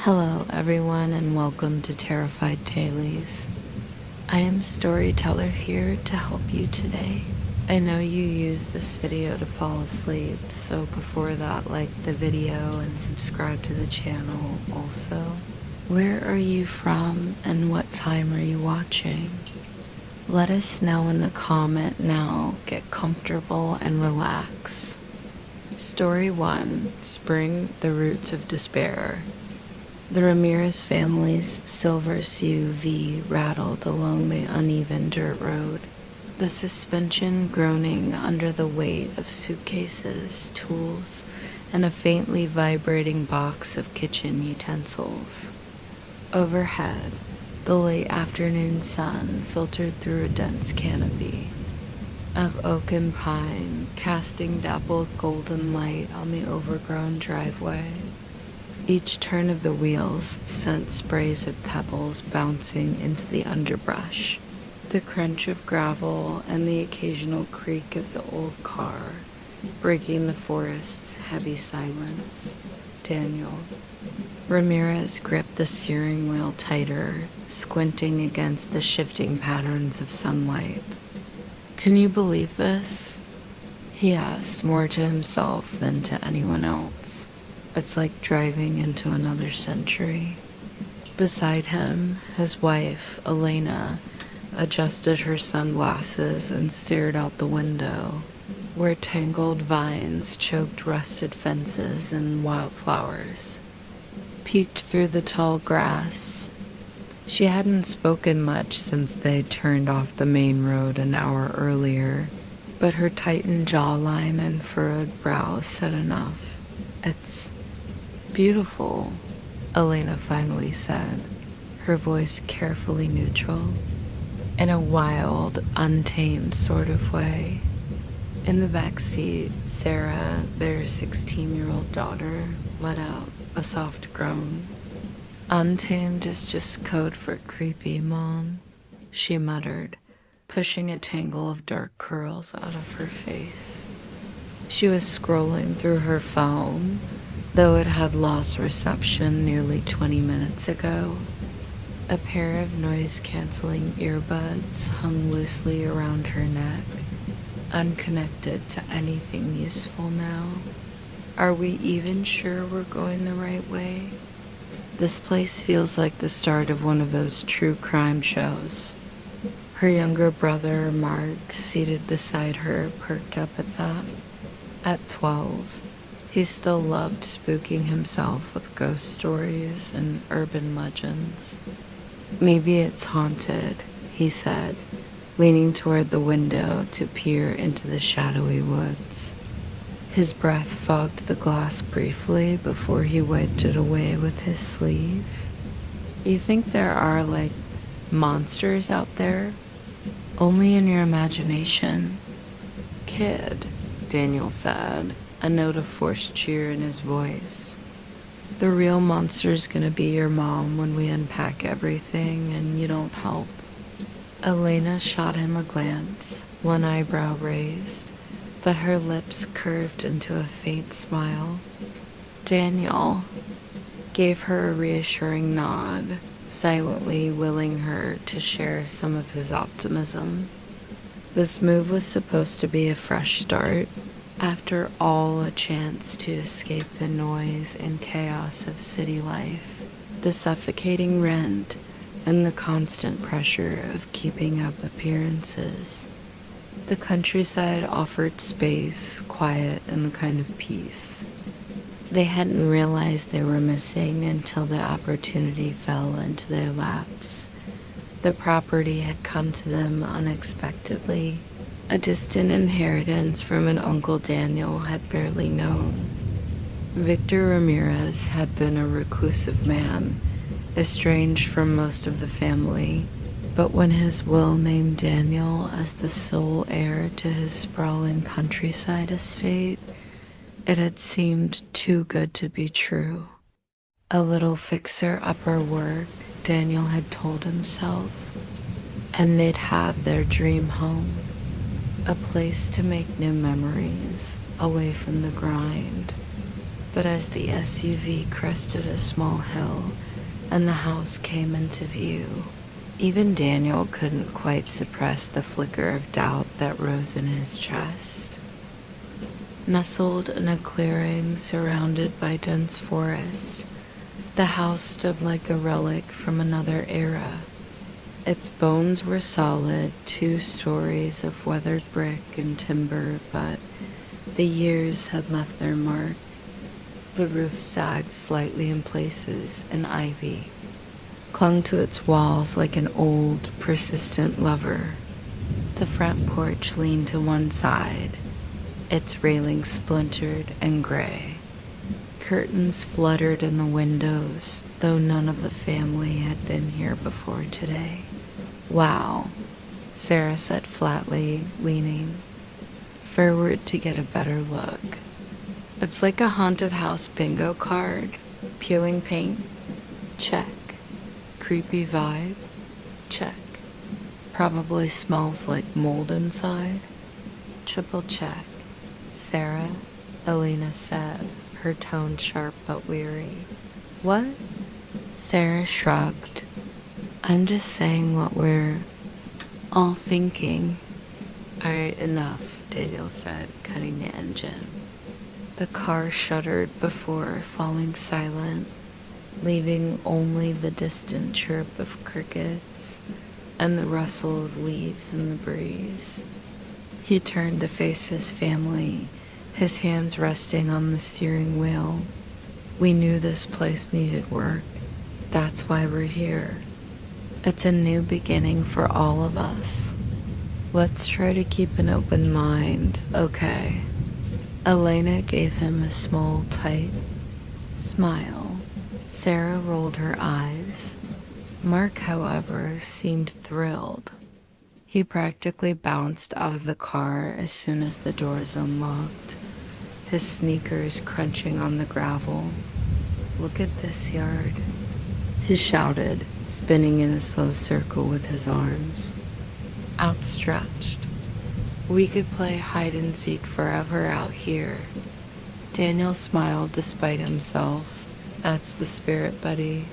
Hello, everyone, and welcome to Terrified Dailies. I am Storyteller here to help you today. I know you use this video to fall asleep, so before that, like the video and subscribe to the channel also. Where are you from and what time are you watching? Let us know in the comment now. Get comfortable and relax. Story 1, Spring, the Roots of Despair. The Ramirez family's silver SUV rattled along the uneven dirt road, the suspension groaning under the weight of suitcases, tools, and a faintly vibrating box of kitchen utensils. Overhead, the late afternoon sun filtered through a dense canopy of oak and pine, casting dappled golden light on the overgrown driveway. Each turn of the wheels sent sprays of pebbles bouncing into the underbrush, the crunch of gravel and the occasional creak of the old car, breaking the forest's heavy silence. Daniel Ramirez gripped the steering wheel tighter, squinting against the shifting patterns of sunlight. "Can you believe this?" he asked, more to himself than to anyone else. "It's like driving into another century." Beside him, his wife, Elena, adjusted her sunglasses and stared out the window, where tangled vines choked rusted fences and wildflowers peeked through the tall grass. She hadn't spoken much since they'd turned off the main road an hour earlier, but her tightened jawline and furrowed brow said enough. "It's beautiful," Elena finally said, her voice carefully neutral, in a wild, untamed sort of way. In the back seat, Sarah, their 16-year-old daughter, let out a soft groan. "Untamed is just code for creepy, Mom," she muttered, pushing a tangle of dark curls out of her face. She was scrolling through her phone, though it had lost reception nearly 20 minutes ago. A pair of noise-canceling earbuds hung loosely around her neck, unconnected to anything useful now. "Are we even sure we're going the right way? This place feels like the start of one of those true crime shows." Her younger brother, Mark, seated beside her, perked up at that. At 12, he still loved spooking himself with ghost stories and urban legends. "Maybe it's haunted," he said, leaning toward the window to peer into the shadowy woods. His breath fogged the glass briefly before he wiped it away with his sleeve. "You think there are, like, monsters out there? Only in your imagination." "Kid," Daniel said, a note of forced cheer in his voice. "The real monster's gonna be your mom when we unpack everything and you don't help." Elena shot him a glance, one eyebrow raised, but her lips curved into a faint smile. Daniel gave her a reassuring nod, silently willing her to share some of his optimism. This move was supposed to be a fresh start. After all, a chance to escape the noise and chaos of city life, the suffocating rent, and the constant pressure of keeping up appearances. The countryside offered space, quiet, and a kind of peace they hadn't realized they were missing until the opportunity fell into their laps. The property had come to them unexpectedly, a distant inheritance from an Uncle Daniel had barely known. Victor Ramirez had been a reclusive man, estranged from most of the family, but when his will named Daniel as the sole heir to his sprawling countryside estate, it had seemed too good to be true. A little fixer-upper work, Daniel had told himself, and they'd have their dream home, a place to make new memories, away from the grind. But as the SUV crested a small hill and the house came into view, even Daniel couldn't quite suppress the flicker of doubt that rose in his chest. Nestled in a clearing surrounded by dense forest, the house stood like a relic from another era. Its bones were solid, 2 stories of weathered brick and timber, but the years had left their mark. The roof sagged slightly in places, and ivy clung to its walls like an old, persistent lover. The front porch leaned to one side, its railing splintered and gray. Curtains fluttered in the windows, though none of the family had been here before today. "Wow," Sarah said flatly, leaning forward to get a better look. "It's like a haunted house bingo card. Peeling paint? Check. Creepy vibe? Check. Probably smells like mold inside? Triple check." "Sarah," Elena said, her tone sharp but weary. "What?" Sarah shrugged. "I'm just saying what we're all thinking." "Alright, enough," Daniel said, cutting the engine. The car shuddered before falling silent, leaving only the distant chirp of crickets and the rustle of leaves in the breeze. He turned to face his family, his hands resting on the steering wheel. "We knew this place needed work. That's why we're here. It's a new beginning for all of us. Let's try to keep an open mind, okay?" Elena gave him a small, tight smile. Sarah rolled her eyes. Mark, however, seemed thrilled. He practically bounced out of the car as soon as the doors unlocked, his sneakers crunching on the gravel. "Look at this yard," he shouted, spinning in a slow circle with his arms outstretched. "We could play hide and seek forever out here." Daniel smiled despite himself. "That's the spirit, buddy.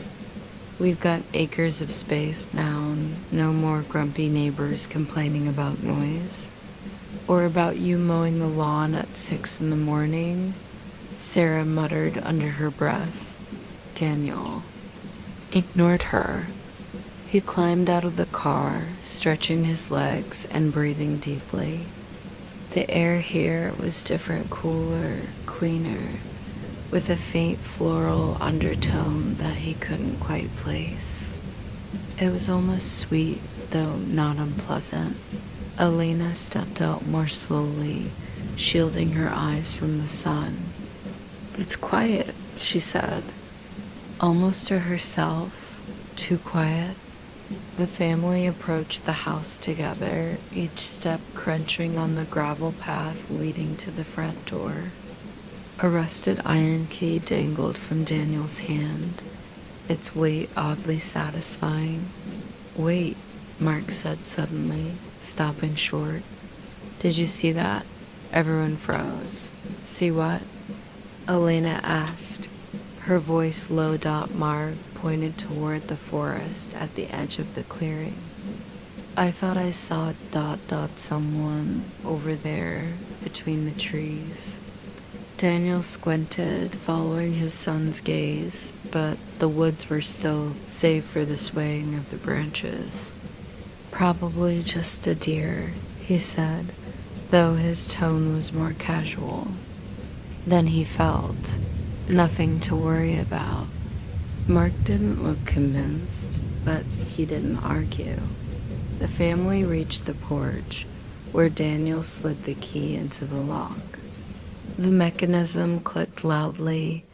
We've got acres of space now, no more grumpy neighbors complaining about noise. Or about you mowing the lawn at 6 in the morning," Sarah muttered under her breath. Daniel ignored her. He climbed out of the car, stretching his legs and breathing deeply. The air here was different, cooler, cleaner, with a faint floral undertone that he couldn't quite place. It was almost sweet, though not unpleasant. Elena stepped out more slowly, shielding her eyes from the sun. "It's quiet," she said, almost to herself. Too quiet. The family approached the house together, each step crunching on the gravel path leading to the front door. A rusted iron key dangled from Daniel's hand, its weight oddly satisfying. "Wait," Mark said suddenly, stopping short. "Did you see that?" Everyone froze. "See what?" Elena asked. Her voice low. Mark pointed toward the forest at the edge of the clearing. "I thought I saw ... someone over there between the trees." Daniel squinted, following his son's gaze, but the woods were still, save for the swaying of the branches. "Probably just a deer," he said, though his tone was more casual. Then he felt nothing to worry about. Mark didn't look convinced, but he didn't argue. The family reached the porch, where Daniel slid the key into the lock. The mechanism clicked loudly,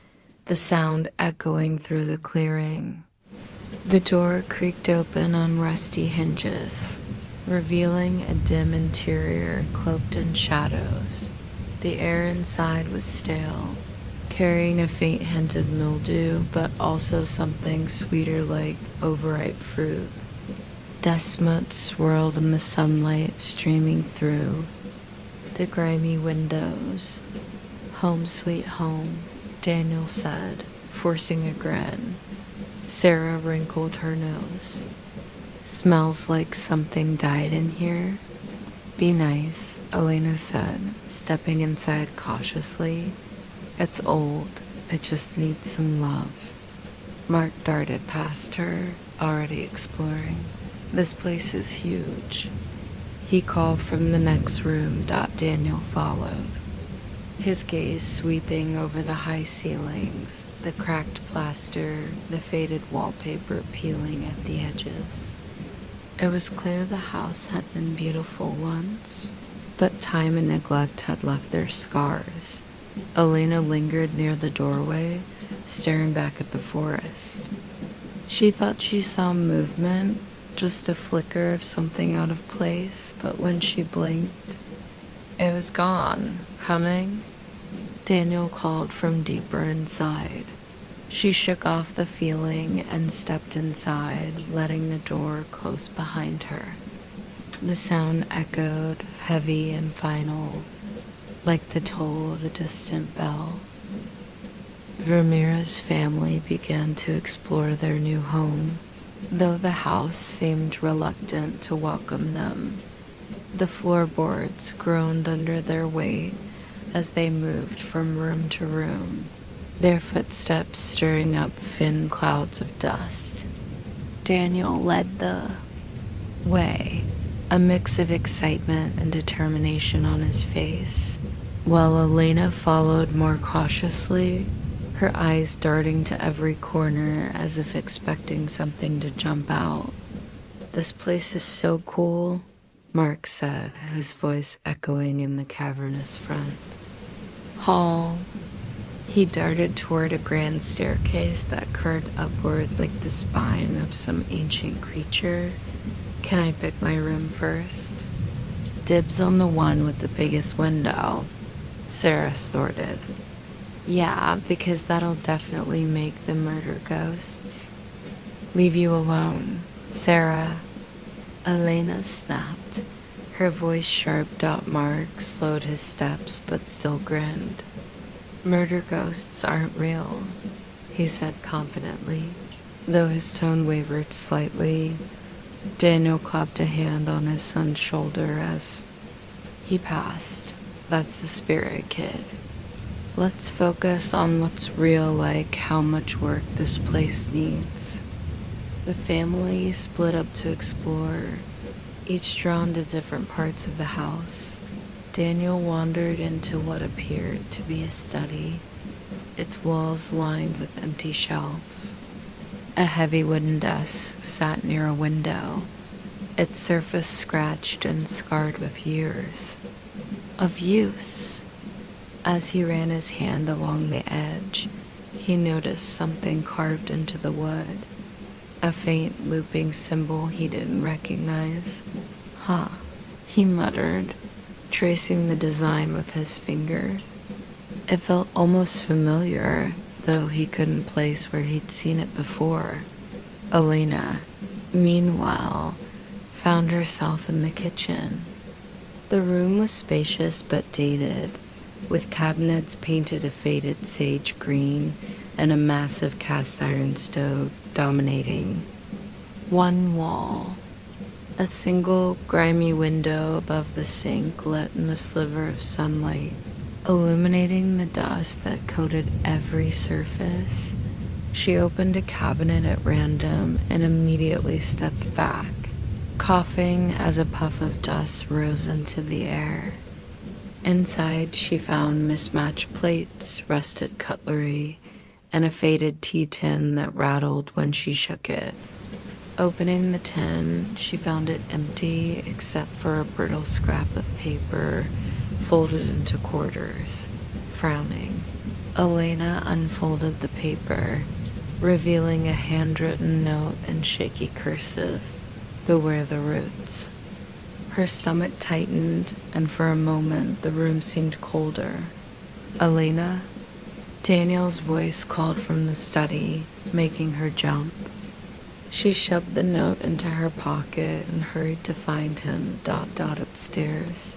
the sound echoing through the clearing. The door creaked open on rusty hinges, revealing a dim interior cloaked in shadows. The air inside was stale, carrying a faint hint of mildew, but also something sweeter like overripe fruit. Dust motes swirled in the sunlight streaming through the grimy windows. "Home sweet home," Daniel said, forcing a grin. Sarah wrinkled her nose. Smells like something died in here. Be nice, Elena said, stepping inside cautiously. It's old. It just needs some love. Mark darted past her, already exploring. This place is huge. He called from the next room. Daniel followed, his gaze sweeping over the high ceilings, the cracked plaster, the faded wallpaper peeling at the edges. It was clear the house had been beautiful once, but time and neglect had left their scars. Elena lingered near the doorway, staring back at the forest. She thought she saw movement, just a flicker of something out of place, but when she blinked, it was gone. Coming? Daniel called from deeper inside. She shook off the feeling and stepped inside, letting the door close behind her. The sound echoed, heavy and final, like the toll of a distant bell. Ramirez's family began to explore their new home, though the house seemed reluctant to welcome them. The floorboards groaned under their weight as they moved from room to room, their footsteps stirring up thin clouds of dust. Daniel led the way, a mix of excitement and determination on his face, while Elena followed more cautiously, her eyes darting to every corner as if expecting something to jump out. This place is so cool, Mark said, his voice echoing in the cavernous front. Hall. He darted toward a grand staircase that curved upward like the spine of some ancient creature. Can I pick my room first? Dibs on the one with the biggest window, Sarah snorted. Yeah, because that'll definitely make the murder ghosts leave you alone, Sarah. Elena snapped, her voice sharp. Mark slowed his steps but still grinned. Murder ghosts aren't real, he said confidently, though his tone wavered slightly. Daniel clapped a hand on his son's shoulder as he passed. That's the spirit, kid. Let's focus on what's real, like how much work this place needs. The family split up to explore, each drawn to different parts of the house. Daniel wandered into what appeared to be a study, its walls lined with empty shelves. A heavy wooden desk sat near a window, its surface scratched and scarred with years of use. As he ran his hand along the edge, he noticed something carved into the wood, a faint looping symbol he didn't recognize. Huh, he muttered, tracing the design with his finger. It felt almost familiar, though he couldn't place where he'd seen it before. Elena, meanwhile, found herself in the kitchen. The room was spacious but dated, with cabinets painted a faded sage green and a massive cast iron stove dominating one wall. A single grimy window above the sink let in a sliver of sunlight, illuminating the dust that coated every surface. She opened a cabinet at random and immediately stepped back, coughing as a puff of dust rose into the air. Inside, she found mismatched plates, rusted cutlery, and a faded tea tin that rattled when she shook it. Opening the tin, she found it empty except for a brittle scrap of paper folded into quarters. Frowning, Elena unfolded the paper, revealing a handwritten note in shaky cursive. Beware the roots. Her stomach tightened, and for a moment the room seemed colder. Elena? Daniel's voice called from the study, making her jump. She shoved the note into her pocket and hurried to find him. Upstairs.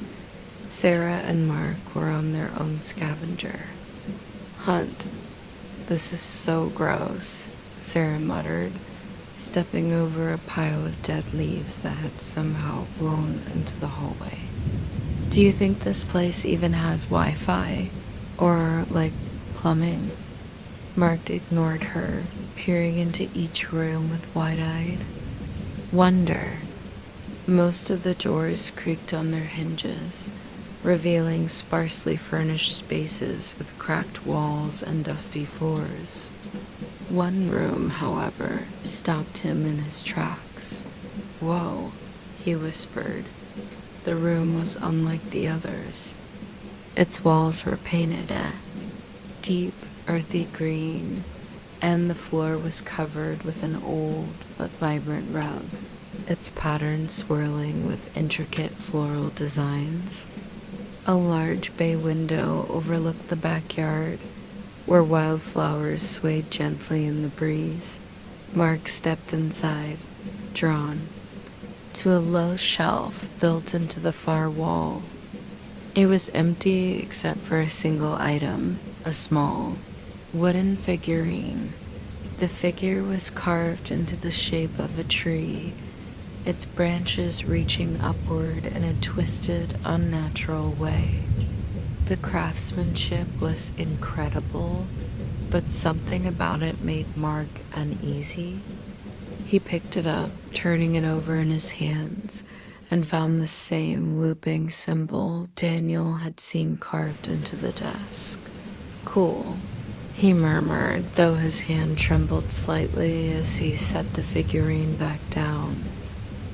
Sarah and Mark were on their own scavenger hunt. This is so gross, Sarah muttered, stepping over a pile of dead leaves that had somehow blown into the hallway. Do you think this place even has Wi-Fi? Or, like, plumbing? Mark ignored her, peering into each room with wide-eyed wonder. Most of the doors creaked on their hinges, revealing sparsely furnished spaces with cracked walls and dusty floors. One room, however, stopped him in his tracks. "Whoa," he whispered. The room was unlike the others. Its walls were painted a deep, earthy green, and the floor was covered with an old but vibrant rug, its pattern swirling with intricate floral designs. A large bay window overlooked the backyard, where wildflowers swayed gently in the breeze. Mark stepped inside, drawn to a low shelf built into the far wall. It was empty except for a single item, a small, wooden figurine. The figure was carved into the shape of a tree, its branches reaching upward in a twisted, unnatural way. The craftsmanship was incredible, but something about it made Mark uneasy. He picked it up, turning it over in his hands, and found the same looping symbol Daniel had seen carved into the desk. "Cool," he murmured, though his hand trembled slightly as he set the figurine back down.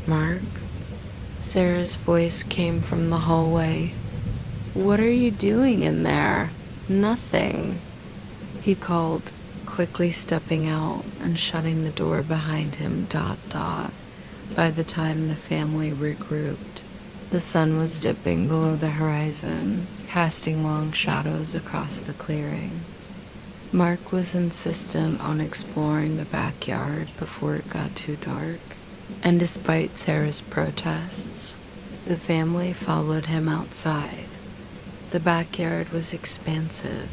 "Mark?" Sarah's voice came from the hallway. "What are you doing in there?" "Nothing," he called, quickly stepping out and shutting the door behind him. By the time the family regrouped, the sun was dipping below the horizon, casting long shadows across the clearing. Mark was insistent on exploring the backyard before it got too dark, and despite Sarah's protests, the family followed him outside. The backyard was expansive,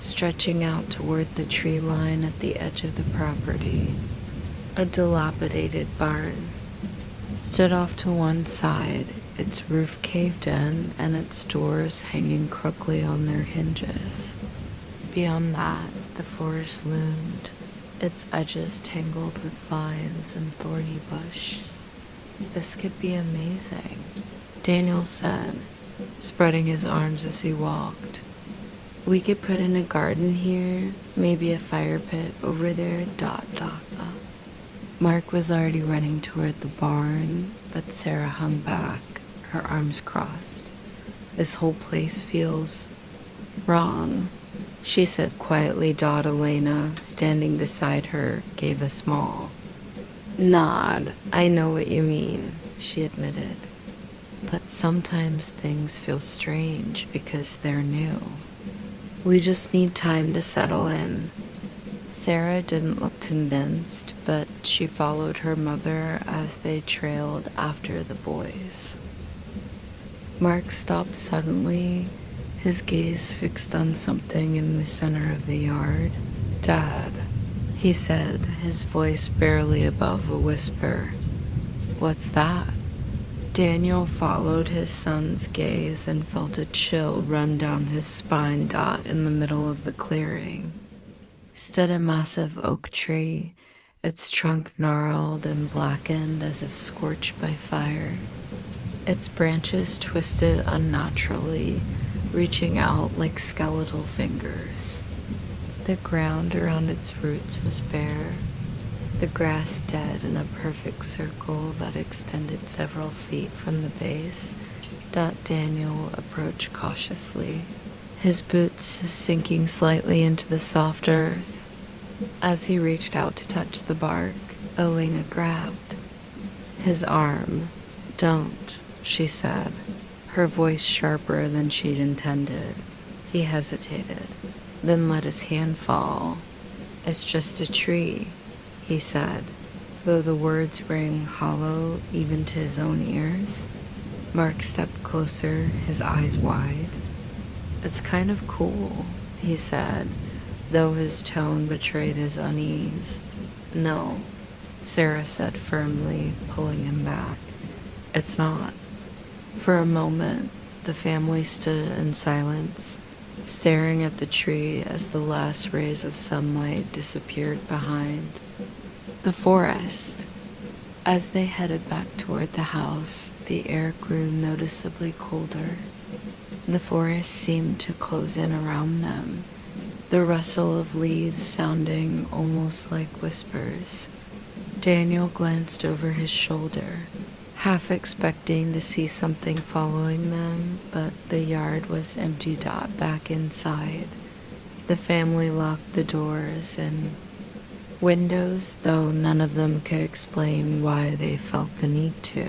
stretching out toward the tree line at the edge of the property. A dilapidated barn stood off to one side, its roof caved in and its doors hanging crooked on their hinges. Beyond that, the forest loomed, its edges tangled with vines and thorny bushes. "This could be amazing," Daniel said, spreading his arms as he walked. "We could put in a garden here, maybe a fire pit over there, Mark was already running toward the barn, but Sarah hung back, her arms crossed. "This whole place feels wrong," she said quietly. Elena, standing beside her, gave a small nod. "I know what you mean," she admitted. "But sometimes things feel strange because they're new. We just need time to settle in." Sarah didn't look convinced, but she followed her mother as they trailed after the boys. Mark stopped suddenly, his gaze fixed on something in the center of the yard. "Dad," he said, his voice barely above a whisper. "What's that?" Daniel followed his son's gaze and felt a chill run down his spine. In the middle of the clearing stood a massive oak tree, its trunk gnarled and blackened as if scorched by fire. Its branches twisted unnaturally, reaching out like skeletal fingers. The ground around its roots was bare, the grass dead in a perfect circle that extended several feet from the base. Daniel approached cautiously, his boots sinking slightly into the soft earth. As he reached out to touch the bark, Elena grabbed his arm. "Don't," she said, her voice sharper than she'd intended. He hesitated, then let his hand fall. "It's just a tree," he said, though the words rang hollow even to his own ears. Mark stepped closer, his eyes wide. "It's kind of cool," he said, though his tone betrayed his unease. "No," Sarah said firmly, pulling him back. "It's not." For a moment, the family stood in silence, staring at the tree as the last rays of sunlight disappeared behind the forest. As they headed back toward the house, the air grew noticeably colder. The forest seemed to close in around them, the rustle of leaves sounding almost like whispers. Daniel glanced over his shoulder, half expecting to see something following them, but the yard was empty. Back inside, the family locked the doors and windows, though none of them could explain why they felt the need to.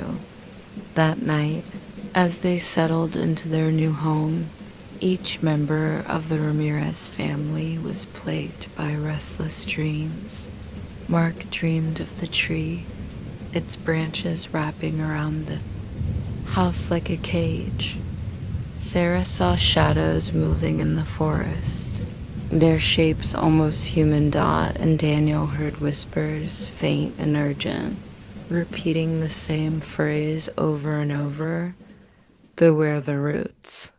That night, as they settled into their new home, each member of the Ramirez family was plagued by restless dreams. Mark dreamed of the tree, its branches wrapping around the house like a cage. Sarah saw shadows moving in the forest, their shapes almost human. And Daniel heard whispers, faint and urgent, repeating the same phrase over and over: "Beware the roots."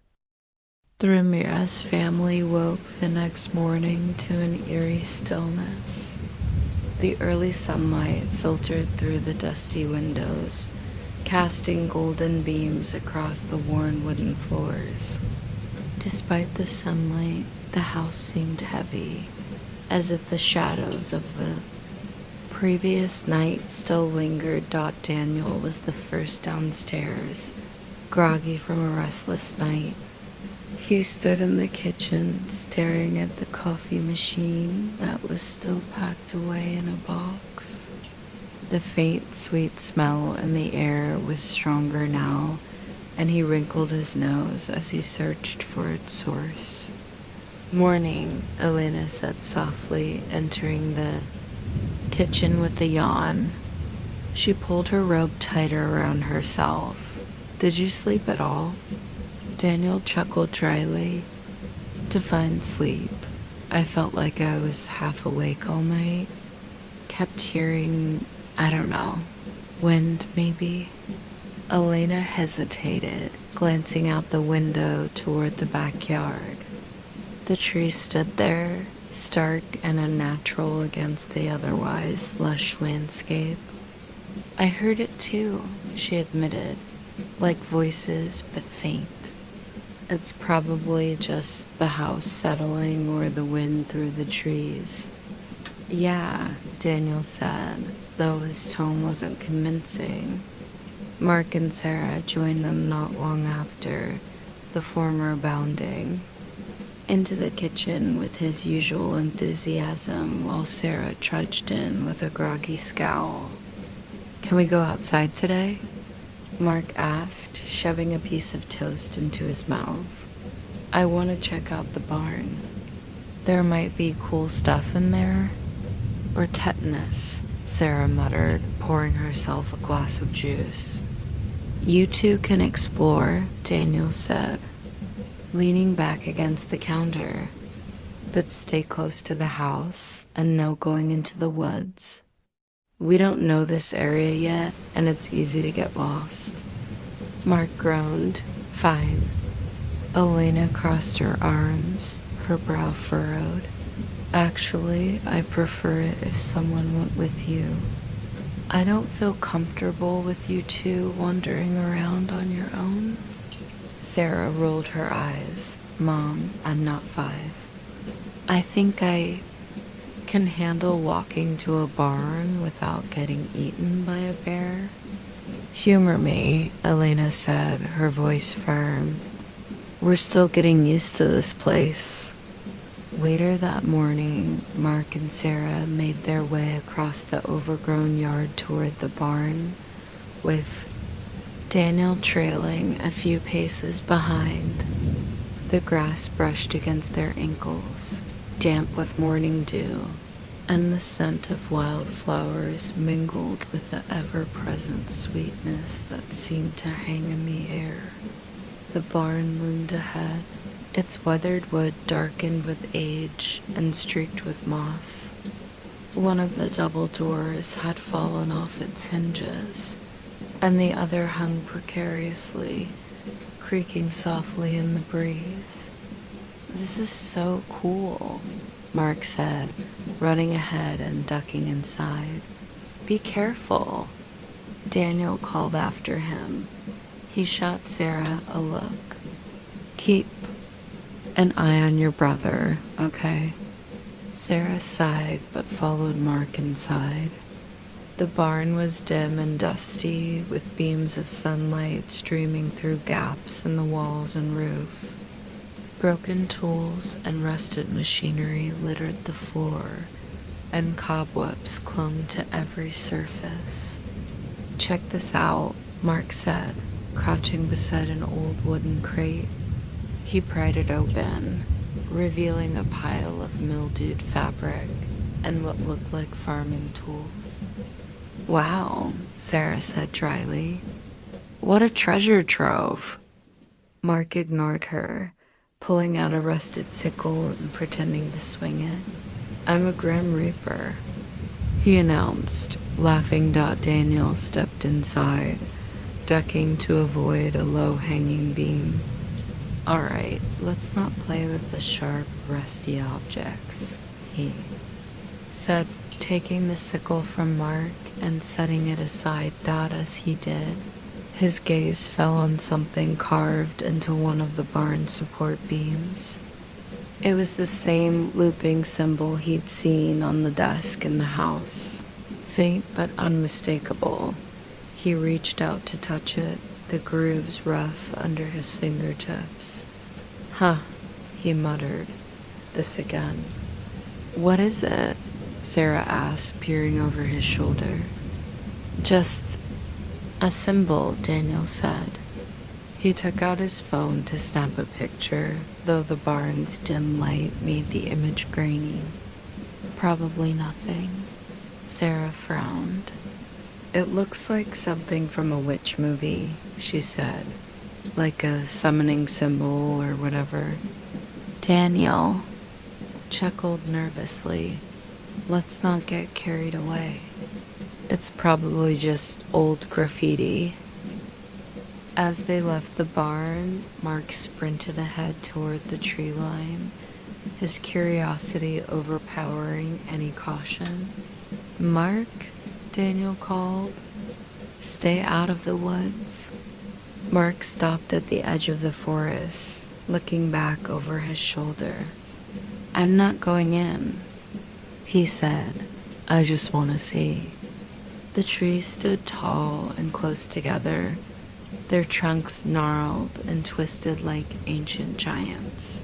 The Ramirez family woke the next morning to an eerie stillness. The early sunlight filtered through the dusty windows, casting golden beams across the worn wooden floors. Despite the sunlight, the house seemed heavy, as if the shadows of the previous night still lingered. Daniel was the first downstairs, groggy from a restless night. He stood in the kitchen, staring at the coffee machine that was still packed away in a box. The faint, sweet smell in the air was stronger now, and he wrinkled his nose as he searched for its source. "Morning," Elena said softly, entering the kitchen with a yawn. She pulled her robe tighter around herself. "Did you sleep at all?" Daniel chuckled dryly. "To find sleep. I felt like I was half awake all night. Kept hearing, I don't know, wind maybe." Elena hesitated, glancing out the window toward the backyard. The tree stood there, stark and unnatural against the otherwise lush landscape. "I heard it too," she admitted, "like voices but faint. It's probably just the house settling or the wind through the trees." "Yeah," Daniel said, though his tone wasn't convincing. Mark and Sarah joined them not long after, the former bounding into the kitchen with his usual enthusiasm, while Sarah trudged in with a groggy scowl. "Can we go outside today?" Mark asked, shoving a piece of toast into his mouth. "I want to check out the barn. There might be cool stuff in there." "Or tetanus," Sarah muttered, pouring herself a glass of juice. "You two can explore," Daniel said, leaning back against the counter. "But stay close to the house and no going into the woods. We don't know this area yet, and it's easy to get lost." Mark groaned. "Fine." Elena crossed her arms, her brow furrowed. "Actually, I prefer it if someone went with you. I don't feel comfortable with you two wandering around on your own." Sarah rolled her eyes. "Mom, I'm not 5. I think I can handle walking to a barn without getting eaten by a bear." "Humor me," Elena said, her voice firm. "We're still getting used to this place." Later that morning, Mark and Sarah made their way across the overgrown yard toward the barn, with Daniel trailing a few paces behind. The grass brushed against their ankles, damp with morning dew, and the scent of wildflowers mingled with the ever-present sweetness that seemed to hang in the air. The barn loomed ahead, Its weathered wood darkened with age and streaked with moss. One of the double doors had fallen off its hinges, and the other hung precariously, creaking softly in the breeze. "This is so cool," Mark said, running ahead and ducking inside. "Be careful," Daniel called after him. He shot Sarah a look. "Keep an eye on your brother, okay?" Sarah sighed but followed Mark inside. The barn was dim and dusty, with beams of sunlight streaming through gaps in the walls and roof. Broken tools and rusted machinery littered the floor, and cobwebs clung to every surface. "Check this out," Mark said, crouching beside an old wooden crate. He pried it open, revealing a pile of mildewed fabric and what looked like farming tools. "Wow," Sarah said dryly. "What a treasure trove." Mark ignored her, pulling out a rusted sickle and pretending to swing it. "I'm a Grim Reaper," he announced, laughing. Daniel stepped inside, ducking to avoid a low-hanging beam. "All right, let's not play with the sharp, rusty objects," he said, taking the sickle from Mark and setting it aside. As he did, his gaze fell on something carved into one of the barn support beams. It was the same looping symbol he'd seen on the desk in the house, faint but unmistakable. He reached out to touch it, the grooves rough under his fingertips. "Huh," he muttered. "This again." "What is it?" Sarah asked, peering over his shoulder. "Just a symbol," Daniel said. He took out his phone to snap a picture, though the barn's dim light made the image grainy. "Probably nothing." Sarah frowned. "It looks like something from a witch movie," she said. "Like a summoning symbol or whatever." Daniel chuckled nervously. "Let's not get carried away. It's probably just old graffiti." As they left the barn, Mark sprinted ahead toward the tree line, his curiosity overpowering any caution. "Mark," Daniel called, "stay out of the woods." Mark stopped at the edge of the forest, looking back over his shoulder. "I'm not going in," he said. "I just want to see." The trees stood tall and close together, their trunks gnarled and twisted like ancient giants.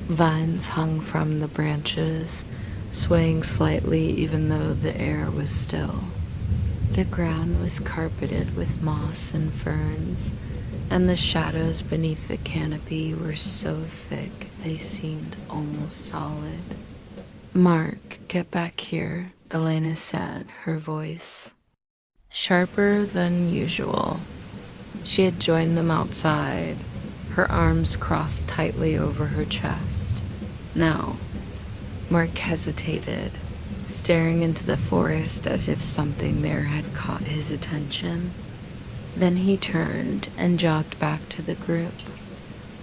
Vines hung from the branches, swaying slightly even though the air was still. The ground was carpeted with moss and ferns, and the shadows beneath the canopy were so thick they seemed almost solid. "Mark, get back here," Elena said, her voice sharper than usual. She had joined them outside, her arms crossed tightly over her chest. "Now." Mark hesitated, staring into the forest as if something there had caught his attention. Then he turned and jogged back to the group.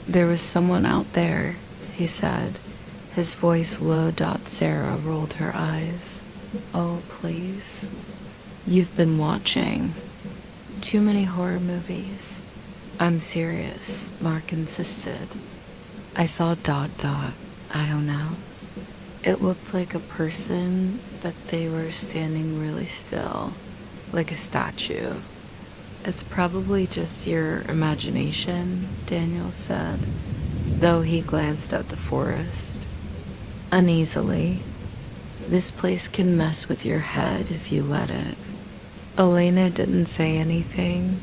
"There was someone out there," he said, his voice low. Sarah rolled her eyes. "Oh, please." "You've been watching too many horror movies." "I'm serious," Mark insisted. "I saw ... I don't know. It looked like a person, but they were standing really still, like a statue." "It's probably just your imagination," Daniel said, though he glanced at the forest uneasily. "This place can mess with your head if you let it." Elena didn't say anything.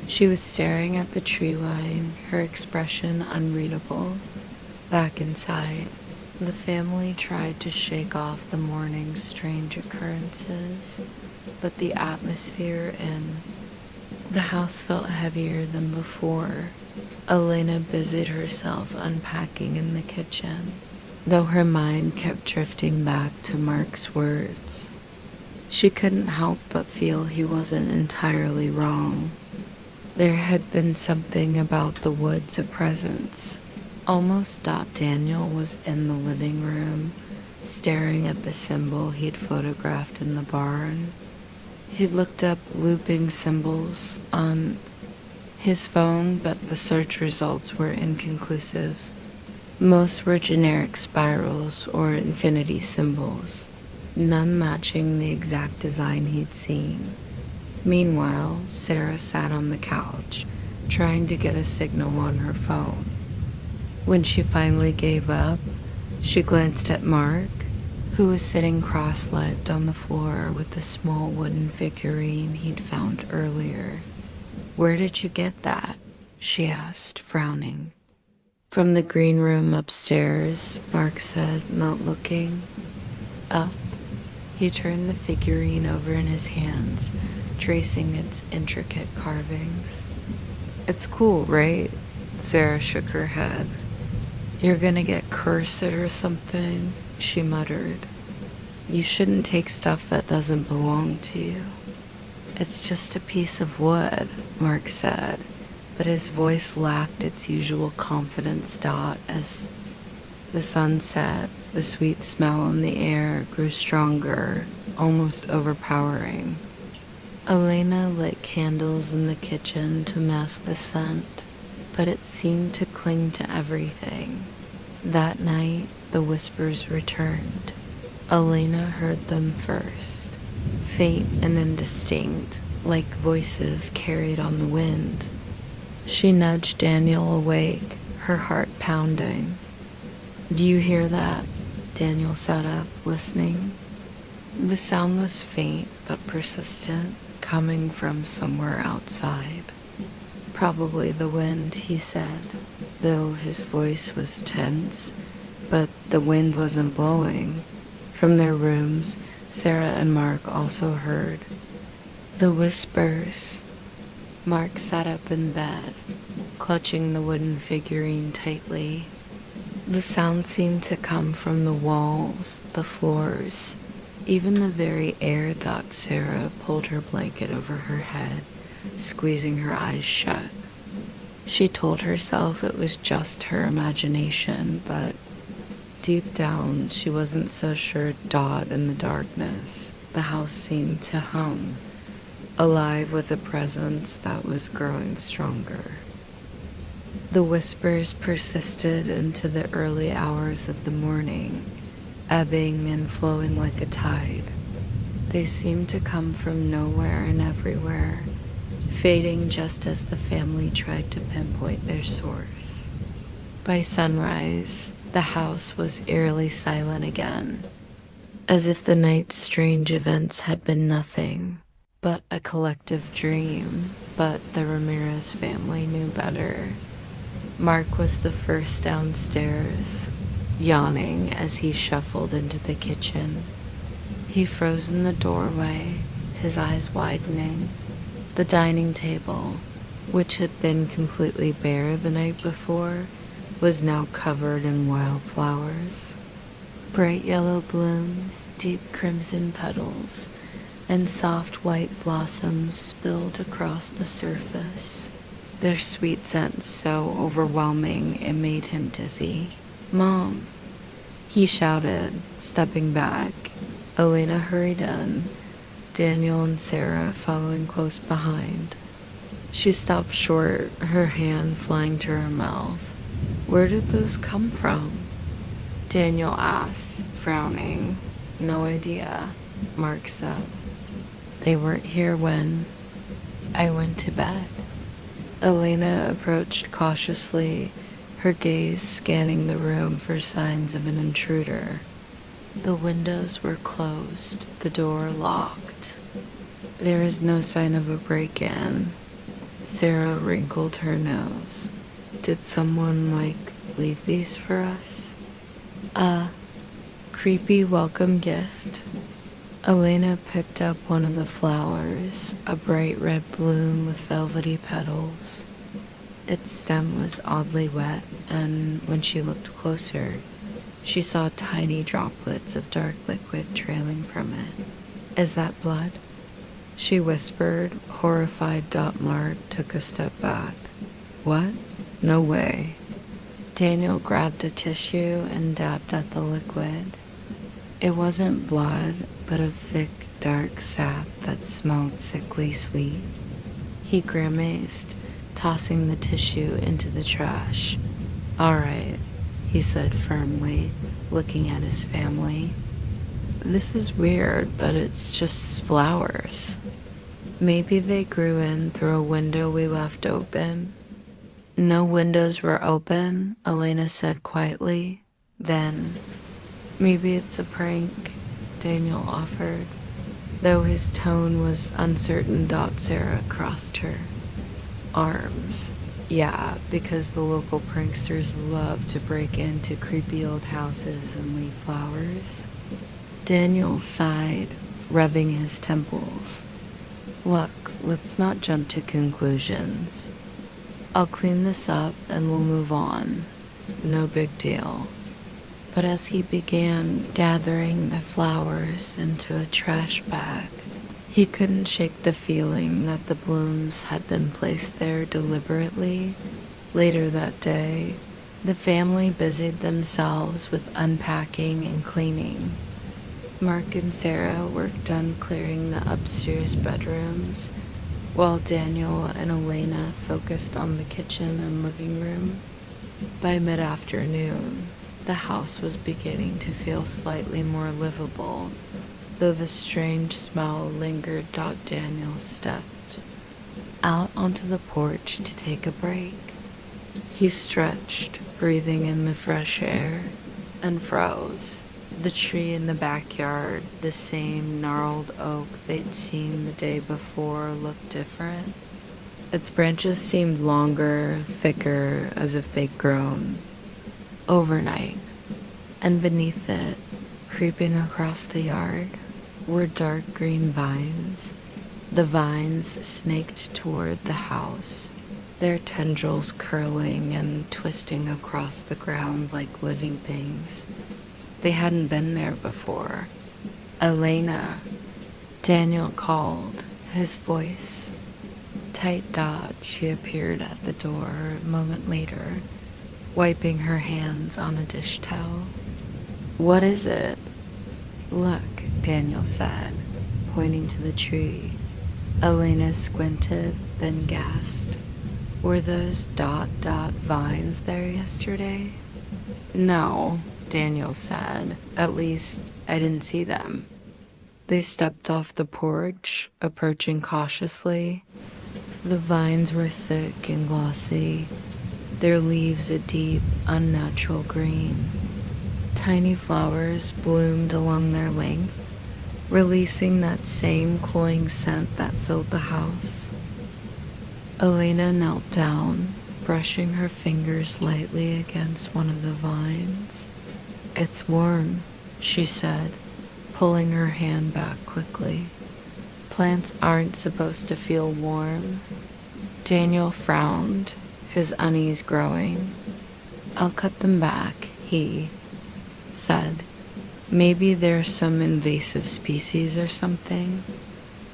She was staring at the tree line, her expression unreadable. Back inside, the family tried to shake off the morning's strange occurrences, but the atmosphere in the house felt heavier than before. Elena busied herself unpacking in the kitchen, though her mind kept drifting back to Mark's words. She couldn't help but feel he wasn't entirely wrong. There had been something about the woods a presence. Almost thought Daniel was in the living room, staring at the symbol he'd photographed in the barn. He looked up looping symbols on his phone, but the search results were inconclusive. Most were generic spirals or infinity symbols, none matching the exact design he'd seen. Meanwhile, Sarah sat on the couch, trying to get a signal on her phone. When she finally gave up, she glanced at Mark, who was sitting cross-legged on the floor with the small wooden figurine he'd found earlier. "Where did you get that?" she asked, frowning. "From the green room upstairs," Mark said, not looking. Up. He turned the figurine over in his hands, tracing its intricate carvings. "It's cool, right?" Sarah shook her head. "You're gonna get cursed or something," she muttered. "You shouldn't take stuff that doesn't belong to you." "It's just a piece of wood," Mark said, but his voice lacked its usual confidence dot as the sun set. The sweet smell in the air grew stronger, almost overpowering. Elena lit candles in the kitchen to mask the scent, but it seemed to cling to everything. That night, the whispers returned. Elena heard them first, faint and indistinct, like voices carried on the wind. She nudged Daniel awake, her heart pounding. "Do you hear that?" Daniel sat up, listening. The sound was faint but persistent, coming from somewhere outside. "Probably the wind," he said, though his voice was tense, but the wind wasn't blowing. From their rooms, Sarah and Mark also heard the whispers. Mark sat up in bed, clutching the wooden figurine tightly. The sound seemed to come from the walls, the floors, even the very air that Sarah pulled her blanket over her head, squeezing her eyes shut. She told herself it was just her imagination, but deep down she wasn't so sure. Dot in the darkness, the house seemed to hum, alive with a presence that was growing stronger. The whispers persisted into the early hours of the morning, ebbing and flowing like a tide. They seemed to come from nowhere and everywhere, fading just as the family tried to pinpoint their source. By sunrise, the house was eerily silent again, as if the night's strange events had been nothing but a collective dream. But the Ramirez family knew better. Mark was the first downstairs, yawning as he shuffled into the kitchen. He froze in the doorway, his eyes widening. The dining table, which had been completely bare the night before, was now covered in wildflowers. Bright yellow blooms, deep crimson petals, and soft white blossoms spilled across the surface, their sweet scent so overwhelming it made him dizzy. "Mom!" he shouted, stepping back. Elena hurried in, Daniel and Sarah following close behind. She stopped short, her hand flying to her mouth. "Where did those come from?" Daniel asked, frowning. "No idea," Mark said. "They weren't here when I went to bed." Elena approached cautiously, her gaze scanning the room for signs of an intruder. The windows were closed, the door locked. There was no sign of a break-in. Sarah wrinkled her nose. "Did someone, leave these for us?" "A creepy welcome gift." Elena picked up one of the flowers, a bright red bloom with velvety petals. Its stem was oddly wet, and when she looked closer, she saw tiny droplets of dark liquid trailing from it. Is that blood? She whispered, horrified. Mark took a step back. What? No way. Daniel grabbed a tissue and dabbed at the liquid. It wasn't blood, but a thick, dark sap that smelled sickly sweet. He grimaced, tossing the tissue into the trash. All right, he said firmly, looking at his family. This is weird, but it's just flowers. Maybe they grew in through a window we left open. No windows were open, Elena said quietly. Then, maybe it's a prank, Daniel offered, though his tone was uncertain. Sarah crossed her arms. Yeah, because the local pranksters love to break into creepy old houses and leave flowers. Daniel sighed, rubbing his temples. Look, let's not jump to conclusions. I'll clean this up and we'll move on. No big deal. But as he began gathering the flowers into a trash bag, he couldn't shake the feeling that the blooms had been placed there deliberately. Later that day, the family busied themselves with unpacking and cleaning. Mark and Sarah worked on clearing the upstairs bedrooms, while Daniel and Elena focused on the kitchen and living room. By mid-afternoon, the house was beginning to feel slightly more livable, though the strange smell lingered. Daniel stepped out onto the porch to take a break. He stretched, breathing in the fresh air, and froze. The tree in the backyard, the same gnarled oak they'd seen the day before, looked different. Its branches seemed longer, thicker, as if they'd grown overnight. And beneath it, creeping across the yard, were dark green vines. The vines snaked toward the house, their tendrils curling and twisting across the ground like living things. They hadn't been there before. Elena, Daniel called, his voice tight. She appeared at the door a moment later, wiping her hands on a dish towel. What is it? Look, Daniel said, pointing to the tree. Elena squinted, then gasped. Were those vines there yesterday? No, Daniel said. At least, I didn't see them. They stepped off the porch, approaching cautiously. The vines were thick and glossy, their leaves a deep, unnatural green. Tiny flowers bloomed along their length, releasing that same cloying scent that filled the house. Elena knelt down, brushing her fingers lightly against one of the vines. It's warm, she said, pulling her hand back quickly. Plants aren't supposed to feel warm. Daniel frowned, his unease growing. I'll cut them back, he said. Maybe there's some invasive species or something.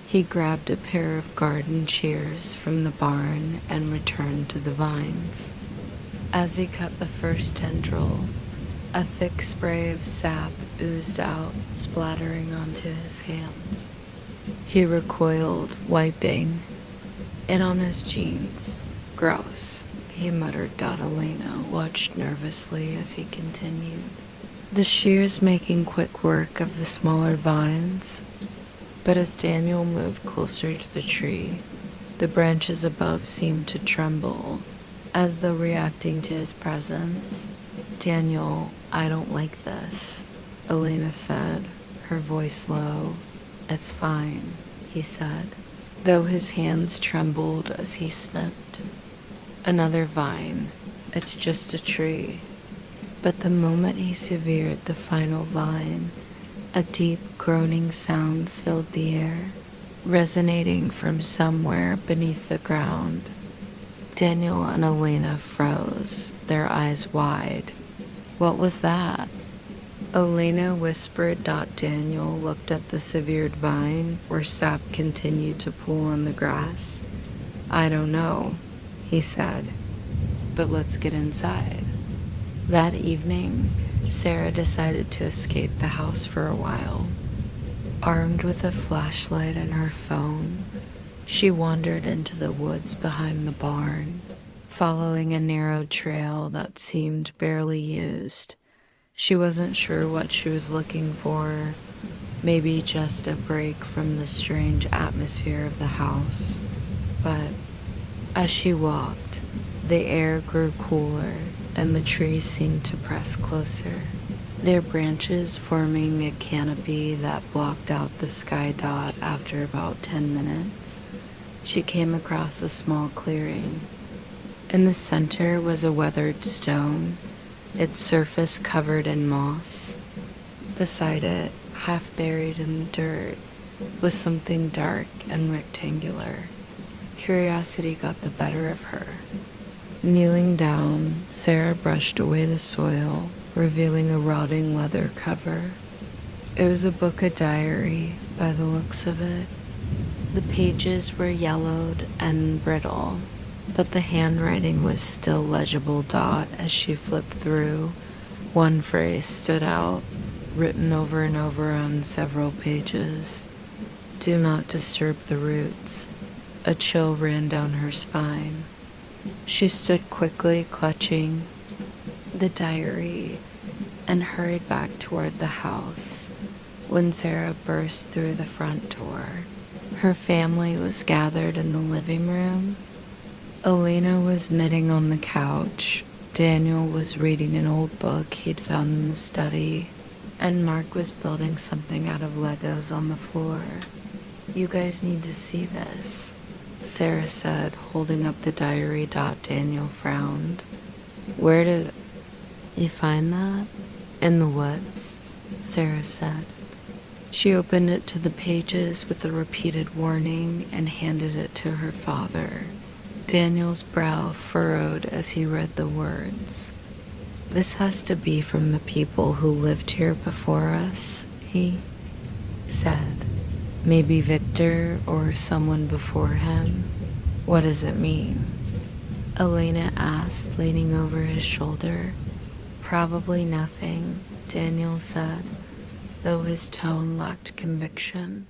He grabbed a pair of garden shears from the barn and returned to the vines. As he cut the first tendril, a thick spray of sap oozed out, splattering onto his hands. He recoiled, wiping it on his jeans. Gross, he muttered. Elena watched nervously as he continued, the shears making quick work of the smaller vines. But as Daniel moved closer to the tree, the branches above seemed to tremble, as though reacting to his presence. Daniel, I don't like this, Elena said, her voice low. It's fine, he said, though his hands trembled as he snipped. Another vine. It's just a tree. But the moment he severed the final vine, a deep groaning sound filled the air, resonating from somewhere beneath the ground. Daniel and Elena froze, their eyes wide. What was that? Elena whispered. Daniel looked at the severed vine where sap continued to pool on the grass. I don't know, he said, but let's get inside. That evening, Sarah decided to escape the house for a while. Armed with a flashlight and her phone, she wandered into the woods behind the barn, following a narrow trail that seemed barely used. She wasn't sure what she was looking for, maybe just a break from the strange atmosphere of the house. But as she walked, the air grew cooler and the trees seemed to press closer, their branches forming a canopy that blocked out the sky dot. After about 10 minutes, she came across a small clearing. In the center was a weathered stone, its surface covered in moss. Beside it, half buried in the dirt, was something dark and rectangular. Curiosity got the better of her. Kneeling down, Sarah brushed away the soil, revealing a rotting leather cover. It was a book, a diary, by the looks of it. The pages were yellowed and brittle, but the handwriting was still legible. As she flipped through, one phrase stood out, written over and over on several pages. Do not disturb the roots. A chill ran down her spine. She stood quickly, clutching the diary, and hurried back toward the house when Sarah burst through the front door. Her family was gathered in the living room. Elena was knitting on the couch. Daniel was reading an old book he'd found in the study, and Mark was building something out of Legos on the floor. You guys need to see this, Sarah said, holding up the diary. Daniel frowned. Where did you find that? In the woods, Sarah said. She opened it to the pages with a repeated warning and handed it to her father. Daniel's brow furrowed as he read the words. This has to be from the people who lived here before us, he said. Maybe Victor or someone before him. What does it mean? Elena asked, leaning over his shoulder. Probably nothing, Daniel said, though his tone lacked conviction.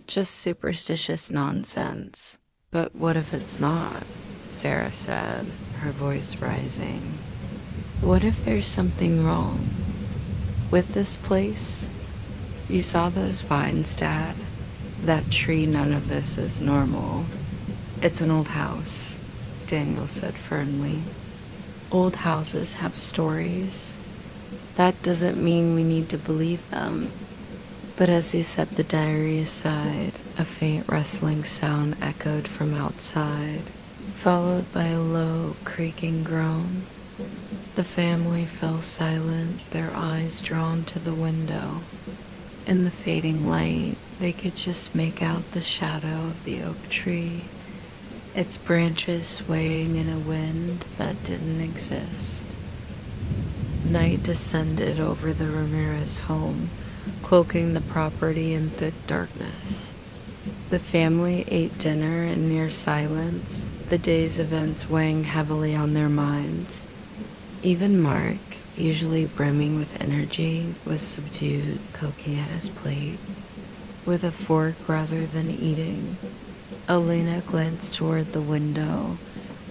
Just superstitious nonsense. But what if it's not? Sarah said, her voice rising. What if there's something wrong with this place? You saw those vines, Dad? That tree, none of this is normal. It's an old house, Daniel said firmly. Old houses have stories. That doesn't mean we need to believe them. But as he set the diary aside, a faint rustling sound echoed from outside, followed by a low, creaking groan. The family fell silent, their eyes drawn to the window. In the fading light, they could just make out the shadow of the oak tree, its branches swaying in a wind that didn't exist. Night descended over the Ramirez home, cloaking the property in thick darkness. The family ate dinner in near silence, the day's events weighing heavily on their minds. Even Mark, usually brimming with energy, was subdued, poking at his plate with a fork rather than eating. Elena glanced toward the window,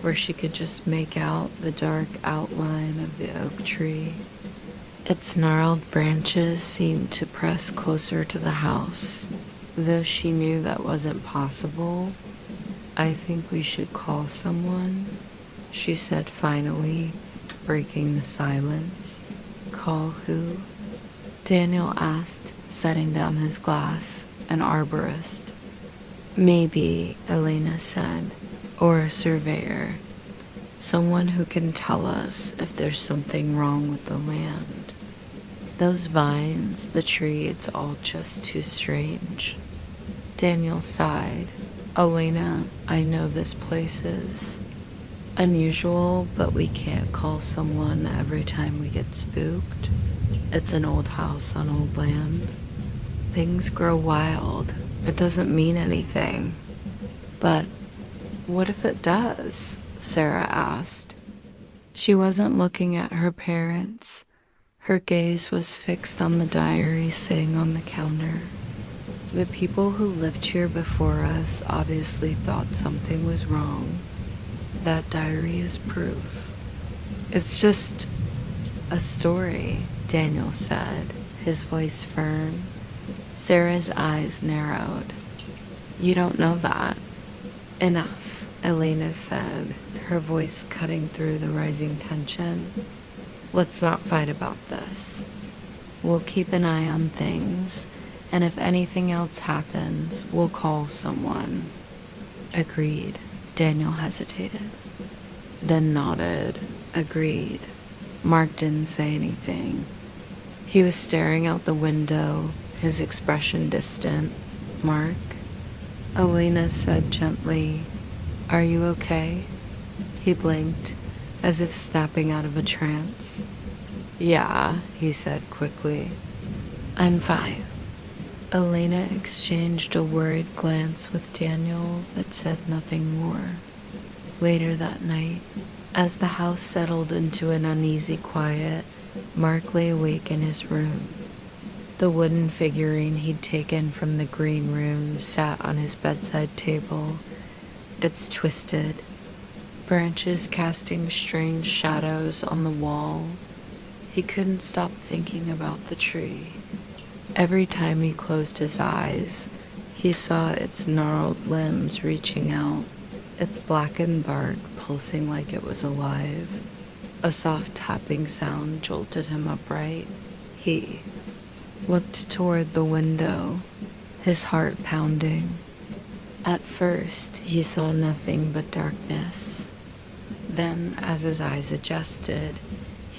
where she could just make out the dark outline of the oak tree. Its gnarled branches seemed to press closer to the house, though she knew that wasn't possible. I think we should call someone, she said finally, breaking the silence. Call who? Daniel asked, setting down his glass. An arborist. Maybe, Elena said, or a surveyor. Someone who can tell us if there's something wrong with the land. Those vines, the tree, it's all just too strange. Daniel sighed. Elena, I know this place is. Unusual, but we can't call someone every time we get spooked. It's an old house on old land. Things grow wild. It doesn't mean anything. But what if it does? Sarah asked. She wasn't looking at her parents. Her gaze was fixed on the diary sitting on the counter. The people who lived here before us obviously thought something was wrong. That diary is proof. It's just a story, Daniel said, his voice firm. Sarah's eyes narrowed. You don't know that. Enough, Elena said, her voice cutting through the rising tension. Let's not fight about this. We'll keep an eye on things, and if anything else happens, we'll call someone. Agreed. Daniel hesitated, then nodded. Agreed. Mark didn't say anything. He was staring out the window, his expression distant. Mark? Elena said gently, Are you okay? He blinked, as if snapping out of a trance. Yeah, he said quickly. I'm fine. Elena exchanged a worried glance with Daniel but said nothing more. Later that night, as the house settled into an uneasy quiet, Mark lay awake in his room. The wooden figurine he'd taken from the green room sat on his bedside table, its twisted, branches casting strange shadows on the wall. He couldn't stop thinking about the tree. Every time he closed his eyes, he saw its gnarled limbs reaching out, its blackened bark pulsing like it was alive. A soft tapping sound jolted him upright. He looked toward the window, his heart pounding. At first, he saw nothing but darkness. Then, as his eyes adjusted,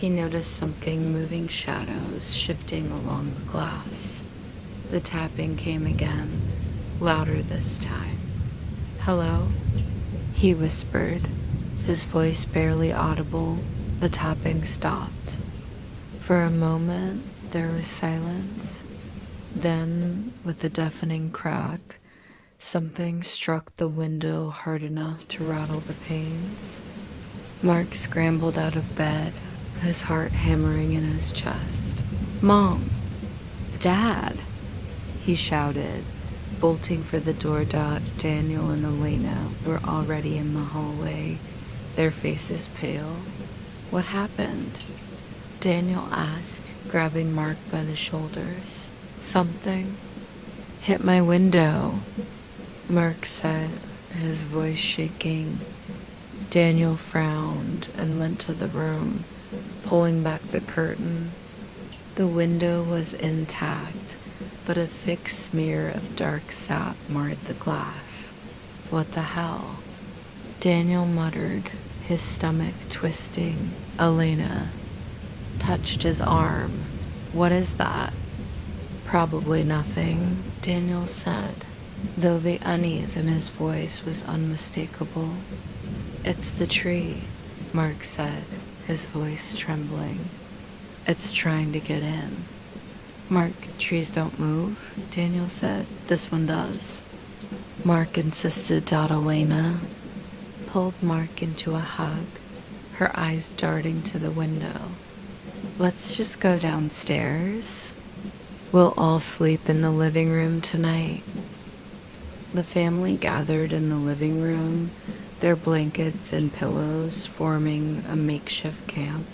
he noticed something moving shadows shifting along the glass. The tapping came again, louder this time. Hello? He whispered, his voice barely audible. The tapping stopped. For a moment, there was silence. Then, with a deafening crack, something struck the window hard enough to rattle the panes. Mark scrambled out of bed, his heart hammering in his chest. Mom! Dad! He shouted, bolting for the door. Daniel and Elena were already in the hallway, their faces pale. What happened? Daniel asked, grabbing Mark by the shoulders. Something hit my window, Mark said, his voice shaking. Daniel frowned and went to the room, pulling back the curtain. The window was intact, but a thick smear of dark sap marred the glass. What the hell? Daniel muttered, his stomach twisting. Elena touched his arm. What is that? Probably nothing, Daniel said, though the unease in his voice was unmistakable. It's the tree, Mark said, his voice trembling. It's trying to get in. Mark, trees don't move, Daniel said. This one does. Mark insisted. Elena pulled Mark into a hug, her eyes darting to the window. Let's just go downstairs. We'll all sleep in the living room tonight. The family gathered in the living room, their blankets and pillows forming a makeshift camp.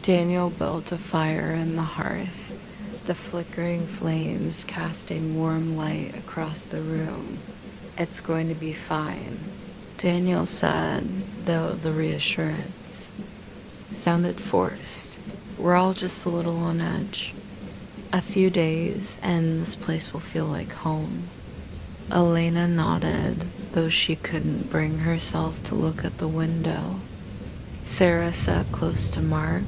Daniel built a fire in the hearth, the flickering flames casting warm light across the room. It's going to be fine, Daniel said, though the reassurance sounded forced. We're all just a little on edge. A few days, and this place will feel like home. Elena nodded, though she couldn't bring herself to look at the window. Sarah sat close to Mark,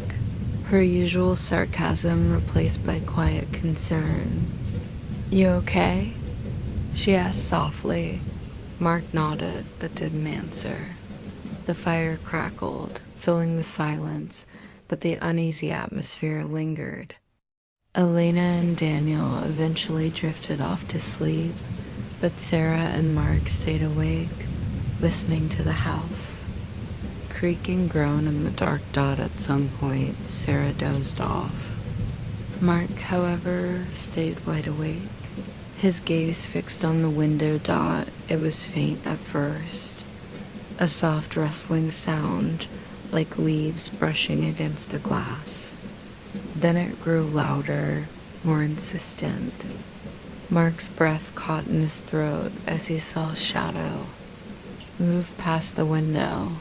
her usual sarcasm replaced by quiet concern. You okay? She asked softly. Mark nodded, but didn't answer. The fire crackled, filling the silence, but the uneasy atmosphere lingered. Elena and Daniel eventually drifted off to sleep, but Sarah and Mark stayed awake, listening to the house. Creak and groan in the dark dot at some point, Sarah dozed off. Mark, however, stayed wide awake, his gaze fixed on the window dot. It was faint at first, a soft rustling sound like leaves brushing against the glass. Then it grew louder, more insistent. Mark's breath caught in his throat as he saw a shadow move past the window.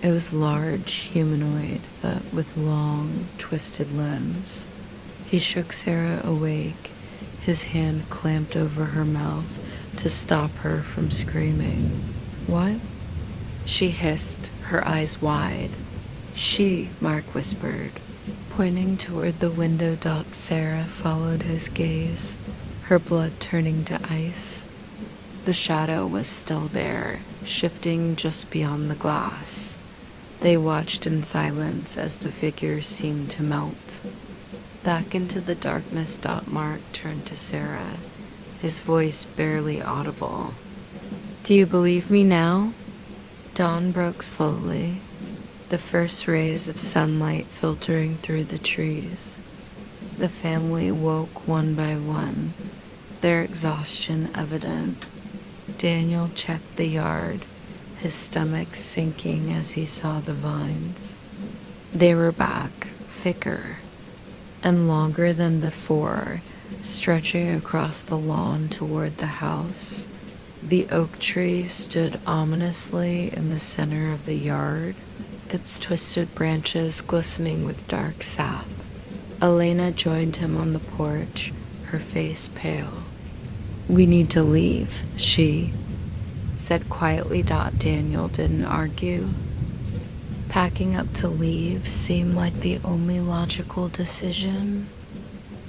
It was large, humanoid, but with long, twisted limbs. He shook Sarah awake, his hand clamped over her mouth to stop her from screaming. "What?" she hissed, her eyes wide. "She," Mark whispered. Pointing toward the window dot, Sarah followed his gaze, her blood turning to ice. The shadow was still there, shifting just beyond the glass. They watched in silence as the figure seemed to melt. Back into the darkness, Mark turned to Sarah, his voice barely audible. "Do you believe me now?" Dawn broke slowly, the first rays of sunlight filtering through the trees. The family woke one by one, their exhaustion evident. Daniel checked the yard, his stomach sinking as he saw the vines. They were back, thicker and longer than before, stretching across the lawn toward the house. The oak tree stood ominously in the center of the yard, its twisted branches glistening with dark sap. Elena joined him on the porch, her face pale. "We need to leave," she said quietly. Daniel didn't argue. Packing up to leave seemed like the only logical decision.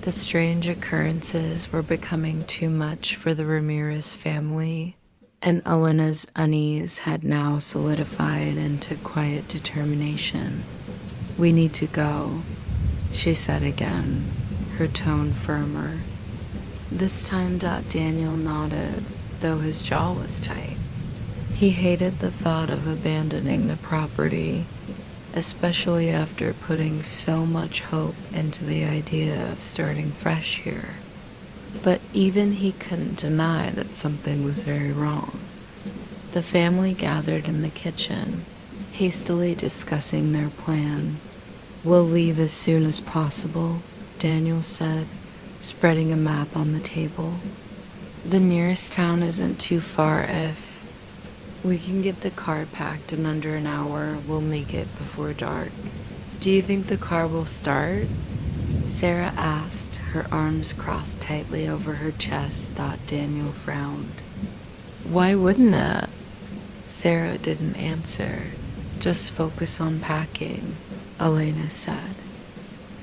The strange occurrences were becoming too much for the Ramirez family, and Elena's unease had now solidified into quiet determination. "We need to go," she said again, her tone firmer. This time Daniel nodded, though his jaw was tight. He hated the thought of abandoning the property, especially after putting so much hope into the idea of starting fresh here. But even he couldn't deny that something was very wrong. The family gathered in the kitchen, hastily discussing their plan. "We'll leave as soon as possible," Daniel said, spreading a map on the table. "The nearest town isn't too far. If we can get the car packed in under an hour, we'll make it before dark." "Do you think the car will start?" Sarah asked, her arms crossed tightly over her chest. Daniel frowned. "Why wouldn't it?" Sarah didn't answer. "Just focus on packing," Elena said.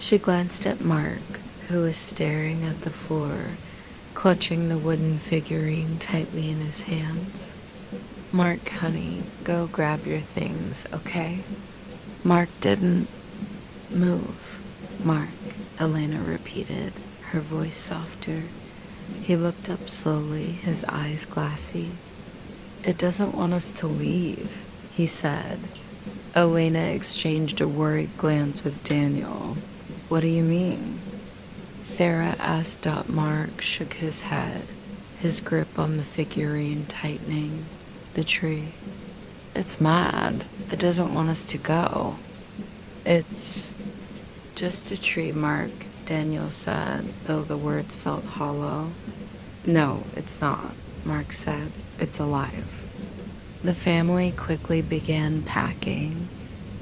She glanced at Mark, who was staring at the floor, clutching the wooden figurine tightly in his hands. "Mark, honey, go grab your things, okay?" Mark didn't move. "Mark," Elena repeated, her voice softer. He looked up slowly, his eyes glassy. "It doesn't want us to leave," he said. Elena exchanged a worried glance with Daniel. "What do you mean?" Sarah asked. Mark shook his head, his grip on the figurine tightening. "The tree. It's mad. It doesn't want us to go." "It's just a tree, Mark," Daniel said, though the words felt hollow. "No, it's not," Mark said. "It's alive." The family quickly began packing,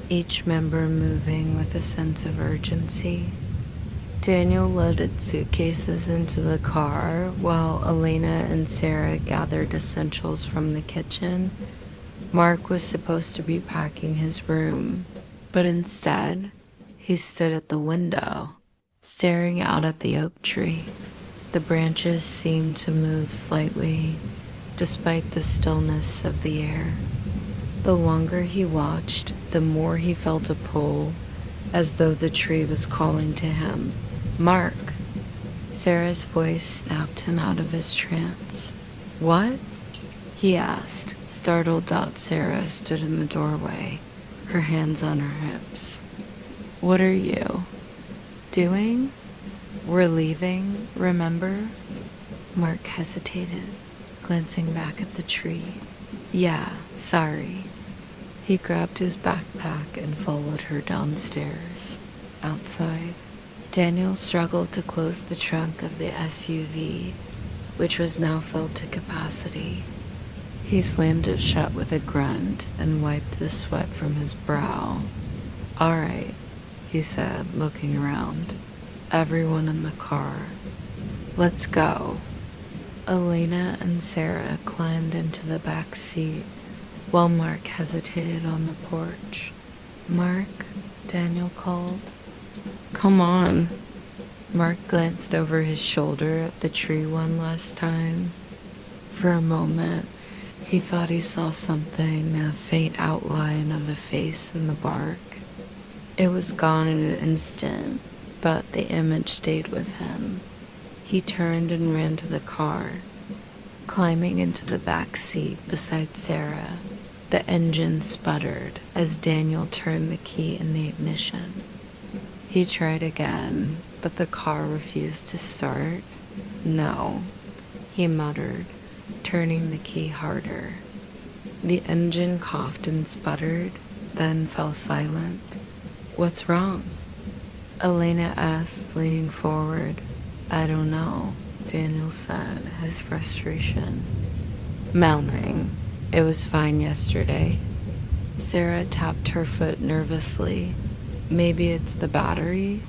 each member moving with a sense of urgency. Daniel loaded suitcases into the car, while Elena and Sarah gathered essentials from the kitchen. Mark was supposed to be packing his room, but instead, he stood at the window, staring out at the oak tree. The branches seemed to move slightly, despite the stillness of the air. The longer he watched, the more he felt a pull, as though the tree was calling to him. "Mark!" Sarah's voice snapped him out of his trance. "What?" he asked, startled that Sarah stood in the doorway, her hands on her hips. "What are you doing? We're leaving, remember?" Mark hesitated, glancing back at the tree. "Yeah, sorry." He grabbed his backpack and followed her downstairs. Outside, Daniel struggled to close the trunk of the SUV, which was now filled to capacity. He slammed it shut with a grunt and wiped the sweat from his brow. "All right," he said, looking around. "Everyone in the car. Let's go." Elena and Sarah climbed into the back seat while Mark hesitated on the porch. "Mark," Daniel called. "Come on." Mark glanced over his shoulder at the tree one last time. For a moment, he thought he saw something, a faint outline of a face in the bark. It was gone in an instant, but the image stayed with him. He turned and ran to the car, climbing into the back seat beside Sarah. The engine sputtered as Daniel turned the key in the ignition. He tried again, but the car refused to start. "No," he muttered, turning the key harder. The engine coughed and sputtered, then fell silent. "What's wrong?" Elena asked, leaning forward. "I don't know," Daniel said, his frustration mounting. "It was fine yesterday." Sarah tapped her foot nervously. "Maybe it's the battery?"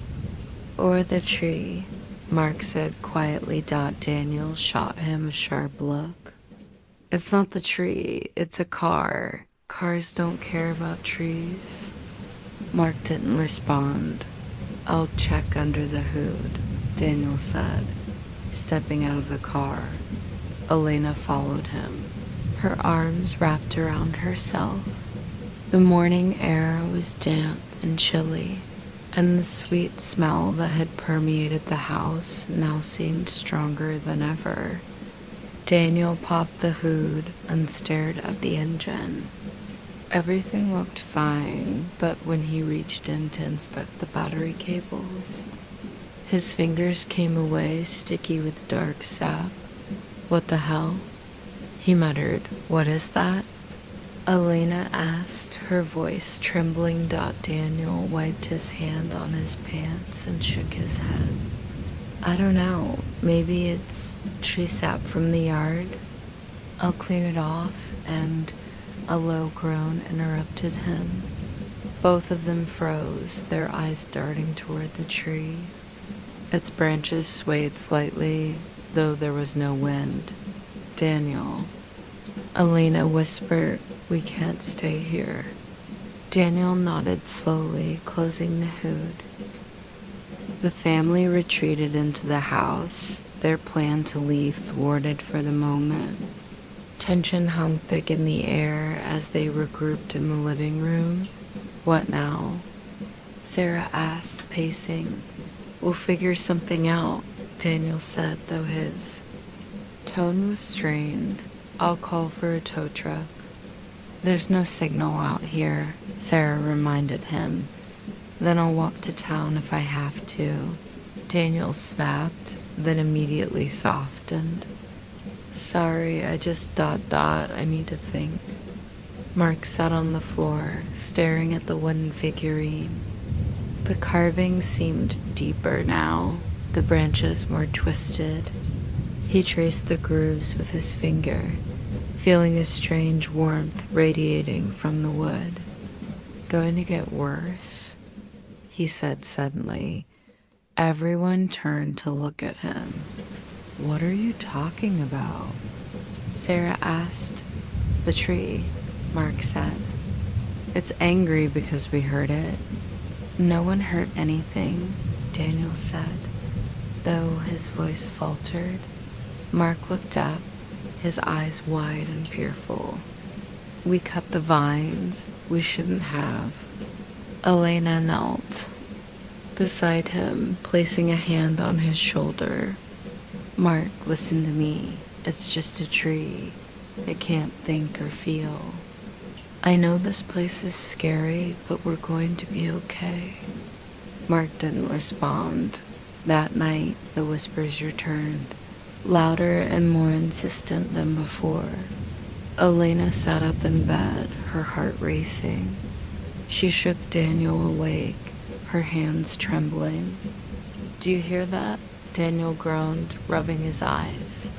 "Or the tree," Mark said quietly. Daniel shot him a sharp look. "It's not the tree, it's a car. Cars don't care about trees." Mark didn't respond. "I'll check under the hood," Daniel said, stepping out of the car. Elena followed him, her arms wrapped around herself. The morning air was damp and chilly, and the sweet smell that had permeated the house now seemed stronger than ever. Daniel popped the hood and stared at the engine. Everything looked fine, but when he reached in to inspect the battery cables, his fingers came away sticky with dark sap. "What the hell?" he muttered. "What is that?" Elena asked, her voice trembling. Daniel wiped his hand on his pants and shook his head. "I don't know. Maybe it's tree sap from the yard. I'll clean it off," and a low groan interrupted him. Both of them froze, their eyes darting toward the tree. Its branches swayed slightly, though there was no wind. "Daniel," Elena whispered, "we can't stay here." Daniel nodded slowly, closing the hood. The family retreated into the house, their plan to leave thwarted for the moment. Tension hung thick in the air as they regrouped in the living room. "What now?" Sarah asked, pacing. "We'll figure something out," Daniel said, though his tone was strained. "I'll call for a tow truck." "There's no signal out here," Sarah reminded him. "Then I'll walk to town if I have to." Daniel snapped, then immediately softened. "Sorry, I just I need to think." Mark sat on the floor, staring at the wooden figurine. The carving seemed deeper now, the branches more twisted. He traced the grooves with his finger, feeling a strange warmth radiating from the wood. "Going to get worse?" he said suddenly. Everyone turned to look at him. "What are you talking about?" Sarah asked. "The tree," Mark said. "It's angry because we heard it." "No one heard anything," Daniel said, though his voice faltered. Mark looked up, his eyes wide and fearful. We cut the vines. We shouldn't have. Elena knelt beside him, placing a hand on his shoulder. Mark, listen to me. It's just a tree. It can't think or feel. I know this place is scary, but we're going to be okay. Mark didn't respond. That night, the whispers returned, louder and more insistent than before. Elena sat up in bed, her heart racing. She shook Daniel awake, her hands trembling. Do you hear that? Daniel groaned, rubbing his eyes.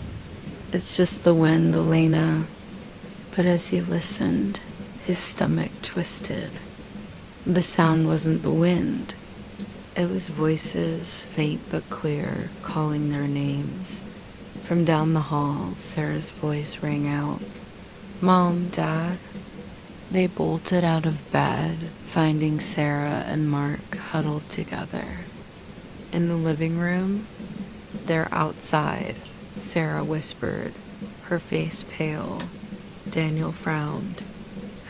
It's just the wind, Elena. But as he listened, his stomach twisted. The sound wasn't the wind. It was voices, faint but clear, calling their names. From down the hall, Sarah's voice rang out. Mom, Dad. They bolted out of bed, finding Sarah and Mark huddled together. In the living room, they're outside, Sarah whispered, her face pale. Daniel frowned.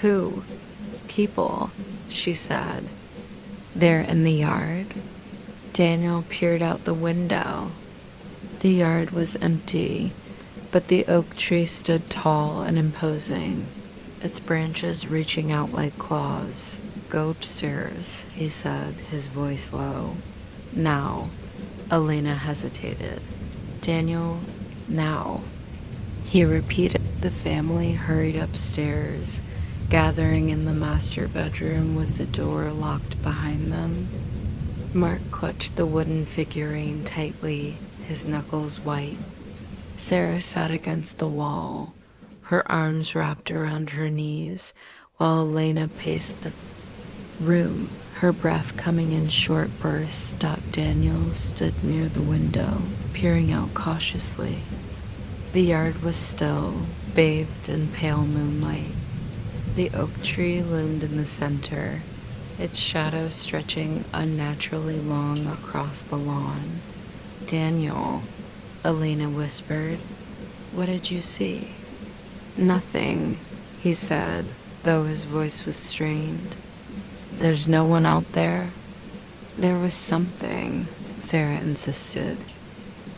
Who? People, she said. They're in the yard. Daniel peered out the window. The yard was empty, but the oak tree stood tall and imposing, its branches reaching out like claws. Go upstairs, he said, his voice low. Now. Elena hesitated. Daniel, now. He repeated. The family hurried upstairs, gathering in the master bedroom with the door locked behind them. Mark clutched the wooden figurine tightly, his knuckles white. Sarah sat against the wall, her arms wrapped around her knees, while Elena paced the room, her breath coming in short bursts. Daniel stood near the window, peering out cautiously. The yard was still, bathed in pale moonlight. The oak tree loomed in the center, its shadow stretching unnaturally long across the lawn. Daniel, Elena whispered, what did you see? Nothing, he said, though his voice was strained. There's no one out there? There was something, Sarah insisted.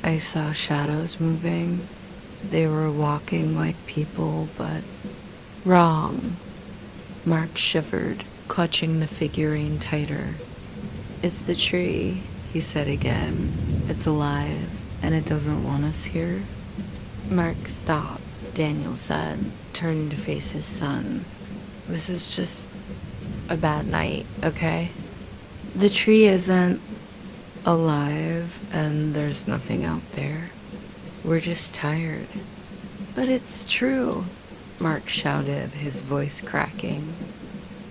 I saw shadows moving. They were walking like people, but wrong. Mark shivered, clutching the figurine tighter. It's the tree, he said again. It's alive, and it doesn't want us here. Mark, stop, Daniel said, turning to face his son. This is just a bad night, okay? The tree isn't alive, and there's nothing out there. We're just tired. But it's true, Mark shouted, his voice cracking.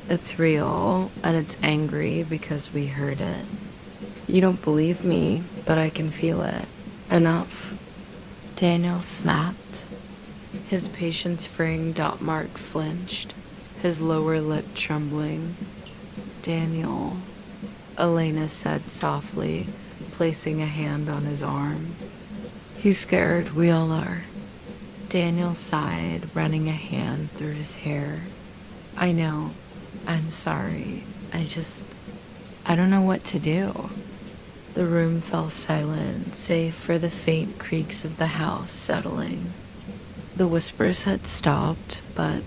It's real, and it's angry because we heard it. You don't believe me, but I can feel it. Enough. Daniel snapped. His patience fraying. Mark flinched, his lower lip trembling. Daniel, Elena said softly, placing a hand on his arm. He's scared, we all are. Daniel sighed, running a hand through his hair. I know. I'm sorry. I don't know what to do. The room fell silent, save for the faint creaks of the house settling. The whispers had stopped, but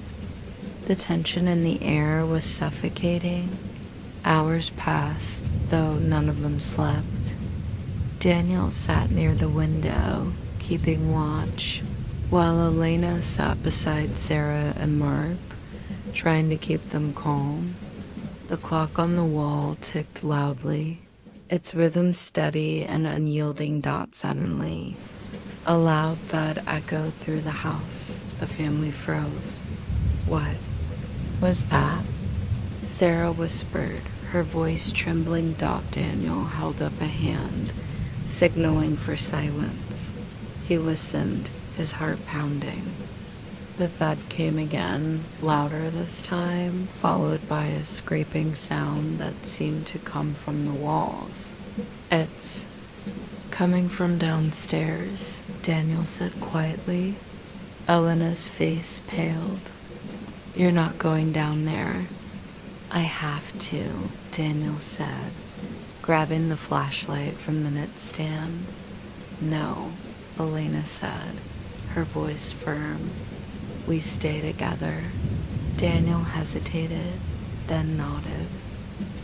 the tension in the air was suffocating. Hours passed, though none of them slept. Daniel sat near the window, keeping watch, while Elena sat beside Sarah and Mark, trying to keep them calm. The clock on the wall ticked loudly, its rhythm steady and unyielding. Suddenly, a loud thud echoed through the house. The family froze. What was that? Sarah whispered, her voice trembling. Daniel held up a hand, signaling for silence. He listened, his heart pounding. The thud came again, louder this time, followed by a scraping sound that seemed to come from the walls. It's coming from downstairs, Daniel said quietly. Elena's face paled. You're not going down there. I have to, Daniel said, grabbing the flashlight from the nightstand. No, Elena said, her voice firm. We stay together. Daniel hesitated, then nodded.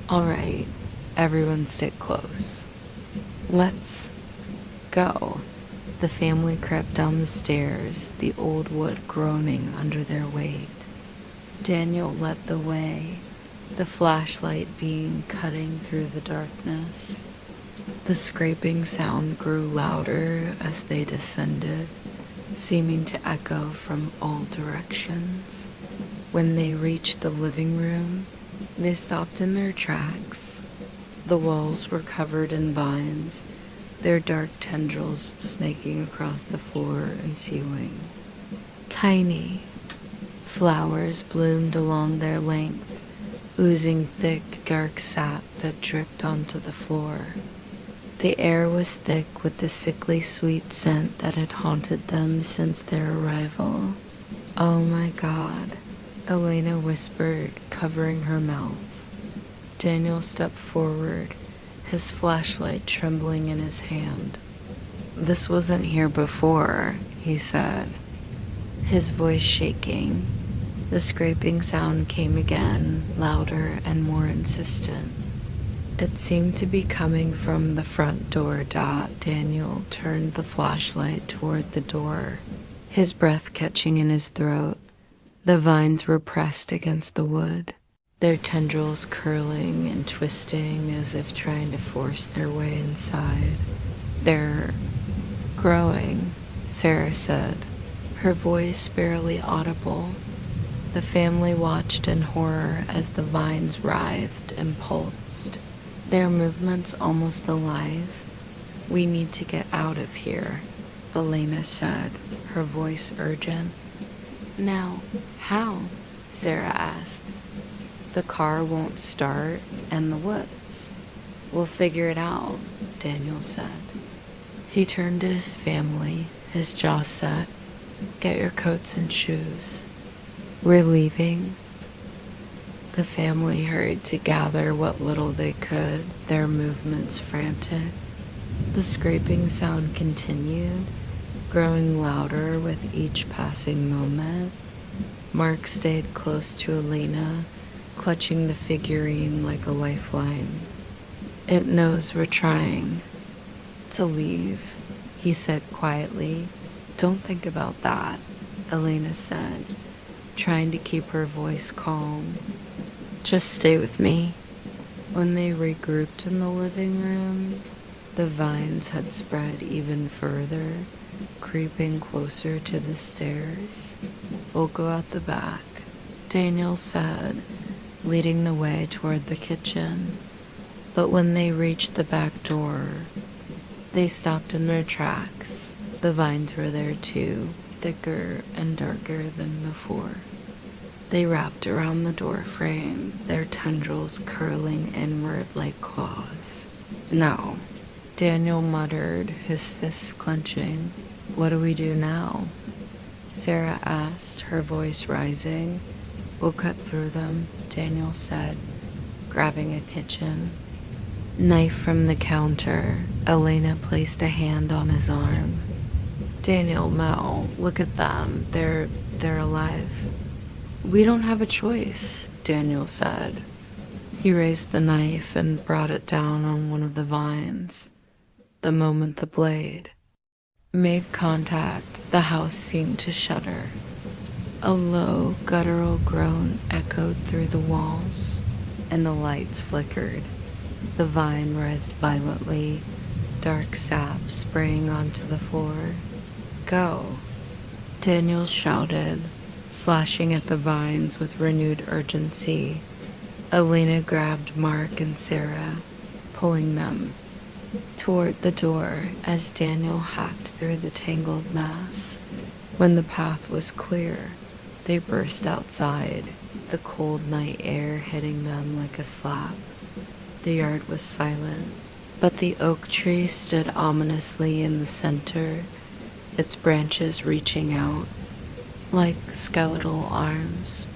All right, everyone stick close. Let's go. The family crept down the stairs, the old wood groaning under their weight. Daniel led the way, the flashlight beam cutting through the darkness. The scraping sound grew louder as they descended, seeming to echo from all directions. When they reached the living room, they stopped in their tracks. The walls were covered in vines, their dark tendrils snaking across the floor and ceiling. Tiny flowers bloomed along their length, oozing thick, dark sap that dripped onto the floor. The air was thick with the sickly sweet scent that had haunted them since their arrival. Oh my God, Elena whispered, covering her mouth. Daniel stepped forward, his flashlight trembling in his hand. This wasn't here before, he said, his voice shaking. The scraping sound came again, louder and more insistent. It seemed to be coming from the front door. Daniel turned the flashlight toward the door, his breath catching in his throat. The vines were pressed against the wood, their tendrils curling and twisting as if trying to force their way inside. They're growing, Sarah said, her voice barely audible. The family watched in horror as the vines writhed and pulsed, their movements almost alive. We need to get out of here, Elena said, her voice urgent. Now, how? Sarah asked. The car won't start, and the woods. We'll figure it out, Daniel said. He turned to his family, his jaw set. Get your coats and shoes. We're leaving. The family hurried to gather what little they could, their movements frantic. The scraping sound continued, growing louder with each passing moment. Mark stayed close to Elena, clutching the figurine like a lifeline. It knows we're trying to leave, he said quietly. Don't think about that, Elena said, trying to keep her voice calm. Just stay with me. When they regrouped in the living room, the vines had spread even further, creeping closer to the stairs. We'll go out the back, Daniel said, leading the way toward the kitchen. But when they reached the back door, they stopped in their tracks. The vines were there too, thicker and darker than before. They wrapped around the door frame, their tendrils curling inward like claws. No, Daniel muttered, his fists clenching. What do we do now? Sarah asked, her voice rising. We'll cut through them, Daniel said, grabbing a kitchen knife from the counter. Elena placed a hand on his arm. Daniel, Mel, look at them. They're alive. We don't have a choice, Daniel said. He raised the knife and brought it down on one of the vines. The moment the blade made contact, the house seemed to shudder. A low, guttural groan echoed through the walls, and the lights flickered. The vine writhed violently, dark sap spraying onto the floor. Go, Daniel shouted, slashing at the vines with renewed urgency. Elena grabbed Mark and Sarah, pulling them toward the door as Daniel hacked through the tangled mass. When the path was clear, they burst outside, the cold night air hitting them like a slap. The yard was silent, but the oak tree stood ominously in the center, its branches reaching out like skeletal arms.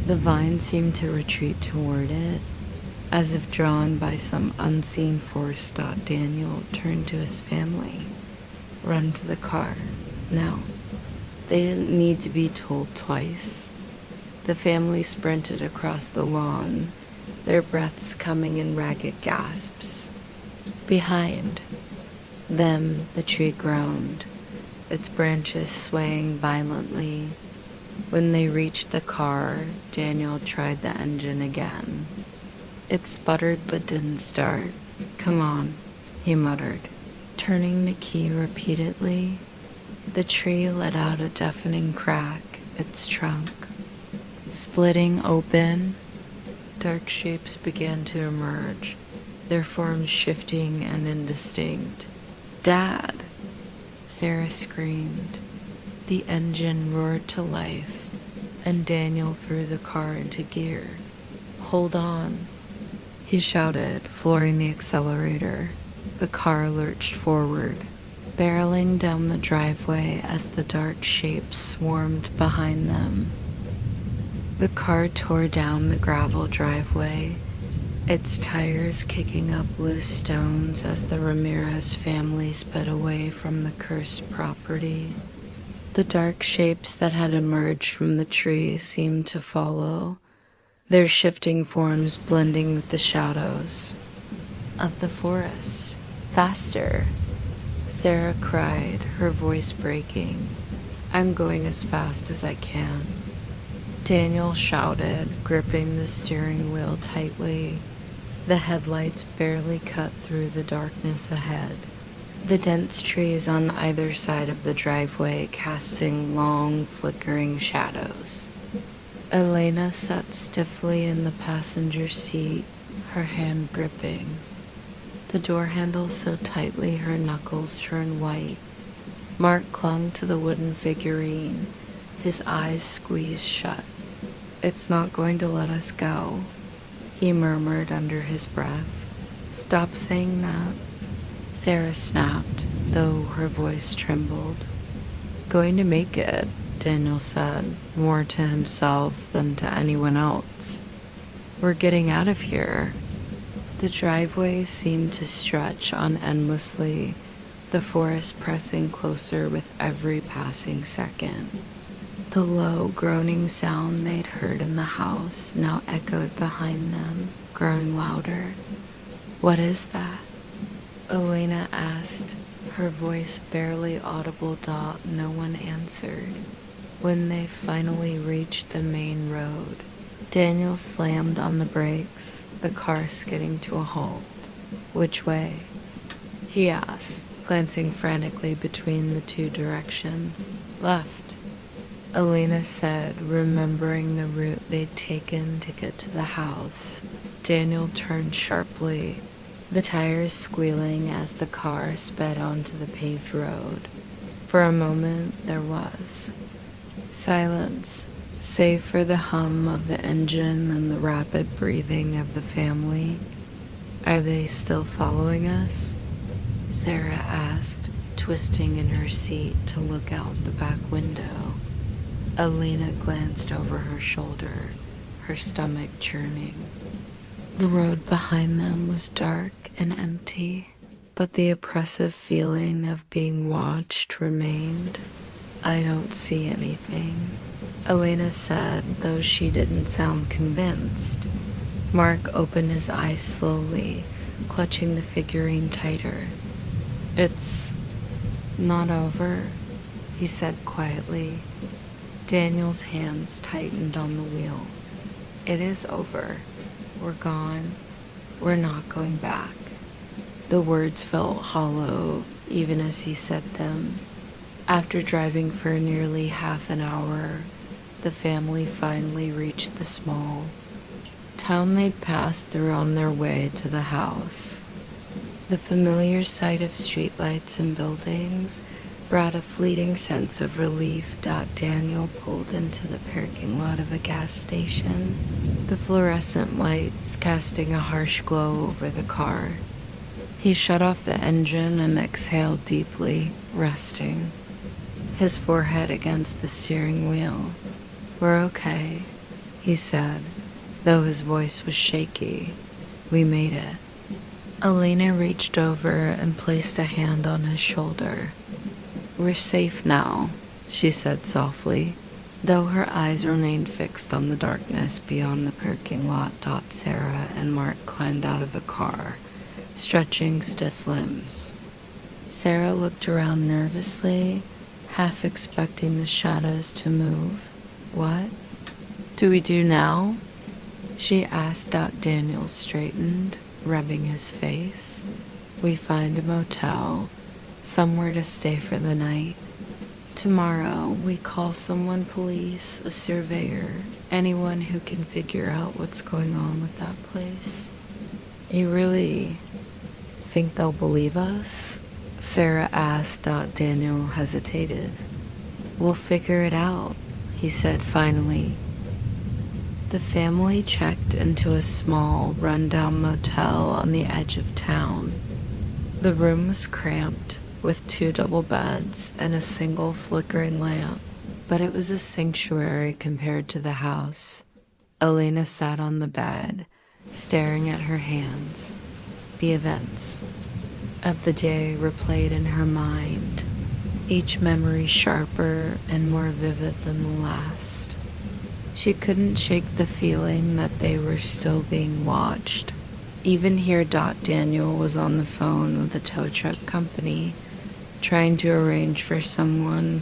The vine seemed to retreat toward it, as if drawn by some unseen force. Daniel turned to his family. Run to the car. Now. They didn't need to be told twice. The family sprinted across the lawn, their breaths coming in ragged gasps. Behind them, the tree groaned, its branches swaying violently. When they reached the car, Daniel tried the engine again. It sputtered but didn't start. "Come on," he muttered, turning the key repeatedly. The tree let out a deafening crack, its trunk splitting open. Dark shapes began to emerge, their forms shifting and indistinct. "Dad!" Sarah screamed. The engine roared to life, and Daniel threw the car into gear. "Hold on," he shouted, flooring the accelerator. The car lurched forward, barreling down the driveway as the dark shapes swarmed behind them. The car tore down the gravel driveway, its tires kicking up loose stones as the Ramirez family sped away from the cursed property. The dark shapes that had emerged from the tree seemed to follow, their shifting forms blending with the shadows of the forest. "Faster!" Sarah cried, her voice breaking. "I'm going as fast as I can," Daniel shouted, gripping the steering wheel tightly. The headlights barely cut through the darkness ahead, the dense trees on either side of the driveway casting long, flickering shadows. Elena sat stiffly in the passenger seat, her hand gripping the door handle so tightly her knuckles turned white. Mark clung to the wooden figurine, his eyes squeezed shut. "It's not going to let us go," he murmured under his breath. "Stop saying that," Sarah snapped, though her voice trembled. "Going to make it," Daniel said, more to himself than to anyone else. "We're getting out of here." The driveway seemed to stretch on endlessly, the forest pressing closer with every passing second. The low, groaning sound they'd heard in the house now echoed behind them, growing louder. "What is that?" Elena asked, her voice barely audible. No one answered. When they finally reached the main road, Daniel slammed on the brakes, the car skidding to a halt. "Which way?" he asked, glancing frantically between the two directions. "Left," Elena said, remembering the route they'd taken to get to the house. Daniel turned sharply, the tires squealing as the car sped onto the paved road. For a moment there was silence, save for the hum of the engine and the rapid breathing of the family. "Are they still following us?" Sarah asked, twisting in her seat to look out the back window. Elena glanced over her shoulder, her stomach churning. The road behind them was dark and empty, but the oppressive feeling of being watched remained. "I don't see anything," Elena said, though she didn't sound convinced. Mark opened his eyes slowly, clutching the figurine tighter. "It's not over," he said quietly. Daniel's hands tightened on the wheel. "It is over. We're gone. We're not going back." The words felt hollow, even as he said them. After driving for nearly half an hour, the family finally reached the small town they'd passed through on their way to the house. The familiar sight of streetlights and buildings brought a fleeting sense of relief. Daniel pulled into the parking lot of a gas station, the fluorescent lights casting a harsh glow over the car. He shut off the engine and exhaled deeply, resting, his forehead against the steering wheel. "We're okay," he said, though his voice was shaky. We made it. Elena reached over and placed a hand on his shoulder. We're safe now, she said softly, though her eyes remained fixed on the darkness beyond the parking lot. Sarah and Mark climbed out of the car, stretching stiff limbs. Sarah looked around nervously, half expecting the shadows to move. What do we do now? She asked. Daniel straightened, rubbing his face. We find a motel, somewhere to stay for the night. Tomorrow, we call someone, police, a surveyor, anyone who can figure out what's going on with that place. You really think they'll believe us? Sarah asked. Daniel hesitated. We'll figure it out, he said finally. The family checked into a small, run-down motel on the edge of town. The room was cramped, with 2 double beds and a single flickering lamp, but it was a sanctuary compared to the house. Elena sat on the bed, staring at her hands. The events of the day replayed in her mind, each memory sharper and more vivid than the last. She couldn't shake the feeling that they were still being watched. Even here, Daniel was on the phone with the tow truck company, trying to arrange for someone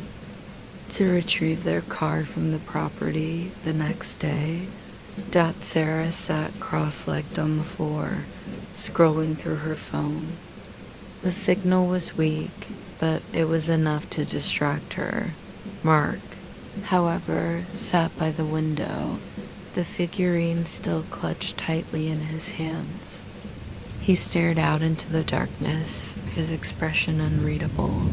to retrieve their car from the property the next day. Sarah sat cross-legged on the floor, scrolling through her phone. The signal was weak, but it was enough to distract her. Mark, however, sat by the window, the figurine still clutched tightly in his hands. He stared out into the darkness, his expression unreadable.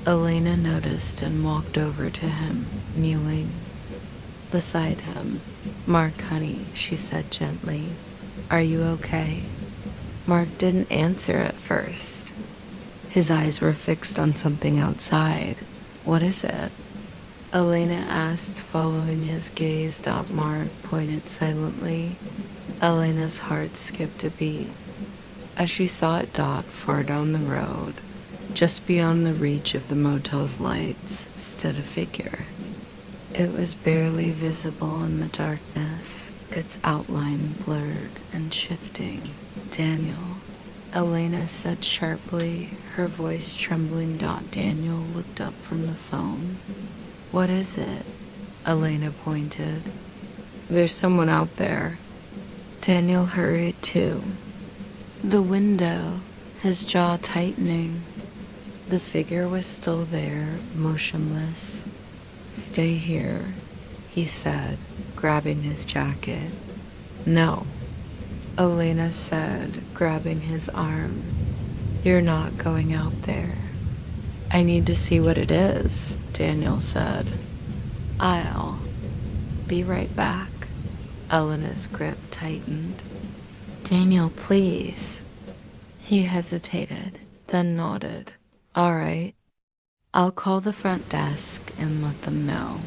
Elena noticed and walked over to him, mewing. Beside him, Mark, honey, she said gently. Are you okay? Mark didn't answer at first. His eyes were fixed on something outside. What is it? Elena asked, following his gaze. Mark pointed silently. Elena's heart skipped a beat as she saw it far down the road. Just beyond the reach of the motel's lights stood a figure. It was barely visible in the darkness, its outline blurred and shifting. Daniel, Elena said sharply, her voice trembling. Daniel looked up from the phone. What is it? Elena pointed. There's someone out there. Daniel hurried too. The window, his jaw tightening. The figure was still there, motionless. Stay here, he said, grabbing his jacket. No, Elena said, grabbing his arm. You're not going out there. I need to see what it is, Daniel said. I'll be right back. Elena's grip tightened. Daniel, please. He hesitated, then nodded. All right. I'll call the front desk and let them know.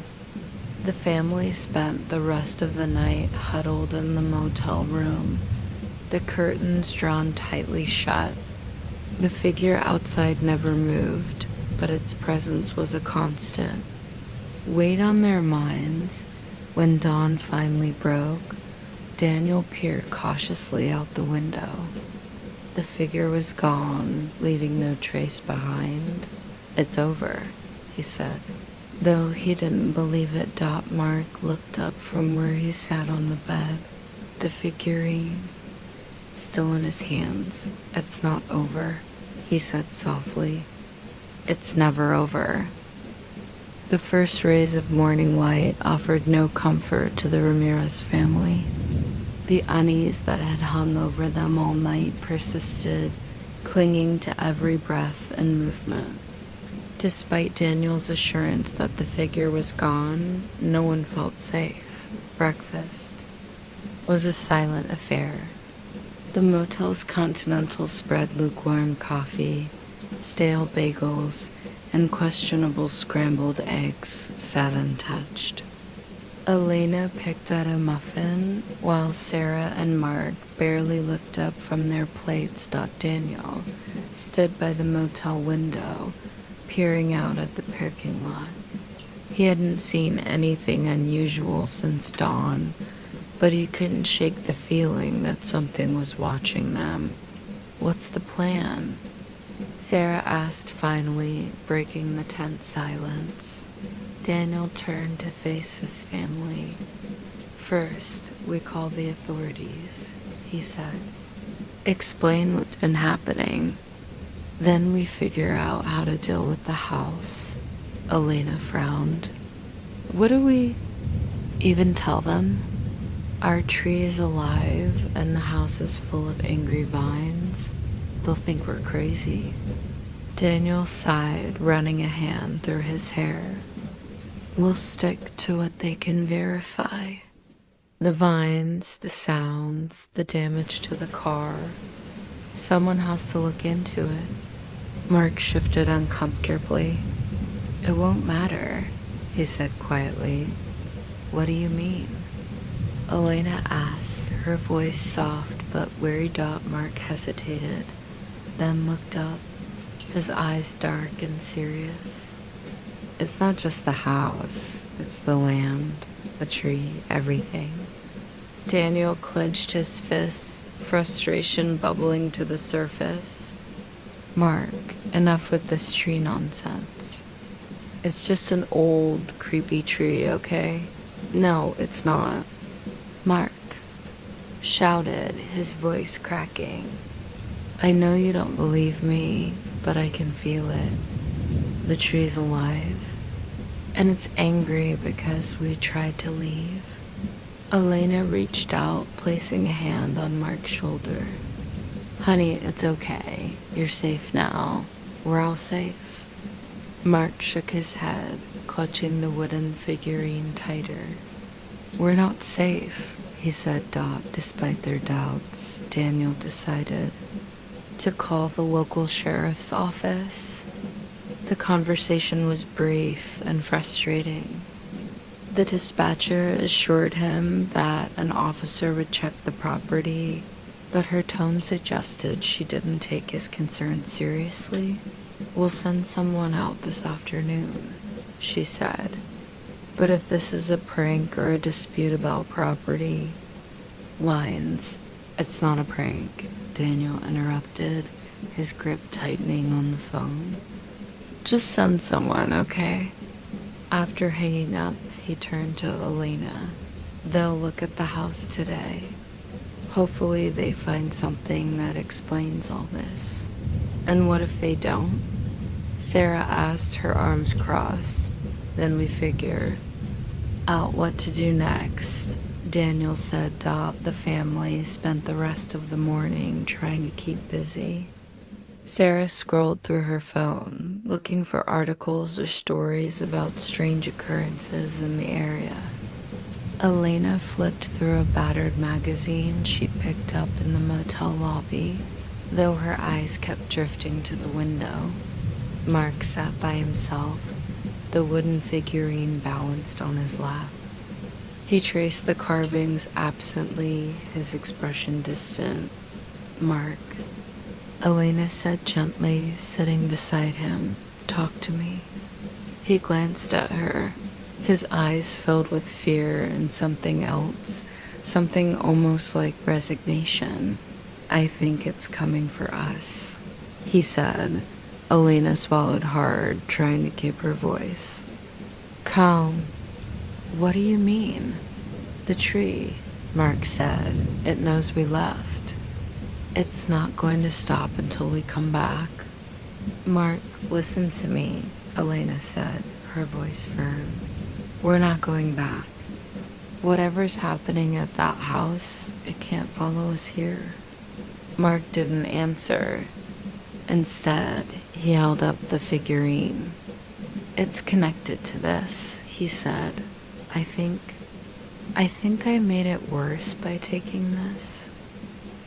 The family spent the rest of the night huddled in the motel room, the curtains drawn tightly shut. The figure outside never moved, but its presence was a constant. Weight on their minds, when dawn finally broke, Daniel peered cautiously out the window. The figure was gone, leaving no trace behind. It's over, he said. Though he didn't believe it. Mark looked up from where he sat on the bed, the figurine still in his hands. It's not over, he said softly. It's never over. The first rays of morning light offered no comfort to the Ramirez family. The unease that had hung over them all night persisted, clinging to every breath and movement. Despite Daniel's assurance that the figure was gone, no one felt safe. Breakfast was a silent affair. The motel's continental spread lukewarm coffee, stale bagels, and questionable scrambled eggs sat untouched. Elena picked at a muffin while Sarah and Mark barely looked up from their plates. Daniel stood by the motel window, peering out at the parking lot. He hadn't seen anything unusual since dawn, but he couldn't shake the feeling that something was watching them. "What's the plan?" Sarah asked finally, breaking the tense silence. Daniel turned to face his family. "First, we call the authorities," he said. "Explain what's been happening. Then we figure out how to deal with the house." Elena frowned. "What do we even tell them? Our tree is alive and the house is full of angry vines. They'll think we're crazy." Daniel sighed, running a hand through his hair. "We'll stick to what they can verify. The vines, the sounds, the damage to the car. Someone has to look into it." Mark shifted uncomfortably. "It won't matter," he said quietly. "What do you mean?" Elena asked, her voice soft but wary. Mark hesitated, then looked up, his eyes dark and serious. "It's not just the house, it's the land, the tree, everything." Daniel clenched his fists, frustration bubbling to the surface. "Mark, enough with this tree nonsense. It's just an old, creepy tree, okay?" "No, it's not." Mark shouted, his voice cracking. "I know you don't believe me, but I can feel it. The tree's alive, and it's angry because we tried to leave." Elena reached out, placing a hand on Mark's shoulder. "Honey, it's okay. You're safe now. We're all safe." Mark shook his head, clutching the wooden figurine tighter. "We're not safe," he said. Despite their doubts, Daniel decided to call the local sheriff's office. The conversation was brief and frustrating. The dispatcher assured him that an officer would check the property, but her tone suggested she didn't take his concern seriously. "We'll send someone out this afternoon," she said. "But if this is a prank or a dispute about property lines..." "It's not a prank," Daniel interrupted, his grip tightening on the phone. "Just send someone, okay?" After hanging up, he turned to Elena. "They'll look at the house today. Hopefully they find something that explains all this." "And what if they don't?" Sarah asked, her arms crossed. "Then we figure out what to do next," Daniel said. The family spent the rest of the morning trying to keep busy. Sarah scrolled through her phone, looking for articles or stories about strange occurrences in the area. Elena flipped through a battered magazine she picked up in the motel lobby, though her eyes kept drifting to the window. Mark sat by himself, the wooden figurine balanced on his lap. He traced the carvings absently, his expression distant. "Mark," Elena said gently, sitting beside him, "talk to me." He glanced at her, his eyes filled with fear and something else, something almost like resignation. "I think it's coming for us," he said. Elena swallowed hard, trying to keep her voice calm. "What do you mean?" "The tree," Mark said. "It knows we left. It's not going to stop until we come back." "Mark, listen to me," Elena said, her voice firm. "We're not going back. Whatever's happening at that house, it can't follow us here." Mark didn't answer. Instead, he held up the figurine. "It's connected to this," he said. I think I made it worse by taking this."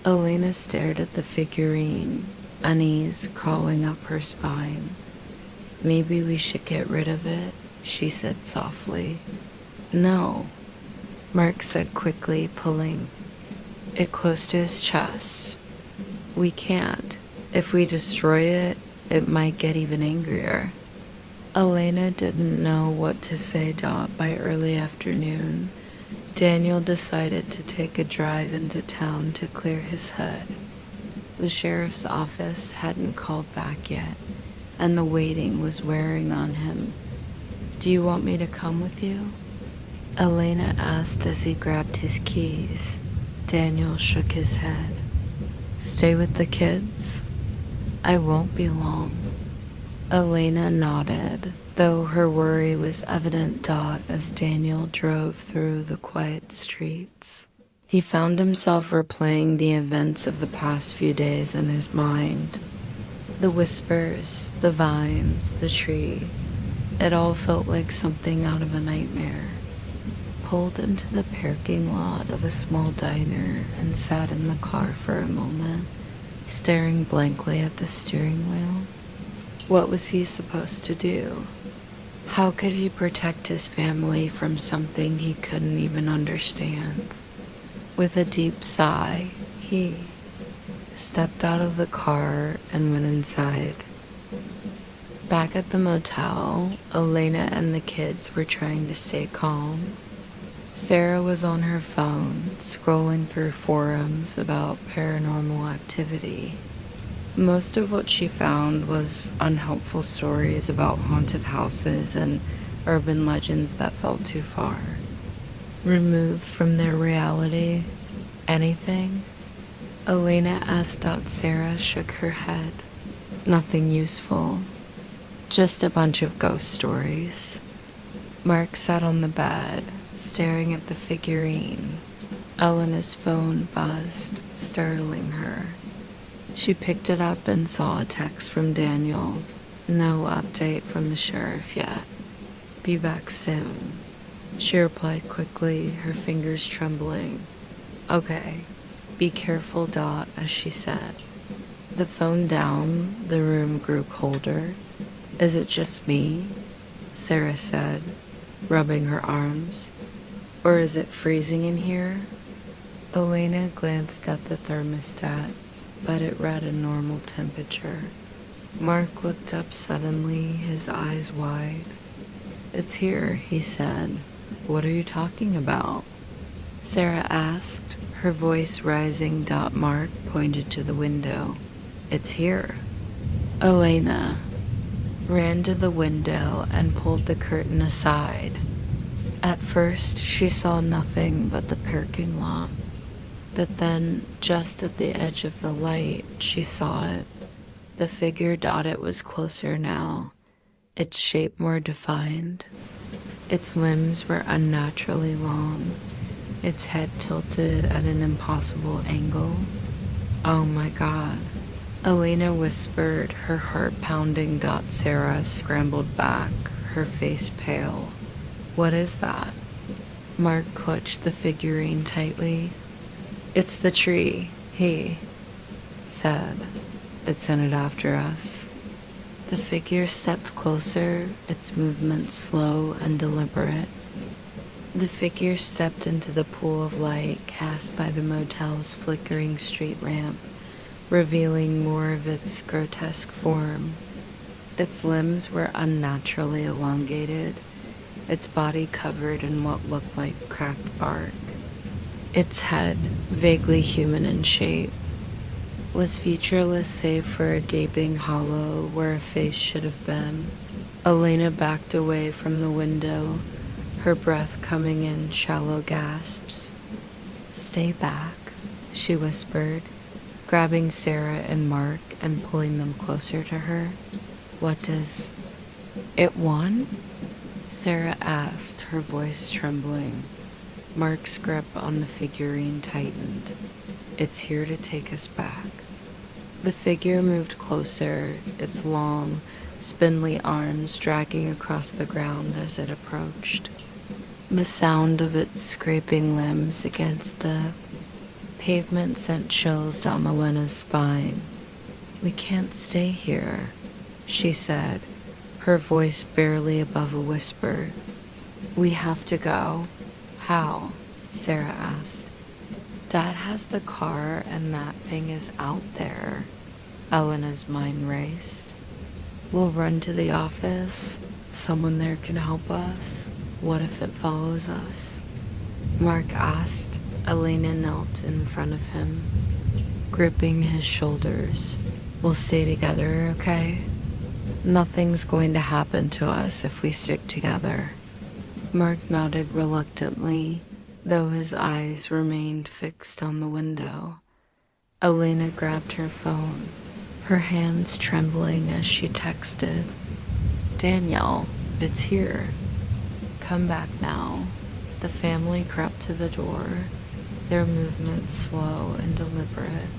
Elena stared at the figurine, unease crawling up her spine. "Maybe we should get rid of it," she said softly. "No," Mark said quickly, pulling it close to his chest. We can't. If we destroy it, it might get even angrier. Elena didn't know what to say. By early afternoon, Daniel decided to take a drive into town to clear his head. The sheriff's office hadn't called back yet, and the waiting was wearing on him. Do you want me to come with you? Elena asked as he grabbed his keys. Daniel shook his head. Stay with the kids? I won't be long. Elena nodded, though her worry was evident. As Daniel drove through the quiet streets, he found himself replaying the events of the past few days in his mind. The whispers, the vines, the tree. It all felt like something out of a nightmare. Pulled into the parking lot of a small diner and sat in the car for a moment, staring blankly at the steering wheel. What was he supposed to do? How could he protect his family from something he couldn't even understand? With a deep sigh, he stepped out of the car and went inside. Back at the motel, Elena and the kids were trying to stay calm. Sarah was on her phone, scrolling through forums about paranormal activity. Most of what she found was unhelpful stories about haunted houses and urban legends that felt too far removed from their reality. Anything? Elena asked. Sarah shook her head. Nothing useful. Just a bunch of ghost stories. Mark sat on the bed, staring at the figurine. Elena's phone buzzed, startling her. She picked it up and saw a text from Daniel. No update from the sheriff yet. Be back soon. She replied quickly, her fingers trembling. Okay, be careful. As she said. The phone down, the room grew colder. Is it just me? Sarah said, rubbing her arms. Or is it freezing in here? Elena glanced at the thermostat, but it read a normal temperature. Mark looked up suddenly, his eyes wide. It's here, he said. What are you talking about? Sarah asked, her voice rising. Mark pointed to the window. It's here. Elena ran to the window and pulled the curtain aside. At first, she saw nothing but the parking lot. But then, just at the edge of the light, she saw it. The figure. It was closer now, its shape more defined. Its limbs were unnaturally long, its head tilted at an impossible angle. Oh my God, Elena whispered, her heart pounding. Sarah scrambled back, her face pale. What is that? Mark clutched the figurine tightly. It's the tree, he said. It's in it after us. The figure stepped closer, its movement slow and deliberate. The figure stepped into the pool of light cast by the motel's flickering street lamp, revealing more of its grotesque form. Its limbs were unnaturally elongated, its body covered in what looked like cracked bark. Its head, vaguely human in shape, was featureless save for a gaping hollow where a face should have been. Elena backed away from the window, her breath coming in shallow gasps. Stay back, she whispered, grabbing Sarah and Mark and pulling them closer to her. What does it want? Sarah asked, her voice trembling. Mark's grip on the figurine tightened. It's here to take us back. The figure moved closer, its long, spindly arms dragging across the ground as it approached. The sound of its scraping limbs against the pavement sent chills down Elena's spine. We can't stay here, she said, her voice barely above a whisper. We have to go. How? Sarah asked. Dad has the car and that thing is out there. Elena's mind raced. We'll run to the office. Someone there can help us. What if it follows us? Mark asked. Elena knelt in front of him, gripping his shoulders. We'll stay together, okay? Nothing's going to happen to us if we stick together. Mark nodded reluctantly, though his eyes remained fixed on the window. Elena grabbed her phone, her hands trembling as she texted, Danielle, it's here. Come back now. The family crept to the door, their movements slow and deliberate.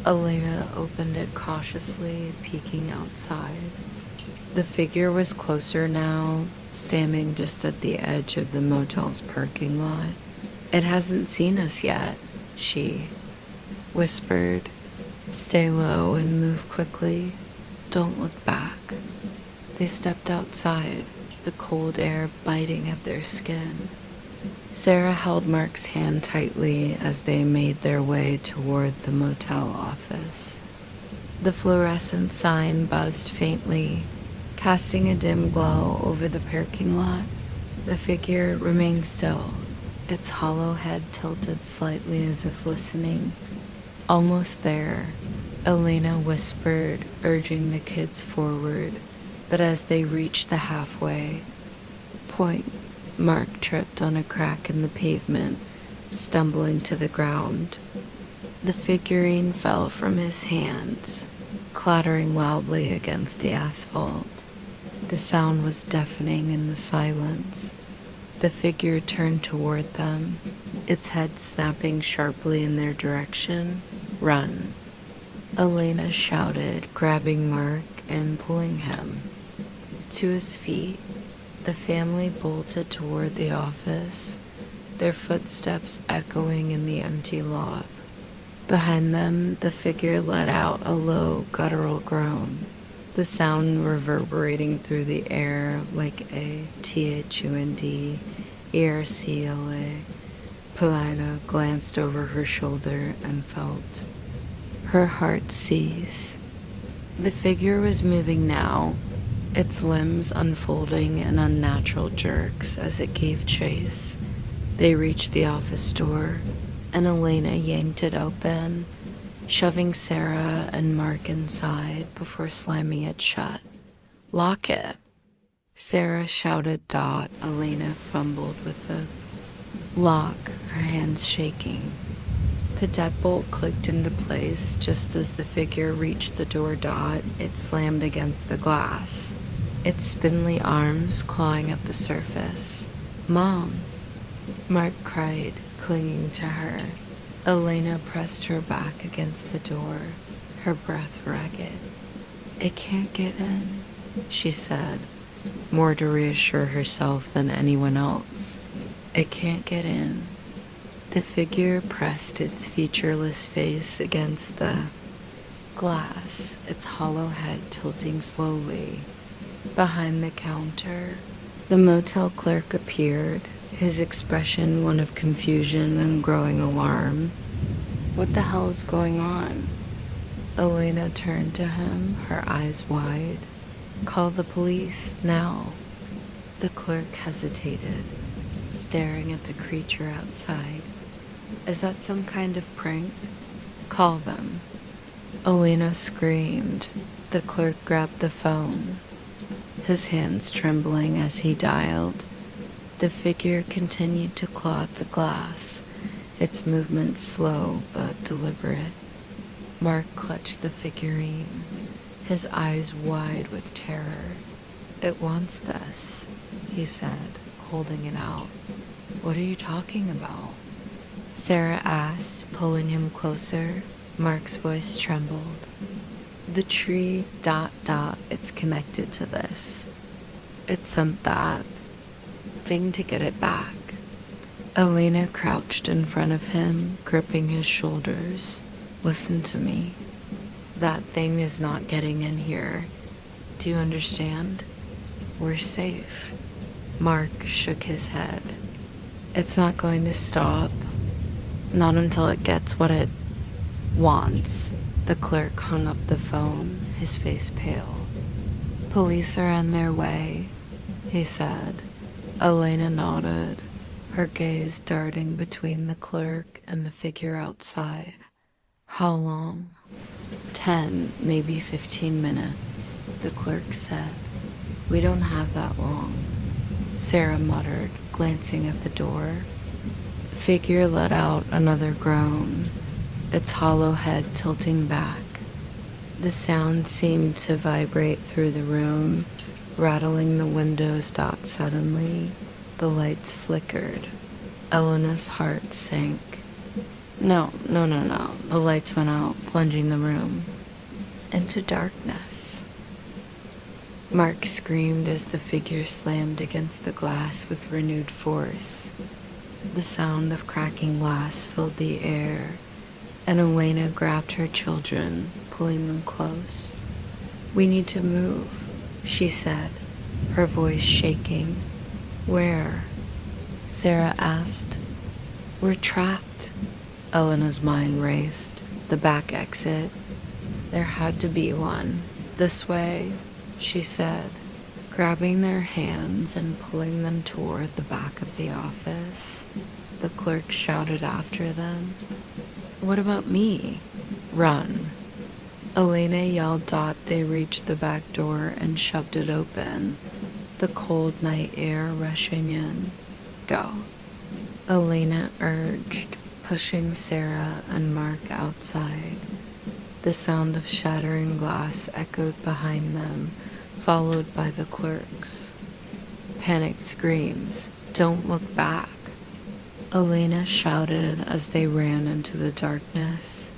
Elena opened it cautiously, peeking outside. The figure was closer now, standing just at the edge of the motel's parking lot. It hasn't seen us yet, she whispered. Stay low and move quickly. Don't look back. They stepped outside, the cold air biting at their skin. Sarah held Mark's hand tightly as they made their way toward the motel office. The fluorescent sign buzzed faintly, casting a dim glow over the parking lot. The figure remained still, its hollow head tilted slightly as if listening. Almost there, Elena whispered, urging the kids forward, but as they reached the halfway point, Mark tripped on a crack in the pavement, stumbling to the ground. The figurine fell from his hands, clattering loudly against the asphalt. The sound was deafening in the silence. The figure turned toward them, its head snapping sharply in their direction. Run. Elena shouted, grabbing Mark and pulling him. To his feet, the family bolted toward the office, their footsteps echoing in the empty lot. Behind them, the figure let out a low, guttural groan, the sound reverberating through the air like a THUND, ERCLA. Polina glanced over her shoulder and felt her heart seize. The figure was moving now, its limbs unfolding in unnatural jerks as it gave chase. They reached the office door, and Elena yanked it open, shoving Sarah and Mark inside before slamming it shut. Lock it. Sarah shouted. Elena fumbled with the lock, her hands shaking. The deadbolt clicked into place just as the figure reached the door. It slammed against the glass, its spindly arms clawing at the surface. Mom, Mark cried, clinging to her. Elena pressed her back against the door, her breath ragged. It can't get in, she said, more to reassure herself than anyone else. It can't get in. The figure pressed its featureless face against the glass, its hollow head tilting slowly. Behind the counter, the motel clerk appeared, his expression one of confusion and growing alarm. What the hell is going on? Elena turned to him, her eyes wide. Call the police, now. The clerk hesitated, staring at the creature outside. Is that some kind of prank? Call them. Elena screamed. The clerk grabbed the phone, his hands trembling as he dialed. The figure continued to claw at the glass, its movements slow but deliberate. Mark clutched the figurine, his eyes wide with terror. It wants this, he said, holding it out. What are you talking about? Sarah asked, pulling him closer. Mark's voice trembled. The tree, it's connected to this. It sent that thing to get it back. Elena crouched in front of him, gripping his shoulders. Listen to me. That thing is not getting in here. Do you understand? We're safe. Mark shook his head. It's not going to stop. Not until it gets what it wants. The clerk hung up the phone, his face pale. Police are on their way, he said. Elena nodded, her gaze darting between the clerk and the figure outside. How long? 10, maybe 15 minutes, the clerk said. We don't have that long, Sarah muttered, glancing at the door. The figure let out another groan, its hollow head tilting back. The sound seemed to vibrate through the room, rattling the windows. Suddenly, the lights flickered. Elena's heart sank. No. The lights went out, plunging the room into darkness. Mark screamed as the figure slammed against the glass with renewed force. The sound of cracking glass filled the air, and Elena grabbed her children, pulling them close. We need to move, she said, her voice shaking. Where? Sarah asked. We're trapped. Elena's mind raced. The back exit. There had to be one. This way, she said, grabbing their hands and pulling them toward the back of the office. The clerk shouted after them. What about me? Run. Elena yelled. They reached the back door and shoved it open, the cold night air rushing in. Go, Elena urged, pushing Sarah and Mark outside. The sound of shattering glass echoed behind them, followed by the clerks. Panicked screams. Don't look back, Elena shouted as they ran into the darkness.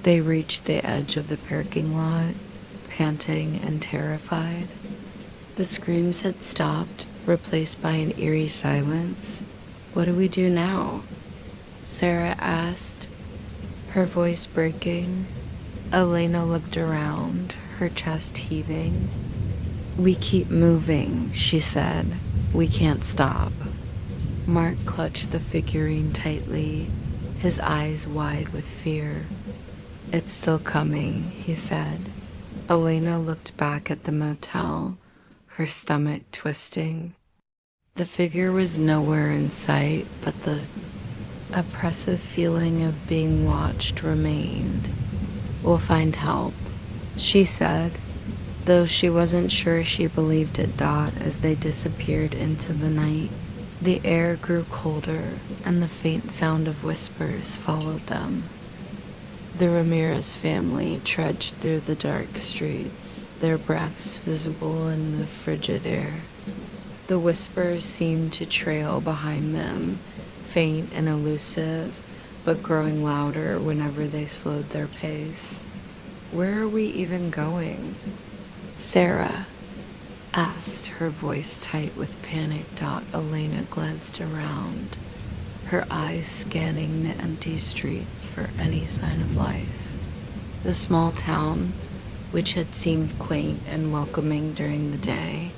They reached the edge of the parking lot, panting and terrified. The screams had stopped, replaced by an eerie silence. What do we do now? Sarah asked, her voice breaking. Elena looked around, her chest heaving. We keep moving, she said. We can't stop. Mark clutched the figurine tightly, his eyes wide with fear. It's still coming, he said. Elena looked back at the motel, her stomach twisting. The figure was nowhere in sight, but the oppressive feeling of being watched remained. We'll find help, she said, though she wasn't sure she believed it. As they disappeared into the night, the air grew colder, and the faint sound of whispers followed them. The Ramirez family trudged through the dark streets, their breaths visible in the frigid air. The whispers seemed to trail behind them, faint and elusive, but growing louder whenever they slowed their pace. Where are we even going? Sarah asked, her voice tight with panic. Elena glanced around, her eyes scanning the empty streets for any sign of life. The small town, which had seemed quaint and welcoming during the day,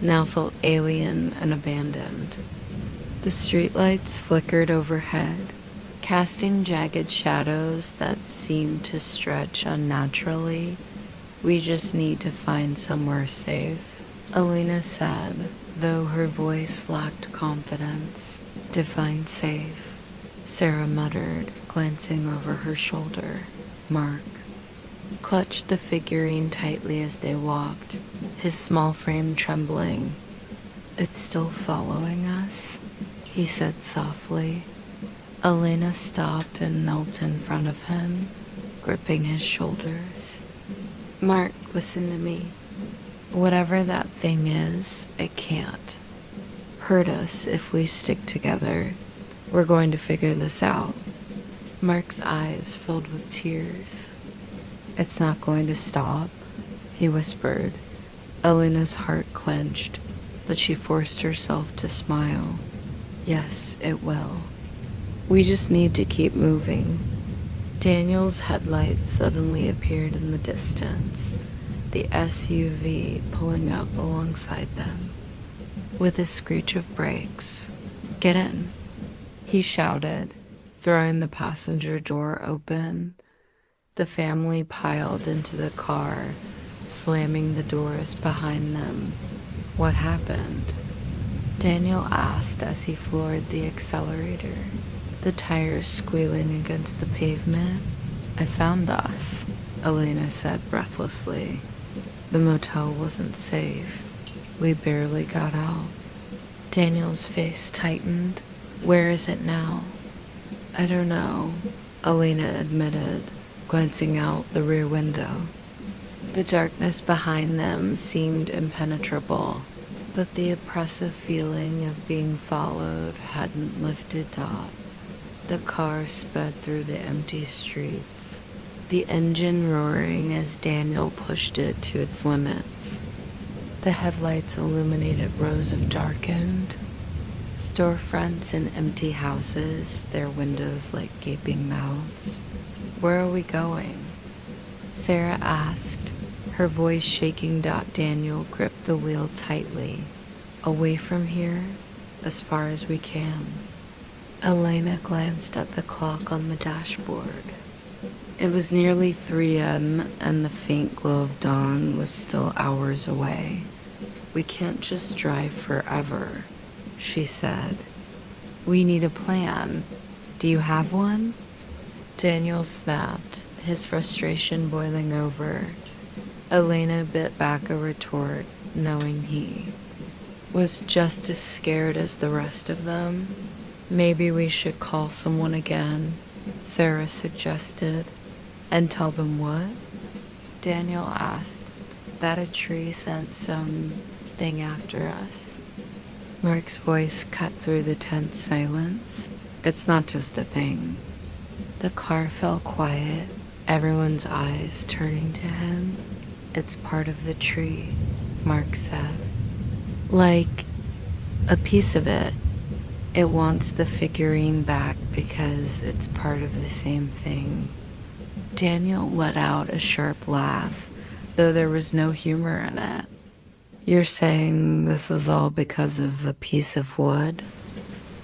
now felt alien and abandoned. The streetlights flickered overhead, casting jagged shadows that seemed to stretch unnaturally. We just need to find somewhere safe, Elena said, though her voice lacked confidence. Define safe, Sarah muttered, glancing over her shoulder. Mark clutched the figurine tightly as they walked, his small frame trembling. It's still following us, he said softly. Elena stopped and knelt in front of him, gripping his shoulders. Mark, listen to me. Whatever that thing is, it can't hurt us if we stick together. We're going to figure this out. Mark's eyes filled with tears. It's not going to stop, he whispered. Elena's heart clenched, but she forced herself to smile. Yes, it will. We just need to keep moving. Daniel's headlights suddenly appeared in the distance, the SUV pulling up alongside them. With a screech of brakes, Get in, he shouted, throwing the passenger door open. The family piled into the car, slamming the doors behind them. What happened? Daniel asked as he floored the accelerator, the tires squealing against the pavement. I found us, Elena said breathlessly. The motel wasn't safe. We barely got out. Daniel's face tightened. Where is it now? I don't know, Elena admitted, glancing out the rear window. The darkness behind them seemed impenetrable, but the oppressive feeling of being followed hadn't lifted dot. The car sped through the empty streets, the engine roaring as Daniel pushed it to its limits. The headlights illuminated rows of darkened storefronts and empty houses, their windows like gaping mouths. Where are we going? Sarah asked, her voice shaking. Daniel gripped the wheel tightly. Away from here, as far as we can. Elena glanced at the clock on the dashboard. It was nearly 3 a.m. and the faint glow of dawn was still hours away. We can't just drive forever, she said. We need a plan. Do you have one? Daniel snapped, his frustration boiling over. Elena bit back a retort, knowing he was just as scared as the rest of them. Maybe we should call someone again, Sarah suggested. And tell them what? Daniel asked. That a tree sent something after us. Mark's voice cut through the tense silence. It's not just a thing. The car fell quiet, everyone's eyes turning to him. It's part of the tree, Mark said. Like a piece of it. It wants the figurine back because it's part of the same thing. Daniel let out a sharp laugh, though there was no humor in it. You're saying this is all because of a piece of wood?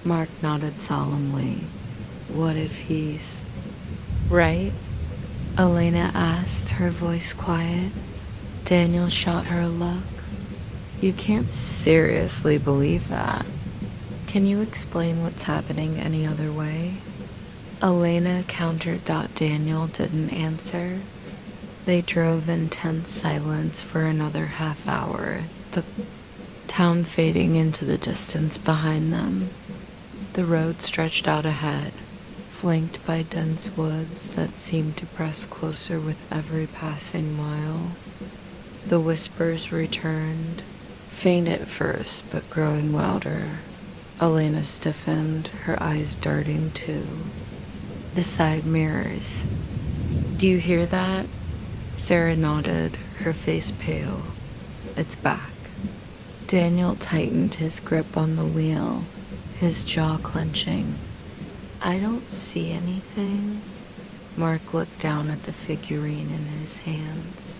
Mark nodded solemnly. What if he's right? Elena asked, her voice quiet. Daniel shot her a look. You can't seriously believe that. Can you explain what's happening any other way? Elena countered. Daniel didn't answer. They drove in tense silence for another half hour, the town fading into the distance behind them. The road stretched out ahead, flanked by dense woods that seemed to press closer with every passing mile. The whispers returned, faint at first but growing louder. Elena stiffened, her eyes darting too. The side mirrors. Do you hear that? Sarah nodded, her face pale. It's back. Daniel tightened his grip on the wheel, his jaw clenching. I don't see anything. Mark looked down at the figurine in his hands.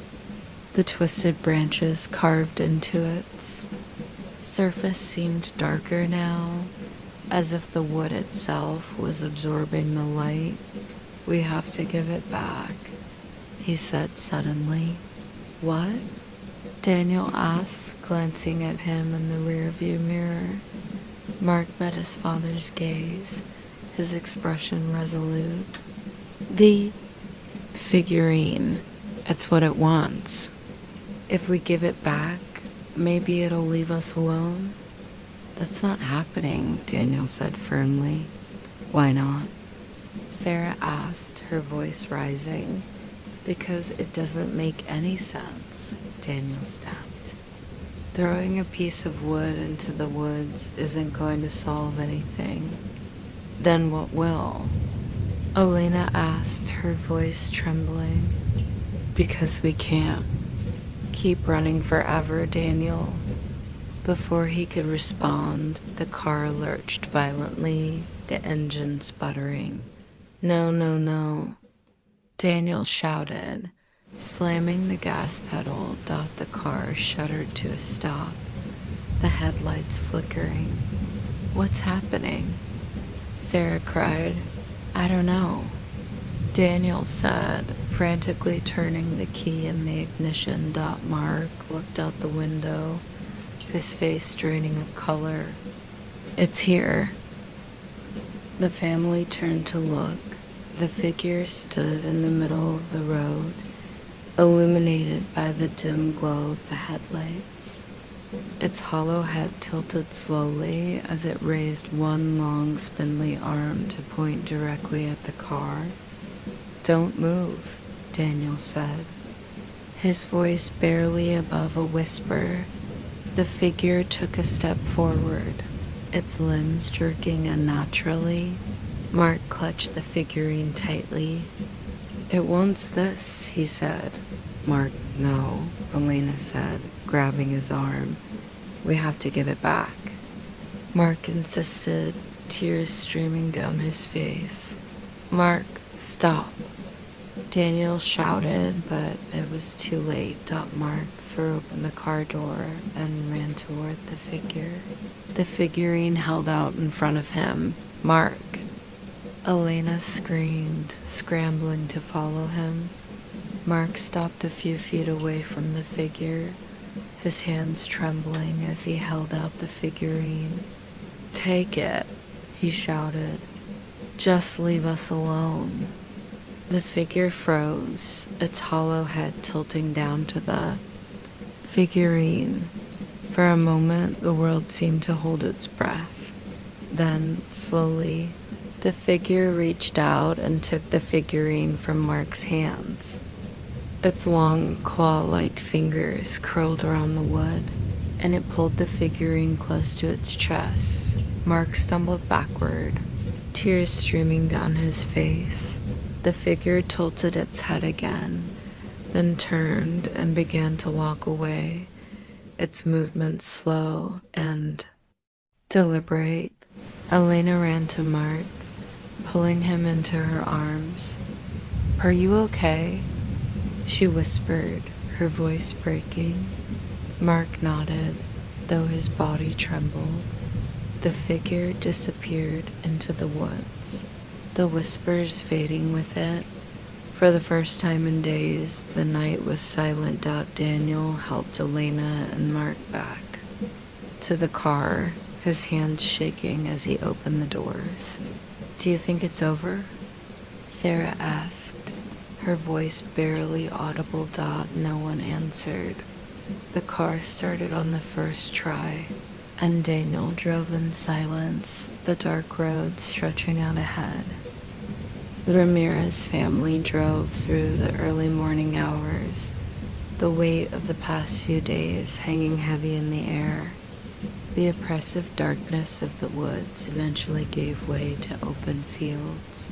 The twisted branches carved into its surface seemed darker now, as if the wood itself was absorbing the light. We have to give it back, he said suddenly. What? Daniel asked, glancing at him in the rearview mirror. Mark met his father's gaze, his expression resolute. The figurine, it's what it wants. If we give it back, maybe it'll leave us alone. That's not happening, Daniel said firmly. Why not? Sarah asked, her voice rising. Because it doesn't make any sense, Daniel snapped. Throwing a piece of wood into the woods isn't going to solve anything. Then what will? Elena asked, her voice trembling. Because we can't. Keep running forever, Daniel. Before he could respond, the car lurched violently, the engine sputtering. No, no, no. Daniel shouted, slamming the gas pedal. The car shuddered to a stop, the headlights flickering. What's happening? Sarah cried. I don't know. Daniel said, frantically turning the key in the ignition. Mark looked out the window, his face draining of color. It's here. The family turned to look. The figure stood in the middle of the road, illuminated by the dim glow of the headlights. Its hollow head tilted slowly as it raised one long spindly arm to point directly at the car. Don't move, Daniel said, his voice barely above a whisper. The figure took a step forward, its limbs jerking unnaturally. Mark clutched the figurine tightly. It wants this, he said. Mark, no, Elena said, grabbing his arm. We have to give it back. Mark insisted, tears streaming down his face. Mark, stop. Daniel shouted, but it was too late. Mark threw open the car door and ran toward the figure. The figurine held out in front of him. Mark. Elena screamed, scrambling to follow him. Mark stopped a few feet away from the figure, his hands trembling as he held out the figurine. Take it, he shouted. Just leave us alone. The figure froze, its hollow head tilting down to the figurine. For a moment, the world seemed to hold its breath. Then, slowly, the figure reached out and took the figurine from Mark's hands. Its long, claw-like fingers curled around the wood, and it pulled the figurine close to its chest. Mark stumbled backward, tears streaming down his face. The figure tilted its head again, then turned and began to walk away, its movements slow and deliberate. Elena ran to Mark, pulling him into her arms. Are you okay? She whispered, her voice breaking. Mark nodded, though his body trembled. The figure disappeared into the woods, the whispers fading with it. For the first time in days, the night was silent. Daniel helped Elena and Mark back to the car, his hands shaking as he opened the doors. Do you think it's over? Sarah asked, her voice barely audible. No one answered. The car started on the first try, and Daniel drove in silence, the dark road stretching out ahead. The Ramirez family drove through the early morning hours, the weight of the past few days hanging heavy in the air. The oppressive darkness of the woods eventually gave way to open fields,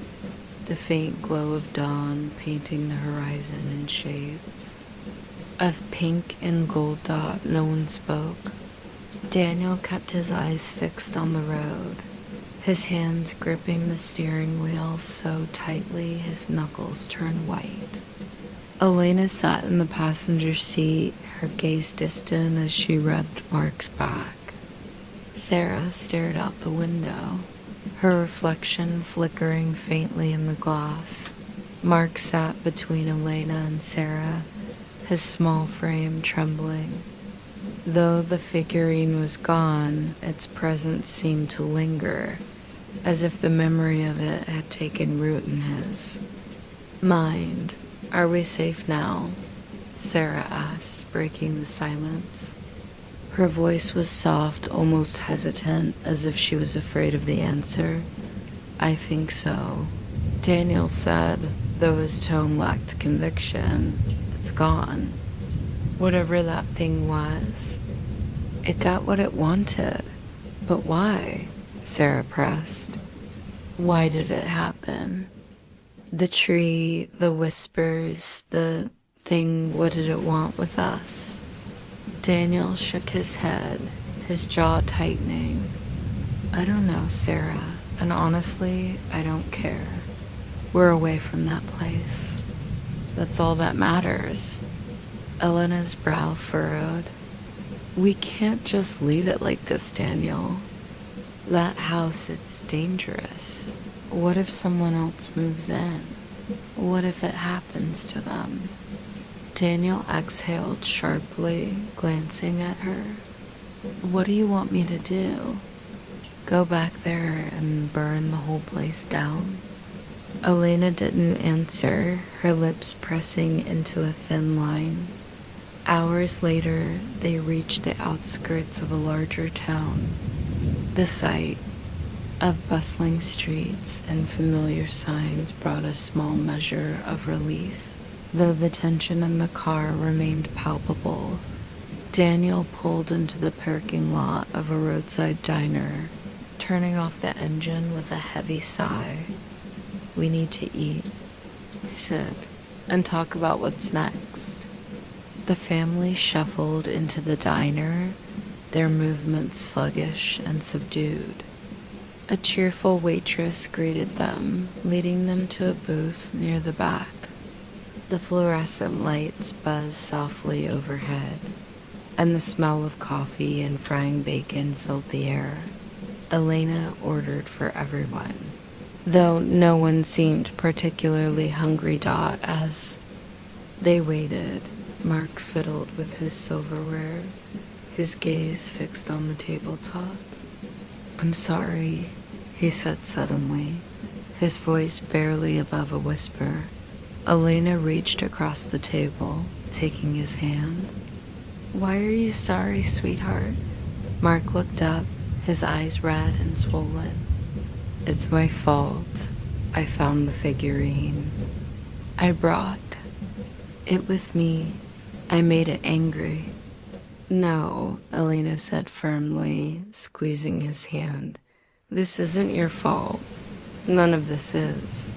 the faint glow of dawn painting the horizon in shades of pink and gold. No one spoke. Daniel kept his eyes fixed on the road, his hands gripping the steering wheel so tightly his knuckles turned white. Elena sat in the passenger seat, her gaze distant as she rubbed Mark's back. Sarah stared out the window, her reflection flickering faintly in the glass. Mark sat between Elena and Sarah, his small frame trembling. Though the figurine was gone, its presence seemed to linger, as if the memory of it had taken root in his mind. Are we safe now? Sarah asked, breaking the silence. Her voice was soft, almost hesitant, as if she was afraid of the answer. I think so, Daniel said, though his tone lacked conviction. It's gone. Whatever that thing was, it got what it wanted. But why? Sarah pressed. Why did it happen? The tree, the whispers, the thing, what did it want with us? Daniel shook his head, his jaw tightening. I don't know, Sarah, and honestly, I don't care. We're away from that place. That's all that matters. Elena's brow furrowed. We can't just leave it like this, Daniel. That house, it's dangerous. What if someone else moves in? What if it happens to them? Daniel exhaled sharply, glancing at her. What do you want me to do? Go back there and burn the whole place down? Elena didn't answer, her lips pressing into a thin line. Hours later, they reached the outskirts of a larger town. The sight of bustling streets and familiar signs brought a small measure of relief, though the tension in the car remained palpable. Daniel pulled into the parking lot of a roadside diner, turning off the engine with a heavy sigh. We need to eat, he said, and talk about what's next. The family shuffled into the diner, their movements sluggish and subdued. A cheerful waitress greeted them, leading them to a booth near the back. The fluorescent lights buzzed softly overhead, and the smell of coffee and frying bacon filled the air. Elena ordered for everyone, though no one seemed particularly hungry. As they waited, Mark fiddled with his silverware, his gaze fixed on the tabletop. I'm sorry, he said suddenly, his voice barely above a whisper. Elena reached across the table, taking his hand. Why are you sorry, sweetheart? Mark looked up, his eyes red and swollen. It's my fault. I found the figurine. I brought it with me. I made it angry. No, Elena said firmly, squeezing his hand. This isn't your fault. None of this is.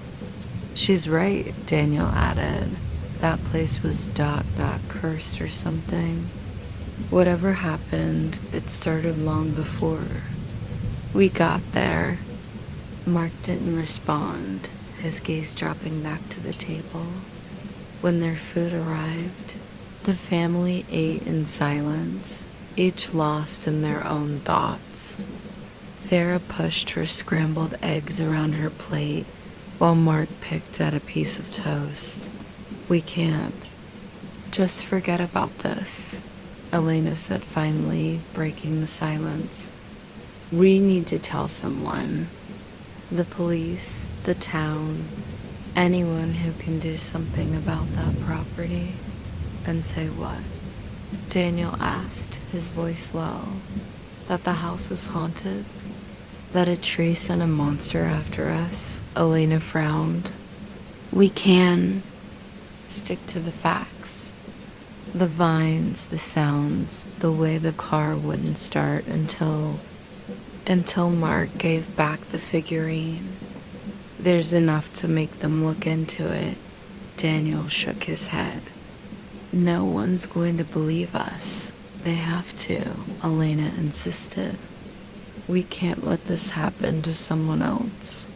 She's right, Daniel added. That place was ... cursed or something. Whatever happened, it started long before. We got there. Mark didn't respond, his gaze dropping back to the table. When their food arrived, the family ate in silence, each lost in their own thoughts. Sarah pushed her scrambled eggs around her plate, while Mark picked at a piece of toast. We can't. Just forget about this, Elena said finally, breaking the silence. We need to tell someone. The police, the town, anyone who can do something about that property. And say what? Daniel asked, his voice low. That the house is haunted? That a tree sent a monster after us? Elena frowned. We can stick to the facts. The vines, the sounds, the way the car wouldn't start until Mark gave back the figurine. There's enough to make them look into it. Daniel shook his head. No one's going to believe us. They have to, Elena insisted. We can't let this happen to someone else.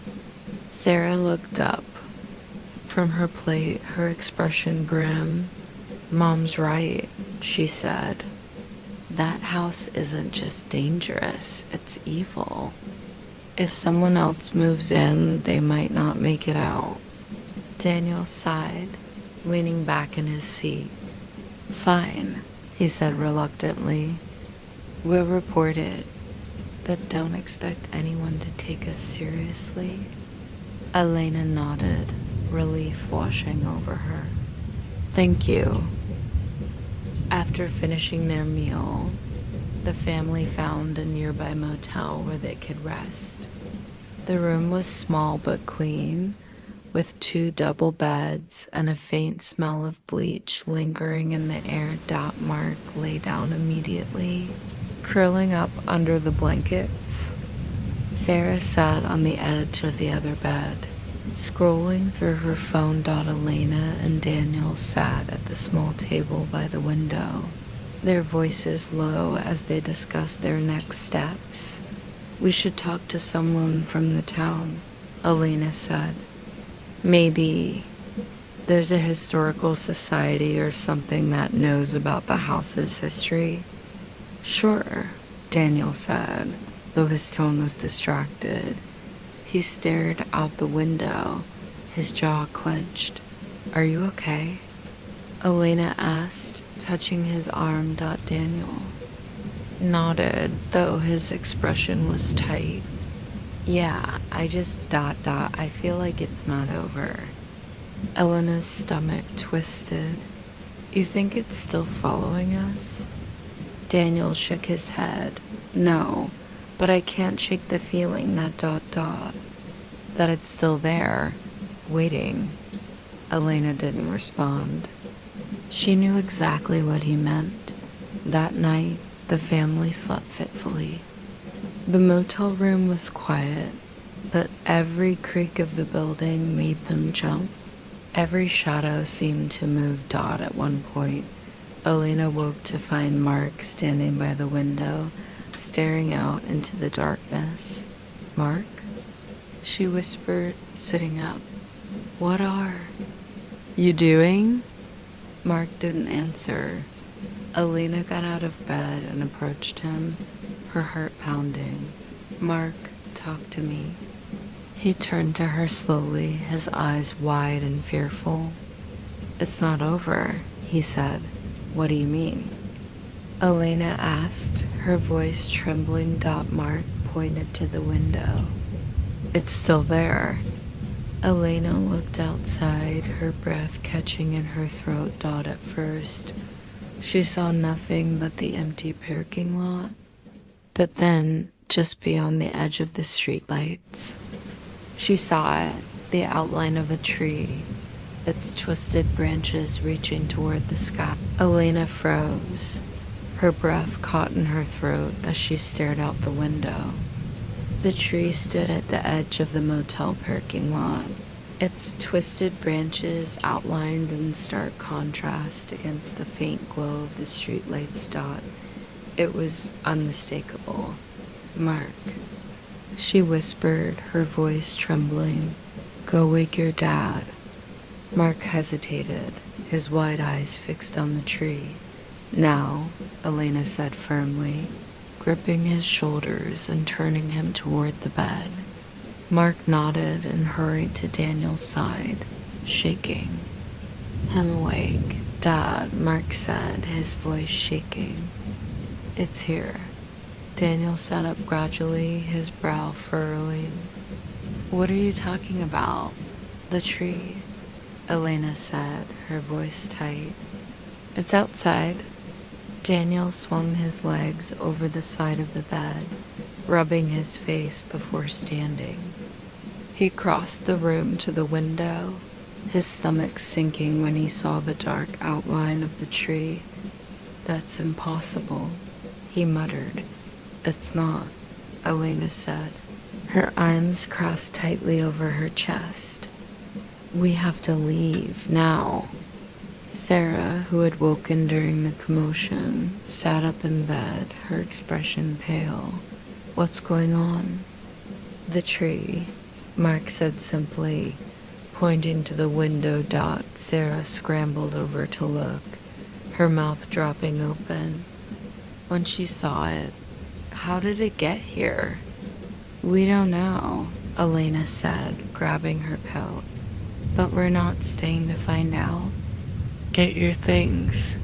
Sarah looked up from her plate, her expression grim. Mom's right, she said. That house isn't just dangerous, it's evil. If someone else moves in, they might not make it out. Daniel sighed, leaning back in his seat. Fine, he said reluctantly. We'll report it, but don't expect anyone to take us seriously. Elena nodded, relief washing over her. Thank you. After finishing their meal, the family found a nearby motel where they could rest. The room was small but clean, with 2 double beds and a faint smell of bleach lingering in the air. Mark lay down immediately, curling up under the blankets. Sarah sat on the edge of the other bed, scrolling through her phone. Elena and Daniel sat at the small table by the window, their voices low as they discussed their next steps. We should talk to someone from the town, Elena said. Maybe there's a historical society or something that knows about the house's history. Sure, Daniel said. though his tone was distracted. He stared out the window, his jaw clenched. "Are you okay?" Elena asked, touching his arm. Daniel nodded, though his expression was tight. "Yeah, I just ... I feel like it's not over." Elena's stomach twisted. "You think it's still following us?" Daniel shook his head. "No, but I can't shake the feeling that ... that it's still there, waiting." Elena didn't respond. She knew exactly what he meant. That night, the family slept fitfully. The motel room was quiet, but every creak of the building made them jump. Every shadow seemed to move. At one point, Elena woke to find Mark standing by the window, staring out into the darkness. "Mark?" she whispered, sitting up. "What are you doing?" Mark didn't answer. Elena got out of bed and approached him, her heart pounding. "Mark, talk to me." He turned to her slowly, his eyes wide and fearful. "It's not over," he said. "What do you mean?" Elena asked, her voice trembling. Mark pointed to the window. "It's still there." Elena looked outside, her breath catching in her throat. At first, she saw nothing but the empty parking lot. But then, just beyond the edge of the streetlights, she saw it, the outline of a tree, its twisted branches reaching toward the sky. Elena froze. Her breath caught in her throat as she stared out the window. The tree stood at the edge of the motel parking lot, its twisted branches outlined in stark contrast against the faint glow of the streetlights. It was unmistakable. "Mark," she whispered, her voice trembling. "Go wake your dad." Mark hesitated, his wide eyes fixed on the tree. "Now," Elena said firmly, gripping his shoulders and turning him toward the bed. Mark nodded and hurried to Daniel's side, shaking him awake. "Dad," Mark said, his voice shaking. "It's here." Daniel sat up gradually, his brow furrowing. "What are you talking about?" "The tree," Elena said, her voice tight. "It's outside." Daniel swung his legs over the side of the bed, rubbing his face before standing. He crossed the room to the window, his stomach sinking when he saw the dark outline of the tree. "That's impossible," he muttered. "It's not," Elena said, her arms crossed tightly over her chest. "We have to leave now." Sarah, who had woken during the commotion, sat up in bed, her expression pale. "What's going on?" "The tree," Mark said simply, pointing to the window. Sarah scrambled over to look, her mouth dropping open. When she saw it, "How did it get here?" "We don't know," Elena said, grabbing her coat. "But we're not staying to find out." "Get your things."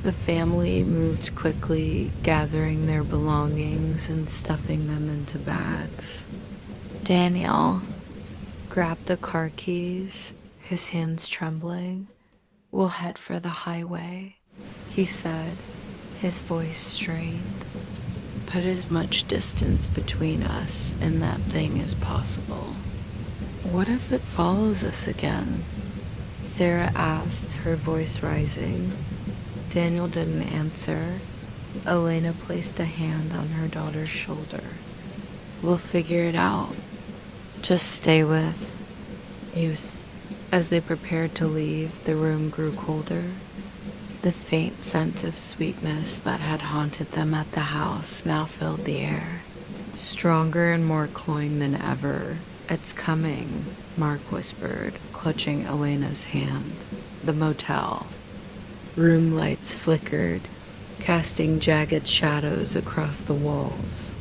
The family moved quickly, gathering their belongings and stuffing them into bags. Daniel grabbed the car keys, his hands trembling. "We'll head for the highway," he said, his voice strained. "Put as much distance between us and that thing as possible." "What if it follows us again?" Sarah asked, her voice rising. Daniel didn't answer. Elena placed a hand on her daughter's shoulder. "We'll figure it out. Just stay with you." As they prepared to leave, the room grew colder. The faint scent of sweetness that had haunted them at the house now filled the air, stronger and more cloying than ever. "It's coming," Mark whispered, clutching Elena's hand. The motel. Room lights flickered, casting jagged shadows across the walls.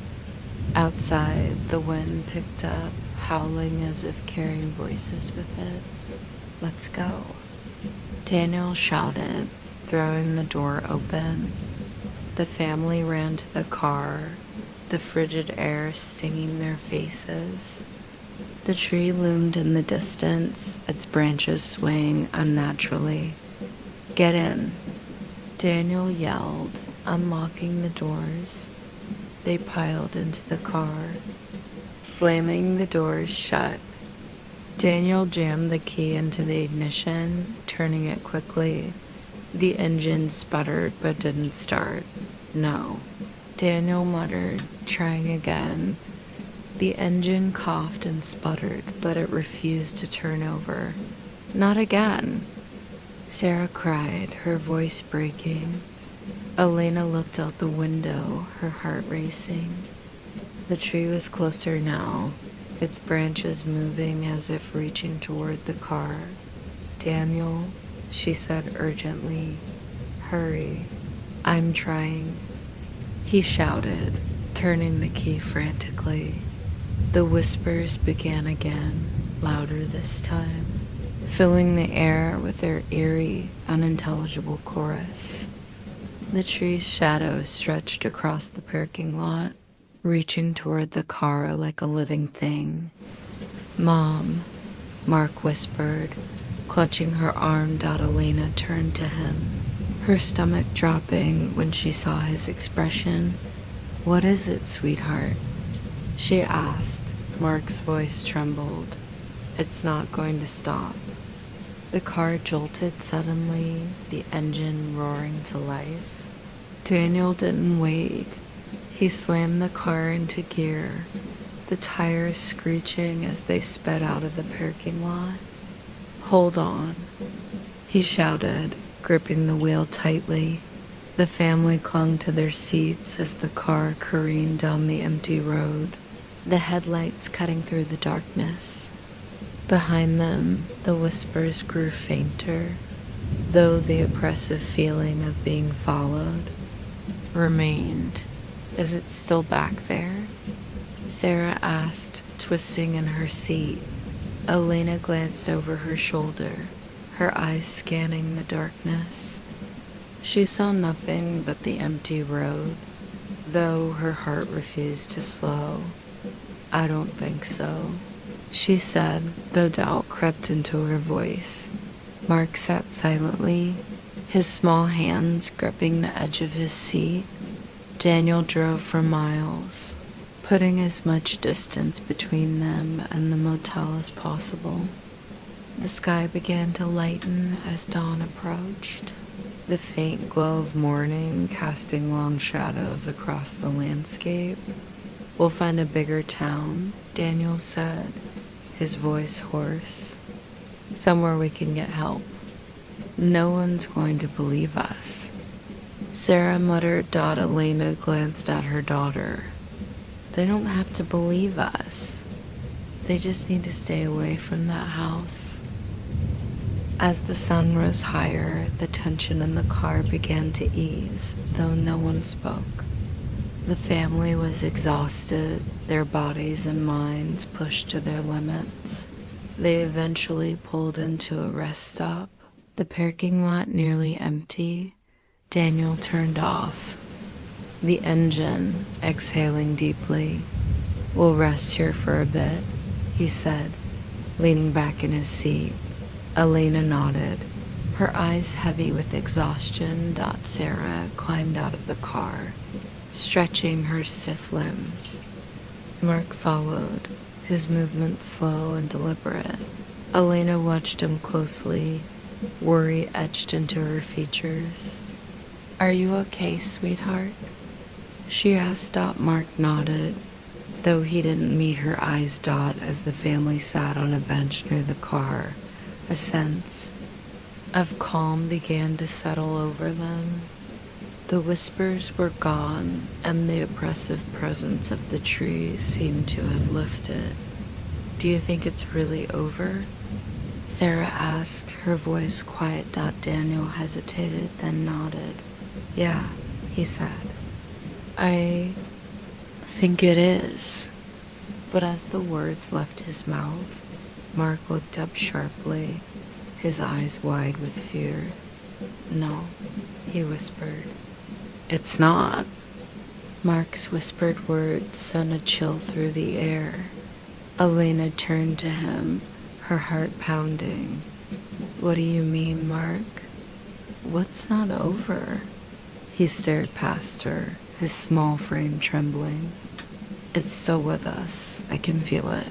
Outside, the wind picked up, howling as if carrying voices with it. "Let's go," Daniel shouted, throwing the door open. The family ran to the car, the frigid air stinging their faces. The tree loomed in the distance, its branches swaying unnaturally. "Get in," Daniel yelled, unlocking the doors. They piled into the car, slamming the doors shut. Daniel jammed the key into the ignition, turning it quickly. The engine sputtered but didn't start. "No," Daniel muttered, trying again. The engine coughed and sputtered, but it refused to turn over. "Not again," Sarah cried, her voice breaking. Elena looked out the window, her heart racing. The tree was closer now, its branches moving as if reaching toward the car. "Daniel," she said urgently, "hurry. I'm trying." He shouted, turning the key frantically. The whispers began again, louder this time, filling the air with their eerie, unintelligible chorus. The tree's shadow stretched across the parking lot, reaching toward the car like a living thing. "Mom," Mark whispered, clutching her arm. Elena turned to him, her stomach dropping when she saw his expression. "What is it, sweetheart?" she asked. Mark's voice trembled. "It's not going to stop." The car jolted suddenly, the engine roaring to life. Daniel didn't wait. He slammed the car into gear, the tires screeching as they sped out of the parking lot. "Hold on," he shouted, gripping the wheel tightly. The family clung to their seats as the car careened down the empty road, the headlights cutting through the darkness. Behind them, the whispers grew fainter, though the oppressive feeling of being followed remained. "Is it still back there?" Sarah asked, twisting in her seat. Elena glanced over her shoulder, her eyes scanning the darkness. She saw nothing but the empty road, though her heart refused to slow. "I don't think so," she said, though doubt crept into her voice. Mark sat silently, his small hands gripping the edge of his seat. Daniel drove for miles, putting as much distance between them and the motel as possible. The sky began to lighten as dawn approached, the faint glow of morning casting long shadows across the landscape. "We'll find a bigger town," Daniel said, his voice hoarse. "Somewhere we can get help. No one's going to believe us." Sarah muttered. Elena glanced at her daughter. "They don't have to believe us. They just need to stay away from that house." As the sun rose higher, the tension in the car began to ease, though no one spoke. The family was exhausted, their bodies and minds pushed to their limits. They eventually pulled into a rest stop, the parking lot nearly empty. Daniel turned off the engine, exhaling deeply. "We'll rest here for a bit," he said, leaning back in his seat. Elena nodded, her eyes heavy with exhaustion. Sarah climbed out of the car, stretching her stiff limbs. Mark followed, his movements slow and deliberate. Elena watched him closely, worry etched into her features. "Are you okay, sweetheart?" she asked. Mark nodded, though he didn't meet her eyes. As the family sat on a bench near the car, a sense of calm began to settle over them. The whispers were gone, and the oppressive presence of the trees seemed to have lifted. "Do you think it's really over?" Sarah asked, her voice quiet. Daniel hesitated, then nodded. "Yeah," he said. "I think it is. But as the words left his mouth, Mark looked up sharply, his eyes wide with fear. No, he whispered. It's not. Mark's whispered words sent a chill through the air. Elena turned to him, her heart pounding. What do you mean, Mark? What's not over? He stared past her, his small frame trembling. It's still with us. I can feel it.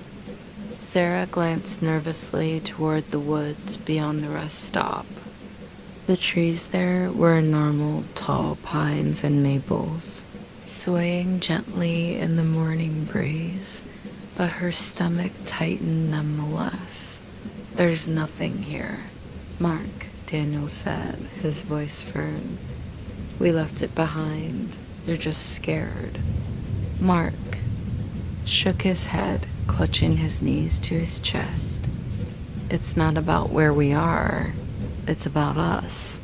Sarah glanced nervously toward the woods beyond the rest stop. The trees there were normal, tall pines and maples, swaying gently in the morning breeze, but her stomach tightened nonetheless. There's nothing here. Mark, Daniel said, his voice firm. We left it behind. You're just scared. Mark shook his head, clutching his knees to his chest. It's not about where we are. It's about us.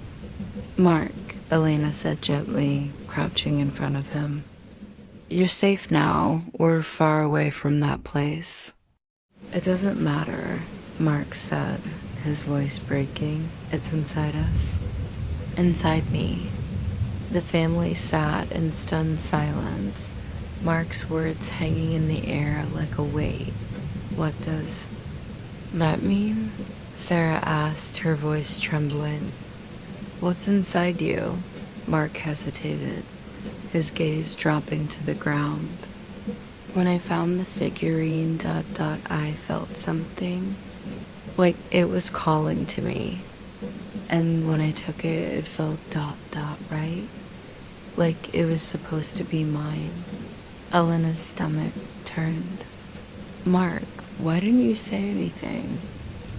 Mark, Elena said gently, crouching in front of him. You're safe now. We're far away from that place. It doesn't matter, Mark said, his voice breaking. It's inside us. Inside me. The family sat in stunned silence, Mark's words hanging in the air like a weight. What does that mean? Sarah asked, her voice trembling. What's inside you? Mark hesitated, his gaze dropping to the ground. When I found the figurine, I felt something. Like it was calling to me. And when I took it, it felt right? Like it was supposed to be mine. Elena's stomach turned. Mark, why didn't you say anything?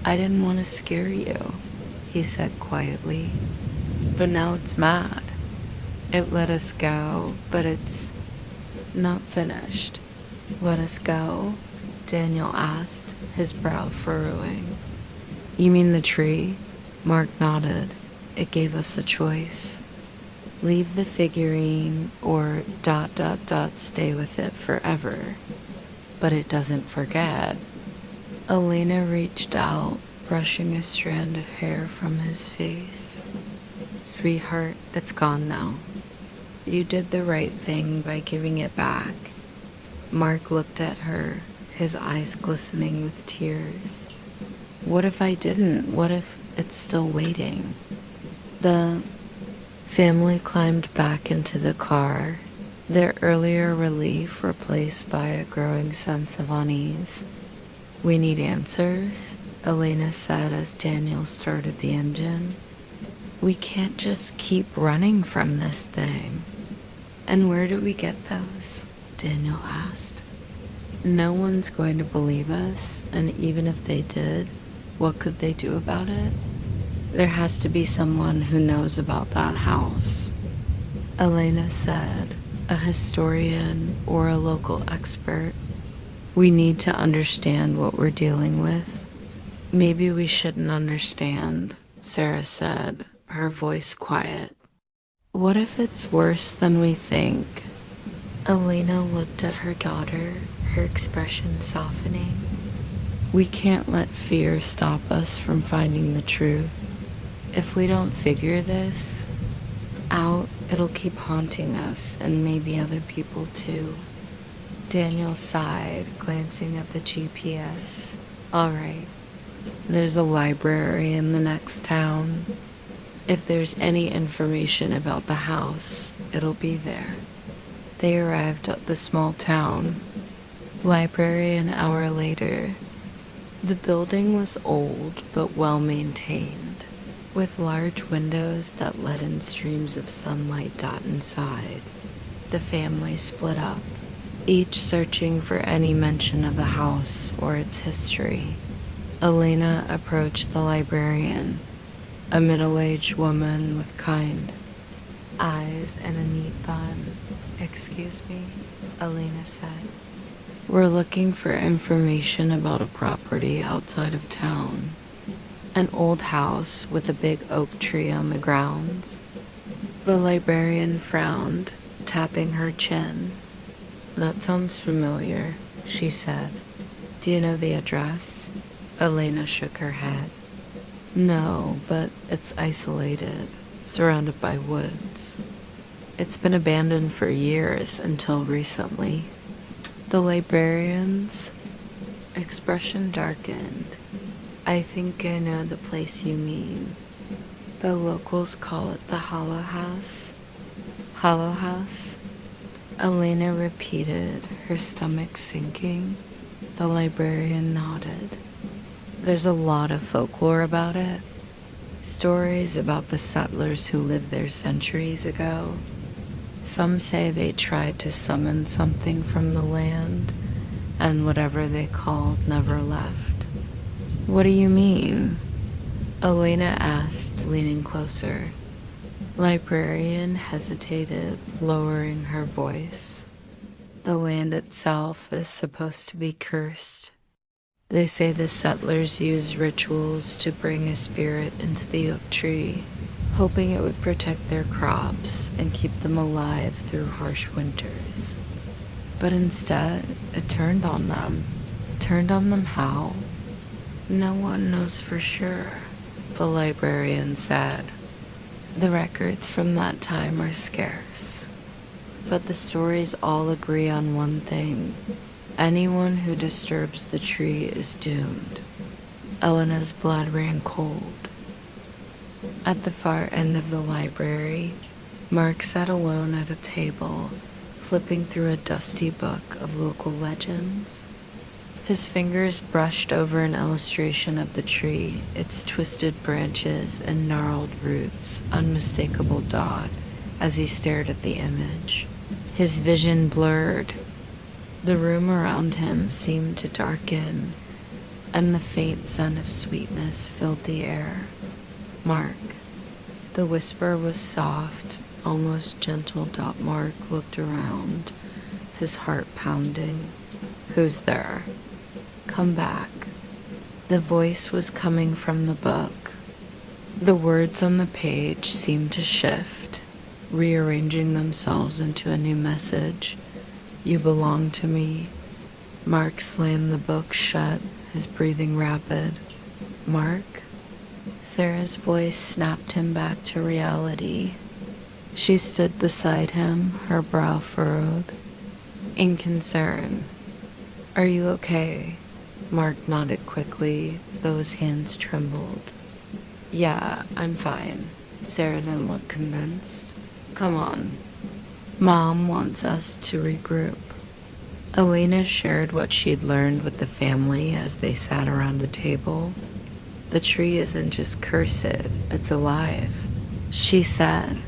I didn't want to scare you, he said quietly. But now it's mad. It let us go, but it's not finished. Let us go? Daniel asked, his brow furrowing. You mean the tree? Mark nodded. It gave us a choice. Leave the figurine or stay with it forever. But it doesn't forget. Elena reached out, brushing a strand of hair from his face. Sweetheart, it's gone now. You did the right thing by giving it back. Mark looked at her, his eyes glistening with tears. What if I didn't? What if it's still waiting? The family climbed back into the car, their earlier relief replaced by a growing sense of unease. We need answers, Elena said as Daniel started the engine. We can't just keep running from this thing. And where do we get those? Daniel asked. No one's going to believe us, and even if they did, what could they do about it? There has to be someone who knows about that house. Elena said, a historian or a local expert. We need to understand what we're dealing with. Maybe we shouldn't understand, Sarah said, her voice quiet. What if it's worse than we think? Elena looked at her daughter, her expression softening. We can't let fear stop us from finding the truth. If we don't figure this out, it'll keep haunting us and maybe other people too. Daniel sighed, glancing at the GPS. All right, there's a library in the next town. If there's any information about the house, it'll be there. They arrived at the small town. Library an hour later. The building was old but well maintained, with large windows that let in streams of sunlight inside. The family split up, each searching for any mention of the house or its history. Elena approached the librarian, a middle-aged woman with kind eyes and a neat bun. Excuse me, Elena said. We're looking for information about a property outside of town. An old house with a big oak tree on the grounds. The librarian frowned, tapping her chin. That sounds familiar, she said. Do you know the address? Elena shook her head. No, but it's isolated, surrounded by woods. It's been abandoned for years until recently. The librarian's expression darkened. I think I know the place you mean. The locals call it the Hollow House. Hollow House? Elena repeated, her stomach sinking. The librarian nodded. There's a lot of folklore about it. Stories about the settlers who lived there centuries ago. Some say they tried to summon something from the land, and whatever they called never left. What do you mean? Elena asked, leaning closer. Librarian hesitated, lowering her voice. The land itself is supposed to be cursed. They say the settlers used rituals to bring a spirit into the oak tree, hoping it would protect their crops and keep them alive through harsh winters. But instead, it turned on them. Turned on them how? No one knows for sure, the librarian said. The records from that time are scarce. But the stories all agree on one thing. Anyone who disturbs the tree is doomed. Elena's blood ran cold. At the far end of the library, Mark sat alone at a table, flipping through a dusty book of local legends. His fingers brushed over an illustration of the tree, its twisted branches and gnarled roots unmistakable dot as he stared at the image. His vision blurred. The room around him seemed to darken, and the faint scent of sweetness filled the air. Mark. The whisper was soft, almost gentle. Mark looked around, his heart pounding. Who's there? Come back. The voice was coming from the book. The words on the page seemed to shift, rearranging themselves into a new message. You belong to me. Mark slammed the book shut, his breathing rapid. Mark? Sarah's voice snapped him back to reality. She stood beside him, her brow furrowed. In concern. Are you okay? Mark nodded quickly, though his hands trembled. Yeah, I'm fine. Sarah didn't look convinced. Come on. Mom wants us to regroup. Elena shared what she'd learned with the family as they sat around a table. The tree isn't just cursed, it's alive. She said,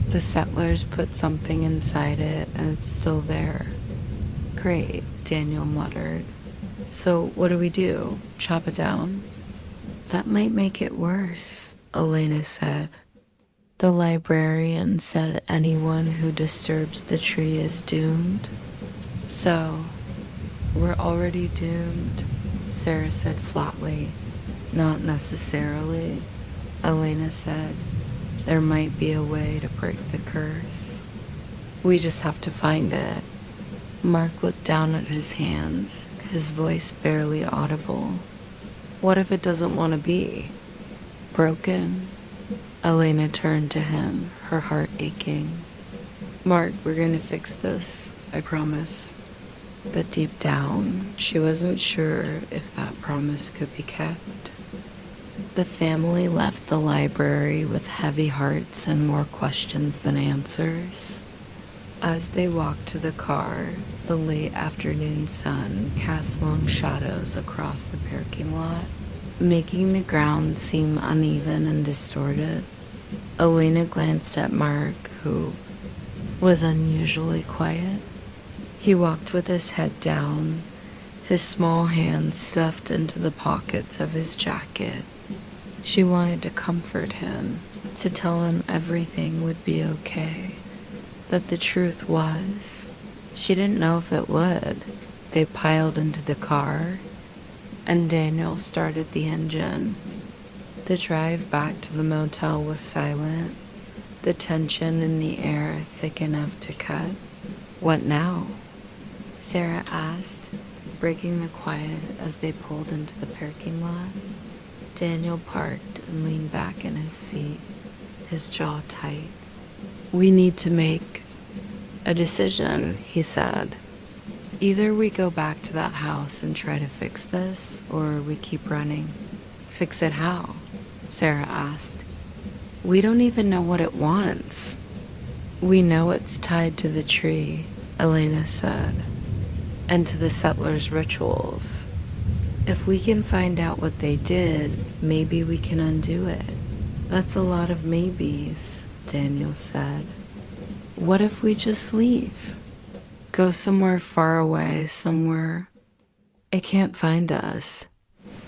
the settlers put something inside it and it's still there. Great, Daniel muttered. So what do we do? Chop it down? That might make it worse, Elena said. The librarian said anyone who disturbs the tree is doomed. So, we're already doomed, Sarah said flatly. Not necessarily, Elena said. There might be a way to break the curse. We just have to find it. Mark looked down at his hands, his voice barely audible. What if it doesn't want to be? Broken? Elena turned to him, her heart aching. Mark, we're gonna fix this, I promise. But deep down, she wasn't sure if that promise could be kept. The family left the library with heavy hearts and more questions than answers. As they walked to the car, the late afternoon sun cast long shadows across the parking lot, making the ground seem uneven and distorted. Elena glanced at Mark, who was unusually quiet. He walked with his head down, his small hands stuffed into the pockets of his jacket. She wanted to comfort him, to tell him everything would be okay. But the truth was, she didn't know if it would. They piled into the car, and Daniel started the engine. The drive back to the motel was silent, the tension in the air thick enough to cut. What now? Sarah asked, breaking the quiet as they pulled into the parking lot. Daniel parked and leaned back in his seat, his jaw tight. "We need to make a decision," he said. "Either we go back to that house and try to fix this, or we keep running." "Fix it how?" Sarah asked. "We don't even know what it wants." "We know it's tied to the tree," Elena said, "and to the settlers' rituals. If we can find out what they did, maybe we can undo it." "That's a lot of maybes," Daniel said. "What if we just leave? Go somewhere far away, somewhere it can't find us."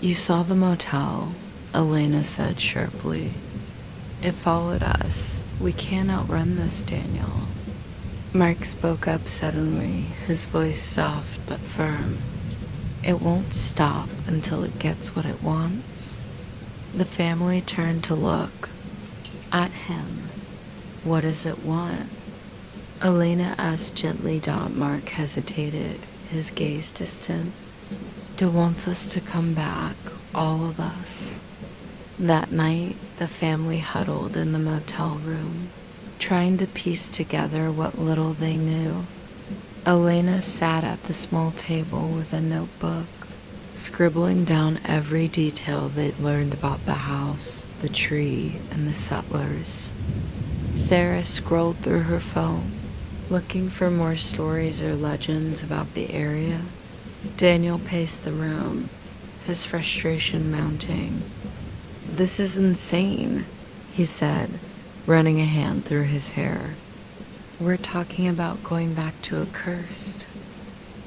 "You saw the motel," Elena said sharply. "It followed us. We can't outrun this, Daniel." Mark spoke up suddenly, his voice soft but firm. "It won't stop until it gets what it wants." The family turned to look at him. "What does it want?" Elena asked gently. Mark hesitated, his gaze distant. "It wants us to come back, all of us." That night, the family huddled in the motel room, trying to piece together what little they knew. Elena sat at the small table with a notebook, scribbling down every detail they'd learned about the house, the tree, and the settlers. Sarah scrolled through her phone, looking for more stories or legends about the area. Daniel paced the room, his frustration mounting. "This is insane," he said, running a hand through his hair. "We're talking about going back to a cursed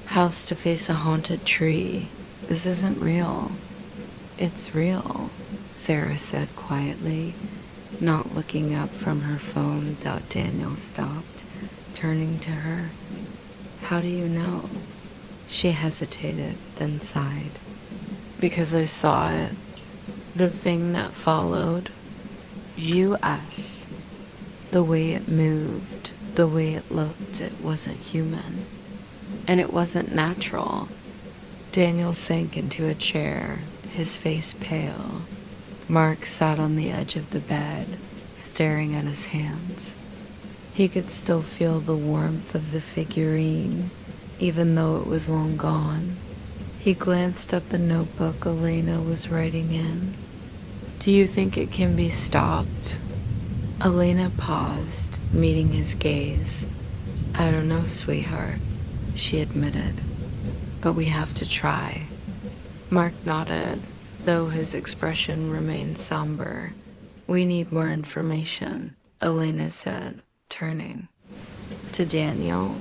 house to face a haunted tree. This isn't real." "It's real," Sarah said quietly, not looking up from her phone. Daniel stopped, turning to her. "How do you know?" She hesitated, then sighed. "Because I saw it. The thing that followed. U.S. The way it moved, the way it looked, it wasn't human. And it wasn't natural." Daniel sank into a chair, his face pale. Mark sat on the edge of the bed, staring at his hands. He could still feel the warmth of the figurine, even though it was long gone. He glanced at the notebook Elena was writing in. "Do you think it can be stopped?" Elena paused, meeting his gaze. "I don't know, sweetheart," she admitted. "But we have to try." Mark nodded, though his expression remained somber. "We need more information," Elena said, turning to Daniel.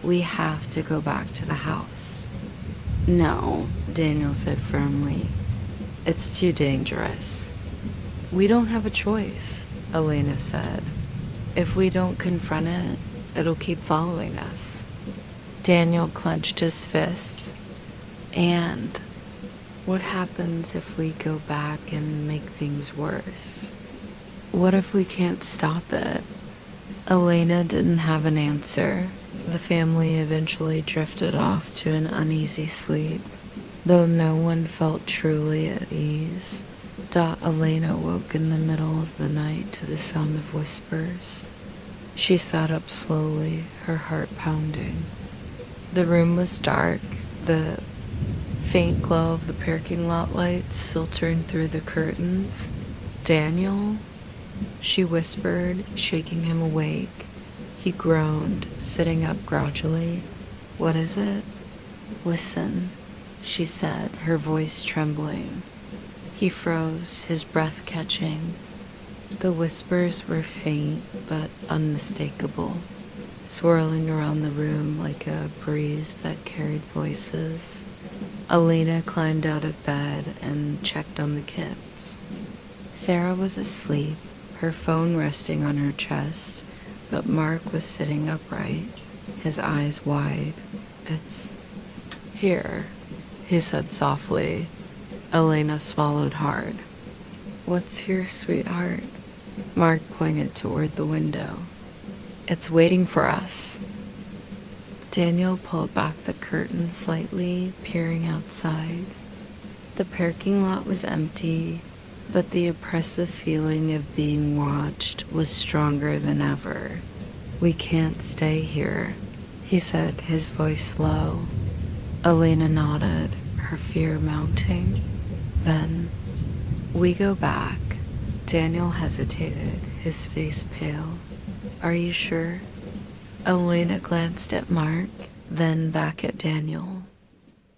"We have to go back to the house." "No," Daniel said firmly. "It's too dangerous." "We don't have a choice," Elena said. "If we don't confront it, it'll keep following us." Daniel clenched his fists. "And what happens if we go back and make things worse? What if we can't stop it?" Elena didn't have an answer. The family eventually drifted off to an uneasy sleep, though no one felt truly at ease. Elena woke in the middle of the night to the sound of whispers. She sat up slowly, her heart pounding. The room was dark, the faint glow of the parking lot lights filtering through the curtains. "Daniel?" she whispered, shaking him awake. He groaned, sitting up grouchily. "What is it?" "Listen," she said, her voice trembling. He froze, his breath catching. The whispers were faint but unmistakable, swirling around the room like a breeze that carried voices. Elena climbed out of bed and checked on the kids. Sarah was asleep, her phone resting on her chest, but Mark was sitting upright, his eyes wide. "It's here," he said softly. Elena swallowed hard. "What's here, sweetheart?" Mark pointed toward the window. "It's waiting for us." Daniel pulled back the curtain slightly, peering outside. The parking lot was empty, but the oppressive feeling of being watched was stronger than ever. "We can't stay here," he said, his voice low. Elena nodded, her fear mounting. Then, "We go back." Daniel hesitated, his face pale. "Are you sure?" Elena glanced at Mark, then back at Daniel.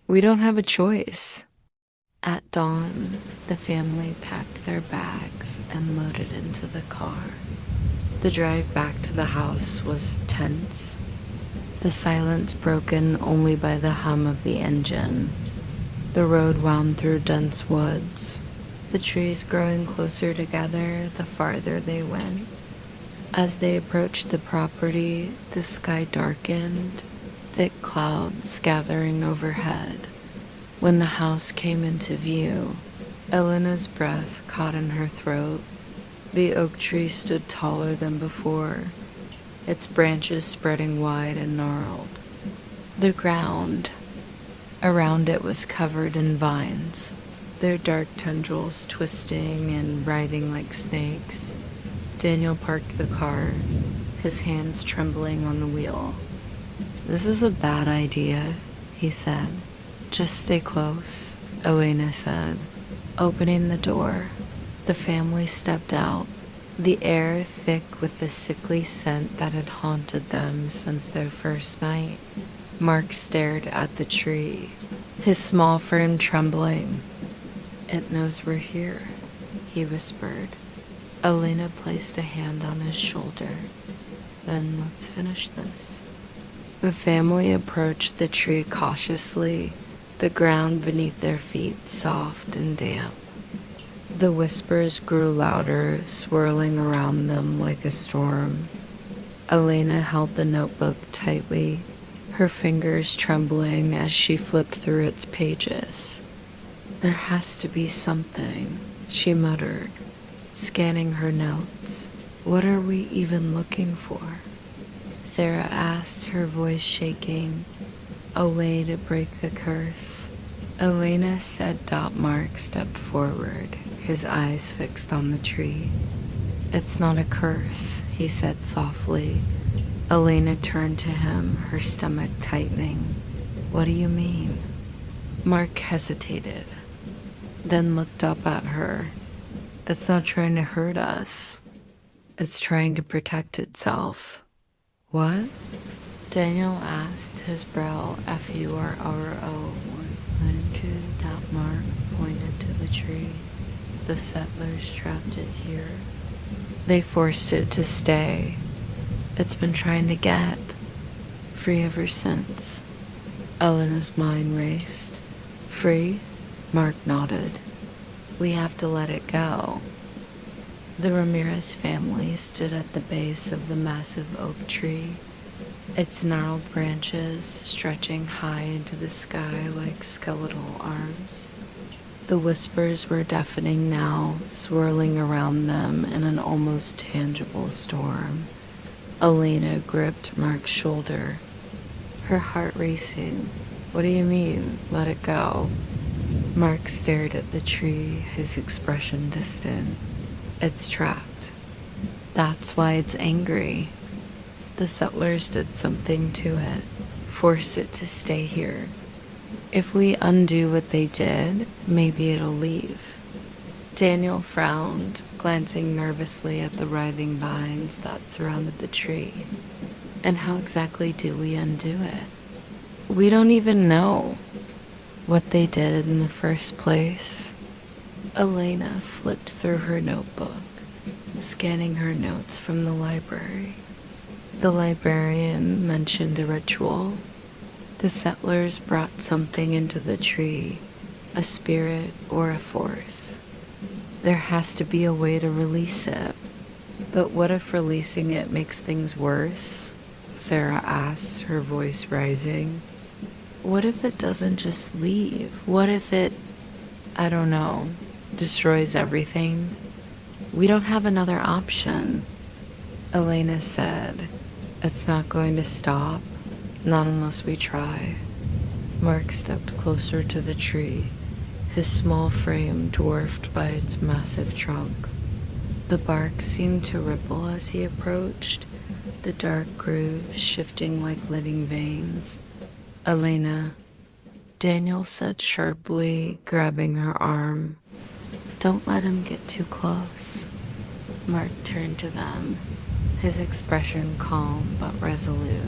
"We don't have a choice." At dawn, the family packed their bags and loaded into the car. The drive back to the house was tense, the silence broken only by the hum of the engine. The road wound through dense woods, the trees growing closer together the farther they went. As they approached the property, the sky darkened, thick clouds gathering overhead. When the house came into view, Elena's breath caught in her throat. The oak tree stood taller than before, its branches spreading wide and gnarled. The ground around it was covered in vines, their dark tendrils twisting and writhing like snakes. Daniel parked the car, his hands trembling on the wheel. "This is a bad idea," he said. "Just stay close," Elena said. Opening the door, the family stepped out, the air thick with the sickly scent that had haunted them since their first night. Mark stared at the tree, his small frame trembling. "It knows we're here," he whispered. Elena placed a hand on his shoulder. "Then let's finish this." The family approached the tree cautiously, the ground beneath their feet soft and damp. The whispers grew louder, swirling around them like a storm. Elena held the notebook tightly, her fingers trembling as she flipped through its pages. "There has to be something," she muttered, scanning her notes. "What are we even looking for?" Sarah asked, her voice shaking. "A way to break the curse." Elena said. Mark stepped forward, his eyes fixed on the tree. "It's not a curse," he said softly. Elena turned to him, her stomach tightening. "What do you mean?" Mark hesitated, then looked up at her. "It's not trying to hurt us. It's trying to protect itself." "What?" Daniel asked, his brow furrow. Mark pointed to the tree. "The settlers trapped it here. They forced it to stay. It's been trying to get free ever since." Elena's mind raced. "Free?" Mark nodded. "We have to let it go." The Ramirez family stood at the base of the massive oak tree, its gnarled branches stretching high into the sky like skeletal arms. The whispers were deafening now, swirling around them in an almost tangible storm. Elena gripped Mark's shoulder, her heart racing. "What do you mean, let it go?" Mark stared at the tree, his expression distant. "It's trapped. That's why it's angry. The settlers did something to it, forced it to stay here. If we undo what they did, maybe it'll leave." Daniel frowned, glancing nervously at the writhing vines that surrounded the tree. "And how exactly do we undo it? We don't even know what they did in the first place." Elena flipped through her notebook, scanning her notes from the library. The librarian mentioned a ritual. The settlers brought something into the tree, a spirit or a force. There has to be a way to release it. "But what if releasing it makes things worse?" Sarah asked, her voice rising. "What if it doesn't just leave? What if it, I don't know, destroys everything? We don't have another option." Elena said, "It's not going to stop. Not unless we try. Mark stepped closer to the tree, his small frame dwarfed by its massive trunk. The bark seemed to ripple as he approached, the dark grooves shifting like living veins. Elena, Daniel said sharply, grabbing her arm. Don't let him get too close. Mark turned to them, his expression calm but resolute.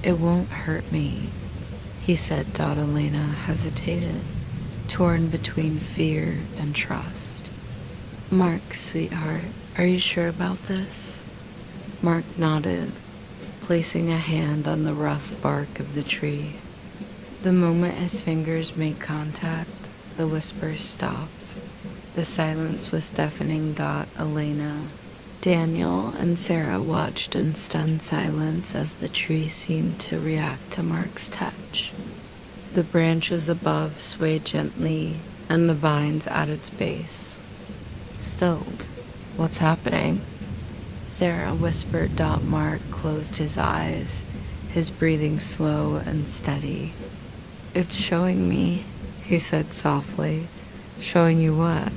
It won't hurt me, he said. Elena hesitated, torn between fear and trust. Mark, sweetheart, are you sure about this? Mark nodded, placing a hand on the rough bark of the tree. The moment his fingers made contact, the whispers stopped. The silence was deafening. Elena, Daniel, and Sarah watched in stunned silence as the tree seemed to react to Mark's touch. The branches above swayed gently, and the vines at its base stilled. What's happening? Sarah whispered. Mark closed his eyes, his breathing slow and steady. It's showing me, he said softly. Showing you what?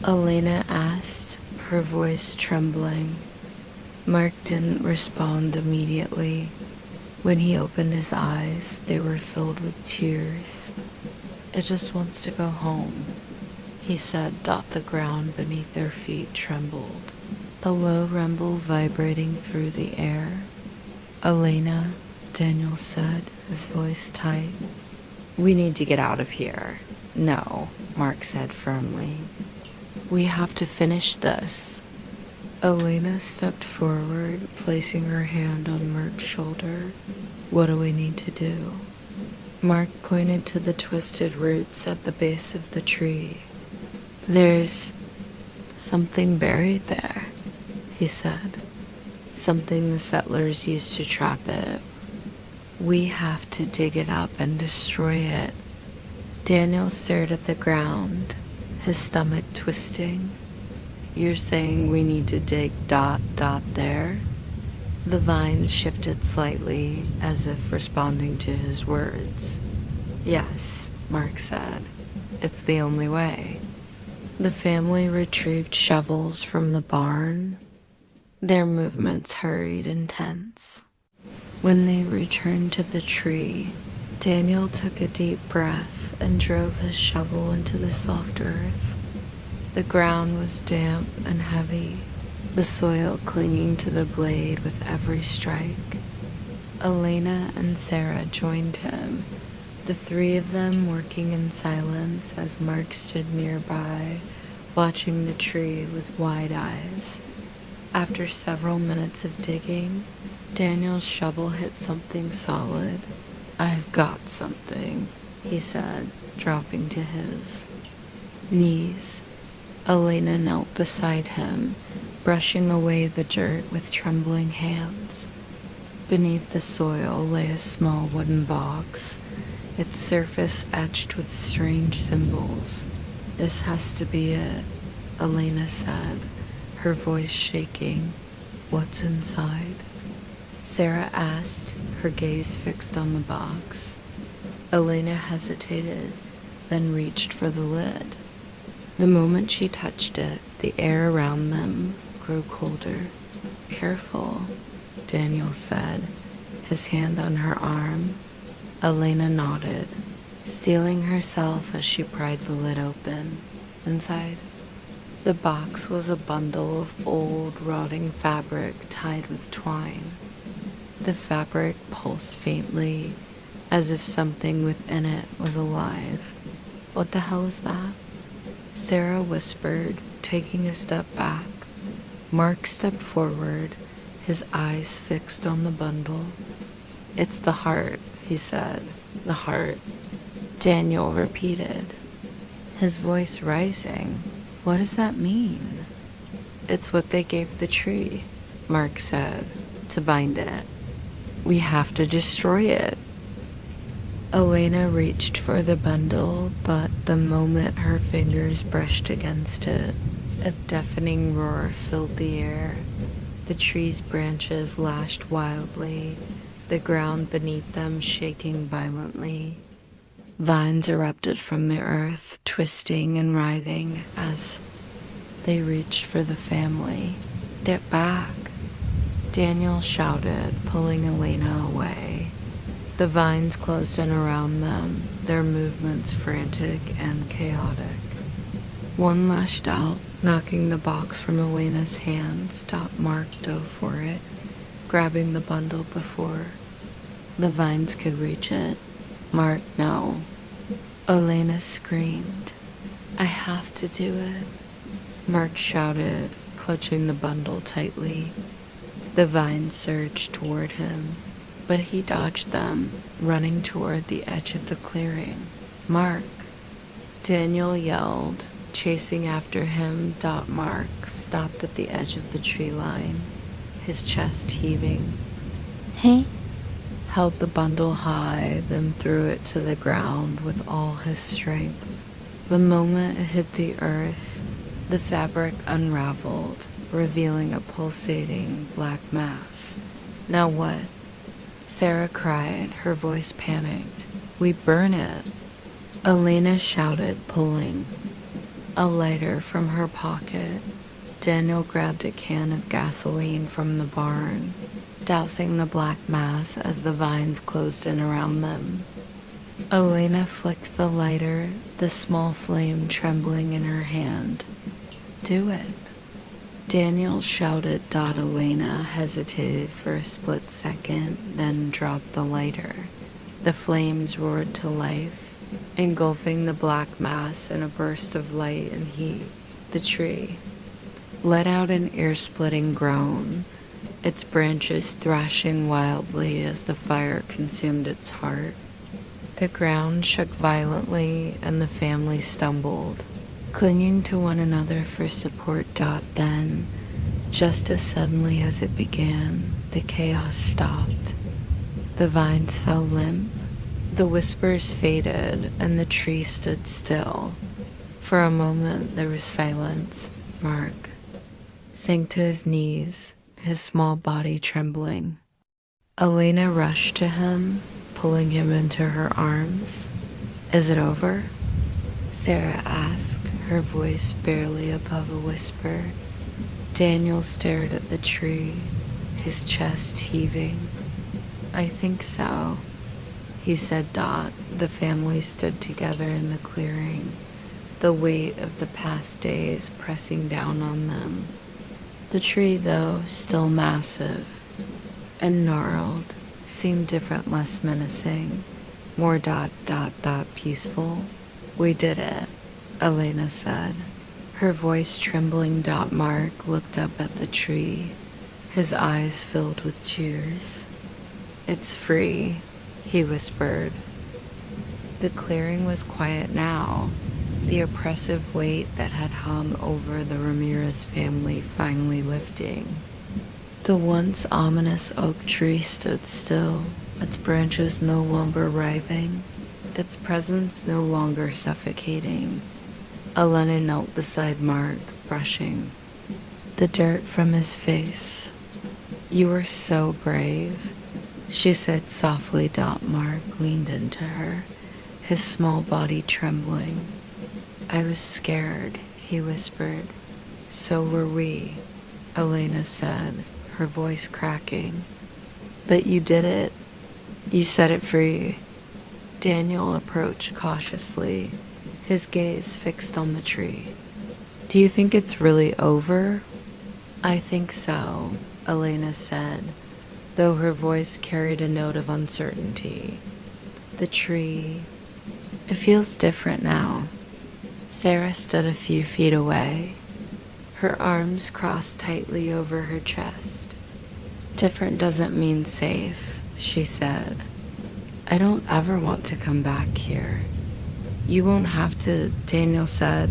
Elena asked, her voice trembling. Mark didn't respond immediately. When he opened his eyes, they were filled with tears. It just wants to go home, he said. The ground beneath their feet trembled, the low rumble vibrating through the air. Elena, Daniel said, his voice tight. We need to get out of here. No, Mark said firmly. We have to finish this. Elena stepped forward, placing her hand on Mark's shoulder. What do we need to do? Mark pointed to the twisted roots at the base of the tree. There's something buried there, he said. Something the settlers used to trap it. We have to dig it up and destroy it. Daniel stared at the ground, his stomach twisting. You're saying we need to dig ... there? The vines shifted slightly, as if responding to his words. Yes, Mark said. It's the only way. The family retrieved shovels from the barn, their movements hurried and tense. When they returned to the tree, Daniel took a deep breath and drove his shovel into the soft earth. The ground was damp and heavy, the soil clinging to the blade with every strike. Elena and Sarah joined him, the three of them working in silence as Mark stood nearby, watching the tree with wide eyes. After several minutes of digging, Daniel's shovel hit something solid. I've got something, he said, dropping to his knees. Elena knelt beside him, brushing away the dirt with trembling hands. Beneath the soil lay a small wooden box, its surface etched with strange symbols. This has to be it, Elena said, her voice shaking. What's inside? Sarah asked, her gaze fixed on the box. Elena hesitated, then reached for the lid. The moment she touched it, the air around them grew colder. Careful, Daniel said, his hand on her arm. Elena nodded, steeling herself as she pried the lid open. Inside, the box was a bundle of old, rotting fabric tied with twine. The fabric pulsed faintly, as if something within it was alive. What the hell is that? Sarah whispered, taking a step back. Mark stepped forward, his eyes fixed on the bundle. It's the heart, he said. The heart. Daniel repeated, his voice rising. What does that mean? It's what they gave the tree, Mark said, to bind it. We have to destroy it. Elena reached for the bundle, but the moment her fingers brushed against it, a deafening roar filled the air. The tree's branches lashed wildly, the ground beneath them shaking violently. Vines erupted from the earth, twisting and writhing as they reached for the family. "They're back!" Daniel shouted, pulling Elena away. The vines closed in around them, their movements frantic and chaotic. One lashed out, knocking the box from Elena's hands. Mark dove for it, grabbing the bundle before the vines could reach it. "Mark, no." Elena screamed. "I have to do it." Mark shouted, clutching the bundle tightly. The vines surged toward him, but he dodged them, running toward the edge of the clearing. "Mark!" Daniel yelled, chasing after him. Mark stopped at the edge of the tree line, his chest heaving. "Hey!" Held the bundle high, then threw it to the ground with all his strength. The moment it hit the earth, the fabric unraveled, revealing a pulsating black mass. "Now what?" Sarah cried, her voice panicked. "We burn it." Elena shouted, pulling a lighter from her pocket. Daniel grabbed a can of gasoline from the barn, dousing the black mass as the vines closed in around them. Elena flicked the lighter, the small flame trembling in her hand. "Do it." Daniel shouted. Elena hesitated for a split second, then dropped the lighter. The flames roared to life, engulfing the black mass in a burst of light and heat. The tree let out an ear-splitting groan, its branches thrashing wildly as the fire consumed its heart. The ground shook violently and the family stumbled, clinging to one another for support. Then, just as suddenly as it began, the chaos stopped. The vines fell limp, the whispers faded, and the tree stood still. For a moment there was silence. Mark sank to his knees, his small body trembling. Elena rushed to him, pulling him into her arms. "Is it over?" Sarah asked, her voice barely above a whisper. Daniel stared at the tree, his chest heaving. "I think so," he said. The family stood together in the clearing, the weight of the past days pressing down on them. The tree, though still massive and gnarled, seemed different, less menacing, more peaceful. "We did it," Elena said, her voice trembling. Mark looked up at the tree, his eyes filled with tears. "It's free," he whispered. The clearing was quiet now, the oppressive weight that had hung over the Ramirez family finally lifting. The once ominous oak tree stood still, its branches no longer writhing, its presence no longer suffocating. Elena knelt beside Mark, brushing the dirt from his face. "You were so brave," she said softly. Mark leaned into her, his small body trembling. "I was scared," he whispered. "So were we," Elena said, her voice cracking. "But you did it. You set it free." Daniel approached cautiously, his gaze fixed on the tree. "Do you think it's really over?" "I think so," Elena said, though her voice carried a note of uncertainty. "The tree, it feels different now." Sarah stood a few feet away, her arms crossed tightly over her chest. "Different doesn't mean safe," she said. "I don't ever want to come back here." "You won't have to," Daniel said,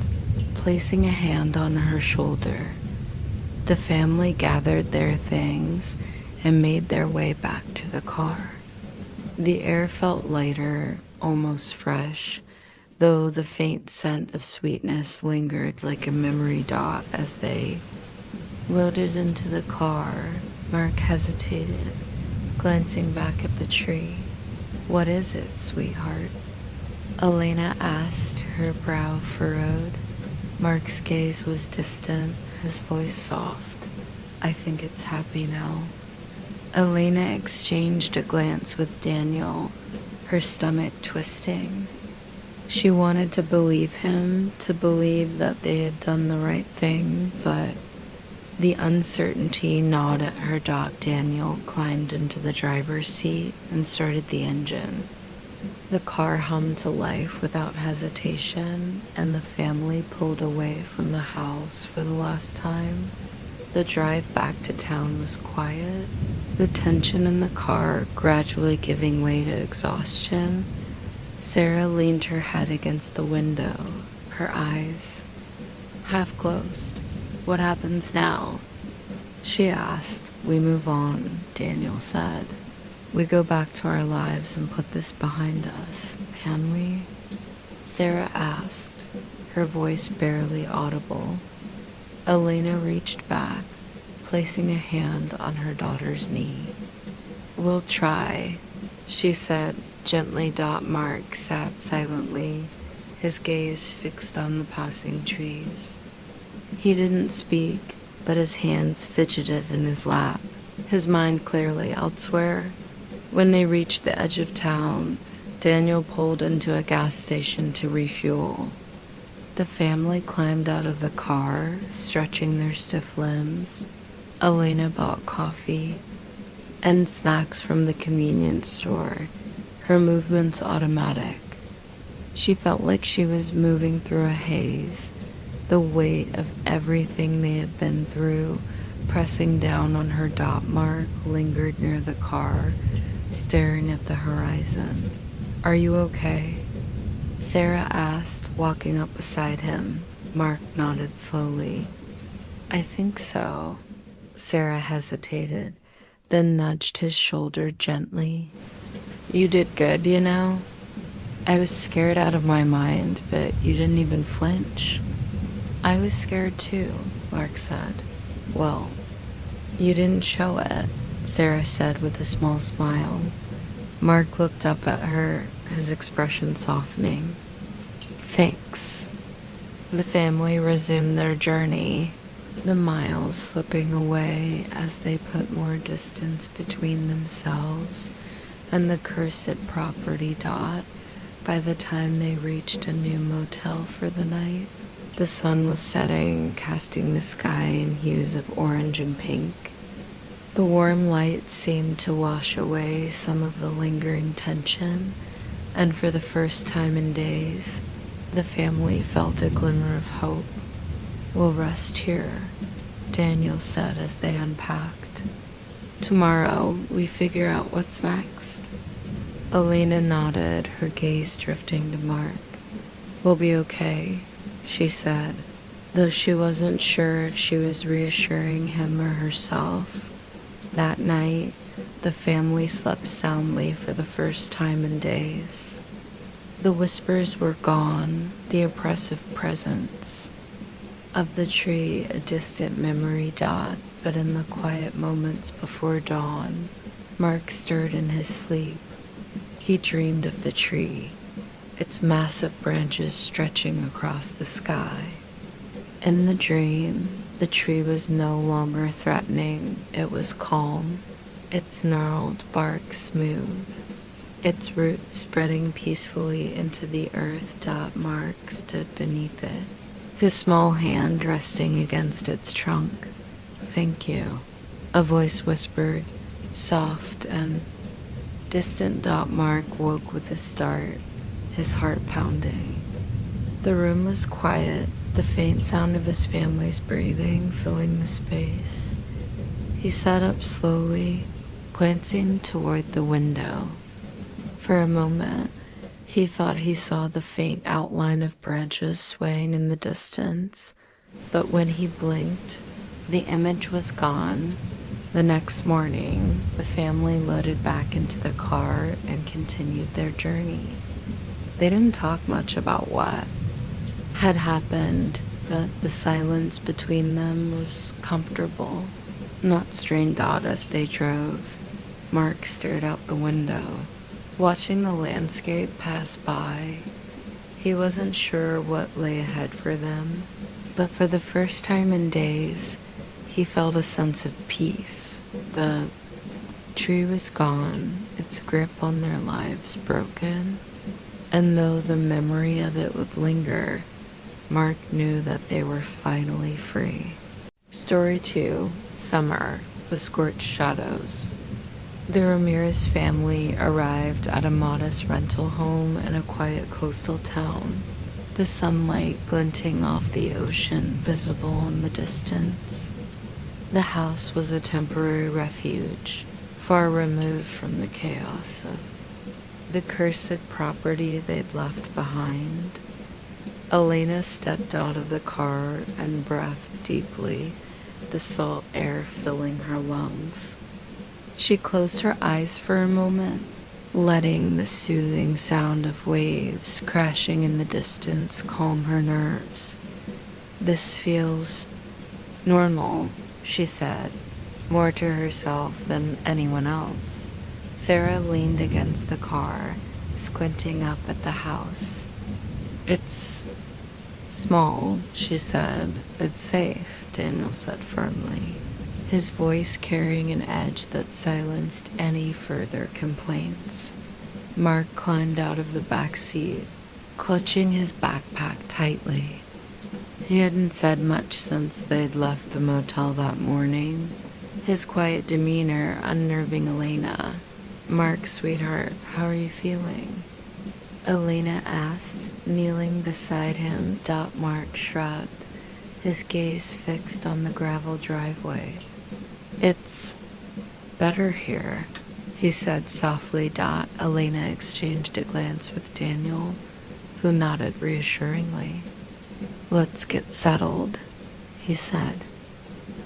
placing a hand on her shoulder. The family gathered their things and made their way back to the car. The air felt lighter, almost fresh, though the faint scent of sweetness lingered like a memory. As they loaded into the car, Mark hesitated, glancing back at the tree. "What is it, sweetheart?" Elena asked, her brow furrowed. Mark's gaze was distant, his voice soft. "I think it's happy now." Elena exchanged a glance with Daniel, her stomach twisting. She wanted to believe him, to believe that they had done the right thing, but the uncertainty gnawed at her. Daniel climbed into the driver's seat and started the engine. The car hummed to life without hesitation, and the family pulled away from the house for the last time. The drive back to town was quiet, the tension in the car gradually giving way to exhaustion. Sarah leaned her head against the window, her eyes half closed. "What happens now?" she asked. "We move on," Daniel said. "We go back to our lives and put this behind us, can we?" Sarah asked, her voice barely audible. Elena reached back, placing a hand on her daughter's knee. "We'll try," she said gently. Mark sat silently, his gaze fixed on the passing trees. He didn't speak, but his hands fidgeted in his lap, his mind clearly elsewhere. When they reached the edge of town, Daniel pulled into a gas station to refuel. The family climbed out of the car, stretching their stiff limbs. Elena bought coffee and snacks from the convenience store, her movements automatic. She felt like she was moving through a haze, the weight of everything they had been through pressing down on her. Mark lingered near the car, staring at the horizon. "Are you okay?" Sarah asked, walking up beside him. Mark nodded slowly. "I think so." Sarah hesitated, then nudged his shoulder gently. "You did good, you know. I was scared out of my mind, but you didn't even flinch." "I was scared too," Mark said. "Well, you didn't show it," Sarah said with a small smile. Mark looked up at her, his expression softening. "Thanks." The family resumed their journey, the miles slipping away as they put more distance between themselves and the cursed property. By the time they reached a new motel for the night, the sun was setting, casting the sky in hues of orange and pink. The warm light seemed to wash away some of the lingering tension, and for the first time in days, the family felt a glimmer of hope. "We'll rest here," Daniel said as they unpacked. "Tomorrow, we figure out what's next." Elena nodded, her gaze drifting to Mark. "We'll be okay," she said, though she wasn't sure if she was reassuring him or herself. That night, the family slept soundly for the first time in days. The whispers were gone, the oppressive presence of the tree a distant memory. But in the quiet moments before dawn, Mark stirred in his sleep. He dreamed of the tree, its massive branches stretching across the sky. In the dream, the tree was no longer threatening, it was calm, its gnarled bark smooth, its roots spreading peacefully into the earth. Mark stood beneath it, his small hand resting against its trunk. "Thank you," a voice whispered, soft and distant. Mark woke with a start, his heart pounding. The room was quiet, the faint sound of his family's breathing filling the space. He sat up slowly, glancing toward the window. For a moment, he thought he saw the faint outline of branches swaying in the distance, but when he blinked, the image was gone. The next morning, the family loaded back into the car and continued their journey. They didn't talk much about what had happened, but the silence between them was comfortable, not strained out as they drove. Mark stared out the window, watching the landscape pass by. He wasn't sure what lay ahead for them, but for the first time in days, he felt a sense of peace. The tree was gone, its grip on their lives broken, and though the memory of it would linger, Mark knew that they were finally free. Story 2, Summer, The Scorched Shadows. The Ramirez family arrived at a modest rental home in a quiet coastal town, the sunlight glinting off the ocean visible in the distance. The house was a temporary refuge, far removed from the chaos of the cursed property they'd left behind. Elena stepped out of the car and breathed deeply, the salt air filling her lungs. She closed her eyes for a moment, letting the soothing sound of waves crashing in the distance calm her nerves. "This feels normal," she said, more to herself than anyone else. Sarah leaned against the car, squinting up at the house. "It's small," she said. "It's safe," Daniel said firmly, his voice carrying an edge that silenced any further complaints. Mark climbed out of the back seat, clutching his backpack tightly. He hadn't said much since they'd left the motel that morning, his quiet demeanor unnerving Elena. "Mark, sweetheart, how are you feeling?" Elena asked, kneeling beside him. Mark shrugged, his gaze fixed on the gravel driveway. "It's better here," he said softly. Elena exchanged a glance with Daniel, who nodded reassuringly. "Let's get settled," he said.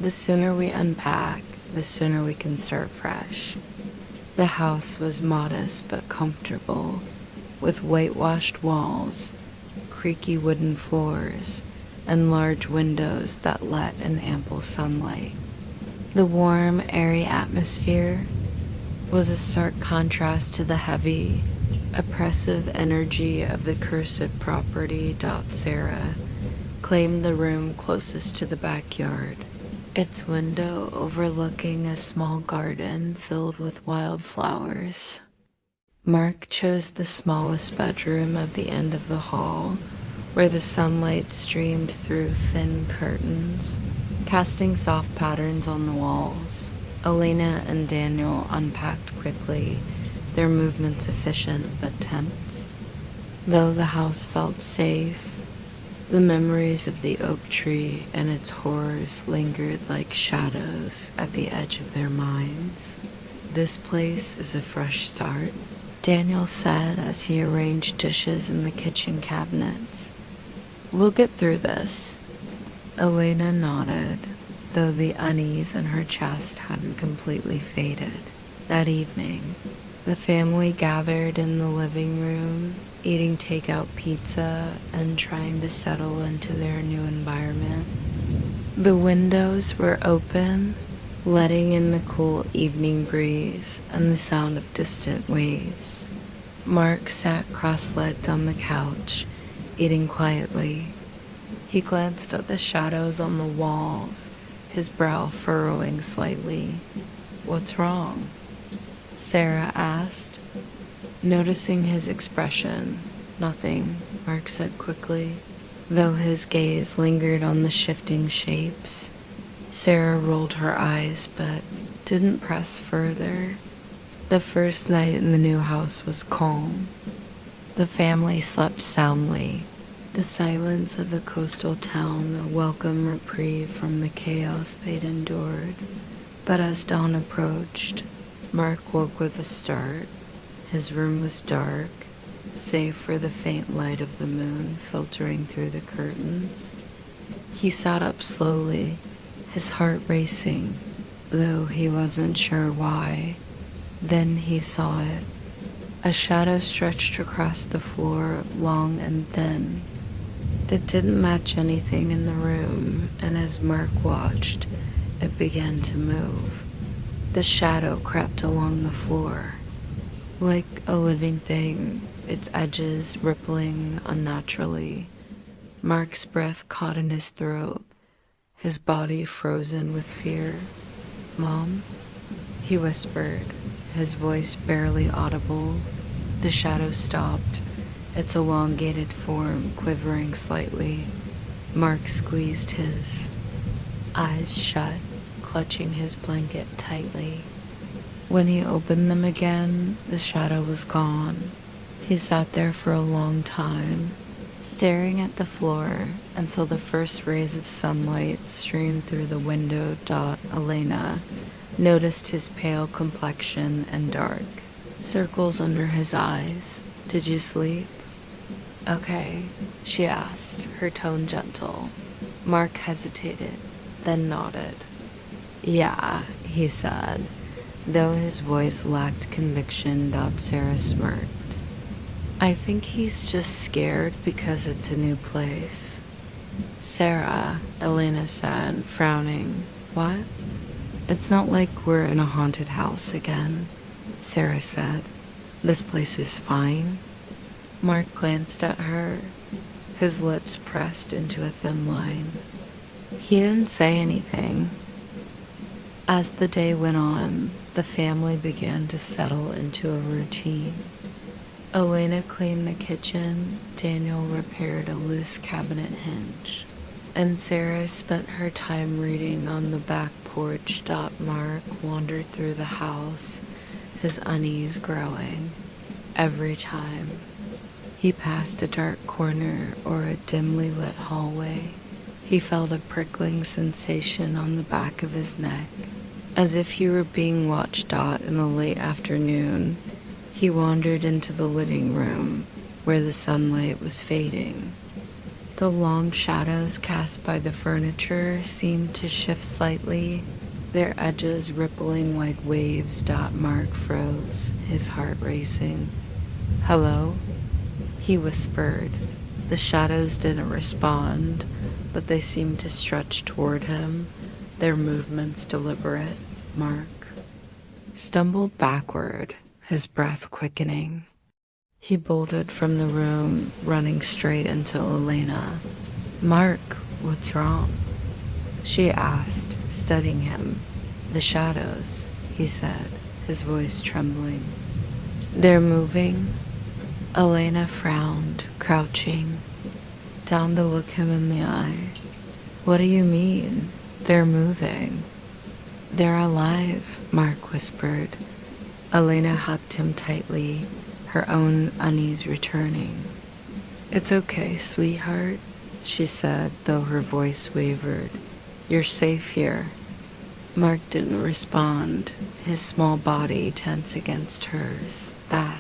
"The sooner we unpack, the sooner we can start fresh." The house was modest but comfortable, with whitewashed walls, creaky wooden floors, and large windows that let in ample sunlight. The warm, airy atmosphere was a stark contrast to the heavy, oppressive energy of the cursed property. Sarah claimed the room closest to the backyard, its window overlooking a small garden filled with wildflowers. Mark chose the smallest bedroom at the end of the hall, where the sunlight streamed through thin curtains, casting soft patterns on the walls. Elena and Daniel unpacked quickly, their movements efficient but tense. Though the house felt safe, the memories of the oak tree and its horrors lingered like shadows at the edge of their minds. "This place is a fresh start," Daniel said as he arranged dishes in the kitchen cabinets. "We'll get through this." Elena nodded, though the unease in her chest hadn't completely faded. That evening, the family gathered in the living room, eating takeout pizza and trying to settle into their new environment. The windows were open, letting in the cool evening breeze and the sound of distant waves. Mark sat cross-legged on the couch, eating quietly. He glanced at the shadows on the walls, his brow furrowing slightly. "What's wrong?" Sarah asked, noticing his expression. "Nothing," Mark said quickly, though his gaze lingered on the shifting shapes. Sarah rolled her eyes but didn't press further. The first night in the new house was calm. The family slept soundly, the silence of the coastal town a welcome reprieve from the chaos they'd endured. But as dawn approached, Mark woke with a start. His room was dark, save for the faint light of the moon filtering through the curtains. He sat up slowly, his heart racing, though he wasn't sure why. Then he saw it. A shadow stretched across the floor, long and thin. It didn't match anything in the room, and as Mark watched, it began to move. The shadow crept along the floor, like a living thing, its edges rippling unnaturally. Mark's breath caught in his throat, his body frozen with fear. "Mom?" he whispered, his voice barely audible. The shadow stopped, its elongated form quivering slightly. Mark squeezed his eyes shut, clutching his blanket tightly. When he opened them again, the shadow was gone. He sat there for a long time, staring at the floor until the first rays of sunlight streamed through the window. Elena noticed his pale complexion and dark circles under his eyes. "Did you sleep?" "Okay," she asked, her tone gentle. Mark hesitated, then nodded. "Yeah," he said, though his voice lacked conviction. Sarah smirked. "I think he's just scared because it's a new place." "Sarah," Elena said, frowning. "What?" "It's not like we're in a haunted house again," Sarah said. "This place is fine." Mark glanced at her, his lips pressed into a thin line. He didn't say anything. As the day went on, the family began to settle into a routine. Elena cleaned the kitchen, Daniel repaired a loose cabinet hinge, and Sarah spent her time reading on the back porch. Mark wandered through the house, his unease growing. Every time he passed a dark corner or a dimly lit hallway, he felt a prickling sensation on the back of his neck, as if he were being watched. In the late afternoon, he wandered into the living room, where the sunlight was fading. The long shadows cast by the furniture seemed to shift slightly, their edges rippling like waves. Mark froze, his heart racing. "Hello?" he whispered. The shadows didn't respond, but they seemed to stretch toward him, their movements deliberate. Mark stumbled backward, his breath quickening. He bolted from the room, running straight into Elena. "Mark, what's wrong?" she asked, studying him. "The shadows," he said, his voice trembling. "They're moving?" Elena frowned, crouching down to look him in the eye. "What do you mean? They're moving." "They're alive," Mark whispered. Elena hugged him tightly, her own unease returning. "It's okay, sweetheart," she said, though her voice wavered. "You're safe here." Mark didn't respond, his small body tense against hers. That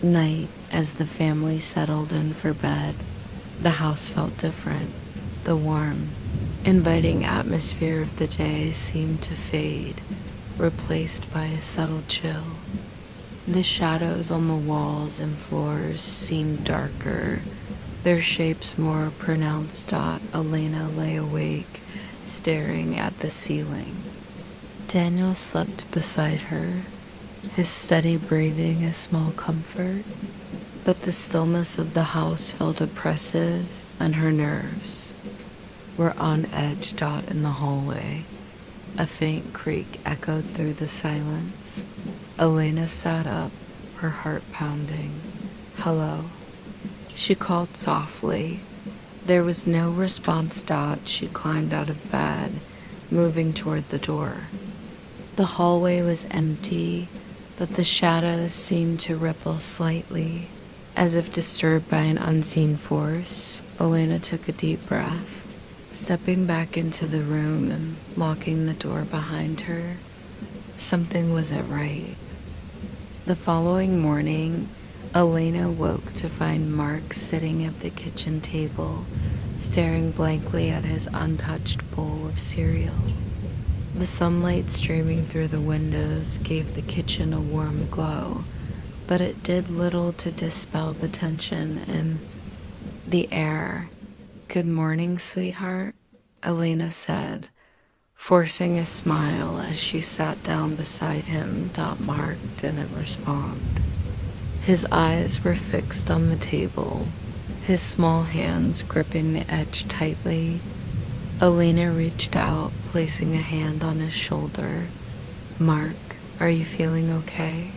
night, as the family settled in for bed, the house felt different. The warm, inviting atmosphere of the day seemed to fade, replaced by a subtle chill. The shadows on the walls and floors seemed darker, their shapes more pronounced. Elena lay awake, staring at the ceiling. Daniel slept beside her, his steady breathing a small comfort, but the stillness of the house felt oppressive, and her nerves were on edge. In the hallway, a faint creak echoed through the silence. Elena sat up, her heart pounding. "Hello?" she called softly. There was no response. She climbed out of bed, moving toward the door. The hallway was empty, but the shadows seemed to ripple slightly, as if disturbed by an unseen force. Elena took a deep breath, stepping back into the room and locking the door behind her. Something wasn't right. The following morning, Elena woke to find Mark sitting at the kitchen table, staring blankly at his untouched bowl of cereal. The sunlight streaming through the windows gave the kitchen a warm glow, but it did little to dispel the tension in the air. "Good morning, sweetheart," Elena said, Forcing a smile as she sat down beside him, Mark didn't respond. His eyes were fixed on the table, his small hands gripping the edge tightly. Elena reached out, placing a hand on his shoulder. "Mark, are you feeling okay?"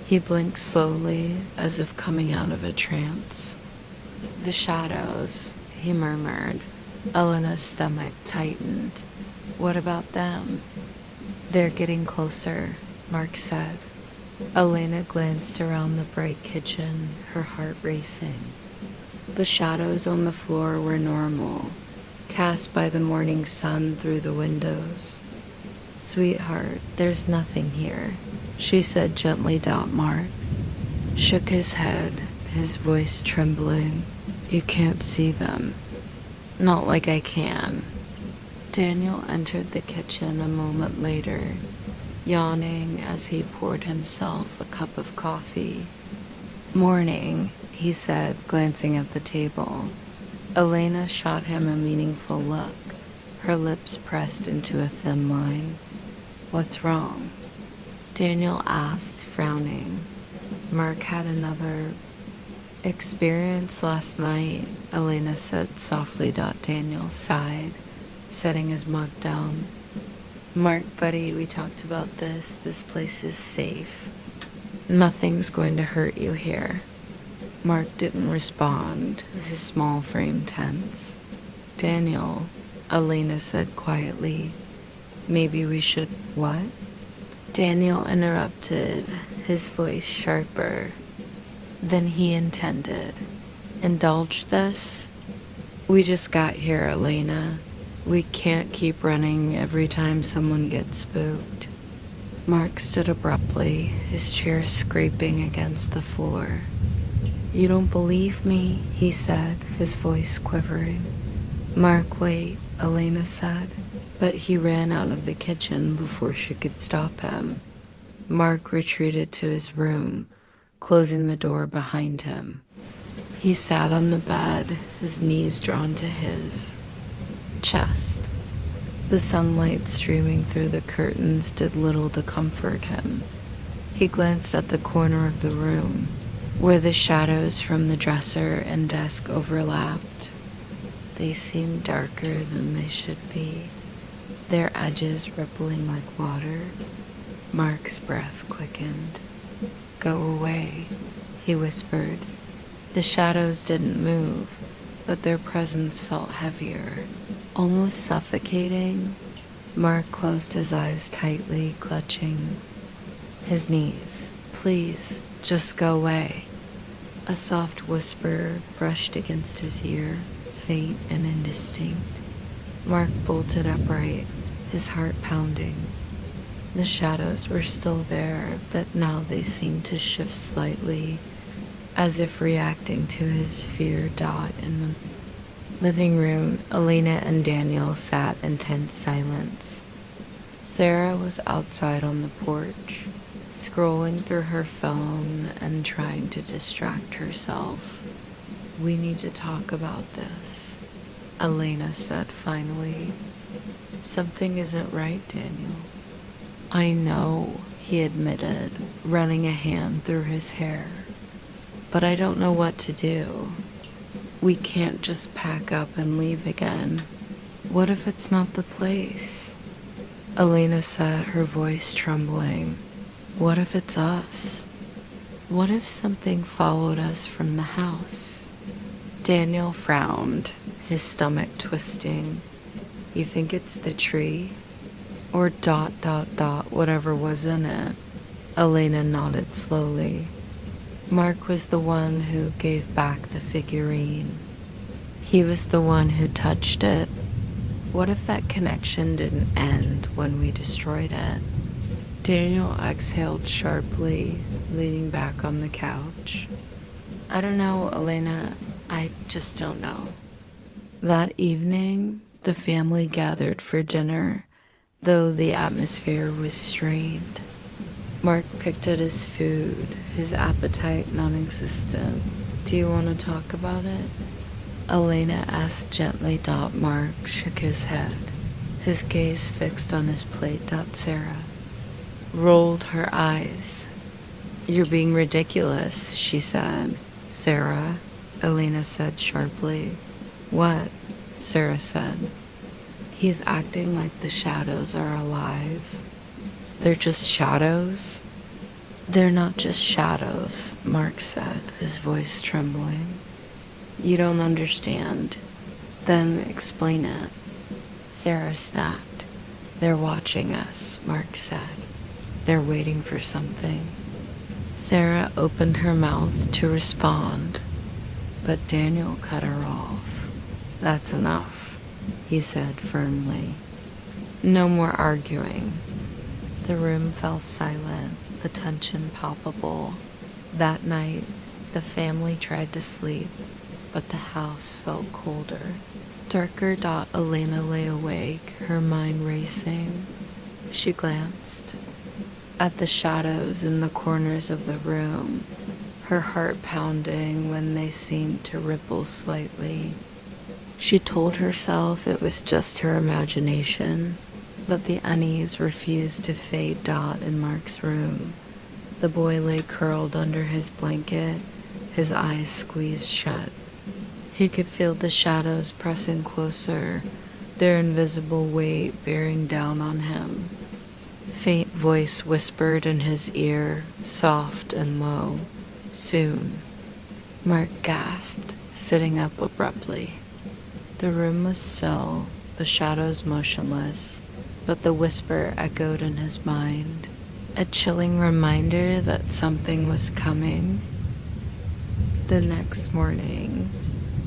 He blinked slowly, as if coming out of a trance. "The shadows," he murmured. Elena's stomach tightened. "What about them?" "They're getting closer," Mark said. Elena glanced around the bright kitchen, her heart racing. The shadows on the floor were normal, cast by the morning sun through the windows. "Sweetheart, there's nothing here," she said gently. Mark shook his head, his voice trembling. "You can't see them." "Not like I can." Daniel entered the kitchen a moment later, yawning as he poured himself a cup of coffee. "Morning," he said, glancing at the table. Elena shot him a meaningful look, her lips pressed into a thin line. "What's wrong?" Daniel asked, frowning. "Mark had another experience last night," Elena said softly. Daniel sighed, setting his mug down. "Mark, buddy, we talked about this. This place is safe. Nothing's going to hurt you here." Mark didn't respond, his small frame tense. "Daniel," Elena said quietly, "maybe we should..." "What?" Daniel interrupted, his voice sharper than he intended. "Indulge this? We just got here, Elena. We can't keep running every time someone gets spooked." Mark stood abruptly, his chair scraping against the floor. "You don't believe me?" he said, his voice quivering. "Mark, wait," Elena said, but he ran out of the kitchen before she could stop him. Mark retreated to his room, closing the door behind him. He sat on the bed, his knees drawn to his chest. The sunlight streaming through the curtains did little to comfort him. He glanced at the corner of the room, where the shadows from the dresser and desk overlapped. They seemed darker than they should be, their edges rippling like water. Mark's breath quickened. "Go away," he whispered. The shadows didn't move, but their presence felt heavier, almost suffocating. Mark closed his eyes tightly, clutching his knees. "Please, just go away." A soft whisper brushed against his ear, faint and indistinct. Mark bolted upright, his heart pounding. The shadows were still there, but now they seemed to shift slightly, as if reacting to his fear. In the living room, Elena and Daniel sat in tense silence. Sarah was outside on the porch, scrolling through her phone and trying to distract herself. "We need to talk about this," Elena said finally. "Something isn't right, Daniel." "I know," he admitted, running a hand through his hair. "But I don't know what to do. We can't just pack up and leave again. What if it's not the place?" Elena said, her voice trembling. "What if it's us? What if something followed us from the house?" Daniel frowned, his stomach twisting. "You think it's the tree? Or ... whatever was in it?" Elena nodded slowly. "Mark was the one who gave back the figurine. He was the one who touched it. What if that connection didn't end when we destroyed it?" Daniel exhaled sharply, leaning back on the couch. "I don't know, Elena. I just don't know." That evening, the family gathered for dinner, though the atmosphere was strained. Mark picked at his food, his appetite non-existent. "Do you want to talk about it?" Elena asked gently. Mark shook his head, his gaze fixed on his plate. Sarah rolled her eyes. "You're being ridiculous," she said. "Sarah," Elena said sharply. "What?" Sarah said. "He's acting like the shadows are alive." "They're just shadows?" "They're not just shadows," Mark said, his voice trembling. "You don't understand." "Then explain it." Sarah snapped. "They're watching us," Mark said. "They're waiting for something." Sarah opened her mouth to respond, but Daniel cut her off. "That's enough," he said firmly. "No more arguing." The room fell silent, the tension palpable. That night, the family tried to sleep, but the house felt colder. Darker. Elena lay awake, her mind racing. She glanced at the shadows in the corners of the room, her heart pounding when they seemed to ripple slightly. She told herself it was just her imagination, but the unease refused to fade. In Mark's room, the boy lay curled under his blanket, his eyes squeezed shut. He could feel the shadows pressing closer, their invisible weight bearing down on him. Faint voice whispered in his ear, soft and low, "Soon." Mark gasped, sitting up abruptly. The room was still, the shadows motionless, but the whisper echoed in his mind, a chilling reminder that something was coming. The next morning,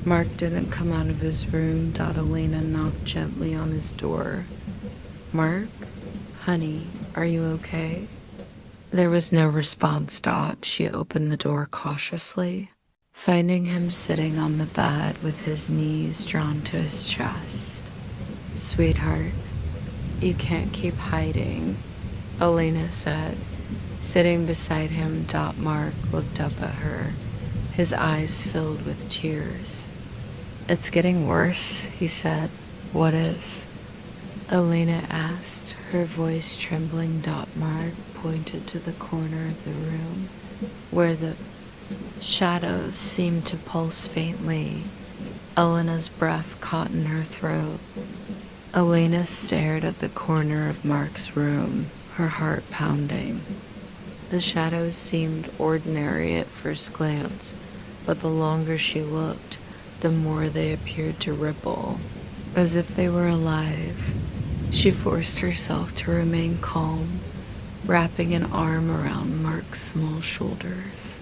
Mark didn't come out of his room. Elena knocked gently on his door. "Mark? Honey, are you okay?" There was no response. She opened the door cautiously, finding him sitting on the bed with his knees drawn to his chest. "Sweetheart, you can't keep hiding," Elena said, sitting beside him. Mark looked up at her, his eyes filled with tears. "It's getting worse," he said. "What is?" Elena asked, her voice trembling. Mark pointed to the corner of the room, where the shadows seemed to pulse faintly. Elena's breath caught in her throat. Elena stared at the corner of Mark's room, her heart pounding. The shadows seemed ordinary at first glance, but the longer she looked, the more they appeared to ripple, as if they were alive. She forced herself to remain calm, wrapping an arm around Mark's small shoulders.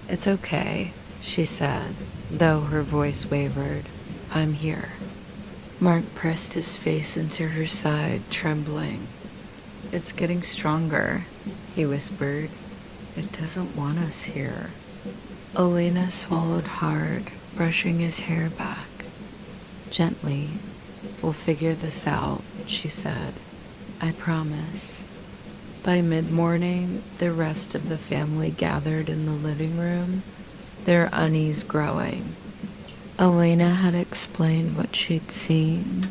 "It's okay," she said, though her voice wavered. "I'm here." Mark pressed his face into her side, trembling. "It's getting stronger," he whispered. "It doesn't want us here." Elena swallowed hard, brushing his hair back. "Gently, we'll figure this out," she said. "I promise." By mid-morning, the rest of the family gathered in the living room, their unease growing. Elena had explained what she'd seen,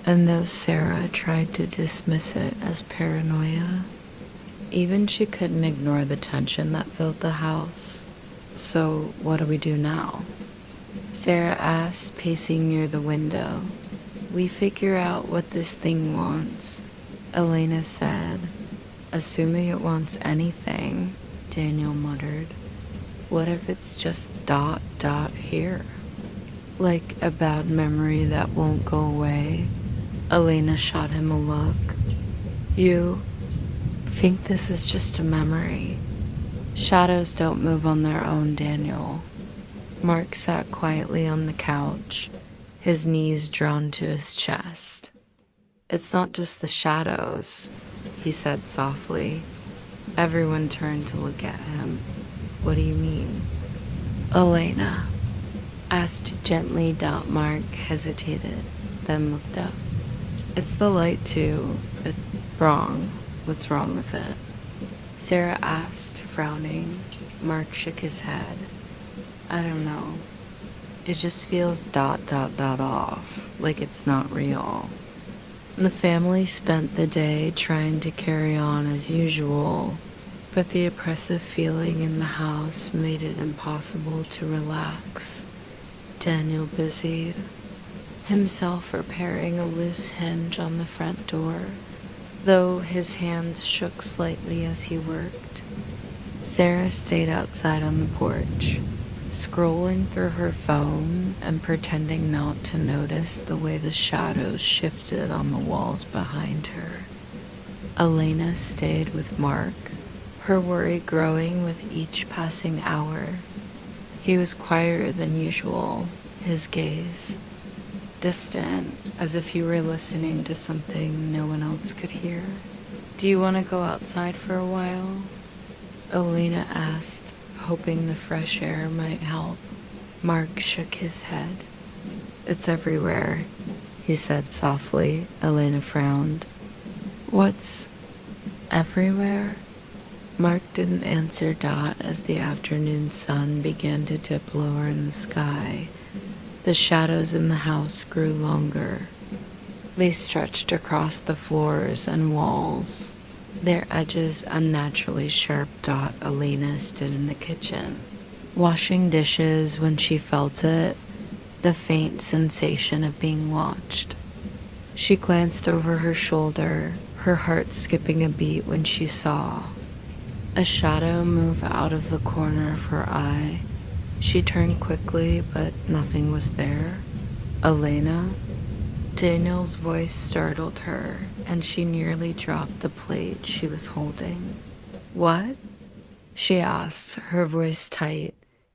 and though Sarah tried to dismiss it as paranoia, even she couldn't ignore the tension that filled the house. "So, what do we do now?" Sarah asked, pacing near the window. "We figure out what this thing wants," Elena said. "Assuming it wants anything," Daniel muttered. "What if it's just here? Like a bad memory that won't go away?" Elena shot him a look. "You think this is just a memory? Shadows don't move on their own, Daniel." Mark sat quietly on the couch, his knees drawn to his chest. "It's not just the shadows," he said softly. Everyone turned to look at him. "What do you mean?" Elena asked gently. Mark hesitated, then looked up. "It's the light too. It's wrong. What's wrong with it?" Sarah asked, frowning. Mark shook his head. "I don't know. It just feels off, like it's not real." The family spent the day trying to carry on as usual, but the oppressive feeling in the house made it impossible to relax. Daniel busied himself repairing a loose hinge on the front door, though his hands shook slightly as he worked. Sarah stayed outside on the porch, scrolling through her phone and pretending not to notice the way the shadows shifted on the walls behind her. Elena stayed with Mark, her worry growing with each passing hour. He was quieter than usual, his gaze distant, as if he were listening to something no one else could hear. "Do you want to go outside for a while?" Elena asked, hoping the fresh air might help. Mark shook his head. "It's everywhere," he said softly. Elena frowned. "What's everywhere?" Mark didn't answer Dot as the afternoon sun began to dip lower in the sky. The shadows in the house grew longer. They stretched across the floors and walls, their edges unnaturally sharp. Dot Elena stood in the kitchen, washing dishes when she felt it, the faint sensation of being watched. She glanced over her shoulder, her heart skipping a beat when she saw a shadow move out of the corner of her eye. She turned quickly, but nothing was there. "Elena?" Daniel's voice startled her, and she nearly dropped the plate she was holding. "What?" she asked, her voice tight.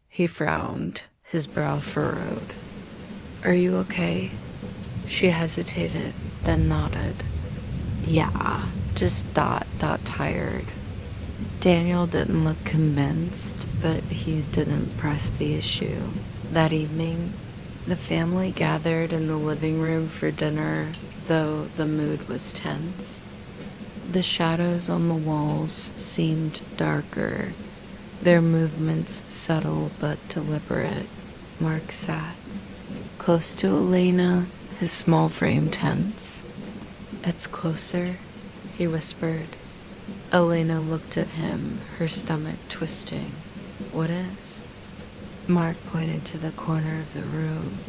He frowned, his brow furrowed. "Are you okay?" She hesitated, then nodded. "Yeah, just Dot tired." Daniel didn't look convinced, but he didn't press the issue. That evening, the family gathered in the living room for dinner, though the mood was tense. The shadows on the walls seemed darker, their movements subtle but deliberate. Mark sat close to Elena, his small frame tense. "It's closer," he whispered. Elena looked at him, her stomach twisting. "What is?" Mark pointed to the corner of the room,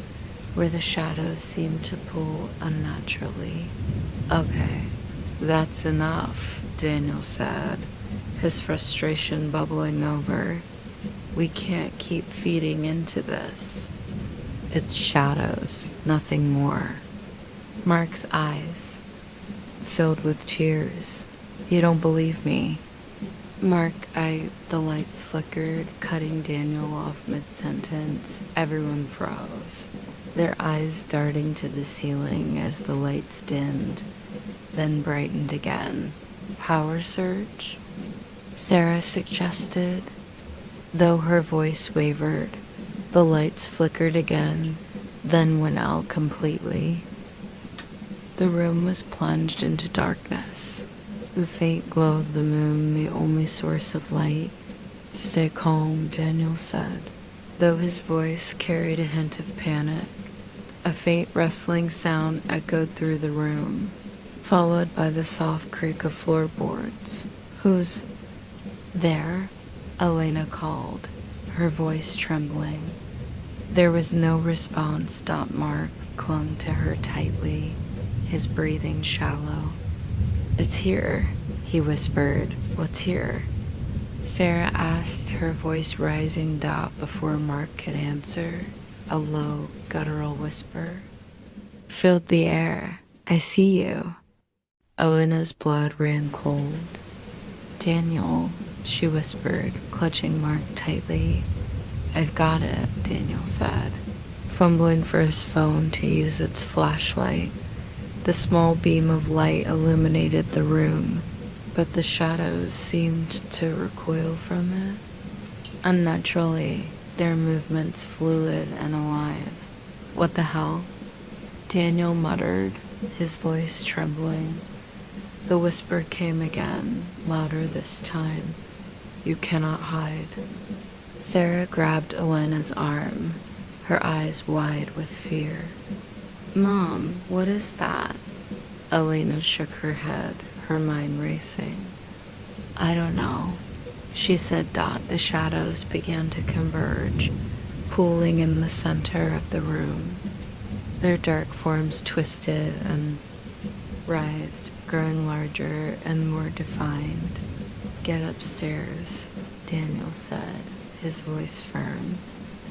where the shadows seemed to pull unnaturally. "Okay, that's enough," Daniel said, his frustration bubbling over. "We can't keep feeding into this. It's shadows, nothing more." Mark's eyes filled with tears. "You don't believe me?" "Mark, the lights flickered, cutting Daniel off mid-sentence. Everyone froze, their eyes darting to the ceiling as the lights dimmed, then brightened again. "Power surge?" Sarah suggested. Though her voice wavered, the lights flickered again, then went out completely. The room was plunged into darkness, the faint glow of the moon the only source of light. "Stay calm," Daniel said, though his voice carried a hint of panic. A faint rustling sound echoed through the room, followed by the soft creak of floorboards. "Who's there?" Elena called, her voice trembling. There was no response. Mark clung to her tightly, his breathing shallow. "It's here," he whispered. "What's here?" Sarah asked, her voice rising before Mark could answer. A low, guttural whisper filled the air. "I see you." Elena's blood ran cold. "Daniel," she whispered, clutching Mark tightly. "I've got it," Daniel said, fumbling for his phone to use its flashlight. The small beam of light illuminated the room, but the shadows seemed to recoil from it. Unnaturally, their movements fluid and alive. "What the hell?" Daniel muttered, his voice trembling. The whisper came again, louder this time. "You cannot hide." Sarah grabbed Elena's arm, her eyes wide with fear. "Mom, what is that?" Elena shook her head, her mind racing. I don't know, she said. The shadows began to converge, pooling in the center of the room. Their dark forms twisted and writhed, growing larger and more defined. Get upstairs, Daniel said, his voice firm.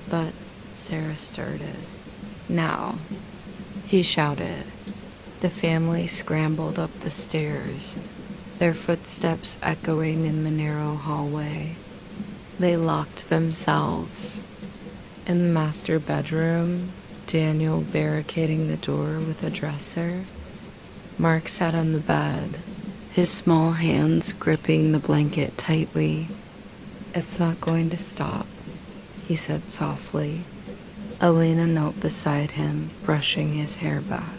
But Sarah started. Now, he shouted. The family scrambled up the stairs, their footsteps echoing in the narrow hallway. They locked themselves in the master bedroom, Daniel barricading the door with a dresser. Mark sat on the bed, his small hands gripping the blanket tightly. It's not going to stop, he said softly. Elena knelt beside him, brushing his hair back.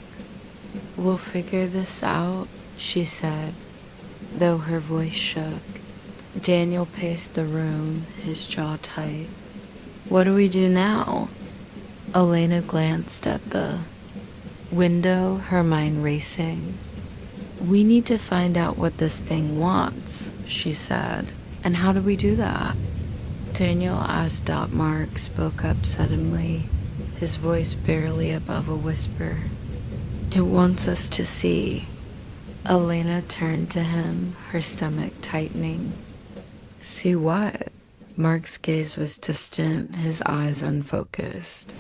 We'll figure this out, she said, though her voice shook. Daniel paced the room, his jaw tight. What do we do now? Elena glanced at the window, her mind racing. We need to find out what this thing wants, she said. And how do we do that? Daniel asked. Mark spoke up suddenly, his voice barely above a whisper. It wants us to see. Elena turned to him, her stomach tightening. See what? Mark's gaze was distant, his eyes unfocused.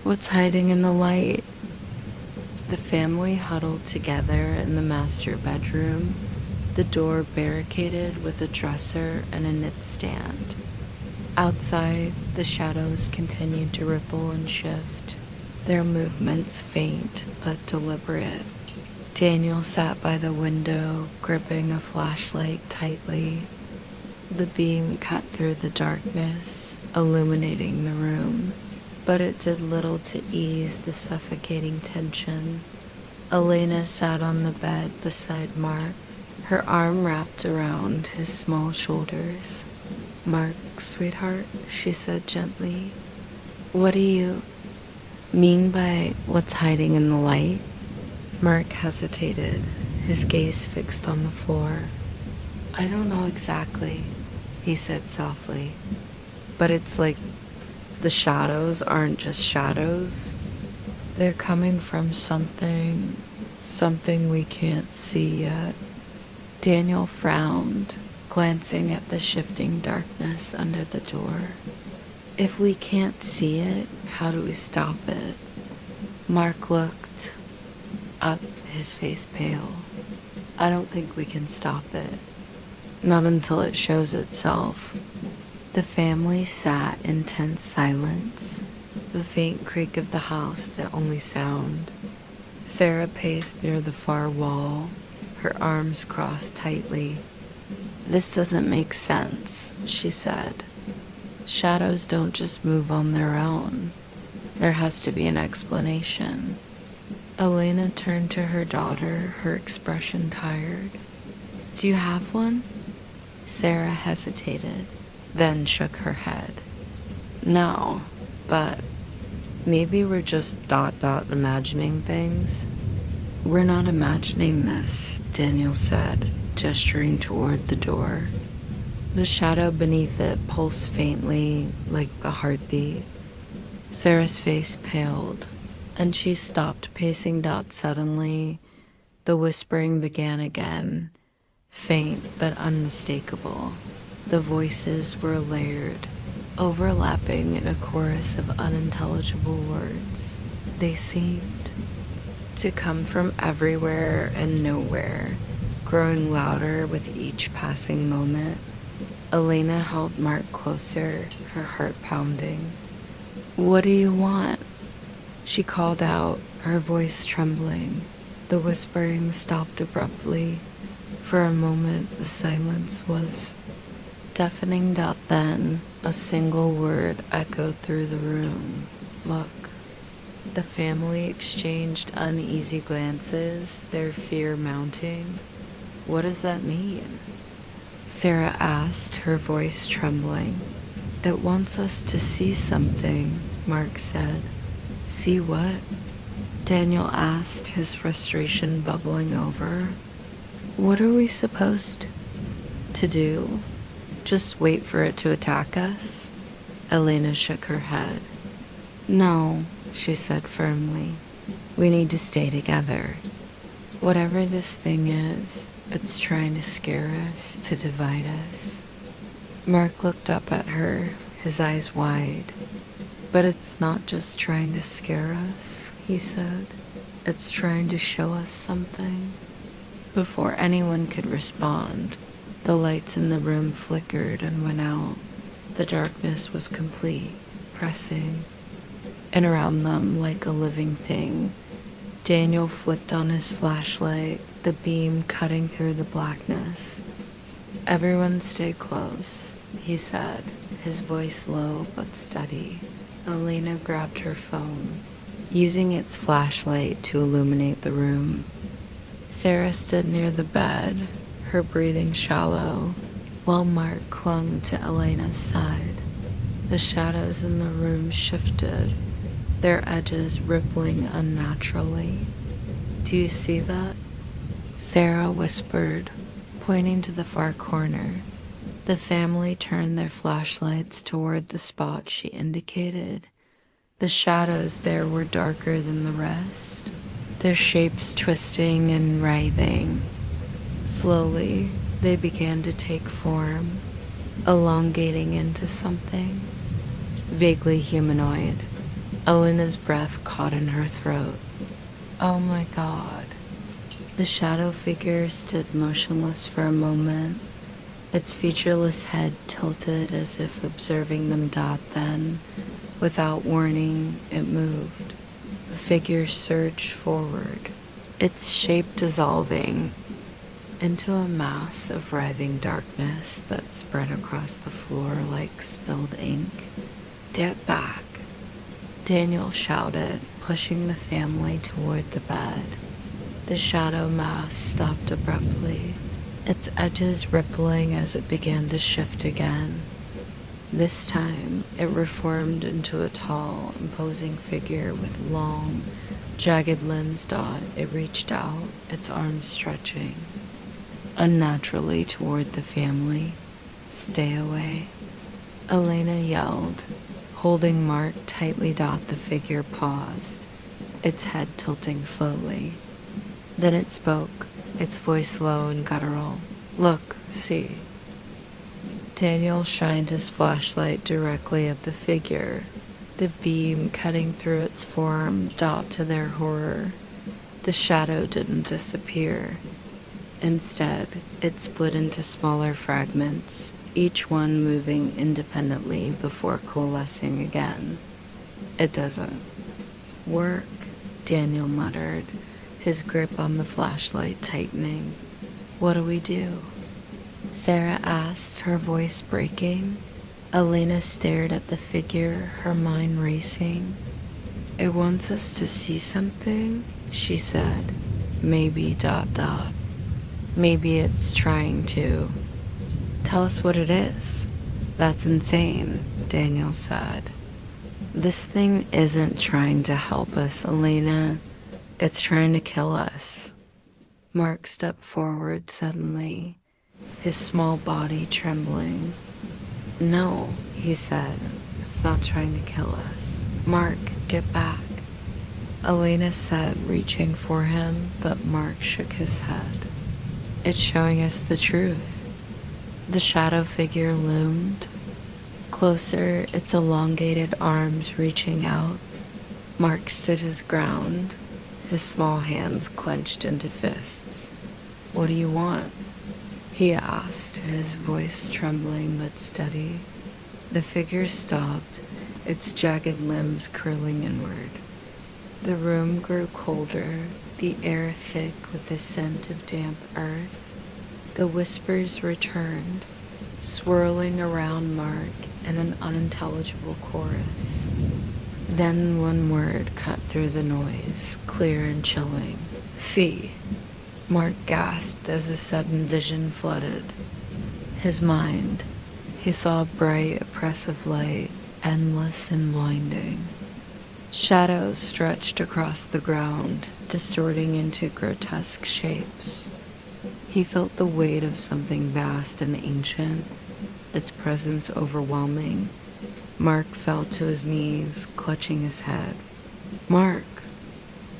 What's hiding in the light? The family huddled together in the master bedroom, the door barricaded with a dresser and a knit stand. Outside, the shadows continued to ripple and shift, their movements faint but deliberate. Daniel sat by the window, gripping a flashlight tightly. The beam cut through the darkness, illuminating the room, but it did little to ease the suffocating tension. Elena sat on the bed beside Mark, her arm wrapped around his small shoulders. Mark, sweetheart, she said gently, what do you mean by what's hiding in the light? Mark hesitated, his gaze fixed on the floor. I don't know exactly, he said softly, but it's like the shadows aren't just shadows. They're coming from something we can't see yet. Daniel frowned, glancing at the shifting darkness under the door. If we can't see it, how do we stop it? Mark looked up, his face pale. I don't think we can stop it. Not until it shows itself. The family sat in tense silence, the faint creak of the house the only sound. Sarah paced near the far wall, her arms crossed tightly. This doesn't make sense, she said. Shadows don't just move on their own. There has to be an explanation. Elena turned to her daughter, her expression tired. Do you have one? Sarah hesitated, then shook her head. No, but maybe we're just imagining things. We're not imagining this, Daniel said, gesturing toward the door. The shadow beneath it pulsed faintly, like a heartbeat. Sarah's face paled, and she stopped pacing. Suddenly, the whispering began again, faint but unmistakable. The voices were layered, overlapping in a chorus of unintelligible words. They seemed to come from everywhere and nowhere, growing louder with each passing moment. Elena held Mark closer, her heart pounding. What do you want? She called out, her voice trembling. The whispering stopped abruptly. For a moment, the silence was deafening. Then, a single word echoed through the room. Look. The family exchanged uneasy glances, their fear mounting. What does that mean? Sarah asked, her voice trembling. It wants us to see something, Mark said. See what? Daniel asked, his frustration bubbling over. What are we supposed to do? Just wait for it to attack us? Elena shook her head. No, she said firmly. We need to stay together. Whatever this thing is, it's trying to scare us, to divide us. Mark looked up at her, his eyes wide. But it's not just trying to scare us, he said. It's trying to show us something. Before anyone could respond, the lights in the room flickered and went out. The darkness was complete, pressing, and around them like a living thing. Daniel flicked on his flashlight, the beam cutting through the blackness. Everyone stay close, he said, his voice low but steady. Elena grabbed her phone, using its flashlight to illuminate the room. Sarah stood near the bed, her breathing shallow, while Mark clung to Elena's side. The shadows in the room shifted, their edges rippling unnaturally. Do you see that? Sarah whispered, pointing to the far corner. The family turned their flashlights toward the spot she indicated. The shadows there were darker than the rest, their shapes twisting and writhing. Slowly, they began to take form, elongating into something vaguely humanoid. Elena's breath caught in her throat. Oh my God. The shadow figure stood motionless for a moment, its featureless head tilted as if observing them. Then, without warning, it moved. The figure surged forward, its shape dissolving into a mass of writhing darkness that spread across the floor like spilled ink. Get back, Daniel shouted, pushing the family toward the bed. The shadow mass stopped abruptly, its edges rippling as it began to shift again. This time, it reformed into a tall, imposing figure with long, jagged limbs. It reached out, its arms stretching unnaturally toward the family. Stay away, Elena yelled, holding Mark tightly. The figure paused, its head tilting slowly. Then it spoke, its voice low and guttural. Look, see. Daniel shined his flashlight directly at the figure, the beam cutting through its form. To their horror, the shadow didn't disappear. Instead, it split into smaller fragments, each one moving independently before coalescing again. It doesn't work, Daniel muttered, his grip on the flashlight tightening. What do we do? Sarah asked, her voice breaking. Elena stared at the figure, her mind racing. It wants us to see something, she said. Maybe ... Maybe it's trying to. Tell us what it is. That's insane, Daniel said. This thing isn't trying to help us, Elena. It's trying to kill us. Mark stepped forward suddenly, his small body trembling. No, he said. It's not trying to kill us. Mark, get back. Elena said, reaching for him, but Mark shook his head. It's showing us the truth. The shadow figure loomed. Closer, its elongated arms reaching out. Mark stood his ground, his small hands clenched into fists. What do you want? He asked, his voice trembling but steady. The figure stopped, its jagged limbs curling inward. The room grew colder, the air thick with the scent of damp earth. The whispers returned, swirling around Mark in an unintelligible chorus. Then one word cut through the noise, clear and chilling. See. Mark gasped as a sudden vision flooded his mind. He saw a bright, oppressive light, endless and blinding. Shadows stretched across the ground, distorting into grotesque shapes. He felt the weight of something vast and ancient, its presence overwhelming. Mark fell to his knees, clutching his head. "Mark!"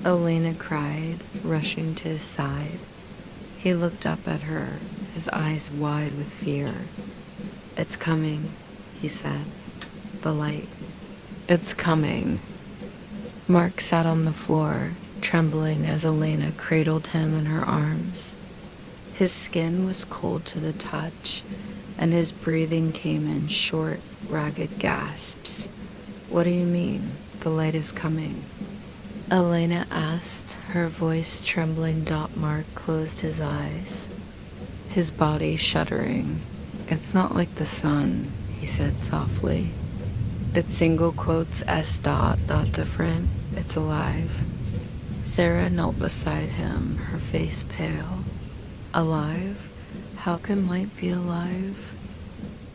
Elena cried, rushing to his side. He looked up at her, his eyes wide with fear. "It's coming," he said. "The light. It's coming." Mark sat on the floor, trembling as Elena cradled him in her arms. His skin was cold to the touch, and his breathing came in short, ragged gasps. "What do you mean, the light is coming?" Elena asked, her voice trembling. Mark closed his eyes, his body shuddering. "It's not like the sun," he said softly. "It's single quotes S dot different. It's alive." Sarah knelt beside him, her face pale. "Alive? How can light be alive?"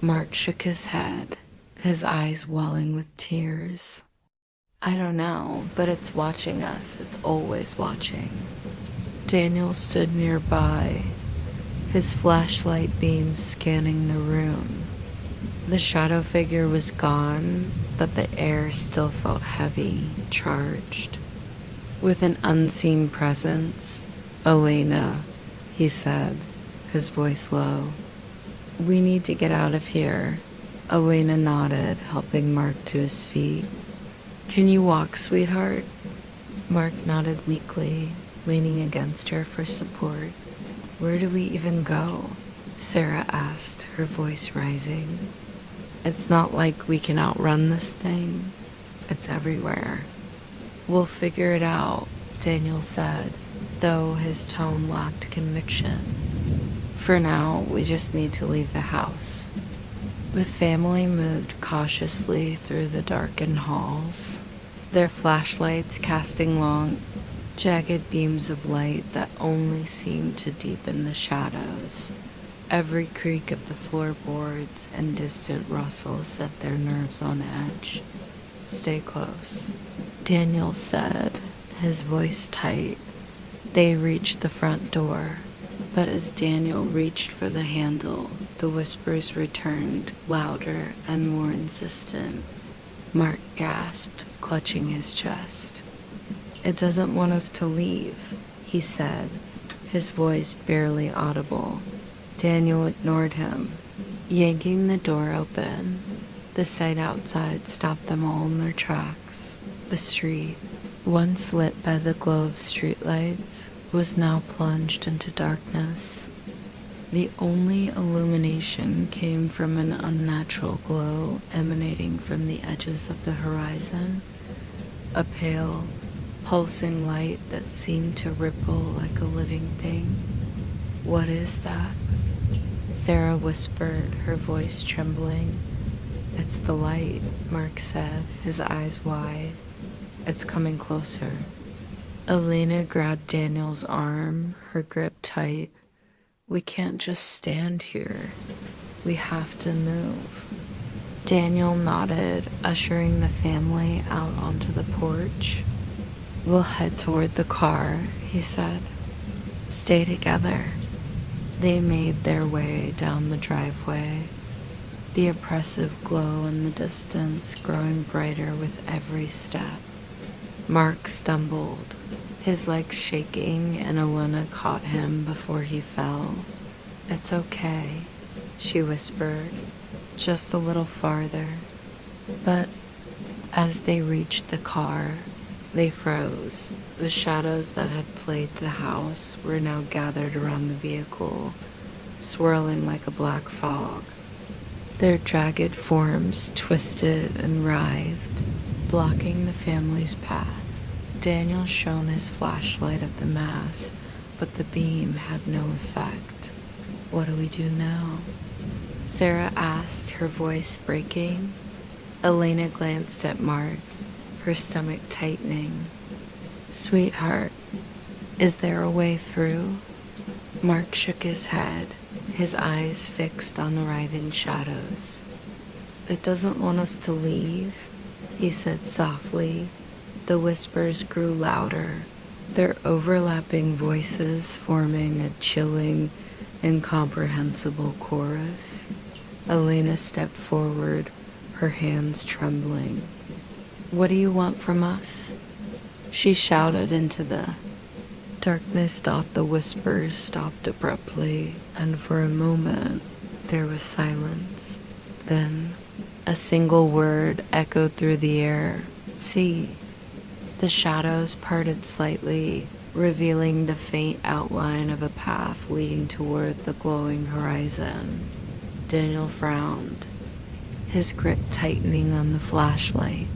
Mark shook his head, his eyes welling with tears. "I don't know, but it's watching us. It's always watching." Daniel stood nearby, his flashlight beam scanning the room. The shadow figure was gone, but the air still felt heavy, charged. With an unseen presence. "Elena," he said, his voice low. "We need to get out of here." Elena nodded, helping Mark to his feet. "Can you walk, sweetheart?" Mark nodded weakly, leaning against her for support. "Where do we even go?" Sarah asked, her voice rising. "It's not like we can outrun this thing. It's everywhere." "We'll figure it out," Daniel said, though his tone lacked conviction. "For now, we just need to leave the house." The family moved cautiously through the darkened halls, their flashlights casting long, jagged beams of light that only seemed to deepen the shadows. Every creak of the floorboards and distant rustle set their nerves on edge. "Stay close," Daniel said, his voice tight. They reached the front door, but as Daniel reached for the handle, the whispers returned, louder and more insistent. Mark gasped, clutching his chest. "It doesn't want us to leave," he said, his voice barely audible. Daniel ignored him, yanking the door open. The sight outside stopped them all in their tracks. The street, once lit by the glow of streetlights, was now plunged into darkness. The only illumination came from an unnatural glow emanating from the edges of the horizon, a pale, pulsing light that seemed to ripple like a living thing. "What is that?" Sarah whispered, her voice trembling. "It's the light," Mark said, his eyes wide. "It's coming closer." Elena grabbed Daniel's arm, her grip tight. "We can't just stand here. We have to move." Daniel nodded, ushering the family out onto the porch. "We'll head toward the car," he said. "Stay together." They made their way down the driveway, the oppressive glow in the distance growing brighter with every step. Mark stumbled, his legs shaking, and Elena caught him before he fell. "It's okay," she whispered, "just a little farther." But as they reached the car, they froze. The shadows that had plagued the house were now gathered around the vehicle, swirling like a black fog. Their jagged forms twisted and writhed, blocking the family's path. Daniel shone his flashlight at the mass, but the beam had no effect. "What do we do now?" Sarah asked, her voice breaking. Elena glanced at Mark, her stomach tightening. "Sweetheart, is there a way through?" Mark shook his head, his eyes fixed on the writhing shadows. "It doesn't want us to leave," he said softly, The whispers grew louder, their overlapping voices forming a chilling, incomprehensible chorus. Elena stepped forward, her hands trembling. "What do you want from us?" she shouted into the darkness. The whispers stopped abruptly, and for a moment there was silence. Then a single word echoed through the air: "See." The shadows parted slightly, revealing the faint outline of a path leading toward the glowing horizon. Daniel frowned, his grip tightening on the flashlight.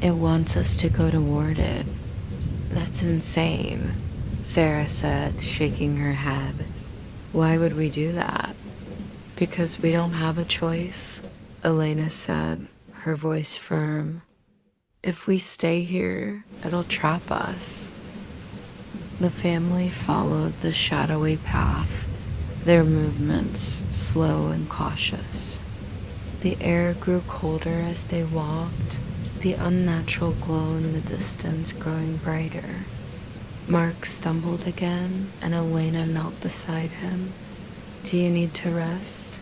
"It wants us to go toward it." "That's insane," Sarah said, shaking her head. "Why would we do that?" "Because we don't have a choice," Elena said, her voice firm. "If we stay here, it'll trap us." The family followed the shadowy path, their movements slow and cautious. The air grew colder as they walked, the unnatural glow in the distance growing brighter. Mark stumbled again, and Elena knelt beside him. "Do you need to rest?"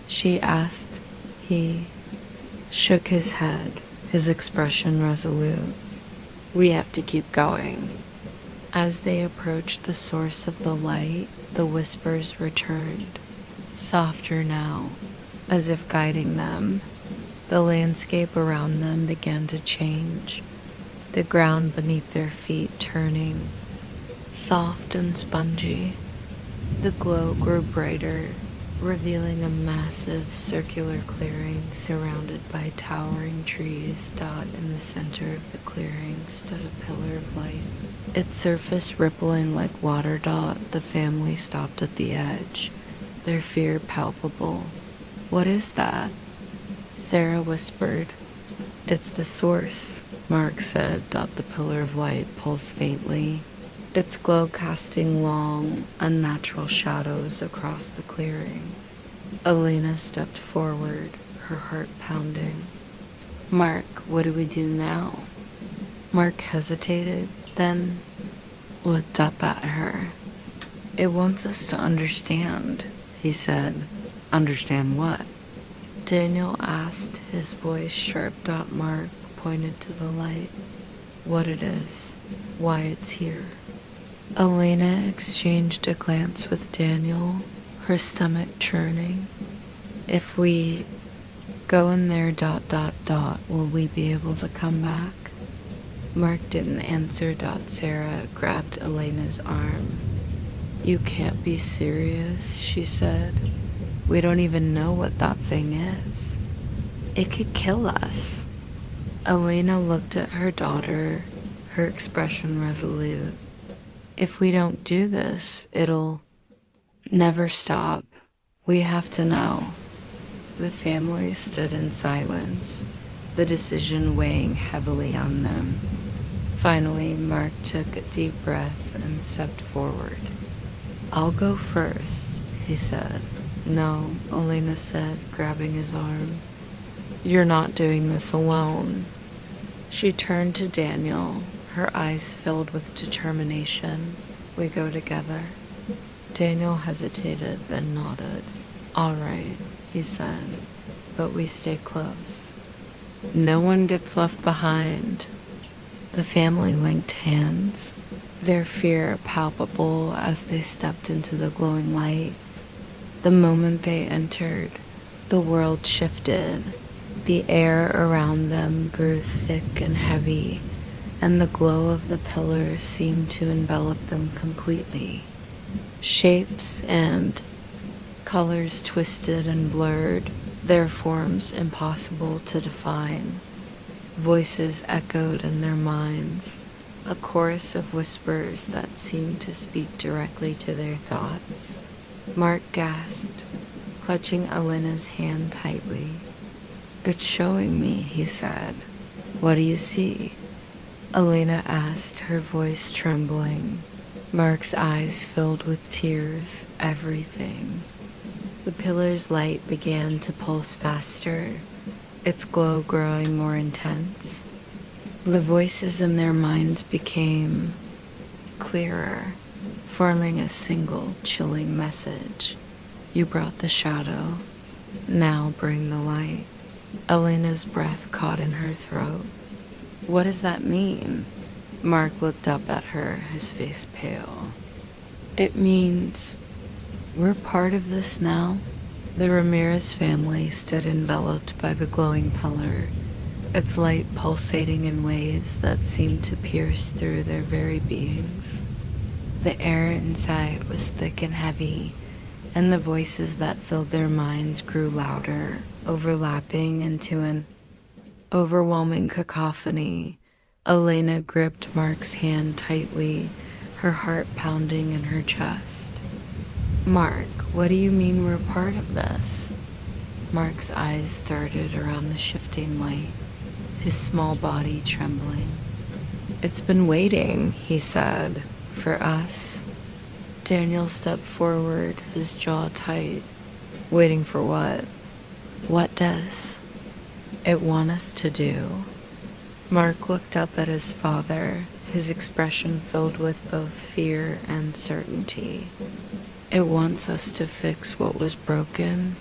she asked. He shook his head, his expression resolute. "We have to keep going." As they approached the source of the light, the whispers returned, softer now, as if guiding them. The landscape around them began to change, the ground beneath their feet turning soft and spongy. The glow grew brighter, revealing a massive circular clearing surrounded by towering trees. In the center of the clearing stood a pillar of light, its surface rippling like water. The family stopped at the edge, their fear palpable. "What is that?" Sarah whispered. "It's the source," Mark said. The pillar of light pulsed faintly, its glow casting long, unnatural shadows across the clearing. Elena stepped forward, her heart pounding. "Mark, what do we do now?" Mark hesitated, then looked up at her. "It wants us to understand," he said. "Understand what?" Daniel asked, his voice sharp. Mark pointed to the light. "What it is, why it's here." Elena exchanged a glance with Daniel, her stomach churning. "If we go in there, will we be able to come back?" Mark didn't answer. Sarah grabbed Elena's arm. "You can't be serious," she said. "We don't even know what that thing is. It could kill us." Elena looked at her daughter, her expression resolute. "If we don't do this, it'll never stop. We have to know." The family stood in silence, the decision weighing heavily on them. Finally, Mark took a deep breath and stepped forward. "I'll go first," he said. "No," Elena said, grabbing his arm. "You're not doing this alone." She turned to Daniel, her eyes filled with determination. "We go together." Daniel hesitated, then nodded. "All right," he said, "but we stay close. No one gets left behind." The family linked hands, their fear palpable as they stepped into the glowing light. The moment they entered, the world shifted. The air around them grew thick and heavy, and the glow of the pillars seemed to envelop them completely. Shapes and colors twisted and blurred, their forms impossible to define. Voices echoed in their minds, a chorus of whispers that seemed to speak directly to their thoughts. Mark gasped, clutching Elena's hand tightly. "It's showing me," he said. "What do you see?" Elena asked, her voice trembling. Mark's eyes filled with tears. "Everything." The pillar's light began to pulse faster, its glow growing more intense. The voices in their minds became clearer, forming a single chilling message. You brought the shadow, now bring the light. Elena's breath caught in her throat. What does that mean? Mark looked up at her, his face pale. It means we're part of this now. The Ramirez family stood enveloped by the glowing pillar, its light pulsating in waves that seemed to pierce through their very beings. The air inside was thick and heavy, and the voices that filled their minds grew louder, overlapping into an overwhelming cacophony. Elena gripped Mark's hand tightly, her heart pounding in her chest. Mark, what do you mean we're part of this? Mark's eyes darted around the shifting light, his small body trembling. It's been waiting, he said, for us. Daniel stepped forward, his jaw tight. Waiting for what? What does it want us to do? Mark looked up at his father, his expression filled with both fear and certainty. It wants us to fix what was broken.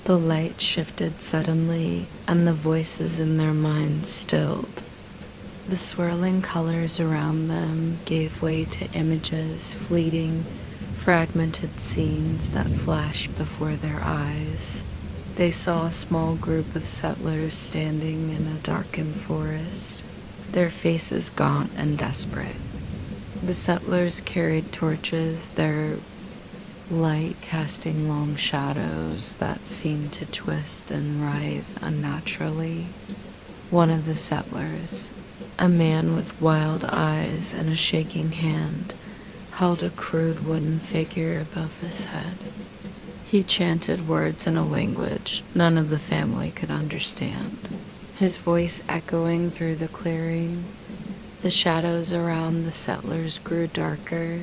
The light shifted suddenly, and the voices in their minds stilled. The swirling colors around them gave way to images, fleeting, fragmented scenes that flashed before their eyes. They saw a small group of settlers standing in a darkened forest, their faces gaunt and desperate. The settlers carried torches, their light casting long shadows that seemed to twist and writhe unnaturally. One of the settlers, a man with wild eyes and a shaking hand, held a crude wooden figure above his head. He chanted words in a language none of the family could understand, his voice echoing through the clearing. The shadows around the settlers grew darker,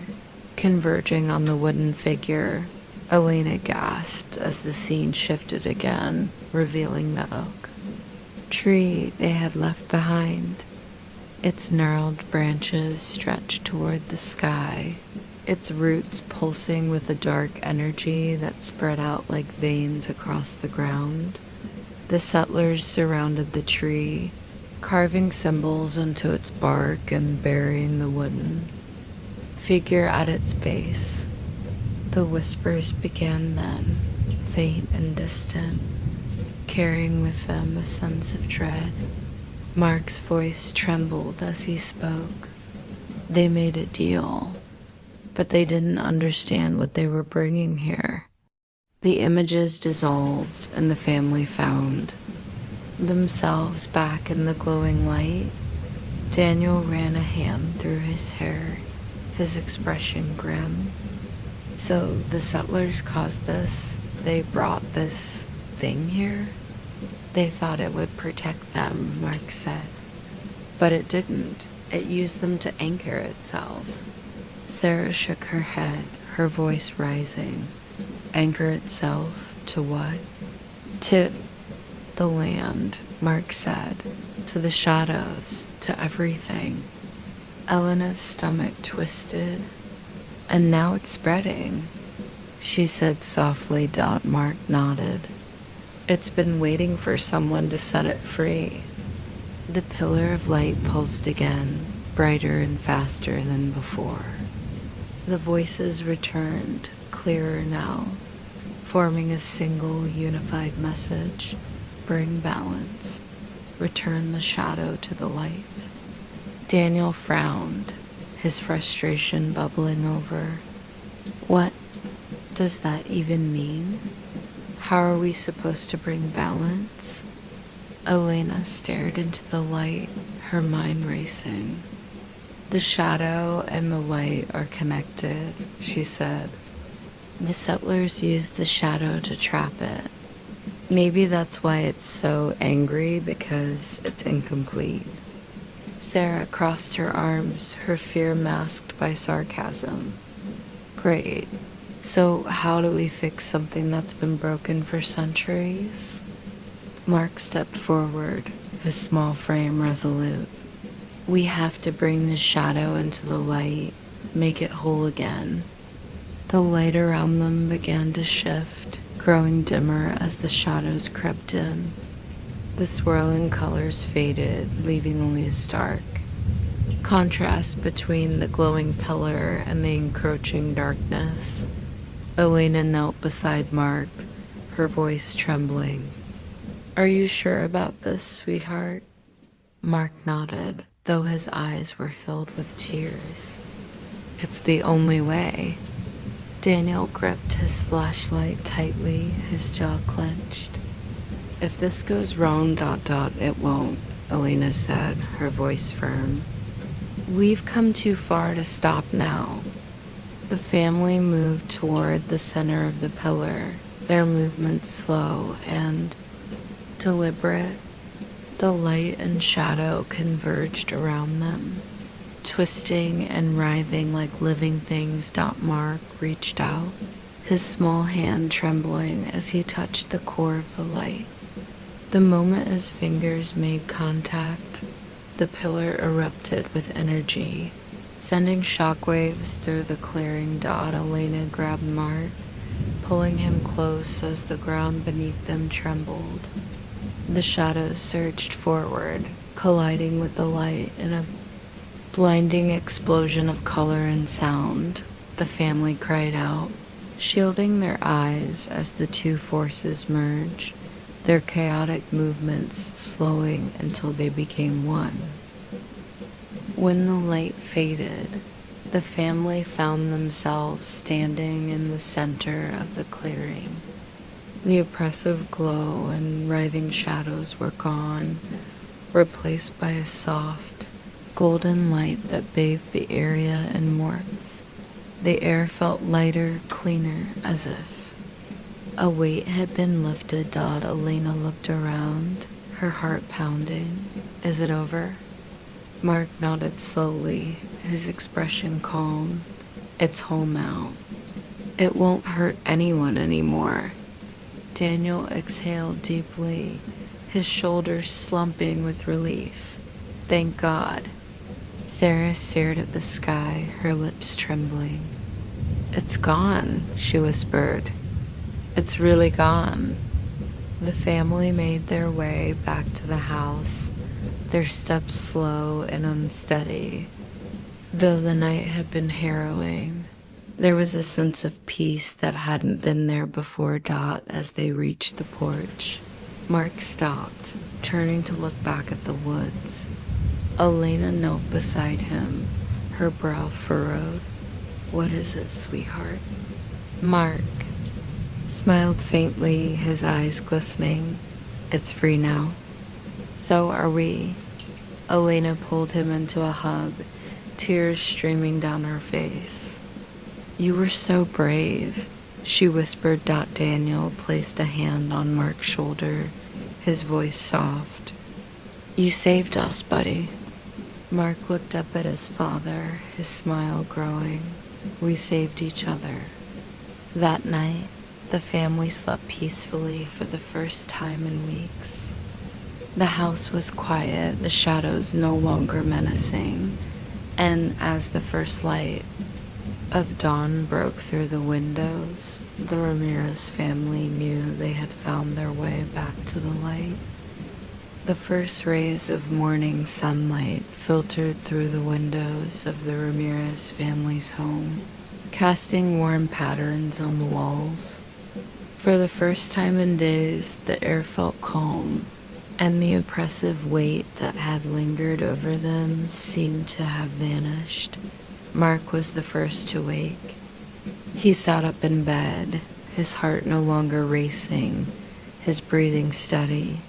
converging on the wooden figure. Elena gasped as the scene shifted again, revealing the oak tree they had left behind. Its gnarled branches stretched toward the sky, its roots pulsing with a dark energy that spread out like veins across the ground. The settlers surrounded the tree, carving symbols into its bark and burying the wooden figure at its base. The whispers began then, faint and distant, carrying with them a sense of dread. Mark's voice trembled as he spoke. They made a deal, but they didn't understand what they were bringing here. The images dissolved, and the family found themselves back in the glowing light. Daniel ran a hand through his hair, his expression grim. So the settlers caused this? They brought this thing here? They thought it would protect them, Mark said. But it didn't. It used them to anchor itself. Sarah shook her head, her voice rising. Anchor itself to what? To the land, Mark said. To the shadows, to everything. Elena's stomach twisted. And now it's spreading, she said softly. Mark nodded. It's been waiting for someone to set it free. The pillar of light pulsed again, brighter and faster than before. The voices returned, clearer now, forming a single unified message. Bring balance. Return the shadow to the light. Daniel frowned, his frustration bubbling over. What does that even mean? How are we supposed to bring balance? Elena stared into the light, her mind racing. The shadow and the light are connected, she said. The settlers used the shadow to trap it. Maybe that's why it's so angry, because it's incomplete. Sarah crossed her arms, her fear masked by sarcasm. Great. So how do we fix something that's been broken for centuries? Mark stepped forward, his small frame resolute. We have to bring the shadow into the light, make it whole again. The light around them began to shift, growing dimmer as the shadows crept in. The swirling colors faded, leaving only a stark contrast between the glowing pillar and the encroaching darkness. Elena knelt beside Mark, her voice trembling. "Are you sure about this, sweetheart?" Mark nodded, though his eyes were filled with tears. "It's the only way." Daniel gripped his flashlight tightly, his jaw clenched. "If this goes wrong, it won't," Elena said, her voice firm. "We've come too far to stop now." The family moved toward the center of the pillar, their movements slow and deliberate. The light and shadow converged around them, twisting and writhing like living things. Mark reached out, his small hand trembling as he touched the core of the light. The moment his fingers made contact, the pillar erupted with energy, sending shockwaves through the clearing. Elena grabbed Mark, pulling him close as the ground beneath them trembled. The shadows surged forward, colliding with the light in a blinding explosion of color and sound. The family cried out, shielding their eyes as the two forces merged, their chaotic movements slowing until they became one. When the light faded, the family found themselves standing in the center of the clearing. The oppressive glow and writhing shadows were gone, replaced by a soft, golden light that bathed the area in warmth. The air felt lighter, cleaner, as if a weight had been lifted. Elena looked around, her heart pounding. "Is it over?" Mark nodded slowly, his expression calm. "It's home now. It won't hurt anyone anymore." Daniel exhaled deeply, his shoulders slumping with relief. "Thank God." Sarah stared at the sky, her lips trembling. "It's gone," she whispered. "It's really gone." The family made their way back to the house, their steps slow and unsteady. Though the night had been harrowing, there was a sense of peace that hadn't been there before. As they reached the porch, Mark stopped, turning to look back at the woods. Elena knelt beside him, her brow furrowed. "What is it, sweetheart?" Mark smiled faintly, his eyes glistening. "It's free now." "So are we." Elena pulled him into a hug, tears streaming down her face. "You were so brave," she whispered. Daniel placed a hand on Mark's shoulder, his voice soft. "You saved us, buddy." Mark looked up at his father, his smile growing. "We saved each other." That night, the family slept peacefully for the first time in weeks. The house was quiet, the shadows no longer menacing, and as the first light of dawn broke through the windows, the Ramirez family knew they had found their way back to the light. The first rays of morning sunlight filtered through the windows of the Ramirez family's home, casting warm patterns on the walls. For the first time in days, the air felt calm, and the oppressive weight that had lingered over them seemed to have vanished. Mark was the first to wake. He sat up in bed, his heart no longer racing, his breathing steady.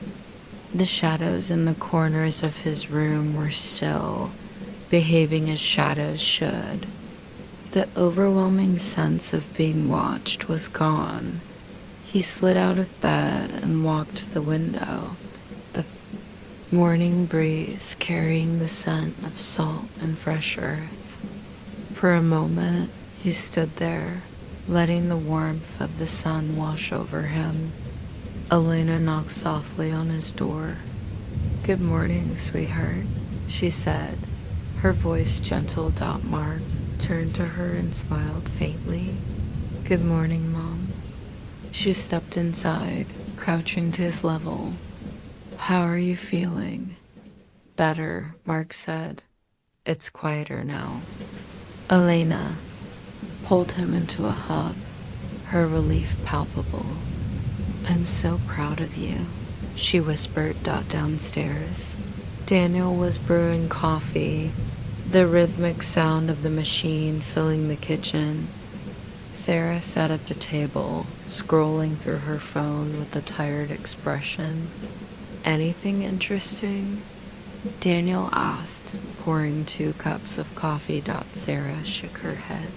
The shadows in the corners of his room were still, behaving as shadows should. The overwhelming sense of being watched was gone. He slid out of bed and walked to the window, the morning breeze carrying the scent of salt and fresh earth. For a moment, he stood there, letting the warmth of the sun wash over him. Elena knocked softly on his door. "Good morning, sweetheart," she said, Her voice gentle. Mark turned to her and smiled faintly. Good morning, Mom. She stepped inside, crouching to his level. How are you feeling? Better, Mark said. It's quieter now. Elena pulled him into a hug, her relief palpable. I'm so proud of you, she whispered downstairs. Daniel was brewing coffee, the rhythmic sound of the machine filling the kitchen. Sarah sat at the table, scrolling through her phone with a tired expression. Anything interesting? Daniel asked, pouring 2 cups of coffee. Sarah shook her head.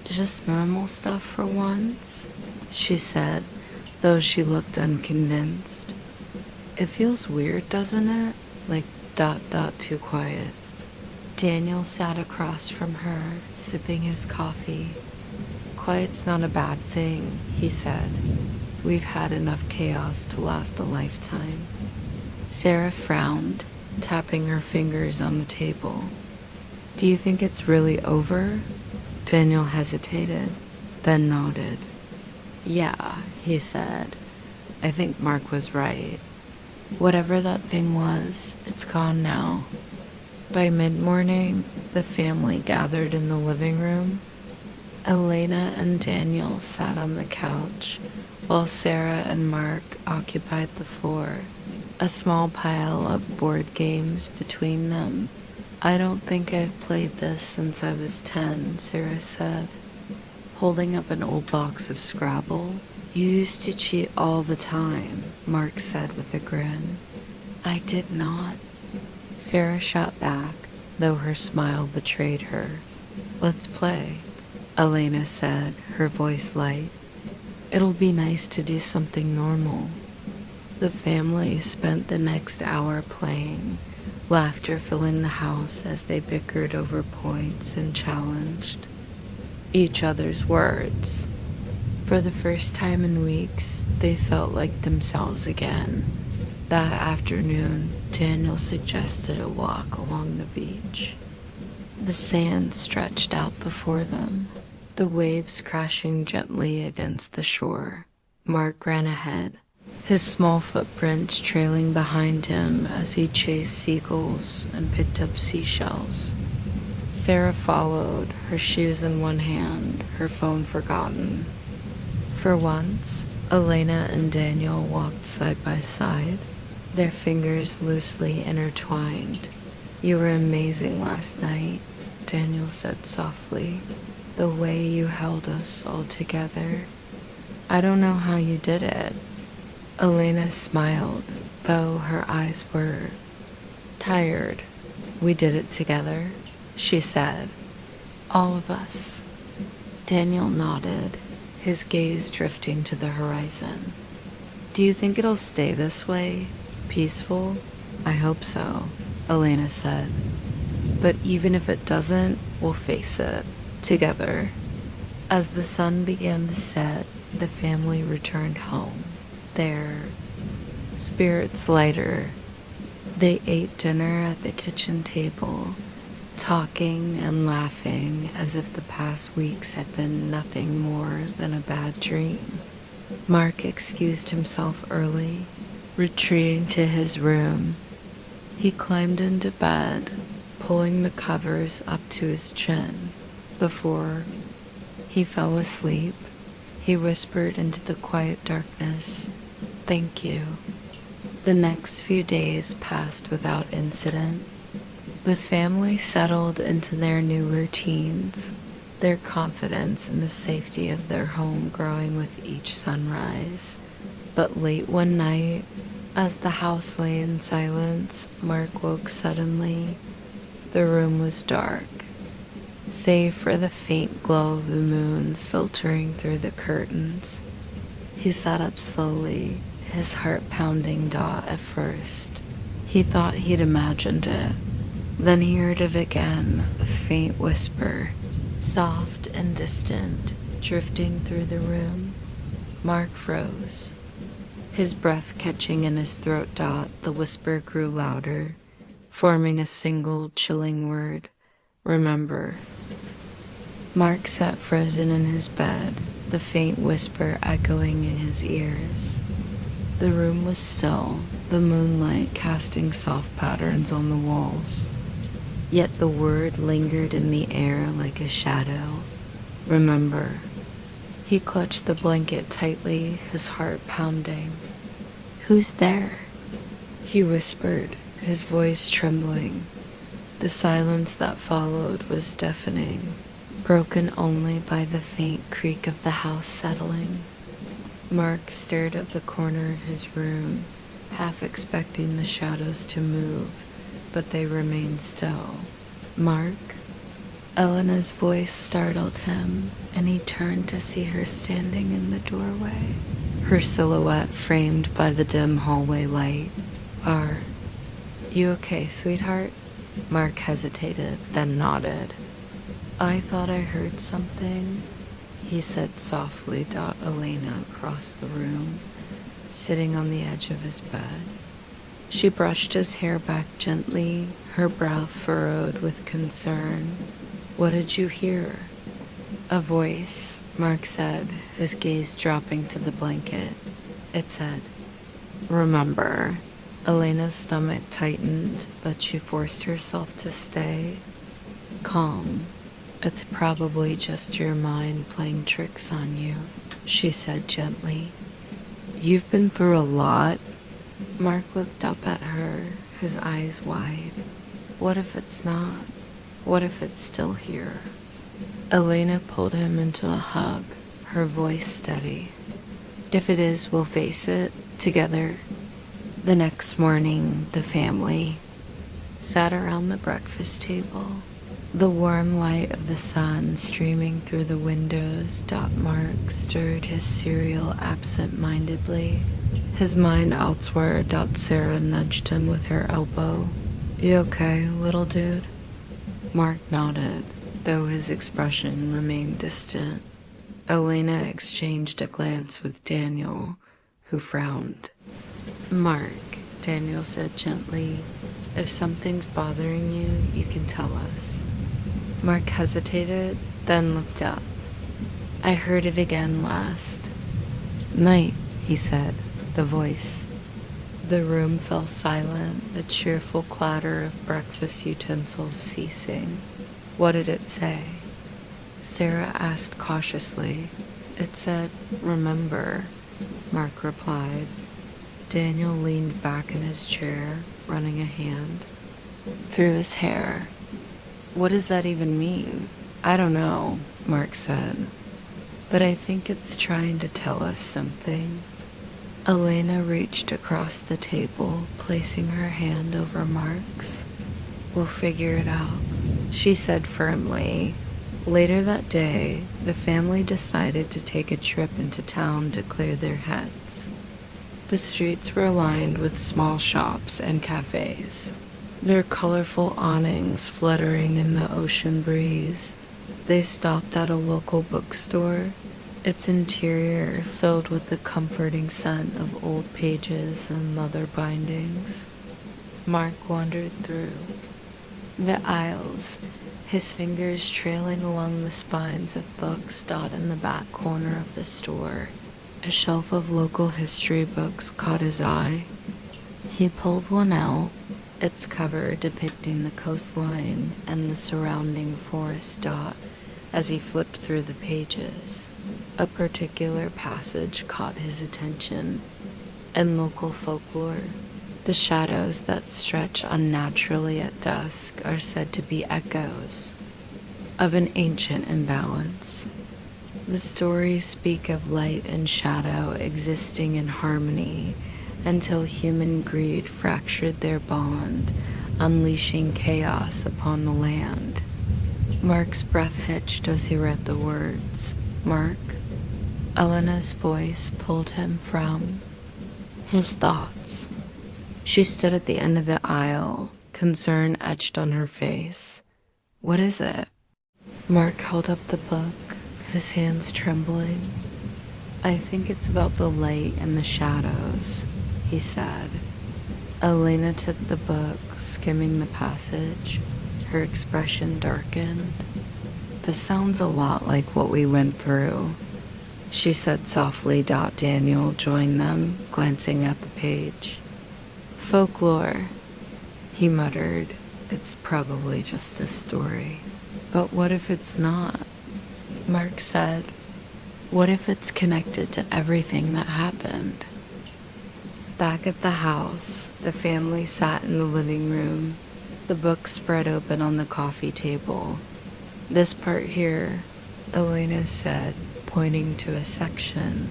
Just normal stuff for once, she said, though she looked unconvinced. It feels weird, doesn't it? Like ... too quiet. Daniel sat across from her, sipping his coffee. Quiet's not a bad thing, he said. We've had enough chaos to last a lifetime. Sarah frowned, tapping her fingers on the table. Do you think it's really over? Daniel hesitated, then nodded. Yeah, he said. I think Mark was right. Whatever that thing was, it's gone now. By mid-morning, the family gathered in the living room. Elena and Daniel sat on the couch, while Sarah and Mark occupied the floor, a small pile of board games between them. I don't think I've played this since I was 10, Sarah said, holding up an old box of Scrabble. You used to cheat all the time, Mark said with a grin. I did not. Sarah shot back, though her smile betrayed her. Let's play, Elena said, her voice light. It'll be nice to do something normal. The family spent the next hour playing, laughter filling the house as they bickered over points and challenged each other's words. For the first time in weeks, they felt like themselves again. That afternoon, Daniel suggested a walk along the beach. The sand stretched out before them, the waves crashing gently against the shore. Mark ran ahead, his small footprints trailing behind him as he chased seagulls and picked up seashells. Sarah followed, her shoes in one hand, her phone forgotten. For once, Elena and Daniel walked side by side, their fingers loosely intertwined. You were amazing last night, Daniel said softly. The way you held us all together. I don't know how you did it. Elena smiled, though her eyes were tired. We did it together, she said. All of us. Daniel nodded, his gaze drifting to the horizon. Do you think it'll stay this way? Peaceful? I hope so, Elena said. But even if it doesn't, we'll face it. Together. As the sun began to set, the family returned home, their spirits lighter. They ate dinner at the kitchen table, talking and laughing as if the past weeks had been nothing more than a bad dream. Mark excused himself early, retreating to his room. He climbed into bed, pulling the covers up to his chin. Before he fell asleep, he whispered into the quiet darkness, "Thank you." The next few days passed without incident. The family settled into their new routines, their confidence in the safety of their home growing with each sunrise. But late one night, as the house lay in silence, Mark woke suddenly. The room was dark, save for the faint glow of the moon filtering through the curtains. He sat up slowly, his heart pounding. At first, he thought he'd imagined it. Then he heard it again, a faint whisper, soft and distant, drifting through the room. Mark froze, his breath catching in his throat. The whisper grew louder, forming a single chilling word. Remember. Mark sat frozen in his bed, the faint whisper echoing in his ears. The room was still, the moonlight casting soft patterns on the walls. Yet the word lingered in the air like a shadow. Remember. He clutched the blanket tightly, his heart pounding. "Who's there?" he whispered, his voice trembling. The silence that followed was deafening, broken only by the faint creak of the house settling. Mark stared at the corner of his room, half expecting the shadows to move, but they remained still. "Mark?" Elena's voice startled him, and he turned to see her standing in the doorway, her silhouette framed by the dim hallway light. "Are you okay, sweetheart?" Mark hesitated, then nodded. "I thought I heard something," he said softly to Elena across the room, sitting on the edge of his bed. She brushed his hair back gently, her brow furrowed with concern. "What did you hear?" "A voice," Mark said, his gaze dropping to the blanket. It said, "Remember." Elena's stomach tightened, but she forced herself to stay calm. "It's probably just your mind playing tricks on you," she said gently. "You've been through a lot." Mark looked up at her, his eyes wide. What if it's not? What if it's still here? Elena pulled him into a hug, her voice steady. "If it is, we'll face it together." The next morning, the family sat around the breakfast table, the warm light of the sun streaming through the windows. Mark stirred his cereal absent-mindedly, his mind elsewhere. Sarah nudged him with her elbow. "You okay, little dude?" Mark nodded, though his expression remained distant. Elena exchanged a glance with Daniel, who frowned. "Mark," Daniel said gently, "if something's bothering you, you can tell us." Mark hesitated, then looked up. "I heard it again last night," he said, the voice. The room fell silent, the cheerful clatter of breakfast utensils ceasing. "What did it say?" Sarah asked cautiously. "It said, 'Remember,'" Mark replied. Daniel leaned back in his chair, running a hand through his hair. "What does that even mean?" "I don't know," Mark said, "but I think it's trying to tell us something." Elena reached across the table, placing her hand over Mark's. "We'll figure it out," she said firmly. Later that day, the family decided to take a trip into town to clear their heads. The streets were lined with small shops and cafes, their colorful awnings fluttering in the ocean breeze. They stopped at a local bookstore, its interior filled with the comforting scent of old pages and leather bindings. Mark wandered through the aisles, his fingers trailing along the spines of books dotted in the back corner of the store. A shelf of local history books caught his eye. He pulled one out, its cover depicting the coastline and the surrounding forest dot as he flipped through the pages. A particular passage caught his attention. In local folklore, the shadows that stretch unnaturally at dusk are said to be echoes of an ancient imbalance. The stories speak of light and shadow existing in harmony until human greed fractured their bond, unleashing chaos upon the land. Mark's breath hitched as he read the words. "Mark?" Elena's voice pulled him from his thoughts. She stood at the end of the aisle, concern etched on her face. "What is it?" Mark held up the book, his hands trembling. "I think it's about the light and the shadows," he said. Elena took the book, skimming the passage. Her expression darkened. "This sounds a lot like what we went through," she said softly. Daniel joined them, glancing at the page. "Folklore," he muttered. "It's probably just a story." "But what if it's not?" Mark said. "What if it's connected to everything that happened?" Back at the house, the family sat in the living room, the book spread open on the coffee table. "This part here," Elena said, pointing to a section,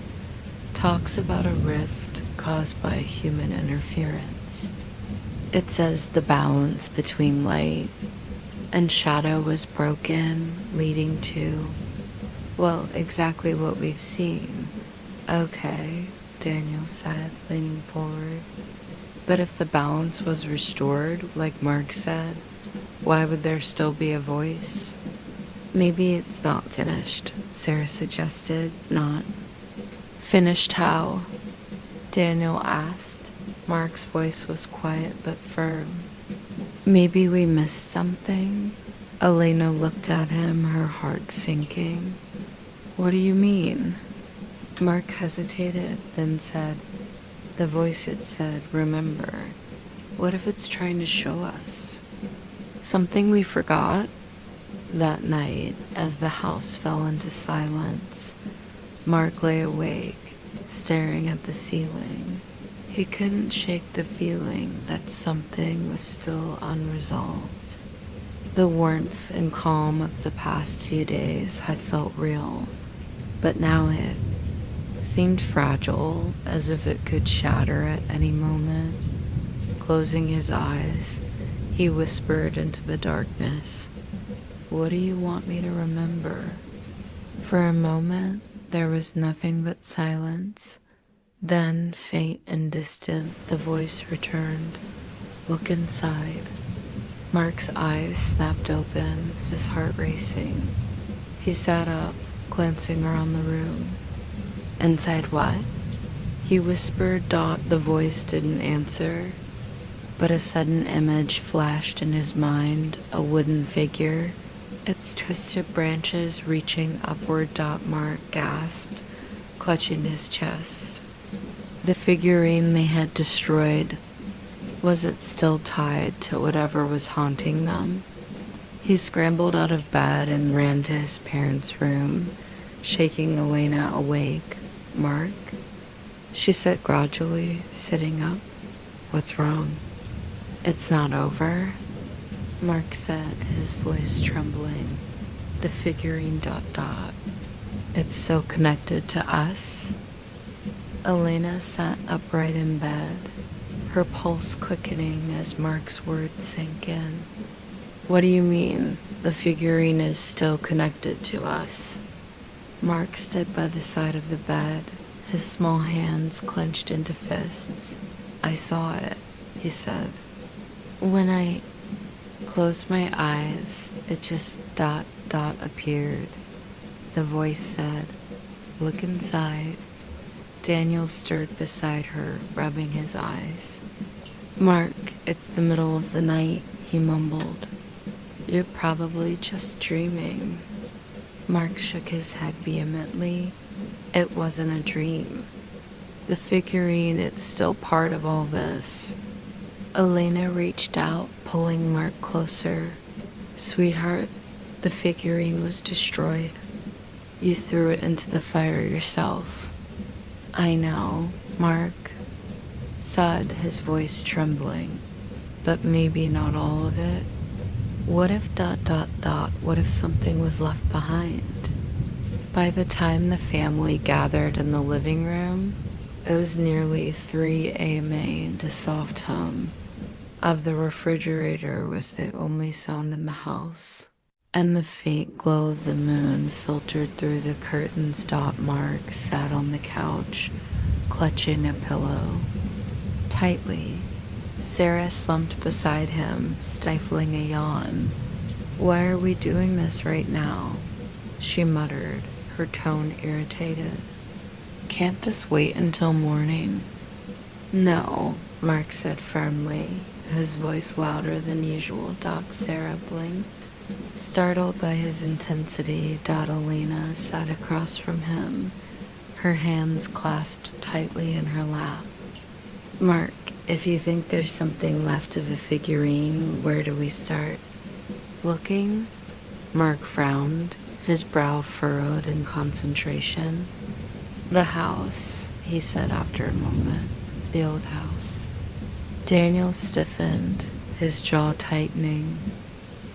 "talks about a rift caused by human interference. It says the balance between light and shadow was broken, leading to, well, exactly what we've seen." "Okay," Daniel said, leaning forward. "But if the balance was restored, like Mark said, why would there still be a voice?" "Maybe it's not finished," Sarah suggested. "Not finished how?" Daniel asked. Mark's voice was quiet but firm. "Maybe we missed something?" Elena looked at him, her heart sinking. "What do you mean?" Mark hesitated, then said, "The voice, it said, remember. What if it's trying to show us something we forgot?" That night, as the house fell into silence, Mark lay awake, staring at the ceiling. He couldn't shake the feeling that something was still unresolved. The warmth and calm of the past few days had felt real, but now it seemed fragile, as if it could shatter at any moment. Closing his eyes, he whispered into the darkness, "What do you want me to remember?" For a moment, there was nothing but silence. Then, faint and distant, the voice returned. "Look inside." Mark's eyes snapped open, his heart racing. He sat up, glancing around the room. "Inside what?" he whispered. The voice didn't answer, but a sudden image flashed in his mind, a wooden figure, its twisted branches reaching upward. Mark gasped, clutching his chest. The figurine they had destroyed, was it still tied to whatever was haunting them? He scrambled out of bed and ran to his parents' room, shaking Elena awake. "Mark?" she said gradually, sitting up. "What's wrong?" "It's not over," Mark said, his voice trembling. "The figurine ... It's so connected to us." Elena sat upright in bed, her pulse quickening as Mark's words sank in. "What do you mean, the figurine is still connected to us?" Mark stood by the side of the bed, his small hands clenched into fists. "I saw it," he said. "When I closed my eyes, it just ... appeared." The voice said, "Look inside." Daniel stirred beside her, rubbing his eyes. "Mark, it's the middle of the night," he mumbled. "You're probably just dreaming." Mark shook his head vehemently. "It wasn't a dream. The figurine, it's still part of all this." Elena reached out, pulling Mark closer. "Sweetheart, the figurine was destroyed. You threw it into the fire yourself." "I know," Mark said, his voice trembling. "But maybe not all of it. What if ... what if something was left behind?" By the time the family gathered in the living room, it was nearly 3 a.m. The soft hum of the refrigerator was the only sound in the house, and the faint glow of the moon filtered through the curtains. Mark sat on the couch, clutching a pillow tightly. Sarah slumped beside him, stifling a yawn. "Why are we doing this right now?" she muttered, her tone irritated. "Can't this wait until morning?" "No," Mark said firmly, his voice louder than usual. Sarah blinked. Startled by his intensity, Alina sat across from him, her hands clasped tightly in her lap. Mark, if you think there's something left of the figurine, where do we start? Looking? Mark frowned, his brow furrowed in concentration. The house, he said after a moment. The old house. Daniel stiffened, his jaw tightening.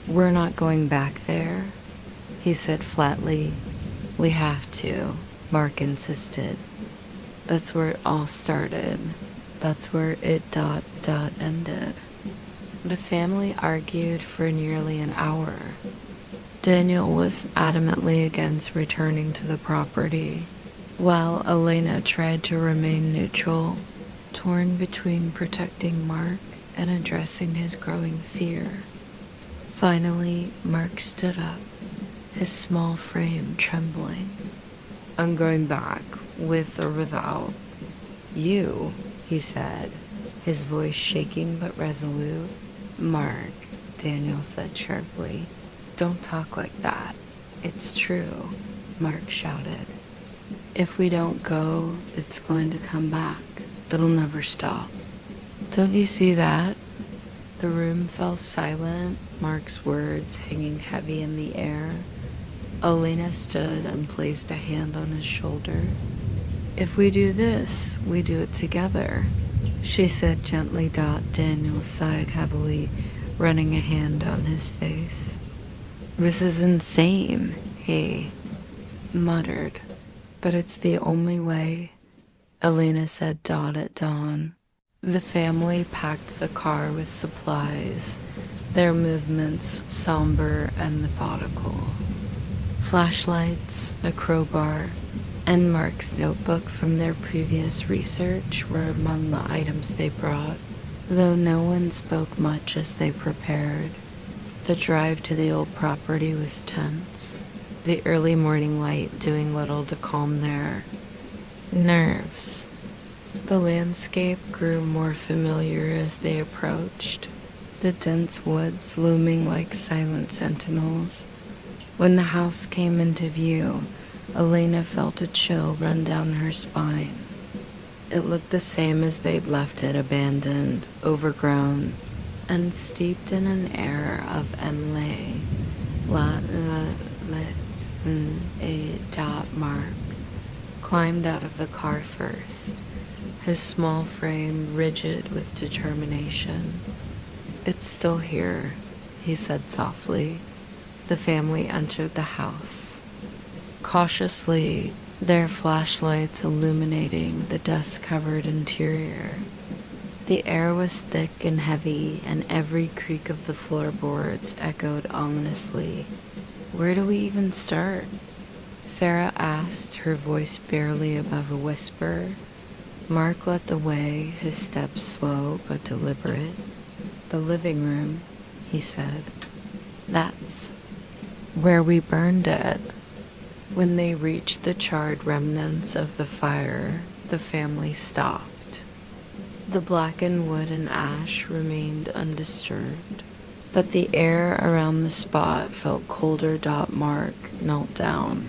We're not going back there, he said flatly. We have to, Mark insisted. That's where it all started. That's where it ended. The family argued for nearly an hour. Daniel was adamantly against returning to the property, while Elena tried to remain neutral, torn between protecting Mark and addressing his growing fear. Finally, Mark stood up, his small frame trembling. I'm going back, with or without you, he said, his voice shaking but resolute. Mark, Daniel said sharply, don't talk like that. It's true, Mark shouted. If we don't go, it's going to come back. It'll never stop. Don't you see that? The room fell silent, Mark's words hanging heavy in the air. Elena stood and placed a hand on his shoulder. If we do this, we do it together, she said gently. Daniel sighed heavily, running a hand down his face. This is insane, he muttered. But it's the only way, Elena said. At dawn, the family packed the car with supplies, their movements somber and methodical. Flashlights, a crowbar, and Mark's notebook from their previous research were among the items they brought, though no one spoke much as they prepared. The drive to the old property was tense, the early morning light doing little to calm their nerves. The landscape grew more familiar as they approached, the dense woods looming like silent sentinels. When the house came into view, Elena felt a chill run down her spine. It looked the same as they'd left it, abandoned, overgrown, and steeped in an air of ennui. Mark climbed out of the car first, his small frame rigid with determination. It's still here, he said softly. The family entered the house. Cautiously, their flashlights illuminating the dust-covered interior. The air was thick and heavy, and every creak of the floorboards echoed ominously. Where do we even start? Sarah asked, her voice barely above a whisper. Mark led the way, his steps slow but deliberate. The living room, he said. That's where we burned it. When they reached the charred remnants of the fire, the family stopped. The blackened wood and ash remained undisturbed, but the air around the spot felt colder. Mark knelt down,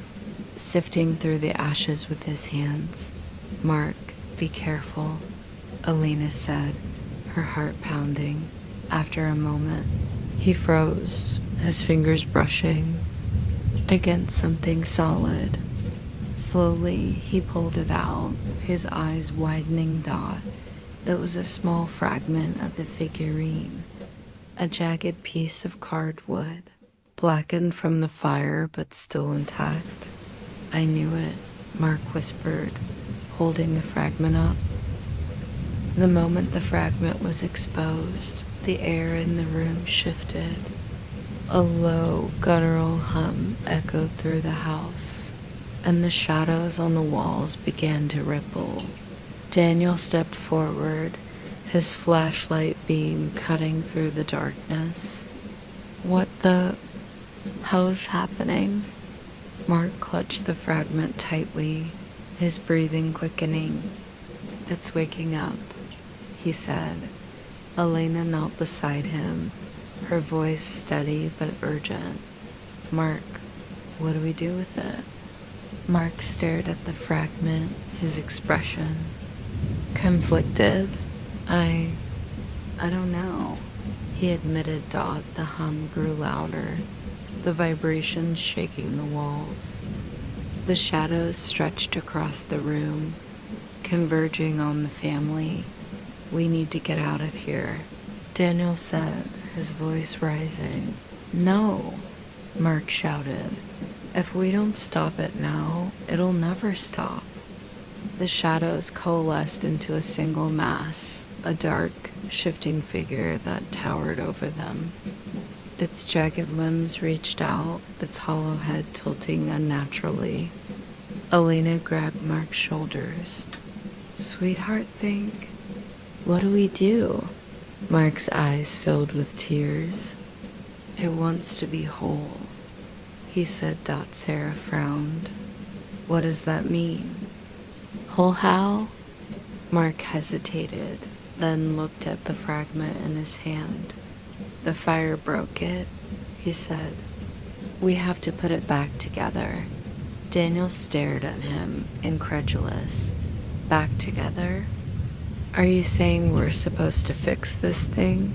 sifting through the ashes with his hands. Mark, be careful, Elena said, her heart pounding. After a moment, he froze, his fingers brushing against something solid. Slowly, he pulled it out, his eyes widening. It was a small fragment of the figurine, a jagged piece of carved wood, blackened from the fire but still intact. I knew it, Mark whispered, holding the fragment up. The moment the fragment was exposed, the air in the room shifted. A low, guttural hum echoed through the house, and the shadows on the walls began to ripple. Daniel stepped forward, his flashlight beam cutting through the darkness. What the hell's happening? Mark clutched the fragment tightly, his breathing quickening. It's waking up, he said. Elena knelt beside him, her voice steady but urgent. Mark, what do we do with it? Mark stared at the fragment, his expression conflicted. I don't know. He admitted. The hum grew louder, the vibrations shaking the walls. The shadows stretched across the room, converging on the family. We need to get out of here, Daniel said, his voice rising. No, Mark shouted. If we don't stop it now, it'll never stop. The shadows coalesced into a single mass, a dark, shifting figure that towered over them. Its jagged limbs reached out, its hollow head tilting unnaturally. Elena grabbed Mark's shoulders. Sweetheart, think. What do we do? Mark's eyes filled with tears. It wants to be whole, he said. Sarah frowned. What does that mean? Whole how? Mark hesitated, then looked at the fragment in his hand. The fire broke it, he said. We have to put it back together. Daniel stared at him, incredulous. Back together? Are you saying we're supposed to fix this thing?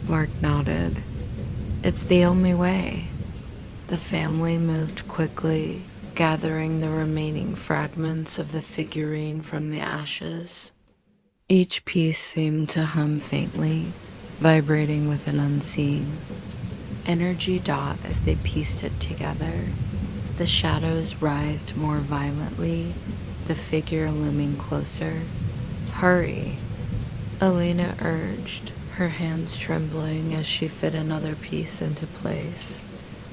Mark nodded. It's the only way. The family moved quickly, gathering the remaining fragments of the figurine from the ashes. Each piece seemed to hum faintly, vibrating with an unseen energy. As they pieced it together, the shadows writhed more violently, the figure looming closer. Hurry, Elena urged, her hands trembling as she fit another piece into place.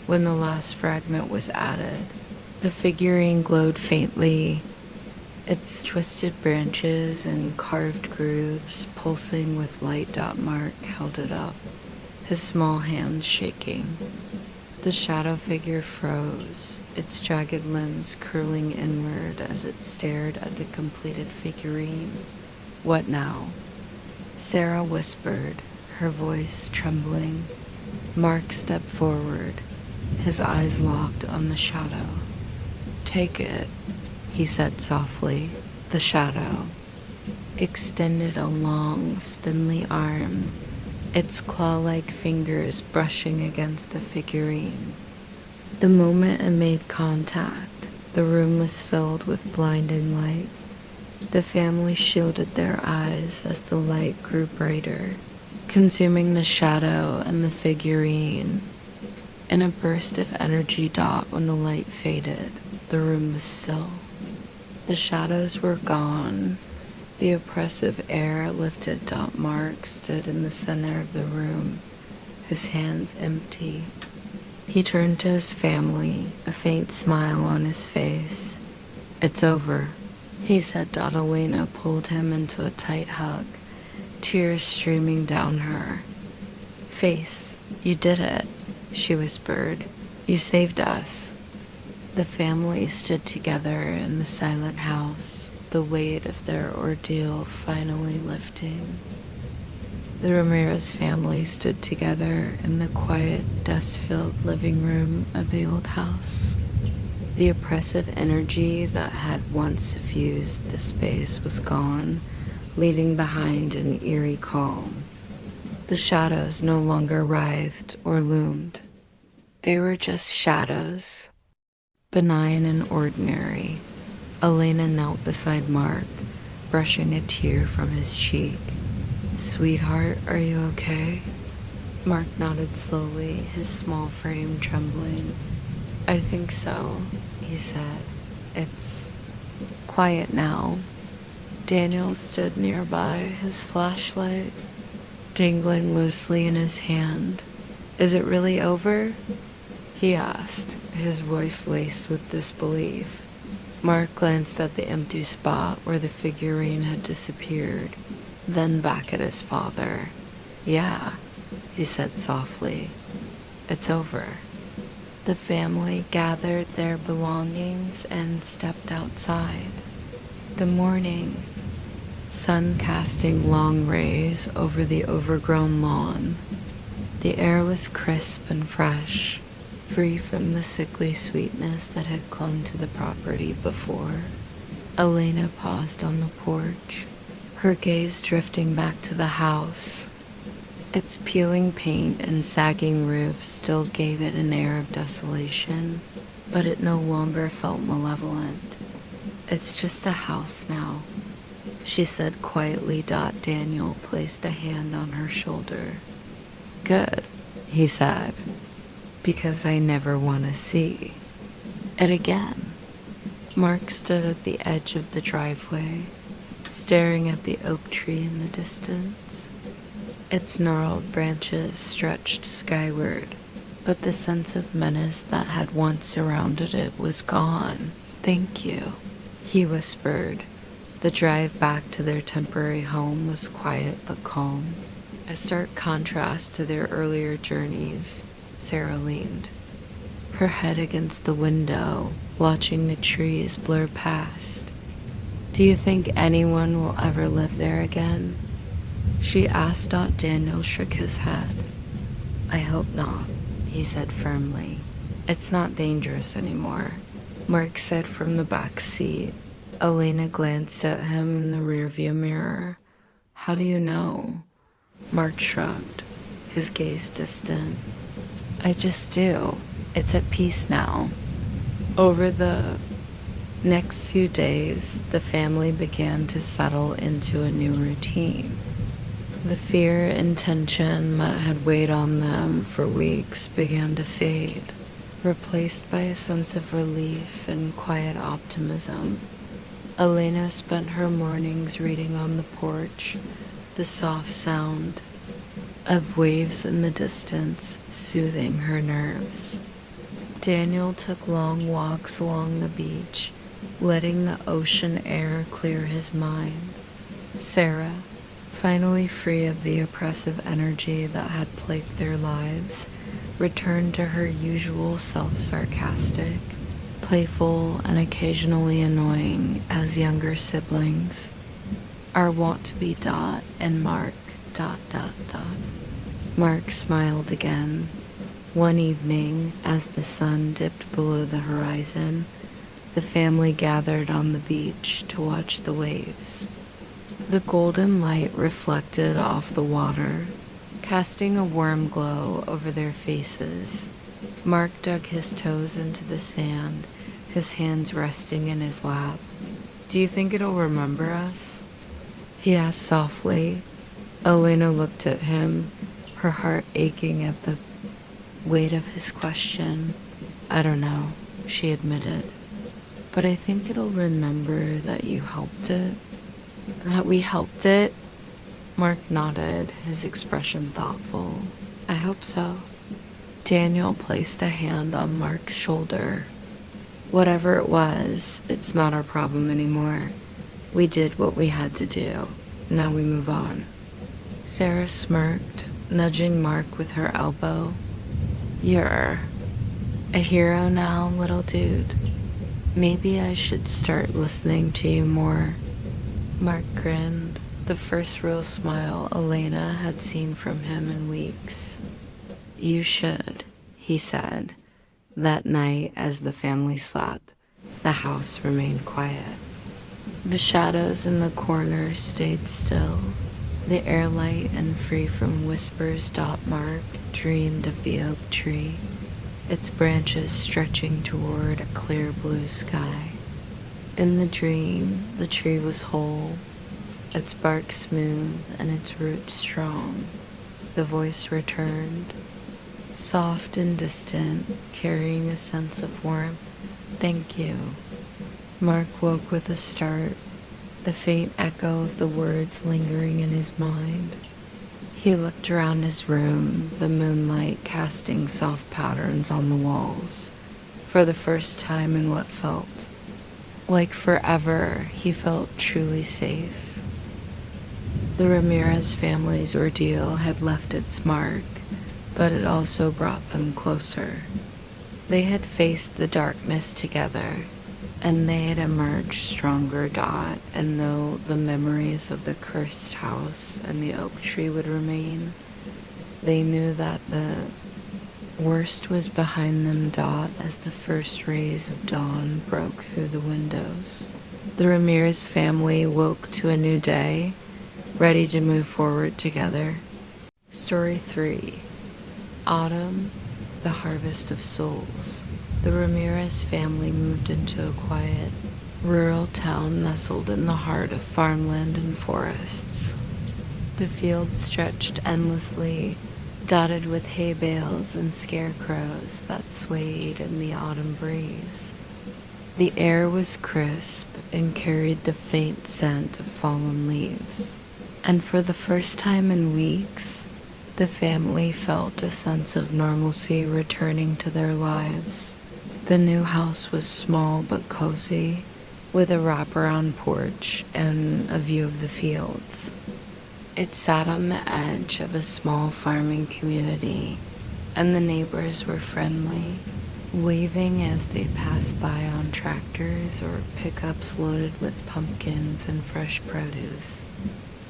When the last fragment was added, the figurine glowed faintly, its twisted branches and carved grooves pulsing with light. Mark held it up, his small hands shaking. The shadow figure froze, its jagged limbs curling inward as it stared at the completed figurine. What now? Sarah whispered, her voice trembling. Mark stepped forward, his eyes locked on the shadow. Take it, he said softly. The shadow extended a long, spindly arm, its claw-like fingers brushing against the figurine. The moment it made contact, the room was filled with blinding light. The family shielded their eyes as the light grew brighter, consuming the shadow and the figurine. In a burst of energy. When the light faded, the room was still. The shadows were gone. The oppressive air lifted. Mark stood in the center of the room, his hands empty. He turned to his family, a faint smile on his face. It's over, he said. Elena pulled him into a tight hug, tears streaming down her face. You did it, she whispered. You saved us. The family stood together in the silent house, the weight of their ordeal finally lifting. The Ramirez family stood together in the quiet, dust-filled living room of the old house. The oppressive energy that had once suffused the space was gone, leaving behind an eerie calm. The shadows no longer writhed or loomed. They were just shadows, benign and ordinary. Elena knelt beside Mark, brushing a tear from his cheek. Sweetheart, are you okay? Mark nodded slowly, his small frame trembling. I think so, he said. It's quiet now. Daniel stood nearby, his flashlight dangling loosely in his hand. Is it really over? He asked, his voice laced with disbelief. Mark glanced at the empty spot where the figurine had disappeared, then back at his father. Yeah, he said softly. It's over. The family gathered their belongings and stepped outside. The morning sun casting long rays over the overgrown lawn. The air was crisp and fresh, free from the sickly sweetness that had clung to the property before. Elena paused on the porch, her gaze drifting back to the house. Its peeling paint and sagging roof still gave it an air of desolation, but it no longer felt malevolent. "It's just a house now," she said quietly. Daniel placed a hand on her shoulder. "Good," he said, "because I never want to see it again." Mark stood at the edge of the driveway, staring at the oak tree in the distance. Its gnarled branches stretched skyward, but the sense of menace that had once surrounded it was gone. "Thank you," he whispered. The drive back to their temporary home was quiet but calm, a stark contrast to their earlier journeys. Sarah leaned, her head against the window, watching the trees blur past. "Do you think anyone will ever live there again?" she asked. Daniel shook his head. "I hope not," he said firmly. "It's not dangerous anymore," Mark said from the back seat. Elena glanced at him in the rearview mirror. "How do you know?" Mark shrugged, his gaze distant. "I just do. It's at peace now." Over the next few days, the family began to settle into a new routine. The fear and tension that had weighed on them for weeks began to fade, replaced by a sense of relief and quiet optimism. Elena spent her mornings reading on the porch, the soft sound of waves in the distance soothing her nerves. Daniel took long walks along the beach, letting the ocean air clear his mind. Sarah, finally free of the oppressive energy that had plagued their lives, returned to her usual self, sarcastic, playful, and occasionally annoying as younger siblings. Are wont to be Dot and Mark ... Mark smiled again. One evening, as the sun dipped below the horizon, the family gathered on the beach to watch the waves. The golden light reflected off the water, casting a warm glow over their faces. Mark dug his toes into the sand, his hands resting in his lap. "Do you think it'll remember us?" he asked softly. Elena looked at him, her heart aching at the weight of his question. "I don't know," she admitted. "But I think it'll remember that you helped it." "That we helped it?" Mark nodded, his expression thoughtful. "I hope so." Daniel placed a hand on Mark's shoulder. "Whatever it was, it's not our problem anymore. We did what we had to do. Now we move on." Sarah smirked, nudging Mark with her elbow. "You're a hero now, little dude. Maybe I should start listening to you more." Mark grinned, the first real smile Elena had seen from him in weeks. "You should," he said. That night, as the family slept, the house remained quiet. The shadows in the corners stayed still. The air light and free from whispers. Mark dreamed of the oak tree, its branches stretching toward a clear blue sky. In the dream, the tree was whole, its bark smooth and its roots strong. The voice returned, soft and distant, carrying a sense of warmth. "Thank you." Mark woke with a start, the faint echo of the words lingering in his mind. He looked around his room, the moonlight casting soft patterns on the walls. For the first time in what felt like forever, he felt truly safe. The Ramirez family's ordeal had left its mark, but it also brought them closer. They had faced the darkness together, and they'd emerged stronger, Dot, and though the memories of the cursed house and the oak tree would remain, they knew that the worst was behind them, Dot, as the first rays of dawn broke through the windows. The Ramirez family woke to a new day, ready to move forward together. Story 3. Autumn, the Harvest of Souls. The Ramirez family moved into a quiet, rural town nestled in the heart of farmland and forests. The fields stretched endlessly, dotted with hay bales and scarecrows that swayed in the autumn breeze. The air was crisp and carried the faint scent of fallen leaves, and for the first time in weeks, the family felt a sense of normalcy returning to their lives. The new house was small but cozy, with a wraparound porch and a view of the fields. It sat on the edge of a small farming community, and the neighbors were friendly, waving as they passed by on tractors or pickups loaded with pumpkins and fresh produce.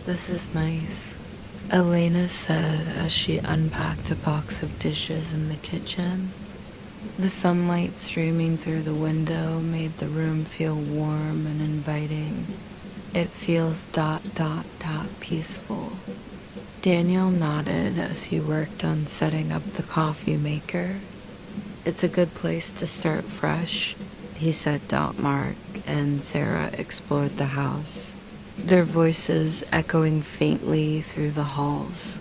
"This is nice," Elena said as she unpacked a box of dishes in the kitchen. The sunlight streaming through the window made the room feel warm and inviting. "It feels ... peaceful." Daniel nodded as he worked on setting up the coffee maker. "It's a good place to start fresh," he said. Mark and Sarah explored the house, their voices echoing faintly through the halls.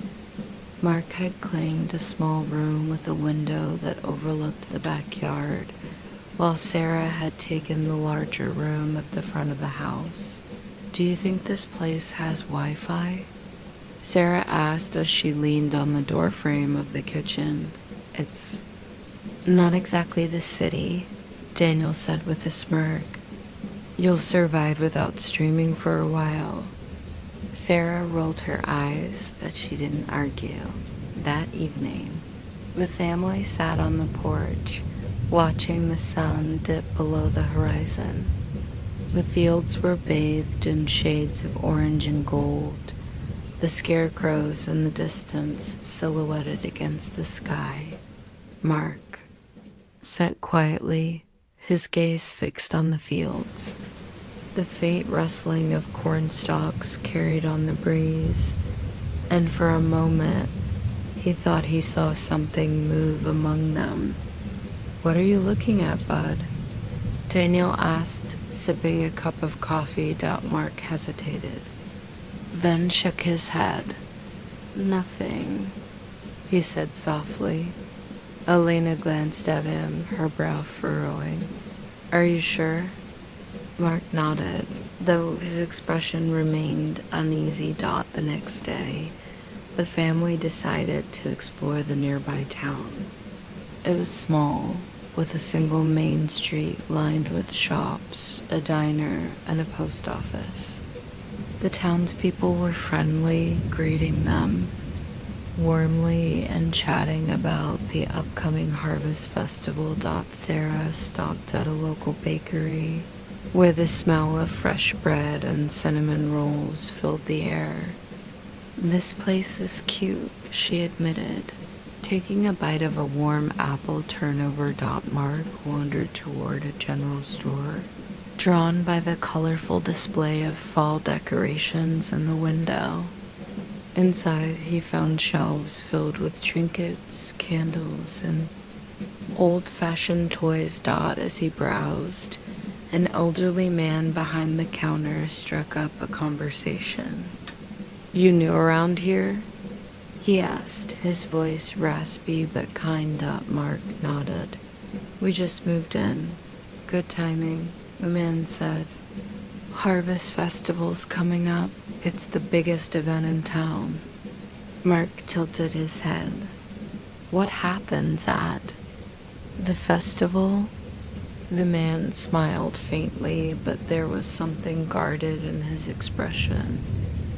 Mark had claimed a small room with a window that overlooked the backyard, while Sarah had taken the larger room at the front of the house. "Do you think this place has Wi-Fi?" Sarah asked as she leaned on the doorframe of the kitchen. "It's not exactly the city," Daniel said with a smirk. "You'll survive without streaming for a while." Sarah rolled her eyes, but she didn't argue. That evening, the family sat on the porch, watching the sun dip below the horizon. The fields were bathed in shades of orange and gold, the scarecrows in the distance silhouetted against the sky. Mark sat quietly, his gaze fixed on the fields. The faint rustling of corn stalks carried on the breeze, and for a moment he thought he saw something move among them. "What are you looking at, Bud?" Daniel asked, sipping a cup of coffee. Mark hesitated, then shook his head. "Nothing," he said softly. Elena glanced at him, her brow furrowing. "Are you sure?" Mark nodded, though his expression remained uneasy. The next day, the family decided to explore the nearby town. It was small, with a single main street lined with shops, a diner, and a post office. The townspeople were friendly, greeting them warmly and chatting about the upcoming harvest festival. Sarah stopped at a local bakery, where the smell of fresh bread and cinnamon rolls filled the air. "This place is cute," she admitted. Taking a bite of a warm apple turnover. Mark wandered toward a general store, drawn by the colorful display of fall decorations in the window. Inside, he found shelves filled with trinkets, candles, and old-fashioned toys. As he browsed, an elderly man behind the counter struck up a conversation. "You new around here?" he asked, his voice raspy but kind. Mark nodded. "We just moved in." "Good timing," the man said. "Harvest festival's coming up. It's the biggest event in town." Mark tilted his head. "What happens at the festival?" The man smiled faintly, but there was something guarded in his expression.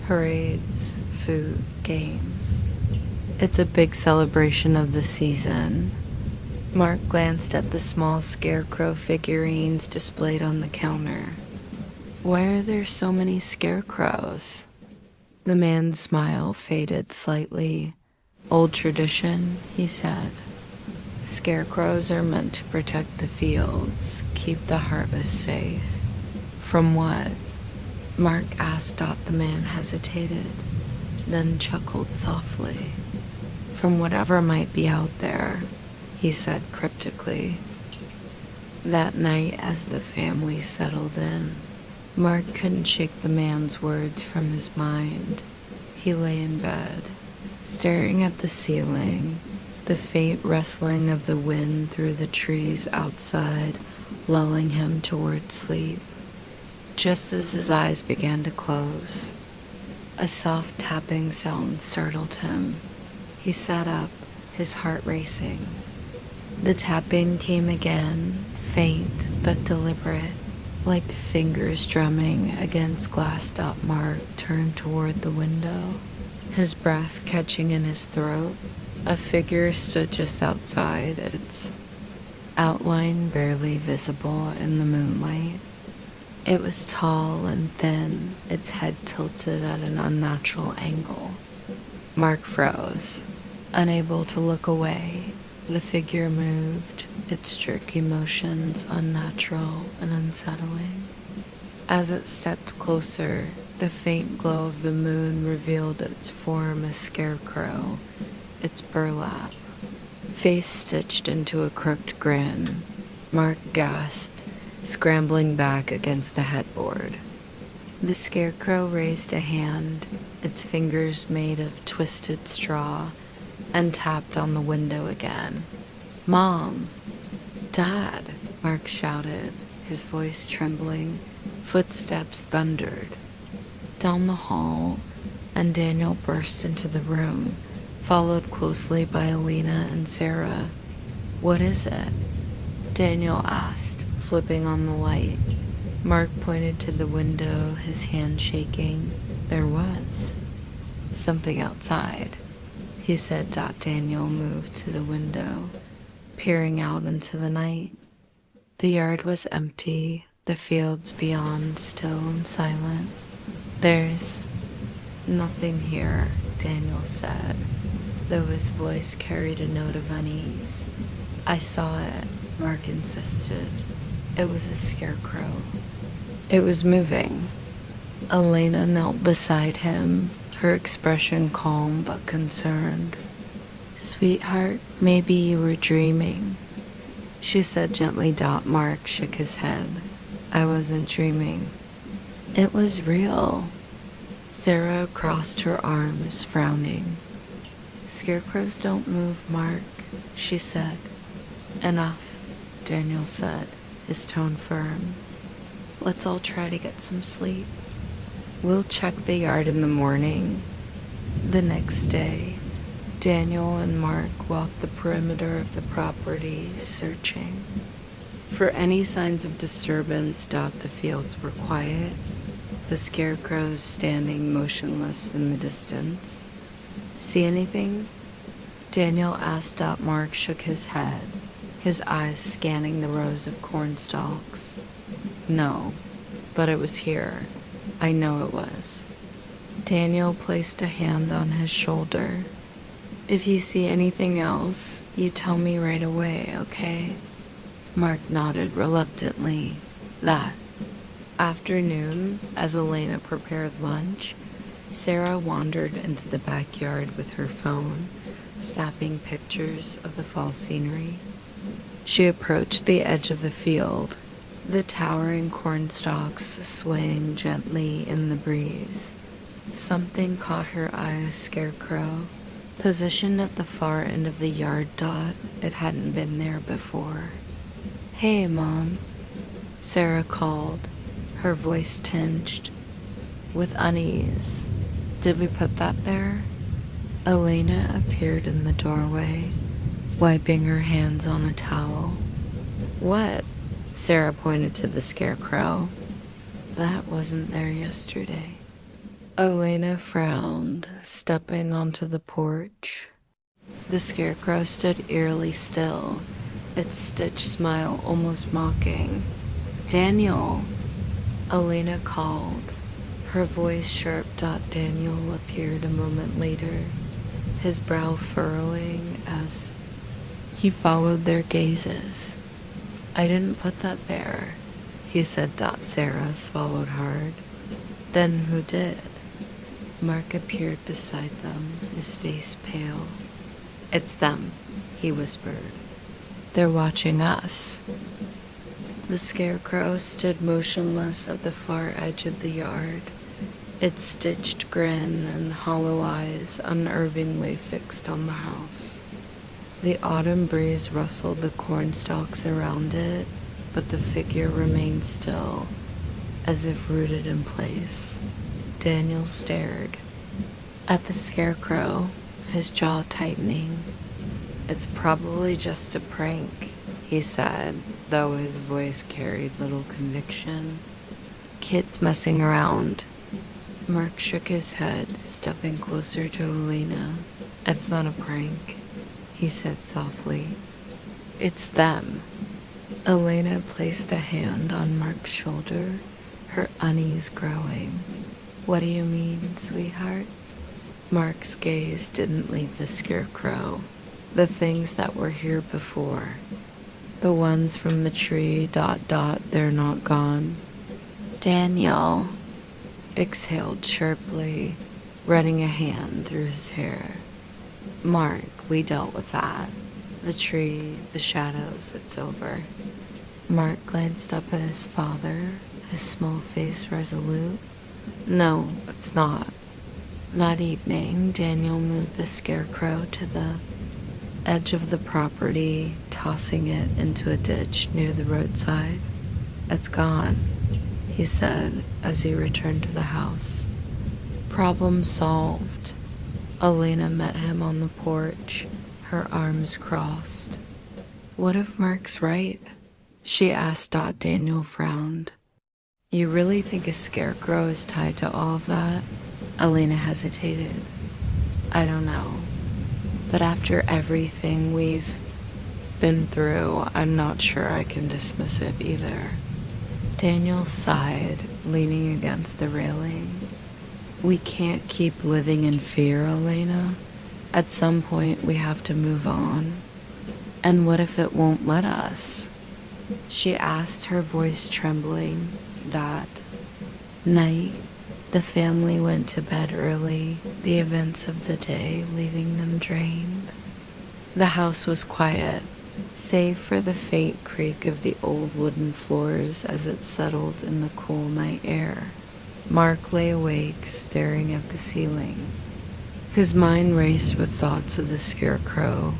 "Parades, food, games. It's a big celebration of the season." Mark glanced at the small scarecrow figurines displayed on the counter. Why are there so many scarecrows? The man's smile faded slightly. Old tradition, he said. Scarecrows are meant to protect the fields, keep the harvest safe. From what? Mark asked. The man hesitated, then chuckled softly. From whatever might be out there, he said cryptically. That night, as the family settled in, Mark couldn't shake the man's words from his mind. He lay in bed, staring at the ceiling, the faint rustling of the wind through the trees outside lulling him toward sleep. Just as his eyes began to close, a soft tapping sound startled him. He sat up, his heart racing. The tapping came again, faint but deliberate, like fingers drumming against glass. Mark turned toward the window, his breath catching in his throat. A figure stood just outside, its outline barely visible in the moonlight. It was tall and thin, its head tilted at an unnatural angle. Mark froze, unable to look away. The figure moved, its jerky motions unnatural and unsettling. As it stepped closer, the faint glow of the moon revealed its form a scarecrow, its burlap, face stitched into a crooked grin. Mark gasped, scrambling back against the headboard. The scarecrow raised a hand, its fingers made of twisted straw, and tapped on the window again. "Mom! Dad!" Mark shouted, his voice trembling. Footsteps thundered down the hall, and Daniel burst into the room, followed closely by Alina and Sarah. "What is it?" Daniel asked, flipping on the light. Mark pointed to the window, his hand shaking. There was something outside, he said. Daniel moved to the window, peering out into the night. The yard was empty, the fields beyond still and silent. "There's nothing here," Daniel said, though his voice carried a note of unease. "I saw it," Mark insisted. "It was a scarecrow. It was moving." Elena knelt beside him, her expression calm but concerned. "Sweetheart, maybe you were dreaming," she said gently. Mark shook his head. "I wasn't dreaming. It was real." Sarah crossed her arms, frowning. "Scarecrows don't move, Mark," she said. "Enough," Daniel said, his tone firm. "Let's all try to get some sleep. We'll check the yard in the morning." The next day, Daniel and Mark walked the perimeter of the property, searching for any signs of disturbance. The fields were quiet, the scarecrows standing motionless in the distance. "See anything?" Daniel asked. Mark shook his head, his eyes scanning the rows of corn stalks. "No, but it was here. I know it was." Daniel placed a hand on his shoulder. "If you see anything else, you tell me right away, okay?" Mark nodded reluctantly. That afternoon, as Elena prepared lunch, Sarah wandered into the backyard with her phone, snapping pictures of the fall scenery. She approached the edge of the field, the towering corn stalks swaying gently in the breeze. Something caught her eye. A scarecrow, positioned at the far end of the yard. It hadn't been there before. "Hey, Mom," Sarah called, her voice tinged with unease. "Did we put that there?" Elena appeared in the doorway, wiping her hands on a towel. "What?" Sarah pointed to the scarecrow. "That wasn't there yesterday." Elena frowned, stepping onto the porch. The scarecrow stood eerily still, its stitched smile almost mocking. "Daniel!" Elena called, her voice sharp. Daniel appeared a moment later, his brow furrowing as he followed their gazes. "I didn't put that there," he said. Sarah swallowed hard. "Then who did?" Mark appeared beside them, his face pale. "It's them," he whispered. "They're watching us." The scarecrow stood motionless at the far edge of the yard, its stitched grin and hollow eyes unnervingly fixed on the house. The autumn breeze rustled the cornstalks around it, but the figure remained still, as if rooted in place. Daniel stared at the scarecrow, his jaw tightening. "It's probably just a prank," he said, though his voice carried little conviction. "Kids messing around." Mark shook his head, stepping closer to Elena. "It's not a prank," he said softly. "It's them." Elena placed a hand on Mark's shoulder, her unease growing. "What do you mean, sweetheart?" Mark's gaze didn't leave the scarecrow. The things that were here before. The ones from the tree. They're not gone. "Daniel," exhaled sharply, running a hand through his hair. "Mark, we dealt with that. The tree, the shadows, it's over." Mark glanced up at his father, his small face resolute. "No, it's not." That evening, Daniel moved the scarecrow to the edge of the property, tossing it into a ditch near the roadside. "It's gone," he said as he returned to the house. "Problem solved." Elena met him on the porch, her arms crossed. "What if Mark's right?" she asked. Daniel frowned. "You really think a scarecrow is tied to all of that?" Elena hesitated. "I don't know. But after everything we've been through, I'm not sure I can dismiss it either." Daniel sighed, leaning against the railing. "We can't keep living in fear, Elena. At some point, we have to move on. And what if it won't let us?" she asked, her voice trembling. That night, the family went to bed early, the events of the day leaving them drained. The house was quiet, save for the faint creak of the old wooden floors as it settled in the cool night air. Mark lay awake, staring at the ceiling. His mind raced with thoughts of the scarecrow,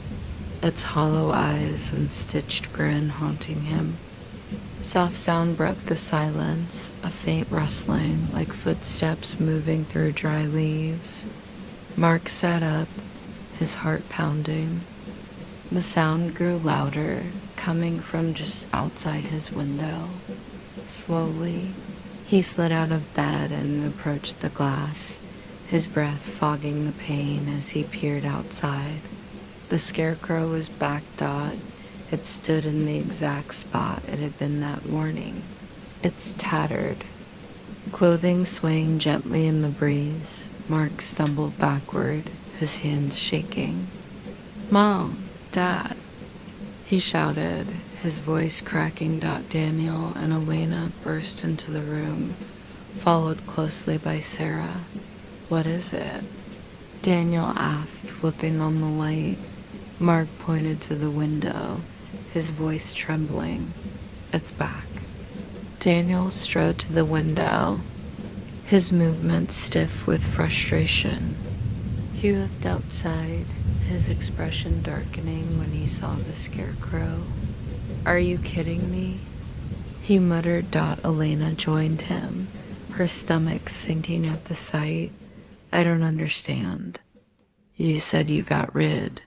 its hollow eyes and stitched grin haunting him. Soft sound broke the silence, a faint rustling, like footsteps moving through dry leaves. Mark sat up, his heart pounding. The sound grew louder, coming from just outside his window. Slowly, he slid out of bed and approached the glass, his breath fogging the pain as he peered outside. The scarecrow was back. It stood in the exact spot it had been that morning. Its tattered clothing swaying gently in the breeze. Mark stumbled backward, his hands shaking. "Mom, Dad," he shouted, his voice cracking. Daniel and Elena burst into the room, followed closely by Sarah. "What is it?" Daniel asked, flipping on the light. Mark pointed to the window, his voice trembling. "It's back." Daniel strode to the window, his movements stiff with frustration. He looked outside, his expression darkening when he saw the scarecrow. "Are you kidding me?" he muttered. Elena joined him, her stomach sinking at the sight. "I don't understand." "You said you got rid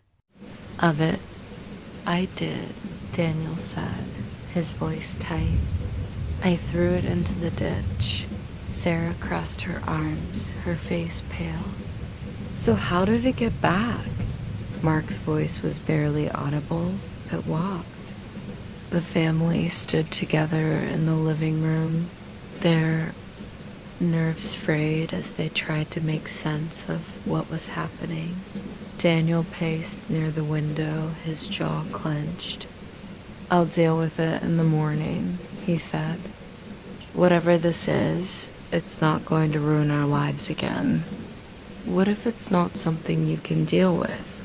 of it." "I did," Daniel said, his voice tight. "I threw it into the ditch." Sarah crossed her arms, her face pale. "So how did it get back?" Mark's voice was barely audible. "It walked." The family stood together in the living room, their nerves frayed as they tried to make sense of what was happening. Daniel paced near the window, his jaw clenched. "I'll deal with it in the morning," he said. "Whatever this is, it's not going to ruin our lives again." "What if it's not something you can deal with?"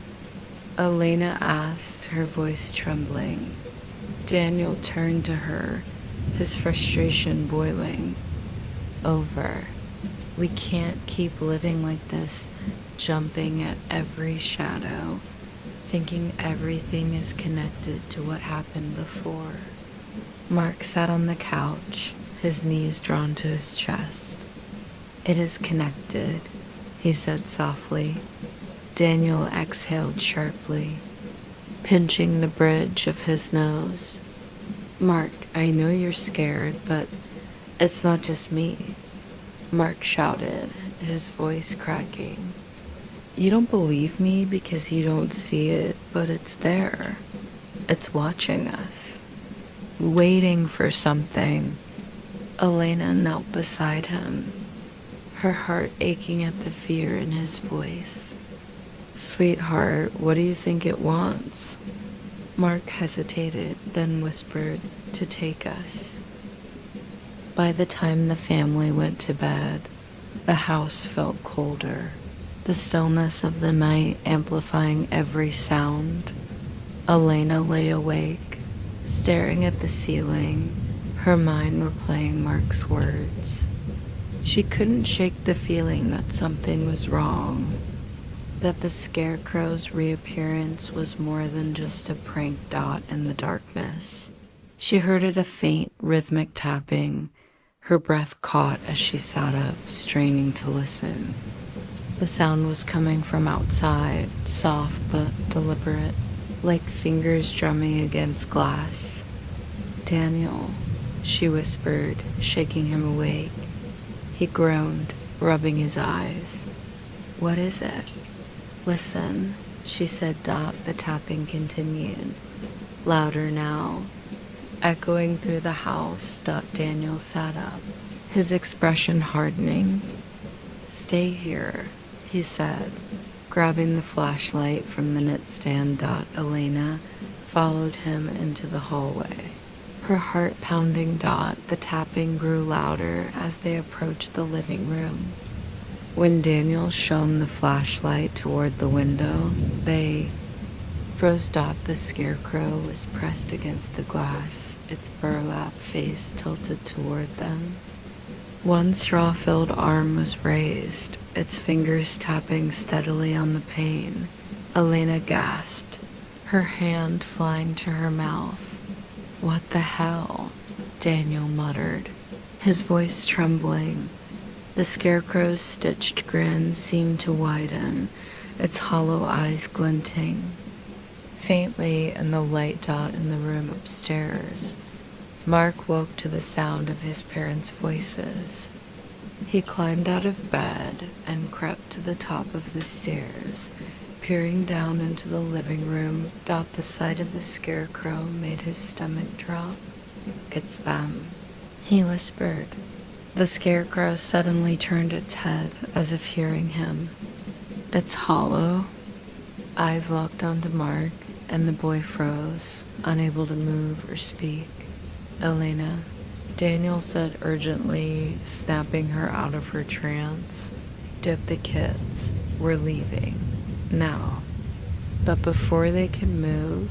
Elena asked, her voice trembling. Daniel turned to her, his frustration boiling over. "We can't keep living like this, jumping at every shadow, thinking everything is connected to what happened before." Mark sat on the couch, his knees drawn to his chest. "It is connected," he said softly. Daniel exhaled sharply, pinching the bridge of his nose. "Mark, I know you're scared, but it's not just me," Mark shouted, his voice cracking. "You don't believe me because you don't see it, but it's there. It's watching us, waiting for something." Elena knelt beside him, her heart aching at the fear in his voice. "Sweetheart, what do you think it wants?" Mark hesitated, then whispered, "To take us." By the time the family went to bed, the house felt colder, the stillness of the night amplifying every sound. Elena lay awake, staring at the ceiling, her mind replaying Mark's words. She couldn't shake the feeling that something was wrong, that the scarecrow's reappearance was more than just a prank dot in the darkness. She heard a faint, rhythmic tapping, her breath caught as she sat up, straining to listen. The sound was coming from outside, soft but deliberate, like fingers drumming against glass. "Daniel," she whispered, shaking him awake. He groaned, rubbing his eyes. "What is it?" "Listen," she said. The tapping continued, louder now, echoing through the house. Daniel sat up, his expression hardening. "Stay here," he said, grabbing the flashlight from the nightstand. Elena followed him into the hallway, her heart pounding. The tapping grew louder as they approached the living room. When Daniel shone the flashlight toward the window, they froze. The scarecrow was pressed against the glass, its burlap face tilted toward them. One straw-filled arm was raised, its fingers tapping steadily on the pane. Elena gasped, her hand flying to her mouth. "What the hell?" Daniel muttered, his voice trembling. The scarecrow's stitched grin seemed to widen, its hollow eyes glinting faintly in the light. In the room upstairs, Mark woke to the sound of his parents' voices. He climbed out of bed and crept to the top of the stairs, peering down into the living room. The sight of the scarecrow made his stomach drop. "It's them," he whispered. The scarecrow suddenly turned its head, as if hearing him. "It's hollow." Eyes locked onto Mark, and the boy froze, unable to move or speak. "Elena," Daniel said urgently, snapping her out of her trance. "Get the kids. We're leaving. Now." But before they could move,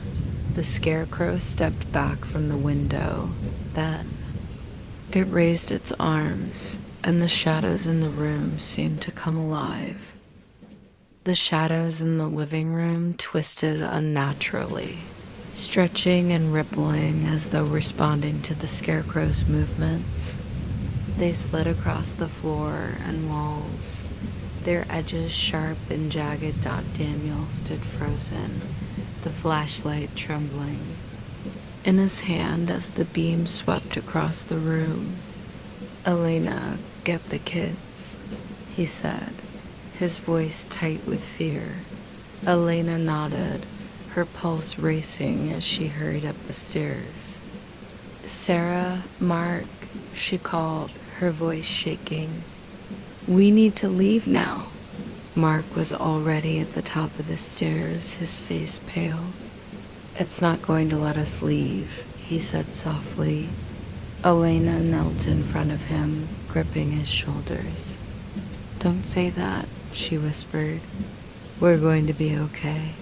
the scarecrow stepped back from the window. Then it raised its arms, and the shadows in the room seemed to come alive. The shadows in the living room twisted unnaturally, stretching and rippling as though responding to the scarecrow's movements. They slid across the floor and walls, their edges sharp and jagged. Daniel stood frozen, the flashlight trembling in his hand as the beam swept across the room. "Elena, get the kids," he said, his voice tight with fear. Elena nodded, her pulse racing as she hurried up the stairs. "Sarah, Mark," she called, her voice shaking. "We need to leave now." Mark was already at the top of the stairs, his face pale. "It's not going to let us leave," he said softly. Elena knelt in front of him, gripping his shoulders. "Don't say that," she whispered. "We're going to be okay.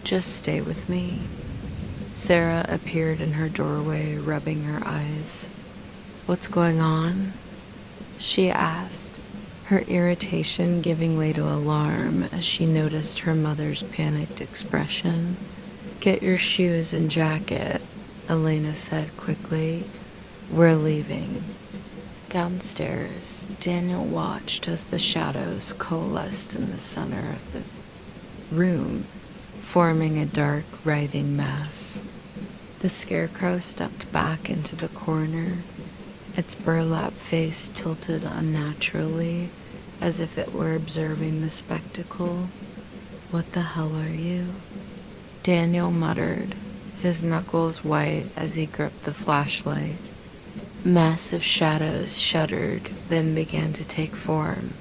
Just stay with me." Sarah appeared in her doorway, rubbing her eyes. "What's going on?" she asked, her irritation giving way to alarm as she noticed her mother's panicked expression. "Get your shoes and jacket," Elena said quickly. "We're leaving." Downstairs, Daniel watched as the shadows coalesced in the center of the room, forming a dark, writhing mass. The scarecrow stepped back into the corner, its burlap face tilted unnaturally, as if it were observing the spectacle. "What the hell are you?" Daniel muttered, his knuckles white as he gripped the flashlight. Massive shadows shuddered, then began to take form.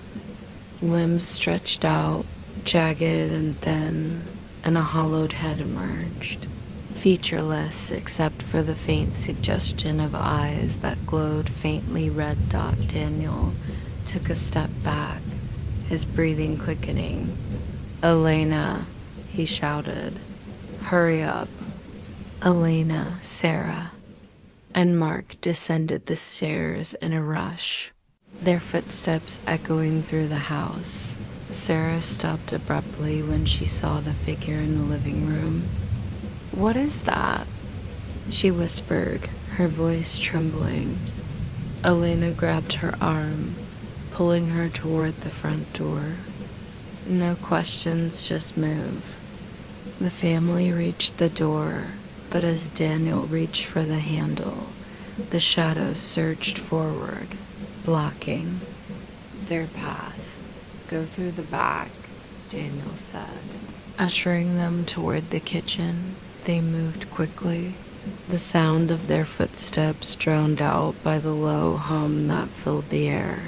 Limbs stretched out, jagged and thin, and a hollowed head emerged. Featureless except for the faint suggestion of eyes that glowed faintly red dot, Daniel took a step back, his breathing quickening. "Elena," he shouted. "Hurry up." "Elena, Sarah." And Mark descended the stairs in a rush, their footsteps echoing through the house. Sarah stopped abruptly when she saw the figure in the living room. "What is that?" she whispered, her voice trembling. Elena grabbed her arm, pulling her toward the front door. "No questions, just move." The family reached the door, but as Daniel reached for the handle, the shadows surged forward, blocking their path. "Go through the back," Daniel said. Ushering them toward the kitchen, they moved quickly, the sound of their footsteps drowned out by the low hum that filled the air.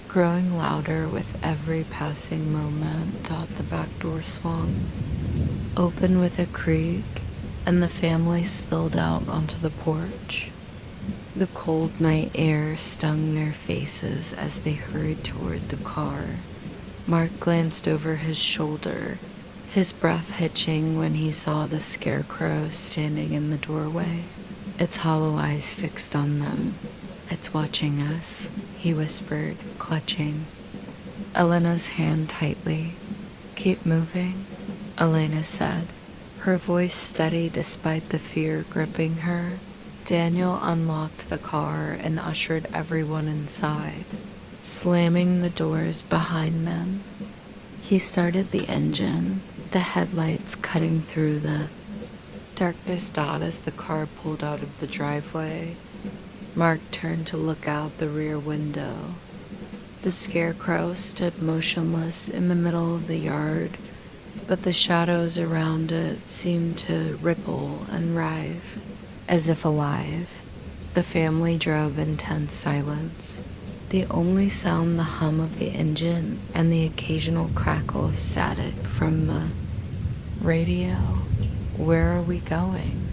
Growing louder with every passing moment, the back door swung open with a creak, and the family spilled out onto the porch. The cold night air stung their faces as they hurried toward the car. Mark glanced over his shoulder, his breath hitching when he saw the scarecrow standing in the doorway, its hollow eyes fixed on them. "It's watching us," he whispered, clutching Elena's hand tightly. "Keep moving," Elena said, her voice steady despite the fear gripping her. Daniel unlocked the car and ushered everyone inside, slamming the doors behind them. He started the engine, the headlights cutting through the darkness as the car pulled out of the driveway. Mark turned to look out the rear window. The scarecrow stood motionless in the middle of the yard, but the shadows around it seemed to ripple and writhe, as if alive. The family drove in tense silence, the only sound the hum of the engine and the occasional crackle of static from the radio. "Where are we going?"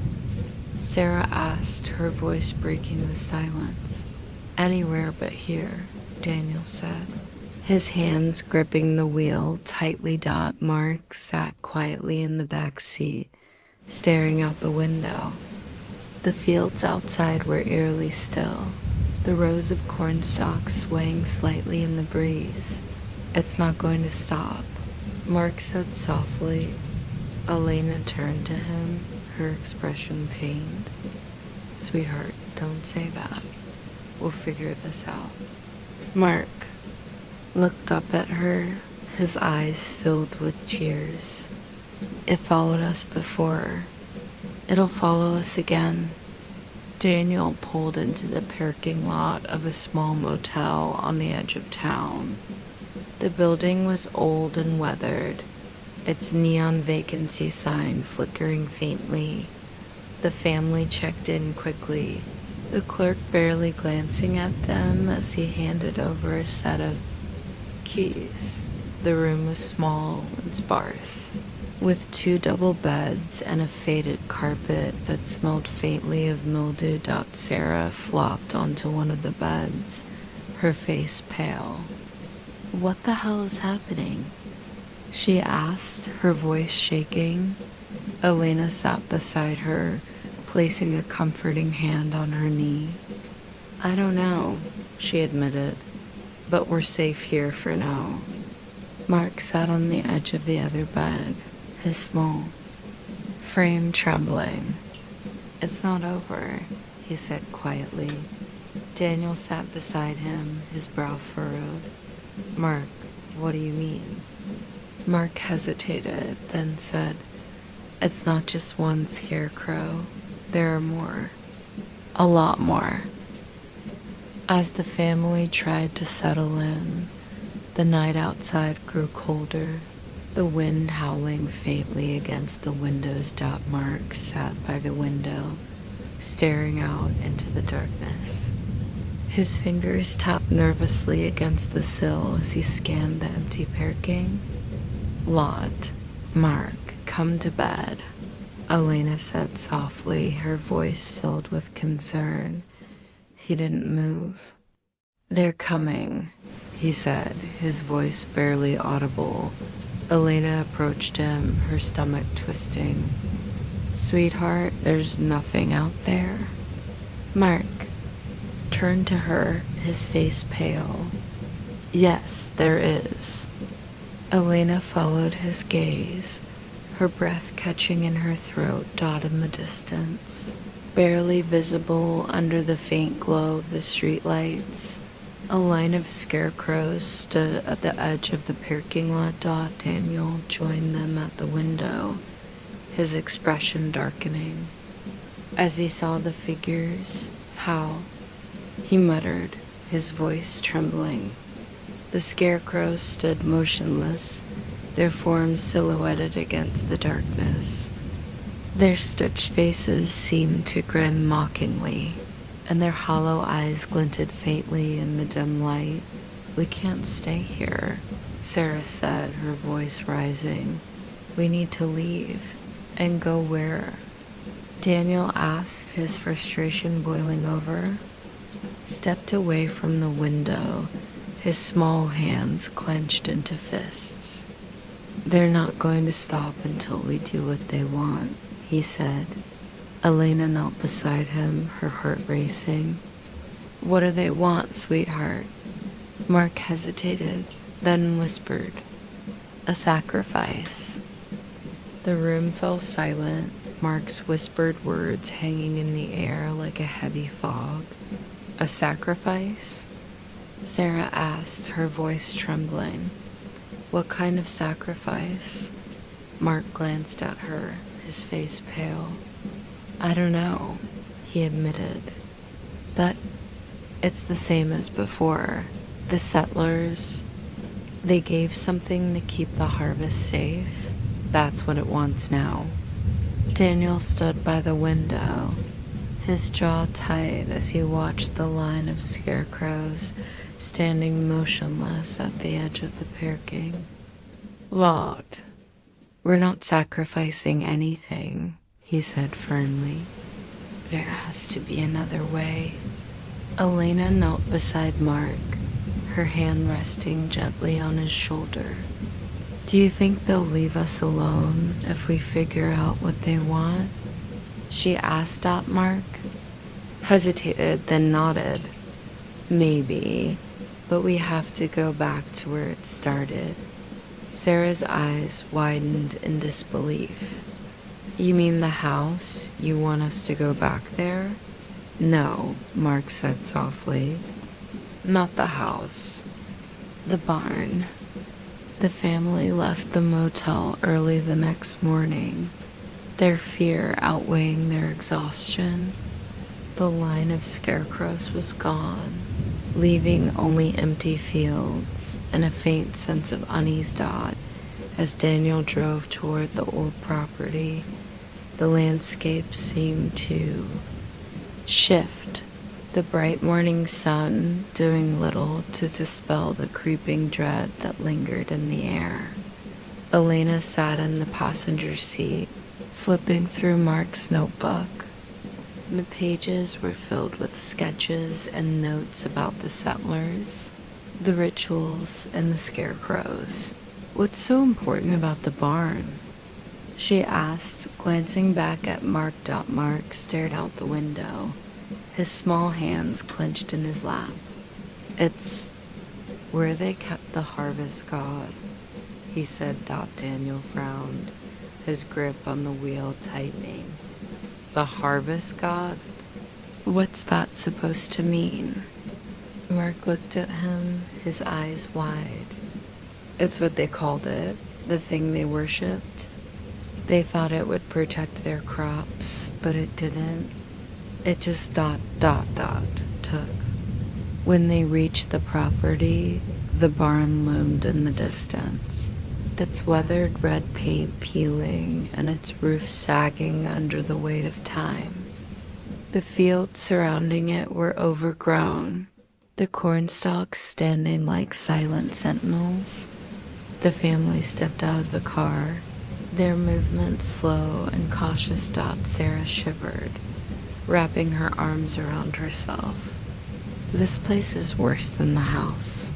Sarah asked, her voice breaking the silence. "Anywhere but here," Daniel said, his hands gripping the wheel tightly. Mark sat quietly in the back seat, staring out the window. The fields outside were eerily still, the rows of cornstalks swaying slightly in the breeze. "It's not going to stop," Mark said softly. Elena turned to him, her expression pained. "Sweetheart, don't say that. We'll figure this out." Mark looked up at her, his eyes filled with tears. "It followed us before. It'll follow us again." Daniel pulled into the parking lot of a small motel on the edge of town. The building was old and weathered, its neon vacancy sign flickering faintly. The family checked in quickly, the clerk barely glancing at them as he handed over a set of keys. The room was small and sparse, with 2 double beds and a faded carpet that smelled faintly of mildew. Sarah flopped onto one of the beds, her face pale. "What the hell is happening?" she asked, her voice shaking. Elena sat beside her, placing a comforting hand on her knee. "I don't know," she admitted, "but we're safe here for now." Mark sat on the edge of the other bed, his small frame trembling. "It's not over," he said quietly. Daniel sat beside him, his brow furrowed. "Mark, what do you mean?" Mark hesitated, then said, "It's not just one scarecrow. There are more. A lot more." As the family tried to settle in, the night outside grew colder, the wind howling faintly against the windows. Mark sat by the window, staring out into the darkness. His fingers tapped nervously against the sill as he scanned the empty parking lot. "Mark, come to bed," Elena said softly, her voice filled with concern. He didn't move. "They're coming," he said, his voice barely audible. Elena approached him, her stomach twisting. "Sweetheart, there's nothing out there?" Mark turned to her, his face pale. "Yes, there is." Elena followed his gaze, her breath catching in her throat. In the distance, barely visible under the faint glow of the streetlights, a line of scarecrows stood at the edge of the parking lot. Daniel joined them at the window, his expression darkening. As he saw the figures, "How?" he muttered, his voice trembling. The scarecrows stood motionless, their forms silhouetted against the darkness. Their stitched faces seemed to grin mockingly, and their hollow eyes glinted faintly in the dim light. "We can't stay here," Sarah said, her voice rising. "We need to leave." "And go where?" Daniel asked, his frustration boiling over. Stepped away from the window, his small hands clenched into fists. "They're not going to stop until we do what they want," he said. Elena knelt beside him, her heart racing. "What do they want, sweetheart?" Mark hesitated, then whispered, "A sacrifice." The room fell silent, Mark's whispered words hanging in the air like a heavy fog. "A sacrifice?" Sarah asked, her voice trembling. "What kind of sacrifice?" Mark glanced at her, his face pale. "I don't know," he admitted. "But it's the same as before. The settlers, they gave something to keep the harvest safe. That's what it wants now." Daniel stood by the window, his jaw tight as he watched the line of scarecrows standing motionless at the edge of the parking lot. "We're not sacrificing anything," he said firmly. "There has to be another way." Elena knelt beside Mark, her hand resting gently on his shoulder. "Do you think they'll leave us alone if we figure out what they want?" she asked. Mark hesitated, then nodded. "Maybe, but we have to go back to where it started." Sarah's eyes widened in disbelief. "You mean the house? You want us to go back there?" "No," Mark said softly. "Not the house. The barn." The family left the motel early the next morning, their fear outweighing their exhaustion. The line of scarecrows was gone, leaving only empty fields and a faint sense of unease. As Daniel drove toward the old property, the landscape seemed to shift, the bright morning sun doing little to dispel the creeping dread that lingered in the air. Elena sat in the passenger seat, flipping through Mark's notebook. The pages were filled with sketches and notes about the settlers, the rituals, and the scarecrows. "What's so important about the barn?" she asked, glancing back at Mark. Mark stared out the window, his small hands clenched in his lap. "It's where they kept the harvest god," he said. Daniel frowned, his grip on the wheel tightening. "The harvest god? What's that supposed to mean?" Mark looked at him, his eyes wide. "It's what they called it, the thing they worshipped. They thought it would protect their crops, but it didn't. It just took." When they reached the property, the barn loomed in the distance, its weathered red paint peeling and its roof sagging under the weight of time. The fields surrounding it were overgrown, the cornstalks standing like silent sentinels. The family stepped out of the car, their movements slow and cautious. Sarah shivered, wrapping her arms around herself. "This place is worse than the house,"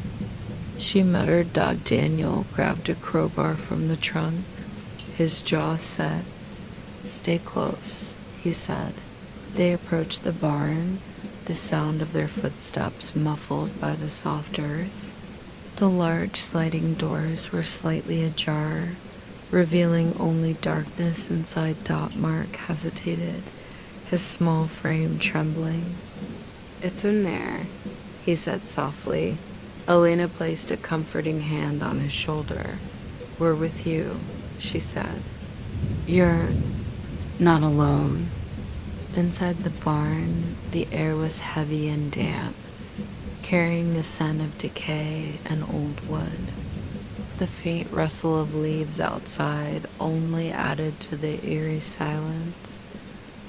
she muttered. Daniel grabbed a crowbar from the trunk, his jaw set. "Stay close," he said. They approached the barn, the sound of their footsteps muffled by the soft earth. The large sliding doors were slightly ajar, revealing only darkness inside. Mark hesitated, his small frame trembling. "It's in there," he said softly. Elena placed a comforting hand on his shoulder. "We're with you," she said. "You're not alone." Inside the barn, the air was heavy and damp, carrying the scent of decay and old wood. The faint rustle of leaves outside only added to the eerie silence.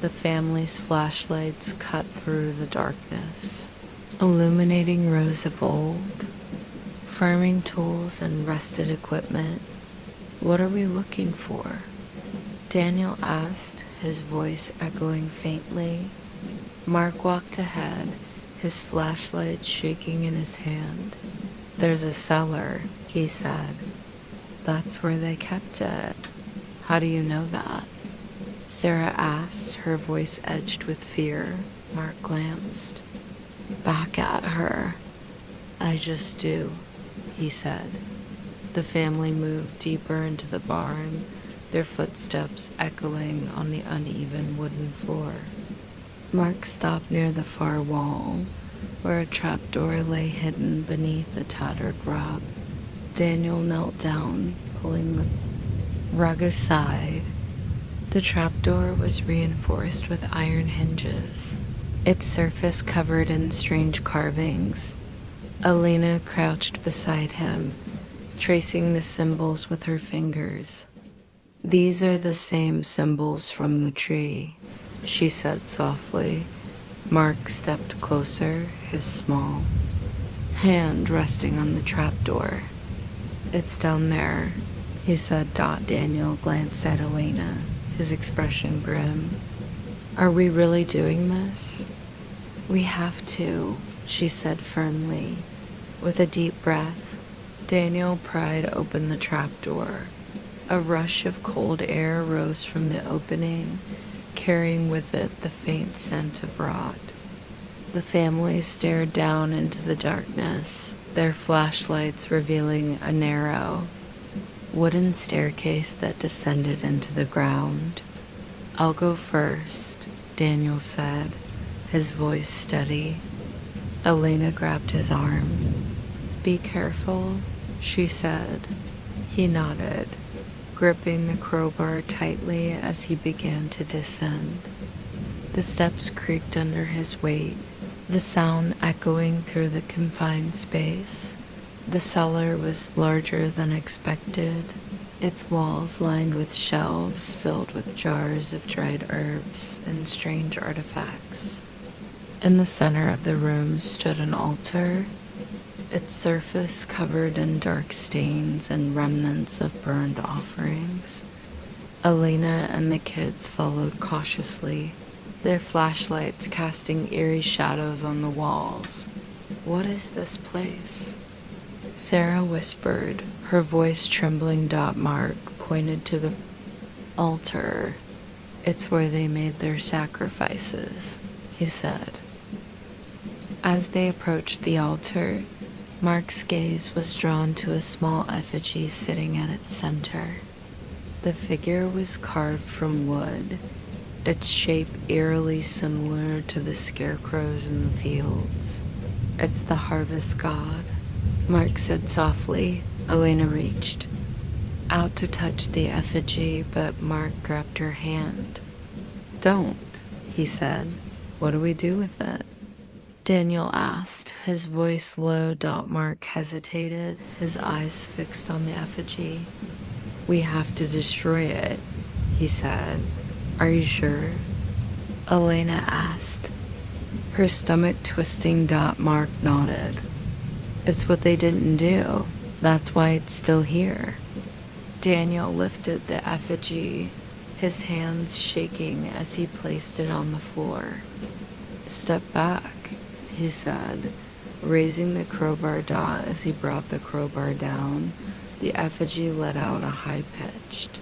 The family's flashlights cut through the darkness, illuminating rows of old farming tools and rusted equipment. "What are we looking for?" Daniel asked, his voice echoing faintly. Mark walked ahead, his flashlight shaking in his hand. "There's a cellar," he said. "That's where they kept it." "How do you know that?" Sarah asked, her voice edged with fear. Mark glanced back at her. "I just do," he said. The family moved deeper into the barn, their footsteps echoing on the uneven wooden floor. Mark stopped near the far wall, where a trapdoor lay hidden beneath a tattered rug. Daniel knelt down, pulling the rug aside. The trapdoor was reinforced with iron hinges, its surface covered in strange carvings. Elena crouched beside him, tracing the symbols with her fingers. "These are the same symbols from the tree," she said softly. Mark stepped closer, his small hand resting on the trapdoor. "It's down there," he said. Daniel glanced at Elena, his expression grim. "Are we really doing this?" "We have to," she said firmly. With a deep breath, Daniel pried open the trapdoor. A rush of cold air rose from the opening, carrying with it the faint scent of rot. The family stared down into the darkness, their flashlights revealing a narrow, wooden staircase that descended into the ground. "I'll go first," Daniel said, his voice steady. Elena grabbed his arm. "Be careful," she said. He nodded, gripping the crowbar tightly as he began to descend. The steps creaked under his weight, the sound echoing through the confined space. The cellar was larger than expected, its walls lined with shelves filled with jars of dried herbs and strange artifacts. In the center of the room stood an altar, its surface covered in dark stains and remnants of burned offerings. Elena and the kids followed cautiously, their flashlights casting eerie shadows on the walls. "What is this place?" Sarah whispered, her voice trembling. Mark pointed to the altar. "It's where they made their sacrifices," he said. As they approached the altar, Mark's gaze was drawn to a small effigy sitting at its center. The figure was carved from wood, its shape eerily similar to the scarecrows in the fields. "It's the harvest god," Mark said softly. Elena reached out to touch the effigy, but Mark grabbed her hand. "Don't," he said. "What do we do with it?" Daniel asked, his voice low. Mark hesitated, his eyes fixed on the effigy. "We have to destroy it," he said. "Are you sure?" Elena asked, her stomach twisting. Mark nodded. "It's what they didn't do. That's why it's still here." Daniel lifted the effigy, his hands shaking as he placed it on the floor. "Step back," he said, raising the crowbar. As he brought the crowbar down, the effigy let out a high-pitched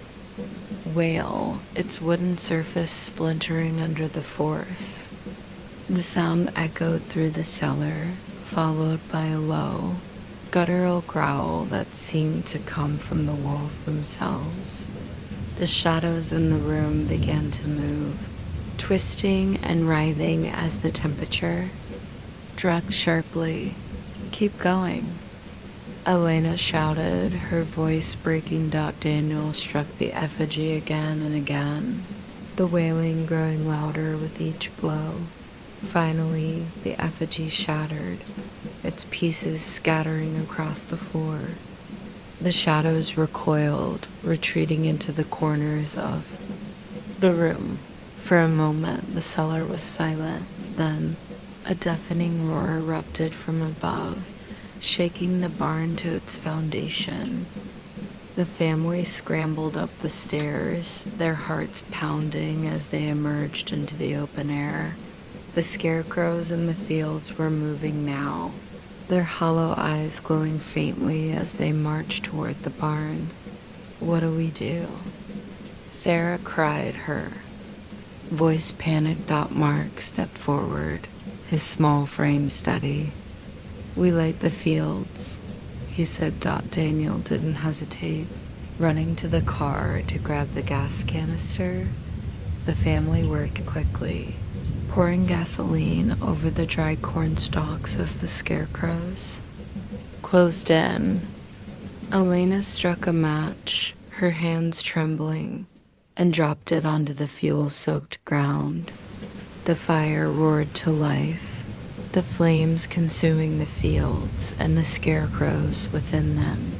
wail, its wooden surface splintering under the force. The sound echoed through the cellar, followed by a low, guttural growl that seemed to come from the walls themselves. The shadows in the room began to move, twisting and writhing as the temperature dropped sharply. "Keep going," Elena shouted, her voice breaking. Daniel struck the effigy again and again, the wailing growing louder with each blow. Finally, the effigy shattered, its pieces scattering across the floor. The shadows recoiled, retreating into the corners of the room. For a moment, the cellar was silent. Then, a deafening roar erupted from above, shaking the barn to its foundation. The family scrambled up the stairs, their hearts pounding as they emerged into the open air. The scarecrows in the fields were moving now, their hollow eyes glowing faintly as they marched toward the barn. "What do we do?" Sarah cried, her voice panicked. Mark stepped forward, his small frame steady. "We light the fields," he said. Daniel didn't hesitate, running to the car to grab the gas canister. The family worked quickly, pouring gasoline over the dry corn stalks as the scarecrows closed in. Elena struck a match, her hands trembling, and dropped it onto the fuel-soaked ground. The fire roared to life, the flames consuming the fields and the scarecrows within them.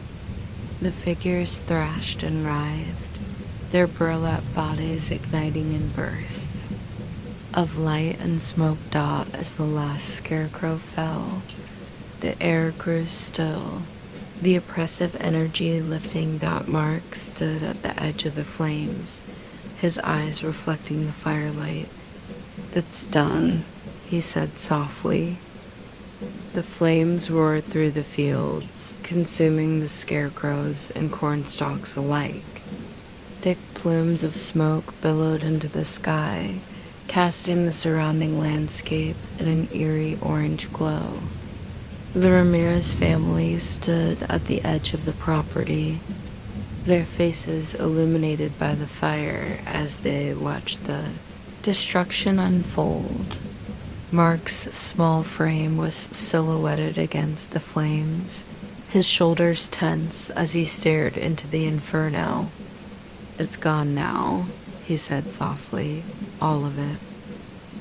The figures thrashed and writhed, their burlap bodies igniting in bursts of light and smoke. As the last scarecrow fell, the air grew still, the oppressive energy lifting. Mark stood at the edge of the flames, his eyes reflecting the firelight. "It's done," he said softly. The flames roared through the fields, consuming the scarecrows and cornstalks alike. Thick plumes of smoke billowed into the sky, casting the surrounding landscape in an eerie orange glow. The Ramirez family stood at the edge of the property, their faces illuminated by the fire as they watched the destruction unfold. Mark's small frame was silhouetted against the flames, his shoulders tense as he stared into the inferno. "It's gone now," he said softly. "All of it."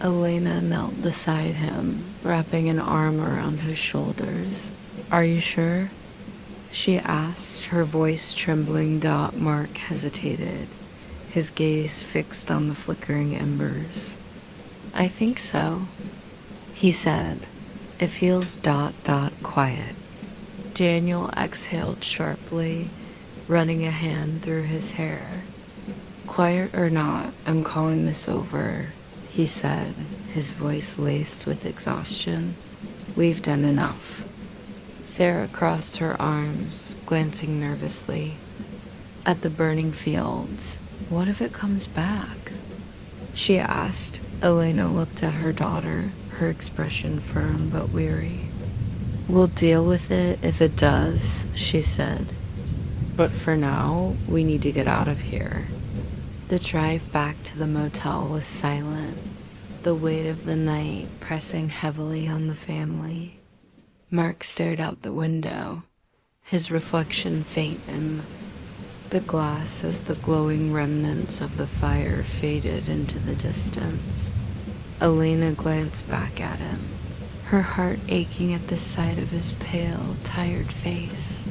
Elena knelt beside him, wrapping an arm around his shoulders. "Are you sure?" she asked, her voice trembling. Mark hesitated, his gaze fixed on the flickering embers. I think so, he said. It feels quiet. Daniel exhaled sharply, running a hand through his hair. Quiet or not, I'm calling this over, he said, his voice laced with exhaustion. We've done enough. Sarah crossed her arms, glancing nervously at the burning fields. What if it comes back? She asked. Elena looked at her daughter, her expression firm but weary. We'll deal with it if it does, she said. But for now, we need to get out of here. The drive back to the motel was silent, the weight of the night pressing heavily on the family. Mark stared out the window, his reflection faint in the glass as the glowing remnants of the fire faded into the distance. Elena glanced back at him, her heart aching at the sight of his pale, tired face.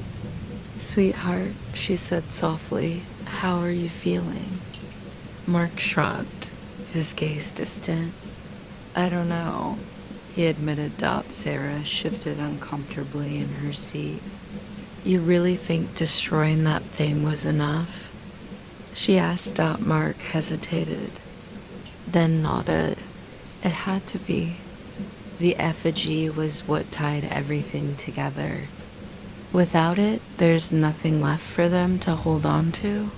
Sweetheart, she said softly, how are you feeling? Mark shrugged, his gaze distant. I don't know, he admitted. Sarah shifted uncomfortably in her seat. You really think destroying that thing was enough? She asked. Mark hesitated, then nodded. It had to be. The effigy was what tied everything together. Without it, there's nothing left for them to hold on to.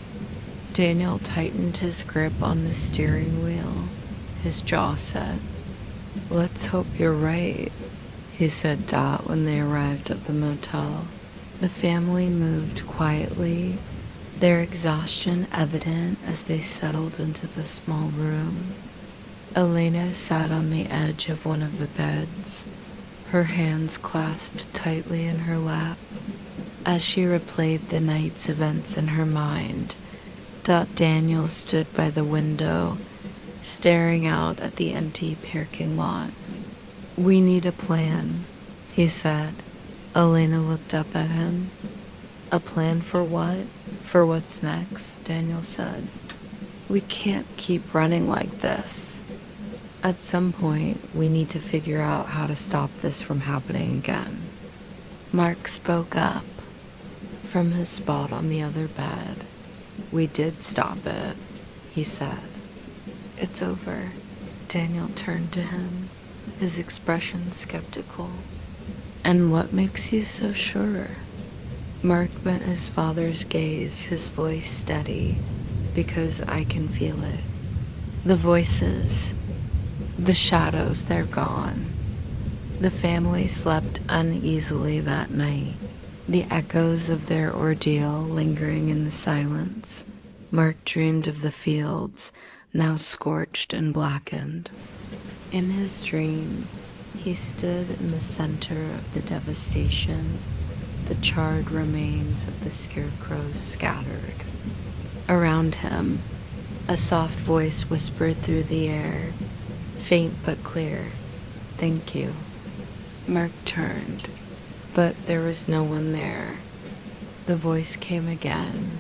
Daniel tightened his grip on the steering wheel, his jaw set. Let's hope you're right, he said. When they arrived at the motel, the family moved quietly, their exhaustion evident as they settled into the small room. Elena sat on the edge of one of the beds, her hands clasped tightly in her lap. As she replayed the night's events in her mind, Daniel stood by the window, staring out at the empty parking lot. We need a plan, he said. Elena looked up at him. A plan for what? For what's next, Daniel said. We can't keep running like this. At some point, we need to figure out how to stop this from happening again. Mark spoke up from his spot on the other bed. We did stop it, he said. It's over. Daniel turned to him, his expression skeptical. And what makes you so sure? Mark met his father's gaze, his voice steady, because I can feel it. The voices, the shadows, they're gone. The family slept uneasily that night, the echoes of their ordeal lingering in the silence. Mark dreamed of the fields, now scorched and blackened. In his dream, he stood in the center of the devastation, the charred remains of the scarecrows scattered. Around him, a soft voice whispered through the air, faint but clear, "Thank you." Mark turned, but there was no one there. The voice came again,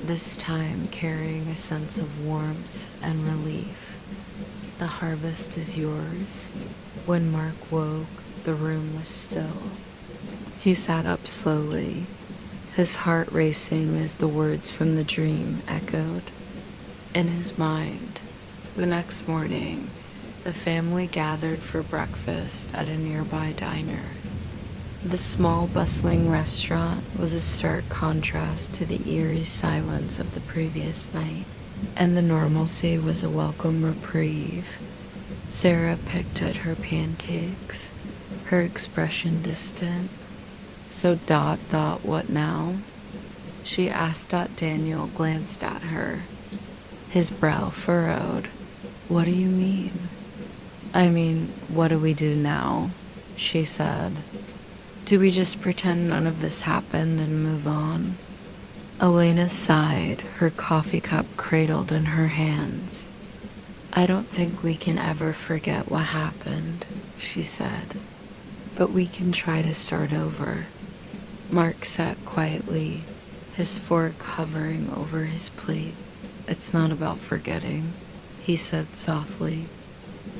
this time carrying a sense of warmth and relief. The harvest is yours. When Mark woke, the room was still. He sat up slowly, his heart racing as the words from the dream echoed. In his mind, the next morning, the family gathered for breakfast at a nearby diner. The small, bustling restaurant was a stark contrast to the eerie silence of the previous night, and the normalcy was a welcome reprieve. Sarah picked at her pancakes, her expression distant. So what now? She asked. Daniel glanced at her, his brow furrowed. What do you mean? I mean, what do we do now? She said. Do we just pretend none of this happened and move on? Elena sighed, her coffee cup cradled in her hands. I don't think we can ever forget what happened, she said, but we can try to start over. Mark sat quietly, his fork hovering over his plate. "It's not about forgetting," he said softly.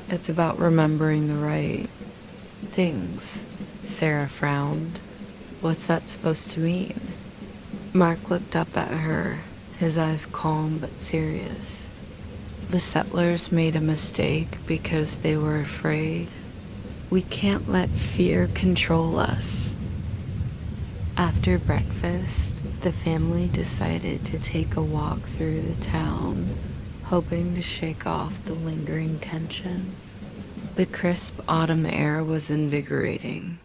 "It's about remembering the right things." Sarah frowned. "What's that supposed to mean?" Mark looked up at her, his eyes calm but serious. "The settlers made a mistake because they were afraid. We can't let fear control us." After breakfast, the family decided to take a walk through the town, hoping to shake off the lingering tension. The crisp autumn air was invigorating,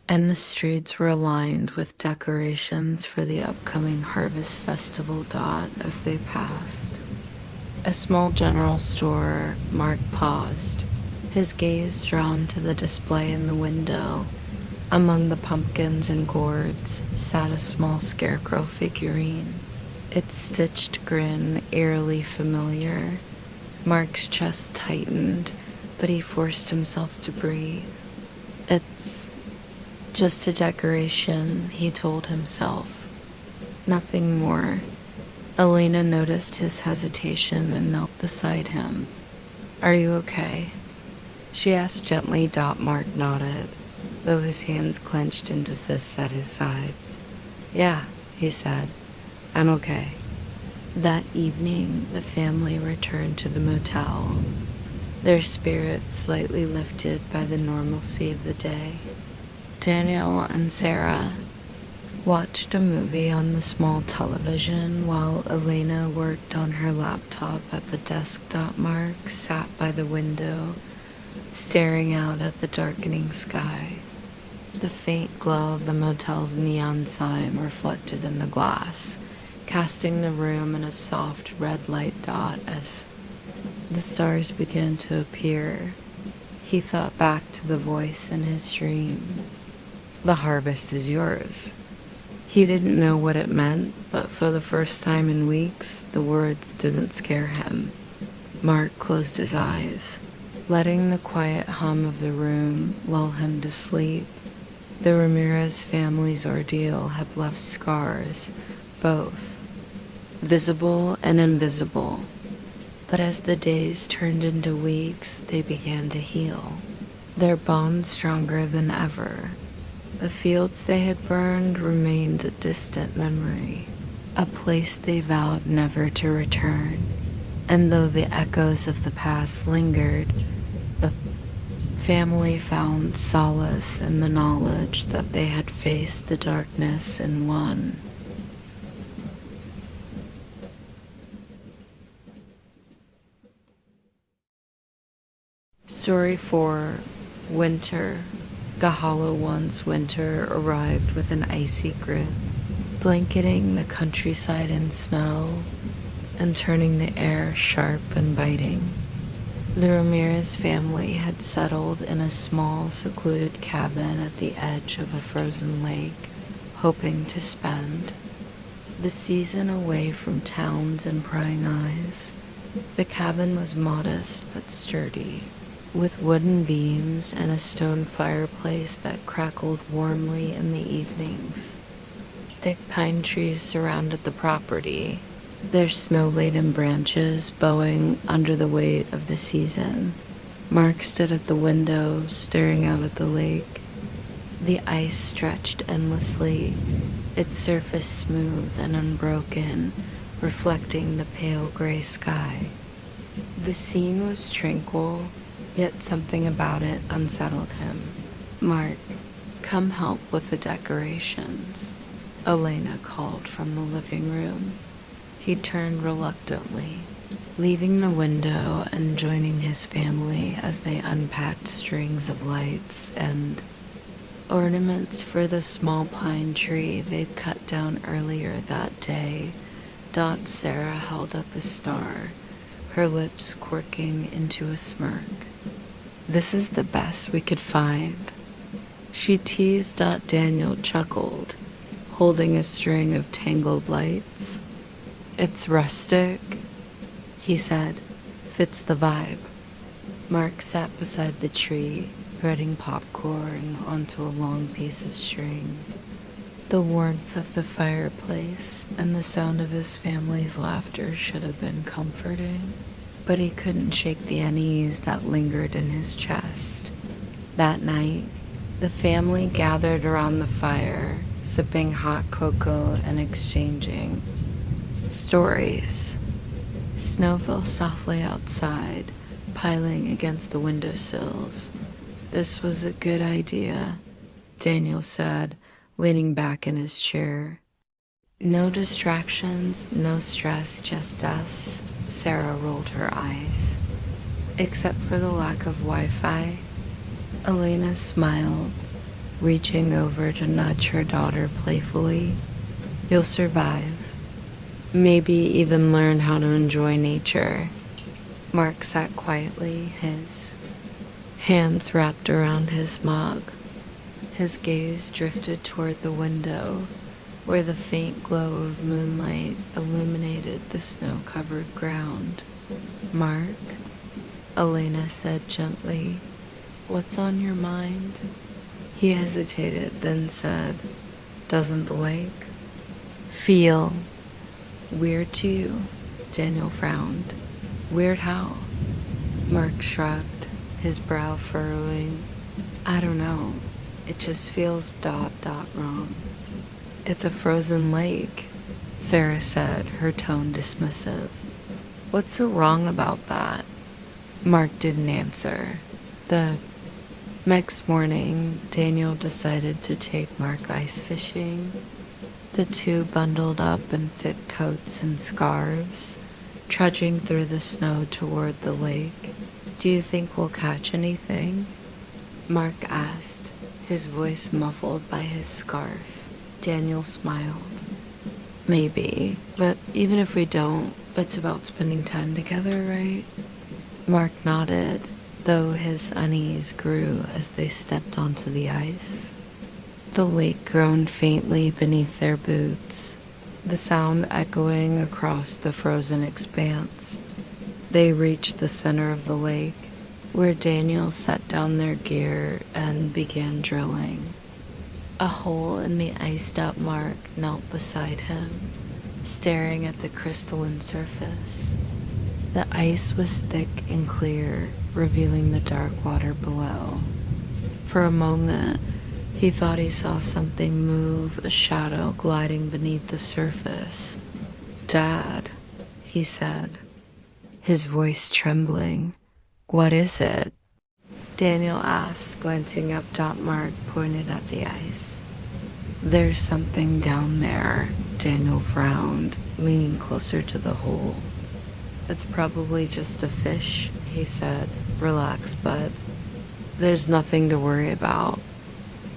and the streets were aligned with decorations for the upcoming Harvest Festival. As they passed a small general store, Mark paused, his gaze drawn to the display in the window. Among the pumpkins and gourds sat a small scarecrow figurine, its stitched grin eerily familiar. Mark's chest tightened, but he forced himself to breathe. "It's just a decoration," he told himself. "Nothing more." Elena noticed his hesitation and knelt beside him. "Are you okay?" she asked gently. Mark nodded, though his hands clenched into fists at his sides. "Yeah," he said, "I'm okay." That evening, the family returned to the motel, their spirits slightly lifted by the normalcy of the day. Daniel and Sarah watched a movie on the small television while Elena worked on her laptop at the desk. Mark sat by the window, staring out at the darkening sky. The faint glow of the motel's neon sign reflected in the glass, casting the room in a soft red light. As the stars began to appear, he thought back to the voice in his dream. "The harvest is yours." He didn't know what it meant, but for the first time in weeks, the words didn't scare him. Mark closed his eyes, letting the quiet hum of the room lull him to sleep. The Ramirez family's ordeal had left scars, both visible and invisible. But as the days turned into weeks, they began to heal, their bond stronger than ever. The fields they had burned remained a distant memory, a place they vowed never to return. And though the echoes of the past lingered, the family found solace in the knowledge that they had faced the darkness and won. Story 4. Winter. Gahala once winter arrived with an icy grip, blanketing the countryside in snow and turning the air sharp and biting. The Ramirez family had settled in a small, secluded cabin at the edge of a frozen lake, hoping to spend the season away from towns and prying eyes. The cabin was modest but sturdy, with wooden beams and a stone fireplace that crackled warmly in the evenings. Thick pine trees surrounded the property, their snow-laden branches bowing under the weight of the season. Mark stood at the window, staring out at the lake. The ice stretched endlessly, its surface smooth and unbroken, reflecting the pale gray sky. The scene was tranquil, yet something about it unsettled him. "Mark, come help with the decorations," Elena called from the living room. He turned reluctantly, leaving the window and joining his family as they unpacked strings of lights and ornaments for the small pine tree they'd cut down earlier that day. Sarah held up a star, her lips quirking into a smirk. "This is the best we could find," she teased. Daniel chuckled, holding a string of tangled lights. "It's rustic," he said. "Fits the vibe." Mark sat beside the tree, spreading popcorn onto a long piece of string. The warmth of the fireplace and the sound of his family's laughter should have been comforting, but he couldn't shake the unease that lingered in his chest. That night, the family gathered around the fire, sipping hot cocoa and exchanging stories. Snow fell softly outside, piling against the windowsills. This was a good idea, Daniel said, leaning back in his chair. No distractions, no stress, just us. Sarah rolled her eyes. Except for the lack of Wi-Fi. Elena smiled, reaching over to nudge her daughter playfully. You'll survive. Maybe even learn how to enjoy nature. Mark sat quietly, his hands wrapped around his mug. His gaze drifted toward the window, where the faint glow of moonlight illuminated the snow-covered ground. Mark, Elena said gently, what's on your mind? He hesitated, then said, doesn't the lake feel weird to you? Daniel frowned. Weird how? Mark shrugged, his brow furrowing. I don't know. It just feels ... wrong. It's a frozen lake, Sarah said, her tone dismissive. What's so wrong about that? Mark didn't answer. The next morning, Daniel decided to take Mark ice fishing. The two bundled up in thick coats and scarves, trudging through the snow toward the lake. Do you think we'll catch anything? Mark asked, his voice muffled by his scarf. Daniel smiled. Maybe, but even if we don't, it's about spending time together, right? Mark nodded, though his unease grew as they stepped onto the ice. The lake groaned faintly beneath their boots, the sound echoing across the frozen expanse. They reached the center of the lake, where Daniel set down their gear and began drilling. A hole in the iced-up Mark knelt beside him, staring at the crystalline surface. The ice was thick and clear, revealing the dark water below. For a moment, he thought he saw something move, a shadow gliding beneath the surface. Dad, he said, his voice trembling. What is it? Daniel asked, glancing up. Mark pointed at the ice. There's something down there, Daniel frowned, leaning closer to the hole. It's probably just a fish, he said, relaxed, but there's nothing to worry about.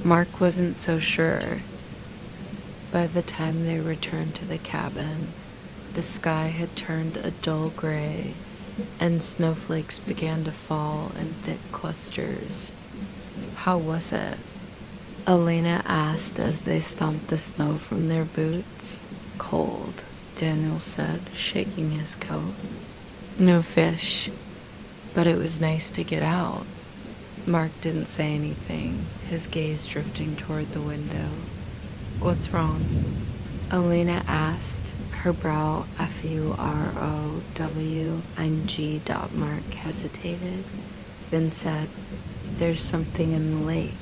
Mark wasn't so sure. By the time they returned to the cabin, the sky had turned a dull gray, and snowflakes began to fall in thick clusters. How was it? Elena asked as they stomped the snow from their boots. Cold, Daniel said, shaking his coat. No fish, but it was nice to get out. Mark didn't say anything, his gaze drifting toward the window. What's wrong? Elena asked, her brow furrowing. Mark hesitated, then said, there's something in the lake.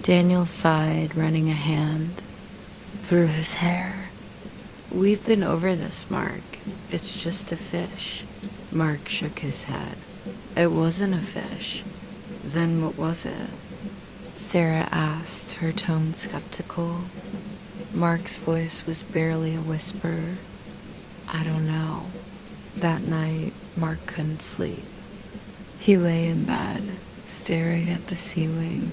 Daniel sighed, running a hand through his hair. We've been over this, Mark. It's just a fish. Mark shook his head. It wasn't a fish. Then what was it? Sarah asked, her tone skeptical. Mark's voice was barely a whisper. I don't know. That night, Mark couldn't sleep. He lay in bed, staring at the ceiling,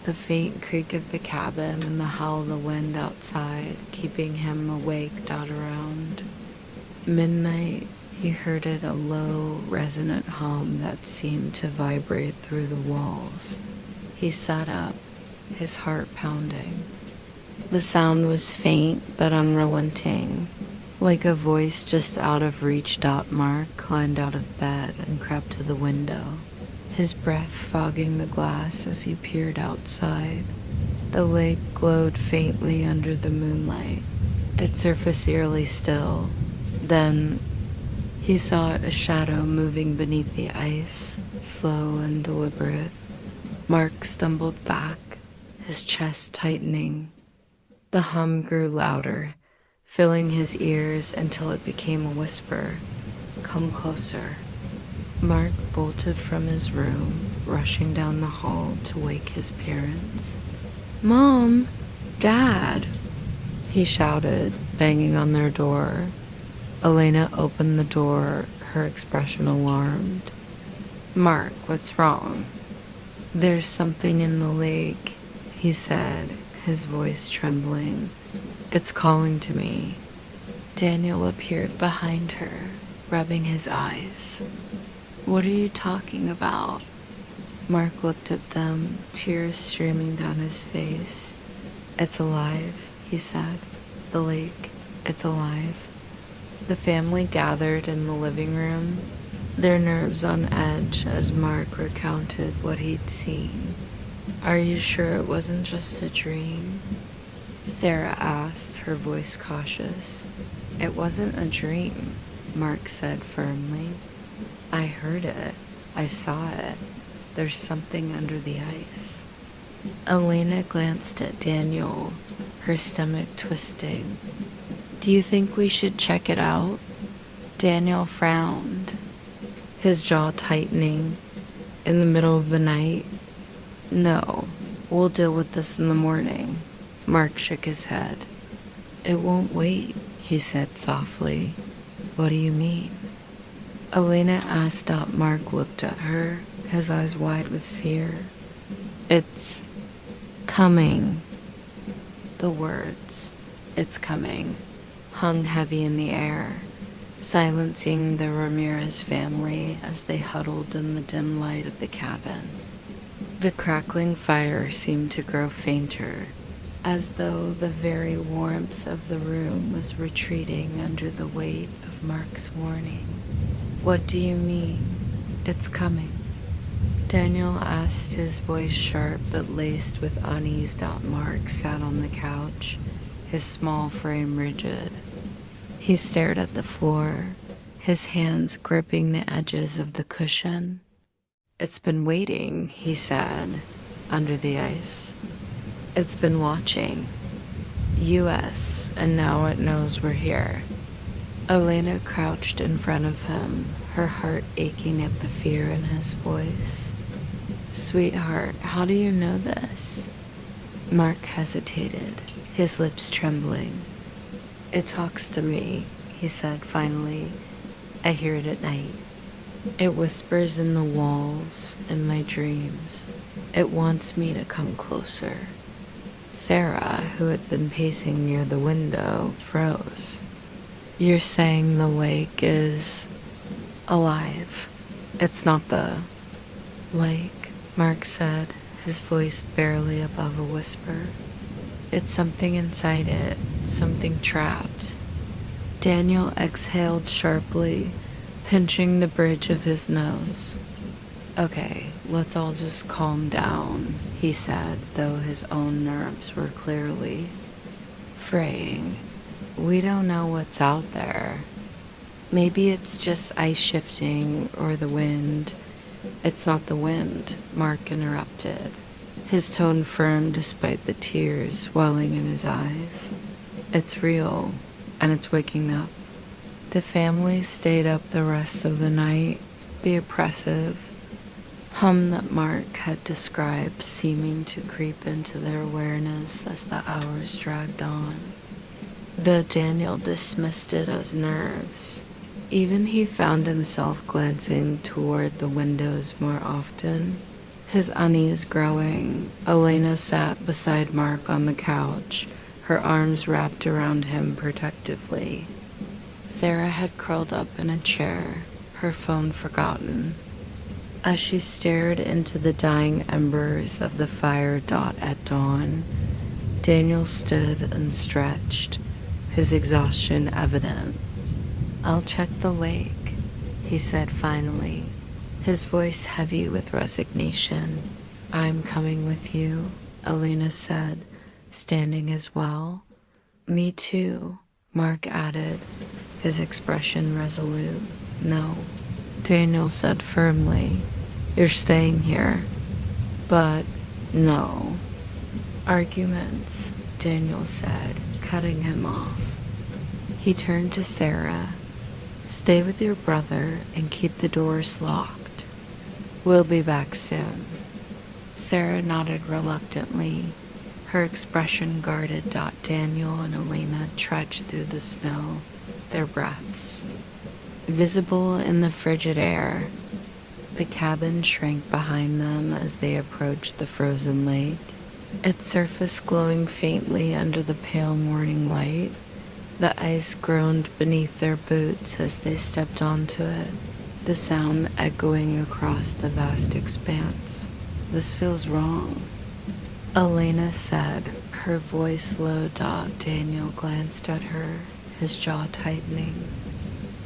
the faint creak of the cabin and the howl of the wind outside, keeping him awake around midnight. He heard it, a low, resonant hum that seemed to vibrate through the walls. He sat up, his heart pounding. The sound was faint but unrelenting, like a voice just out of reach. Mark climbed out of bed and crept to the window, his breath fogging the glass as he peered outside. The lake glowed faintly under the moonlight, its surface eerily still. Then he saw a shadow moving beneath the ice, slow and deliberate. Mark stumbled back, his chest tightening. The hum grew louder, filling his ears until it became a whisper. "Come closer." Mark bolted from his room, rushing down the hall to wake his parents. "Mom! Dad!" he shouted, banging on their door. Elena opened the door, her expression alarmed. "Mark, what's wrong?" "There's something in the lake," he said, his voice trembling. "It's calling to me." Daniel appeared behind her, rubbing his eyes. "What are you talking about?" Mark looked at them, tears streaming down his face. "It's alive," he said. "The lake, it's alive." The family gathered in the living room, their nerves on edge as Mark recounted what he'd seen. "Are you sure it wasn't just a dream?" Sarah asked, her voice cautious. "It wasn't a dream," Mark said firmly. "I heard it. I saw it. There's something under the ice." Elena glanced at Daniel, her stomach twisting. "Do you think we should check it out?" Daniel frowned, his jaw tightening. "In the middle of the night? No, we'll deal with this in the morning." Mark shook his head. "It won't wait," he said softly. "What do you mean?" Elena asked up. Mark looked at her, his eyes wide with fear. "It's coming." The words, "it's coming," hung heavy in the air, silencing the Ramirez family as they huddled in the dim light of the cabin. The crackling fire seemed to grow fainter, as though the very warmth of the room was retreating under the weight of Mark's warning. "What do you mean, it's coming?" Daniel asked, his voice sharp but laced with unease. Mark sat on the couch, his small frame rigid. He stared at the floor, his hands gripping the edges of the cushion. "It's been waiting," he said, under the ice. "It's been watching. US, and now it knows we're here." Elena crouched in front of him, her heart aching at the fear in his voice. "Sweetheart, how do you know this?" Mark hesitated, his lips trembling. "It talks to me," he said finally. "I hear it at night. It whispers in the walls, in my dreams. It wants me to come closer." Sarah, who had been pacing near the window, froze. "You're saying the lake is alive? It's not the lake," Mark said, his voice barely above a whisper. "It's something inside it, something trapped." Daniel exhaled sharply, pinching the bridge of his nose. "Okay, let's all just calm down," he said, though his own nerves were clearly fraying. "We don't know what's out there. Maybe it's just ice shifting or the wind." "It's not the wind," Mark interrupted, his tone firm despite the tears welling in his eyes. "It's real, and it's waking up." The family stayed up the rest of the night, the oppressive hum that Mark had described seeming to creep into their awareness as the hours dragged on. Though Daniel dismissed it as nerves, even he found himself glancing toward the windows more often, his unease growing. Elena sat beside Mark on the couch, her arms wrapped around him protectively. Sarah had curled up in a chair, her phone forgotten. As she stared into the dying embers of the fire at dawn, Daniel stood and stretched, his exhaustion evident. "I'll check the lake," he said finally, his voice heavy with resignation. "I'm coming with you." Elena said, standing as well. Me too, Mark added, his expression resolute. No, Daniel said firmly. You're staying here. But no. Arguments, Daniel said, cutting him off. He turned to Sarah. Stay with your brother and keep the doors locked. We'll be back soon. Sarah nodded reluctantly. Her expression guarded. Daniel and Elena trudged through the snow, their breaths visible in the frigid air. The cabin shrank behind them as they approached the frozen lake, its surface glowing faintly under the pale morning light. The ice groaned beneath their boots as they stepped onto it, the sound echoing across the vast expanse. This feels wrong, Elena said, her voice low. Daniel glanced at her, his jaw tightening.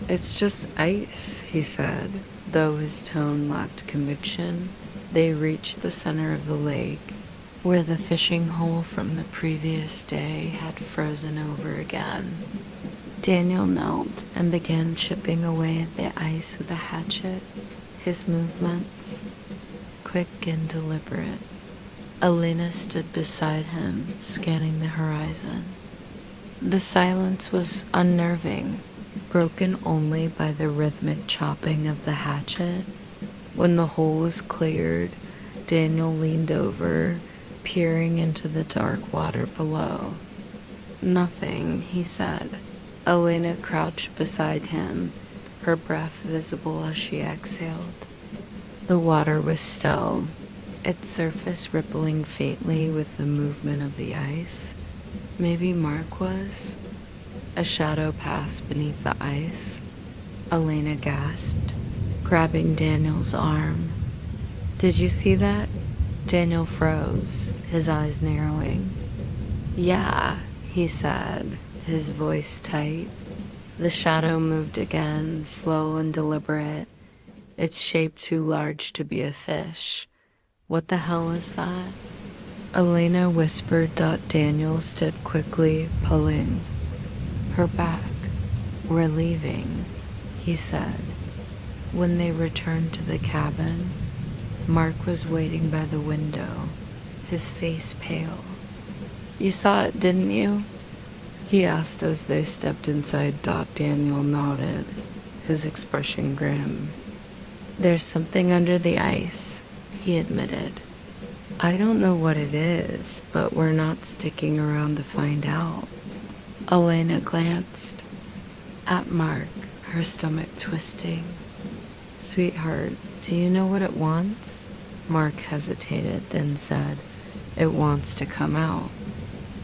It's just ice, he said, though his tone lacked conviction. They reached the center of the lake, where the fishing hole from the previous day had frozen over again. Daniel knelt and began chipping away at the ice with a hatchet, his movements quick and deliberate. Elena stood beside him, scanning the horizon. The silence was unnerving, broken only by the rhythmic chopping of the hatchet. When the hole was cleared, Daniel leaned over, peering into the dark water below. Nothing, he said. Elena crouched beside him, her breath visible as she exhaled. The water was still, its surface rippling faintly with the movement of the ice. Maybe Mark was? A shadow passed beneath the ice. Elena gasped, grabbing Daniel's arm. Did you see that? Daniel froze, his eyes narrowing. Yeah, he said, his voice tight. The shadow moved again, slow and deliberate, its shape too large to be a fish. What the hell is that? Elena whispered. Daniel stood quickly, pulling her back. We're leaving, he said. When they returned to the cabin, Mark was waiting by the window, his face pale. You saw it, didn't you? He asked as they stepped inside. Daniel nodded, his expression grim. There's something under the ice, he admitted. I don't know what it is, but we're not sticking around to find out. Elena glanced at Mark, her stomach twisting. Sweetheart, do you know what it wants? Mark hesitated, then said, It wants to come out.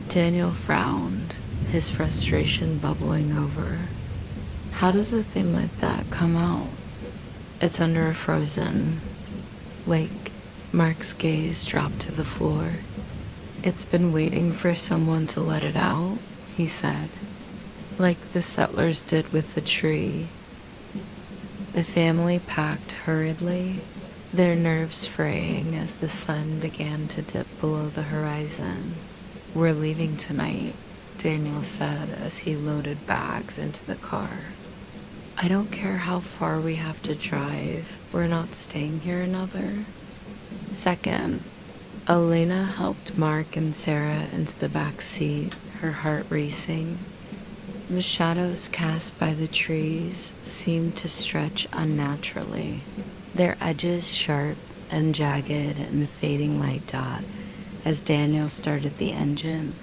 Daniel frowned, his frustration bubbling over. How does a thing like that come out? It's under a frozen lake. Mark's gaze dropped to the floor. It's been waiting for someone to let it out, he said, like the settlers did with the tree. The family packed hurriedly, their nerves fraying as the sun began to dip below the horizon. We're leaving tonight, Daniel said as he loaded bags into the car. I don't care how far we have to drive. We're not staying here another second. Elena helped Mark and Sarah into the back seat, her heart racing. The shadows cast by the trees seemed to stretch unnaturally, their edges sharp and jagged in the fading light. As Daniel started the engine,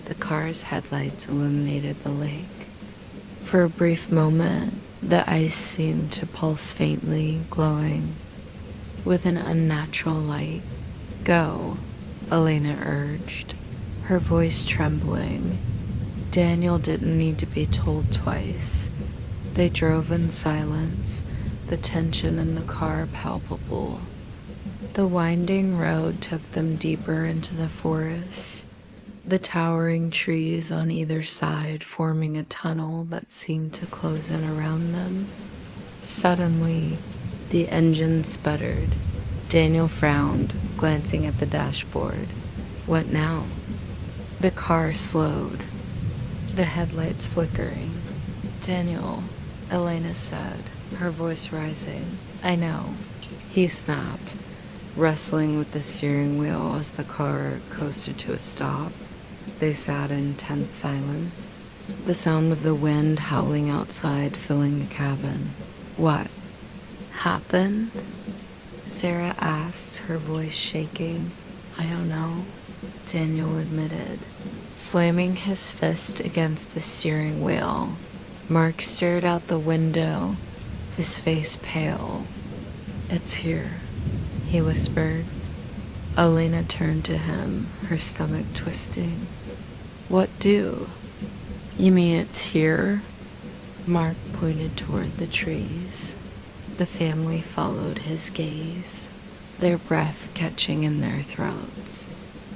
the car's headlights illuminated the lake. For a brief moment, the ice seemed to pulse faintly, glowing with an unnatural light. Go, Elena urged, her voice trembling. Daniel didn't need to be told twice. They drove in silence, the tension in the car palpable. The winding road took them deeper into the forest, the towering trees on either side forming a tunnel that seemed to close in around them. Suddenly, the engine sputtered. Daniel frowned, glancing at the dashboard. What now? The car slowed, the headlights flickering. Daniel, Elena said, her voice rising. I know. He snapped, wrestling with the steering wheel as the car coasted to a stop. They sat in tense silence, the sound of the wind howling outside filling the cabin. What happened? Sarah asked, her voice shaking. I don't know, Daniel admitted, slamming his fist against the steering wheel. Mark stared out the window, his face pale. It's here, he whispered. Elena turned to him, her stomach twisting. What do? You mean it's here? Mark pointed toward the trees. The family followed his gaze, their breath catching in their throats.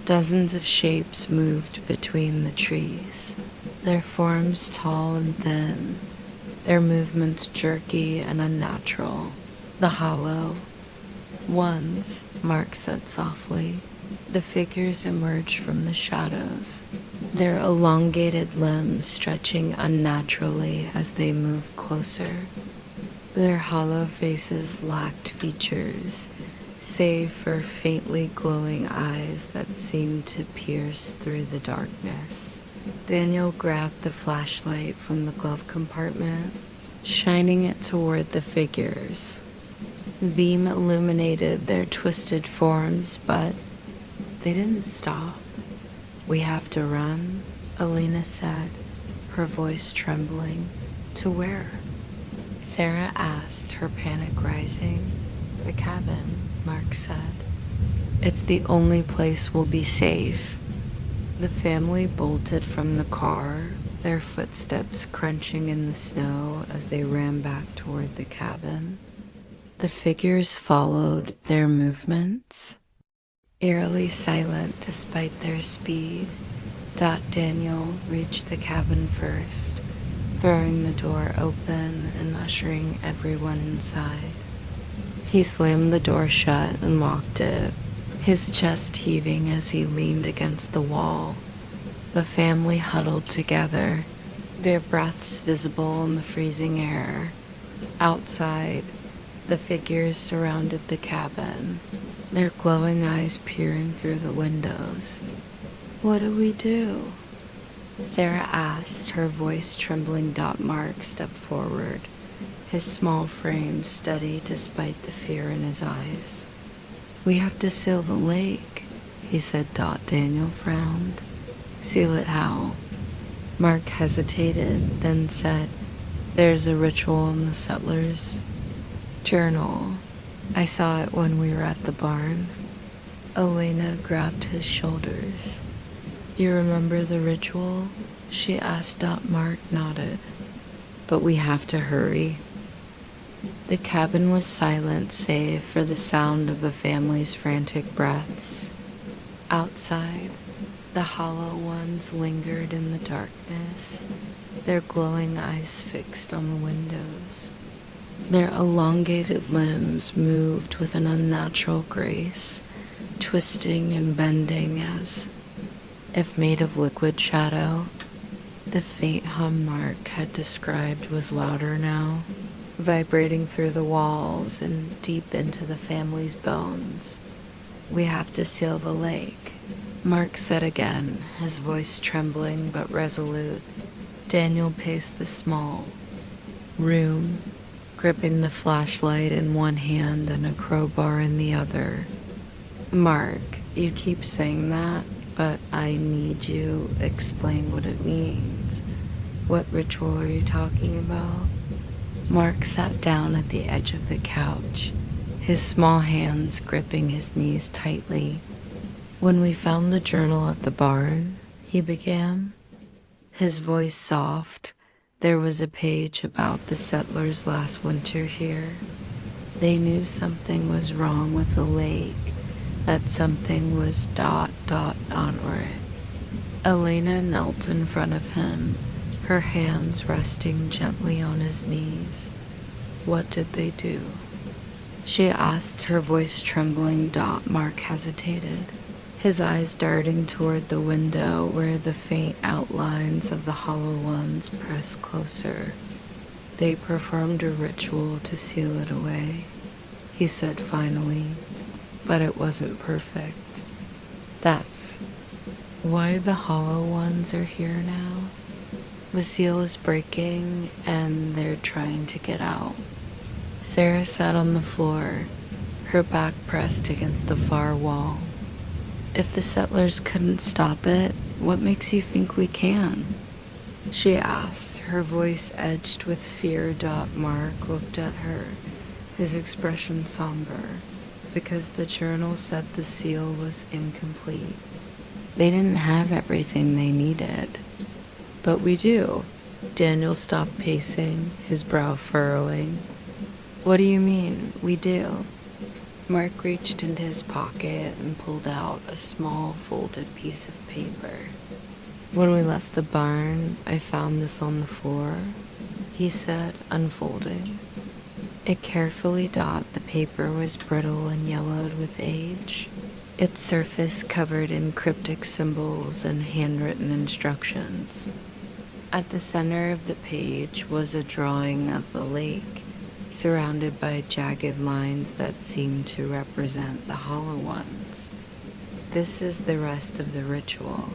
Dozens of shapes moved between the trees, their forms tall and thin, their movements jerky and unnatural. The hollow ones, Mark said softly. The figures emerged from the shadows, their elongated limbs stretching unnaturally as they moved closer. Their hollow faces lacked features, save for faintly glowing eyes that seemed to pierce through the darkness. Daniel grabbed the flashlight from the glove compartment, shining it toward the figures. The beam illuminated their twisted forms, but they didn't stop. We have to run, Elena said, her voice trembling. To where? Sarah asked, her panic rising. The cabin, Mark said. It's the only place we'll be safe. The family bolted from the car, their footsteps crunching in the snow as they ran back toward the cabin. The figures followed their movements, eerily silent despite their speed. Daniel reached the cabin first, throwing the door open and ushering everyone inside. He slammed the door shut and locked it, his chest heaving as he leaned against the wall. The family huddled together, their breaths visible in the freezing air. Outside, the figures surrounded the cabin, their glowing eyes peering through the windows. What do we do? Sarah asked, her voice trembling. Mark stepped forward, his small frame steady despite the fear in his eyes. We have to seal the lake, he said. Daniel frowned. Seal it how? Mark hesitated, then said, there's a ritual in the settlers' journal. I saw it when we were at the barn. Elena grabbed his shoulders. You remember the ritual? She asked. Mark nodded. But we have to hurry. The cabin was silent save for the sound of the family's frantic breaths. Outside, the hollow ones lingered in the darkness, their glowing eyes fixed on the windows. Their elongated limbs moved with an unnatural grace, twisting and bending as if made of liquid shadow. The faint hum Mark had described was louder now, vibrating through the walls and deep into the family's bones. We have to seal the lake, Mark said again, his voice trembling but resolute. Daniel paced the small room, gripping the flashlight in one hand and a crowbar in the other. Mark, you keep saying that, but I need you to explain what it means. What ritual are you talking about? Mark sat down at the edge of the couch, his small hands gripping his knees tightly. When we found the journal at the barn, he began, his voice soft. There was a page about the settlers last winter here. They knew something was wrong with the lake, that something was ... onward. Elena knelt in front of him, her hands resting gently on his knees. What did they do? She asked, her voice trembling. Mark hesitated, his eyes darting toward the window where the faint outlines of the hollow ones pressed closer. They performed a ritual to seal it away, he said finally, but it wasn't perfect. That's why the hollow ones are here now. The seal is breaking and they're trying to get out. Sarah sat on the floor, her back pressed against the far wall. If the settlers couldn't stop it, what makes you think we can? She asked, her voice edged with fear. Mark looked at her, his expression somber, because the journal said the seal was incomplete. They didn't have everything they needed. But we do. Daniel stopped pacing, his brow furrowing. What do you mean, we do? Mark reached into his pocket and pulled out a small folded piece of paper. When we left the barn, I found this on the floor, he said, unfolding. It carefully dot. The paper was brittle and yellowed with age, its surface covered in cryptic symbols and handwritten instructions. At the center of the page was a drawing of the lake, surrounded by jagged lines that seemed to represent the hollow ones. This is the rest of the ritual,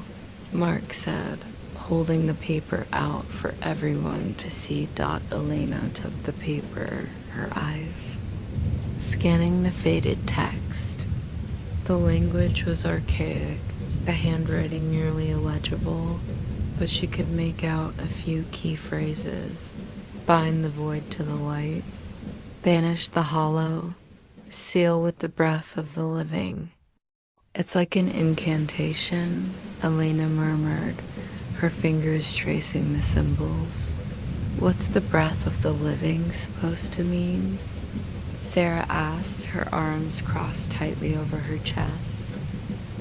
Mark said, holding the paper out for everyone to see. Elena took the paper, her eyes scanning the faded text. The language was archaic, the handwriting nearly illegible, but she could make out a few key phrases. Bind the void to the light, banish the hollow, seal with the breath of the living. It's like an incantation, Elena murmured, her fingers tracing the symbols. What's the breath of the living supposed to mean? Sarah asked, her arms crossed tightly over her chest.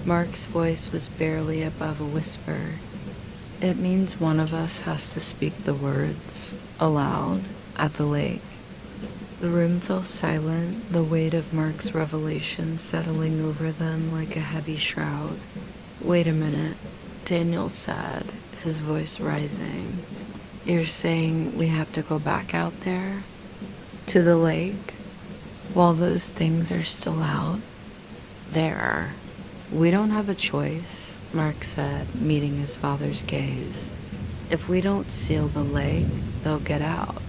Mark's voice was barely above a whisper. It means one of us has to speak the words, aloud, at the lake. The room fell silent, the weight of Mark's revelation settling over them like a heavy shroud. Wait a minute, Daniel said, his voice rising. You're saying we have to go back out there? To the lake? While those things are still out? There. We don't have a choice, Mark said, meeting his father's gaze. If we don't seal the lake, they'll get out.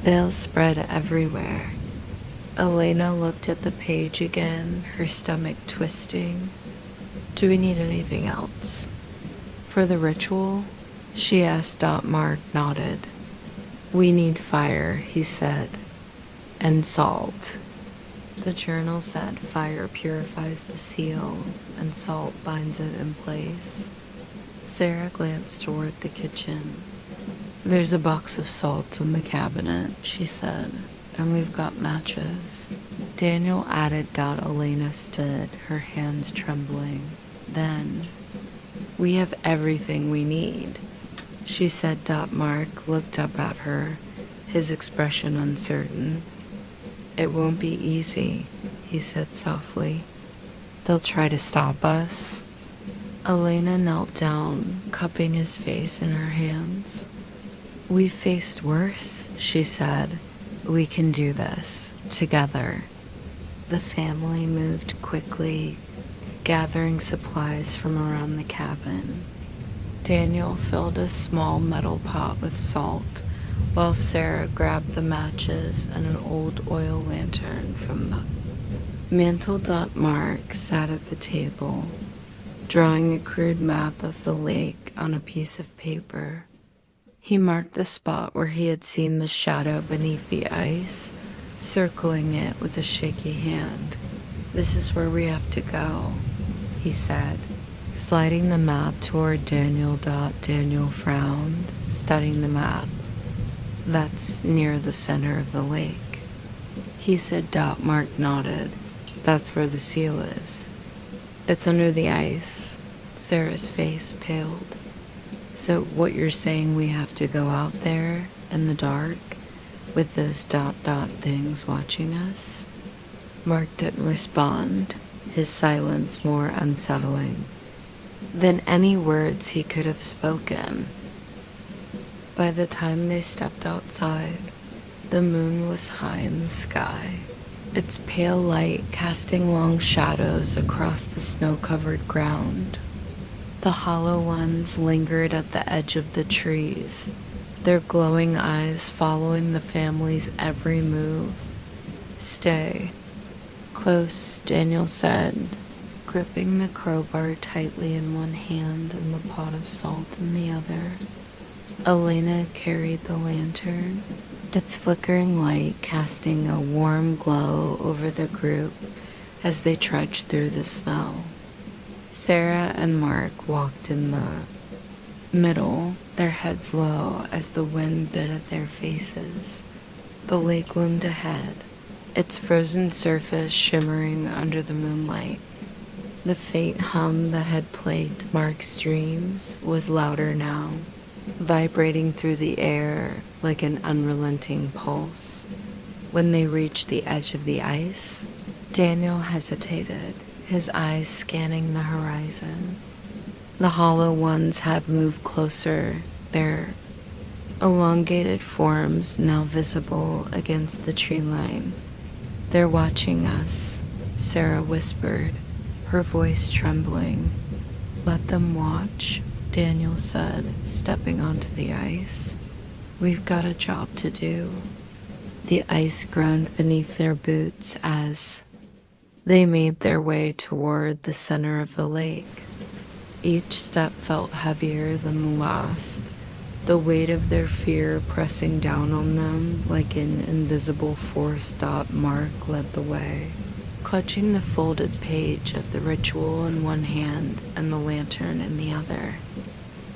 They'll spread everywhere. Elena looked at the page again, her stomach twisting. Do we need anything else? For the ritual? She asked. Mark nodded. We need fire, he said, and salt. The journal said fire purifies the seal and salt binds it in place. Sarah glanced toward the kitchen. There's a box of salt in the cabinet, she said, and we've got matches. Daniel added. Elena stood, her hands trembling. Then, we have everything we need, she said. Mark looked up at her, his expression uncertain. It won't be easy, he said softly. They'll try to stop us. Elena knelt down, cupping his face in her hands. We've faced worse, she said. We can do this, together. The family moved quickly, gathering supplies from around the cabin. Daniel filled a small metal pot with salt, while Sarah grabbed the matches and an old oil lantern from the mantel. Mark sat at the table, drawing a crude map of the lake on a piece of paper. He marked the spot where he had seen the shadow beneath the ice, circling it with a shaky hand. This is where we have to go, he said, sliding the map toward Daniel. Daniel frowned, studying the map. That's near the center of the lake, he said. Mark nodded. That's where the seal is. It's under the ice. Sarah's face paled. So what you're saying, we have to go out there in the dark with those things watching us? Mark didn't respond. his silence more unsettling than any words he could have spoken. By the time they stepped outside, the moon was high in the sky, its pale light casting long shadows across the snow-covered ground. The hollow ones lingered at the edge of the trees, their glowing eyes following the family's every move. "Stay close," Daniel said, gripping the crowbar tightly in one hand and the pot of salt in the other. Elena carried the lantern, its flickering light casting a warm glow over the group as they trudged through the snow. Sarah and Mark walked in the middle, their heads low as the wind bit at their faces. The lake loomed ahead, its frozen surface shimmering under the moonlight. The faint hum that had plagued Mark's dreams was louder now, vibrating through the air like an unrelenting pulse. When they reached the edge of the ice, Daniel hesitated, his eyes scanning the horizon. The hollow ones had moved closer, their elongated forms now visible against the tree line. "They're watching us," Sarah whispered, her voice trembling. "Let them watch," Daniel said, stepping onto the ice. "We've got a job to do." The ice groaned beneath their boots as they made their way toward the center of the lake. Each step felt heavier than the last, the weight of their fear pressing down on them like an invisible force. Mark led the way, clutching the folded page of the ritual in one hand and the lantern in the other.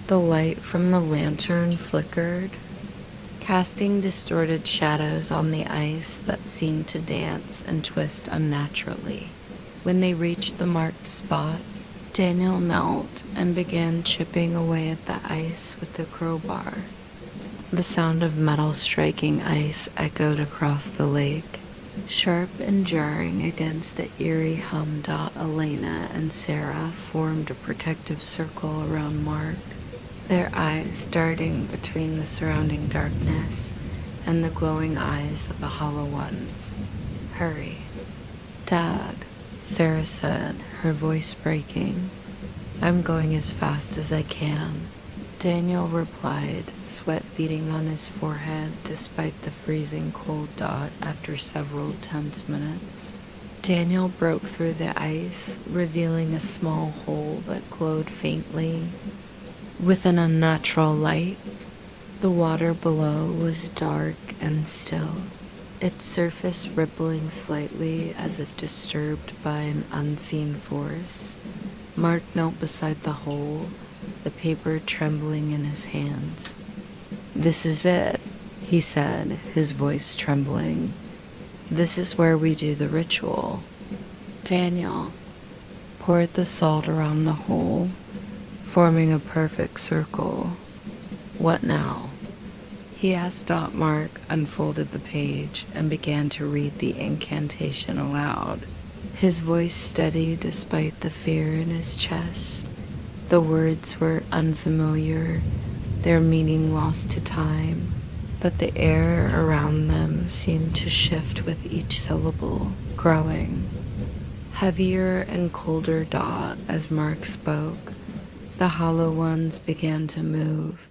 The light from the lantern flickered, casting distorted shadows on the ice that seemed to dance and twist unnaturally. When they reached the marked spot, Daniel knelt and began chipping away at the ice with the crowbar. The sound of metal striking ice echoed across the lake, sharp and jarring against the eerie hum. Elena and Sarah formed a protective circle around Mark, their eyes darting between the surrounding darkness and the glowing eyes of the hollow ones. "Hurry." "Dad," Sarah said, her voice breaking. "I'm going as fast as I can," Daniel replied, sweat beading on his forehead despite the freezing cold. After several tense minutes, Daniel broke through the ice, revealing a small hole that glowed faintly with an unnatural light. The water below was dark and still, its surface rippling slightly as if disturbed by an unseen force. Mark knelt beside the hole, the paper trembling in his hands. "This is it," he said, his voice trembling. "This is where we do the ritual." Daniel poured the salt around the hole, forming a perfect circle. "What now?" he asked. Mark unfolded the page and began to read the incantation aloud, his voice steady despite the fear in his chest. The words were unfamiliar, their meaning lost to time, but the air around them seemed to shift with each syllable, growing heavier and colder. As Mark spoke, the hollow ones began to move,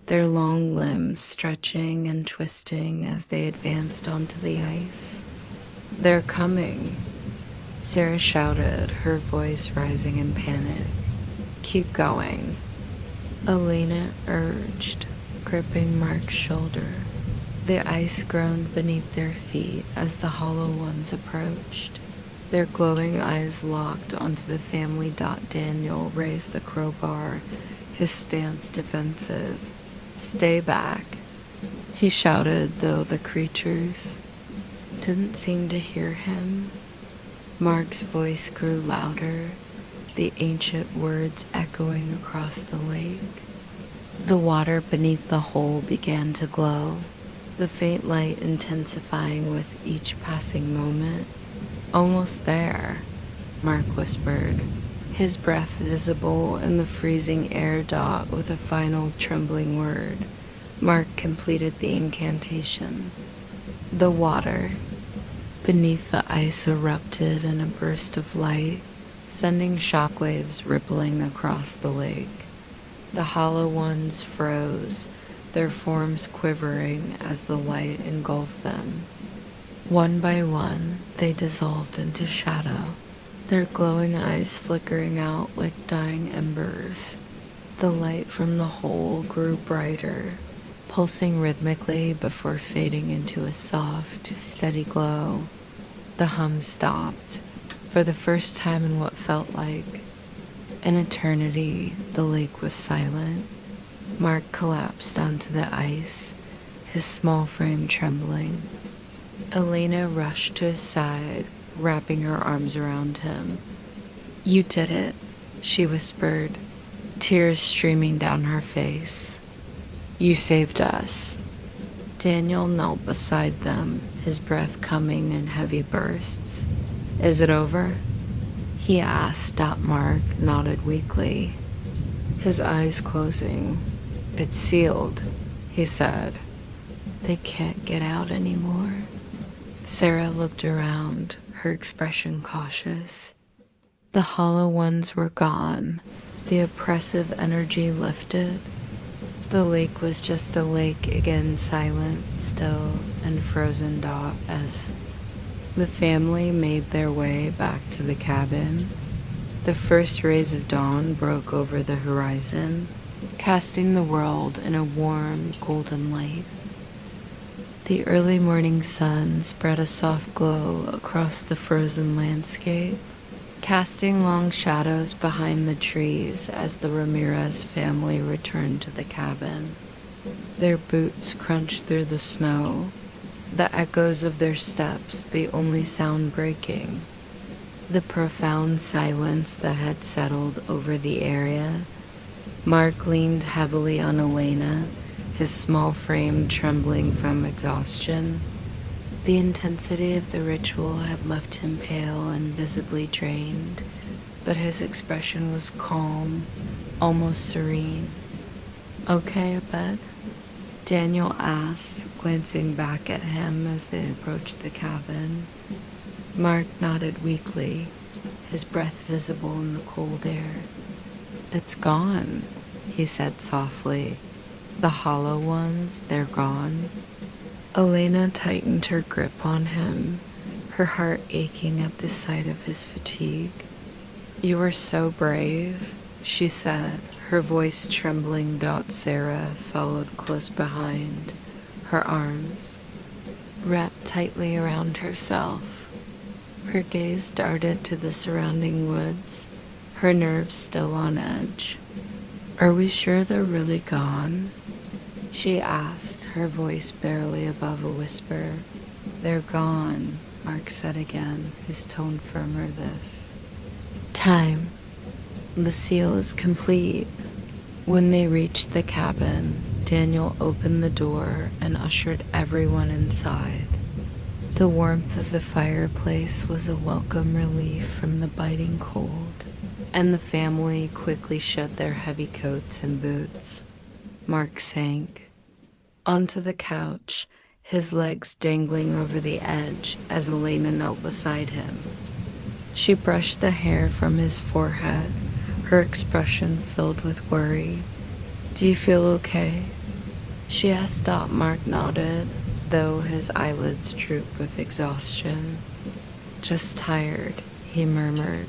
their long limbs stretching and twisting as they advanced onto the ice. "They're coming," Sarah shouted, her voice rising in panic. "Keep going," Elena urged, gripping Mark's shoulder. The ice groaned beneath their feet as the hollow ones approached, their glowing eyes locked onto the family. Daniel raised the crowbar, his stance defensive. "Stay back," he shouted, though the creatures didn't seem to hear him. Mark's voice grew louder, the ancient words echoing across the lake. The water beneath the hole began to glow, the faint light intensifying with each passing moment. "Almost there," Mark whispered, his breath visible in the freezing air dot with a final trembling word. Mark completed the incantation. The water beneath the ice erupted in a burst of light, sending shockwaves rippling across the lake. The hollow ones froze, their forms quivering as the light engulfed them. One by one, they dissolved into shadow, their glowing eyes flickering out like dying embers. The light from the hole grew brighter, pulsing rhythmically before fading into a soft, steady glow. The hum stopped. For the first time in what felt like an eternity, the lake was silent. Mark collapsed onto the ice, his small frame trembling. Elena rushed to his side, wrapping her arms around him. "You did it," she whispered, tears streaming down her face. "You saved us." Daniel knelt beside them, his breath coming in heavy bursts. "Is it over?" he asked. Mark nodded weakly, his eyes closing. "It's sealed," he said. "They can't get out anymore." Sarah looked around, her expression cautious. The hollow ones were gone, the oppressive energy lifted. The lake was just a lake again, silent, still, and frozen dot as the family made their way back to the cabin. The first rays of dawn broke over the horizon, casting the world in a warm, golden light. The early morning sun spread a soft glow across the frozen landscape, casting long shadows behind the trees as the Ramirez family returned to the cabin. Their boots crunched through the snow, the echoes of their steps the only sound breaking. The profound silence that had settled over the area. Mark leaned heavily on Elena, his small frame trembling from exhaustion. The intensity of the ritual had left him pale and visibly drained, but his expression was calm, almost serene. "Okay, Abed?" Daniel asked, glancing back at him as they approached the cabin. Mark nodded weakly, his breath visible in the cold air. "It's gone," he said softly. "The hollow ones, they're gone." Elena tightened her grip on him, her heart aching at the sight of his fatigue. "You were so brave," she said, her voice trembling. Sarah followed close behind, her arms wrapped tightly around herself. Her gaze darted to the surrounding woods, her nerves still on edge. "Are we sure they're really gone?" she asked, her voice barely above a whisper. "They're gone," Mark said again, his tone firmer this time. "The seal is complete." When they reached the cabin, Daniel opened the door and ushered everyone inside. The warmth of the fireplace was a welcome relief from the biting cold, and the family quickly shed their heavy coats and boots. Mark sank onto the couch, his legs dangling over the edge as Elena knelt beside him. She brushed the hair from his forehead, her expression filled with worry. "Do you feel okay?" she asked. Mark nodded, though his eyelids drooped with exhaustion. "Just tired," he murmured.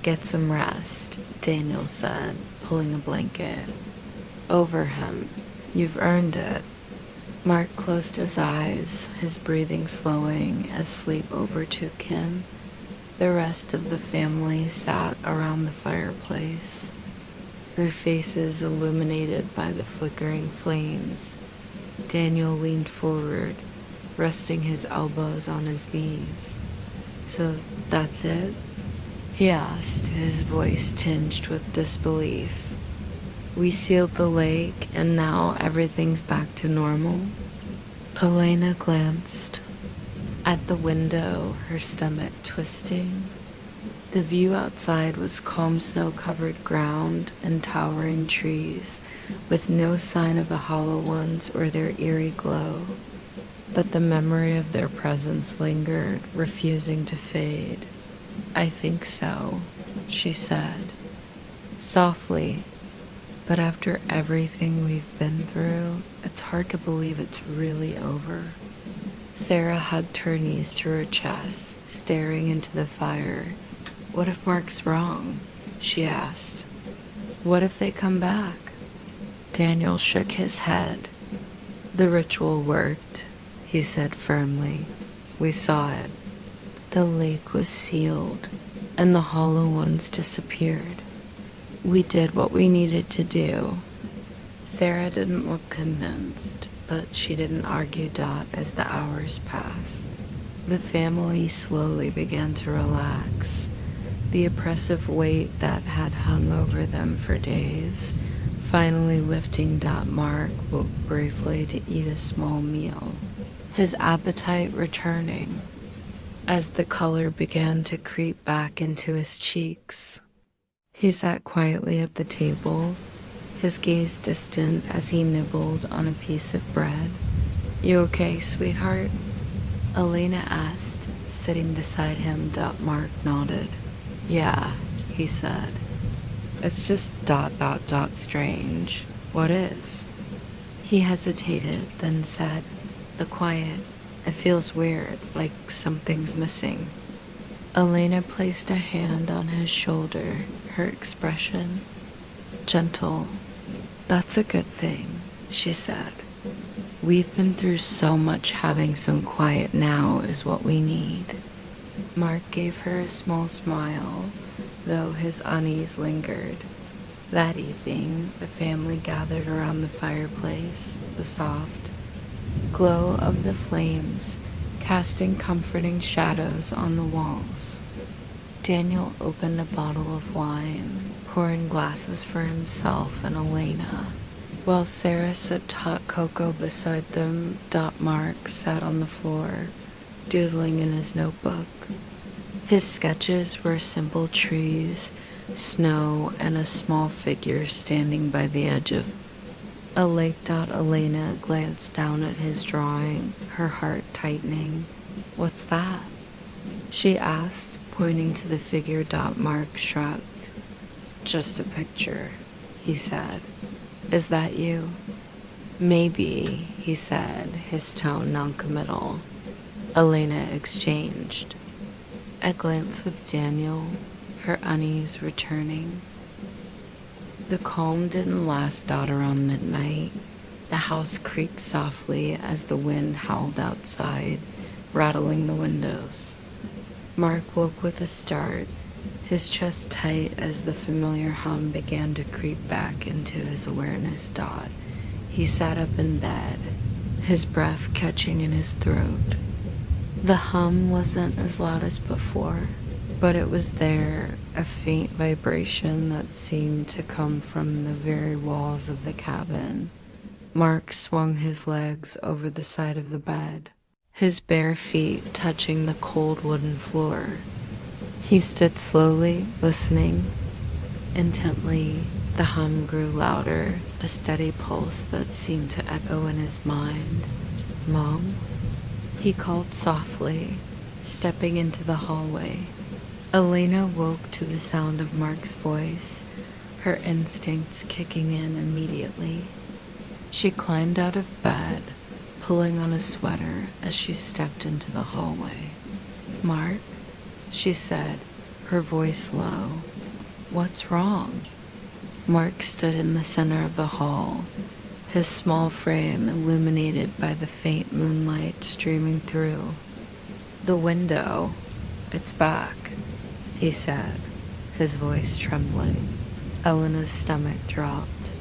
"Get some rest," Daniel said, pulling a blanket over him. "You've earned it." Mark closed his eyes, his breathing slowing as sleep overtook him. The rest of the family sat around the fireplace, their faces illuminated by the flickering flames. Daniel leaned forward, resting his elbows on his knees. "So that's it?" he asked, his voice tinged with disbelief. "We sealed the lake, and now everything's back to normal?" Elena glanced at the window, her stomach twisting. The view outside was calm snow-covered ground and towering trees, with no sign of the hollow ones or their eerie glow. But the memory of their presence lingered, refusing to fade. "I think so," she said, softly, "but after everything we've been through, it's hard to believe it's really over." Sarah hugged her knees to her chest, staring into the fire. "What if Mark's wrong?" she asked. "What if they come back?" Daniel shook his head. "The ritual worked," he said firmly. "We saw it. The lake was sealed, and the hollow ones disappeared. We did what we needed to do." Sarah didn't look convinced, but she didn't argue Dot as the hours passed. The family slowly began to relax. The oppressive weight that had hung over them for days finally lifting. Mark woke briefly to eat a small meal, his appetite returning as the color began to creep back into his cheeks. He sat quietly at the table, his gaze distant as he nibbled on a piece of bread. "You okay, sweetheart?" Elena asked, sitting beside him. Mark nodded. "Yeah," he said. "It's just ... strange." "What is?" He hesitated, then said, "The quiet. It feels weird, like something's missing." Elena placed a hand on his shoulder, her expression gentle. "That's a good thing," she said. "We've been through so much, having some quiet now is what we need." Mark gave her a small smile, though his unease lingered. That evening, the family gathered around the fireplace, the soft glow of the flames casting comforting shadows on the walls. Daniel opened a bottle of wine, pouring glasses for himself and Elena, while Sarah sipped hot cocoa beside them. Mark sat on the floor, doodling in his notebook. His sketches were simple trees, snow, and a small figure standing by the edge of a lake. Elena glanced down at his drawing, her heart tightening. "What's that?" she asked, pointing to the figure. Mark shrugged. "Just a picture," he said. "Is that you?" "Maybe," he said, his tone noncommittal. Elena exchanged a glance with Daniel, her unease returning. The calm didn't last. Around midnight, the house creaked softly as the wind howled outside, rattling the windows. Mark woke with a start, his chest tight as the familiar hum began to creep back into his awareness. He sat up in bed, his breath catching in his throat. The hum wasn't as loud as before, but it was there, a faint vibration that seemed to come from the very walls of the cabin. Mark swung his legs over the side of the bed, his bare feet touching the cold wooden floor. He stood slowly, listening intently. The hum grew louder, a steady pulse that seemed to echo in his mind. "Mom?" he called softly, stepping into the hallway. Elena woke to the sound of Mark's voice, her instincts kicking in immediately. She climbed out of bed, pulling on a sweater as she stepped into the hallway. "Mark?" she said, her voice low. "What's wrong?" Mark stood in the center of the hall, his small frame illuminated by the faint moonlight streaming through. "The window. It's back," he said, his voice trembling. Elena's stomach dropped.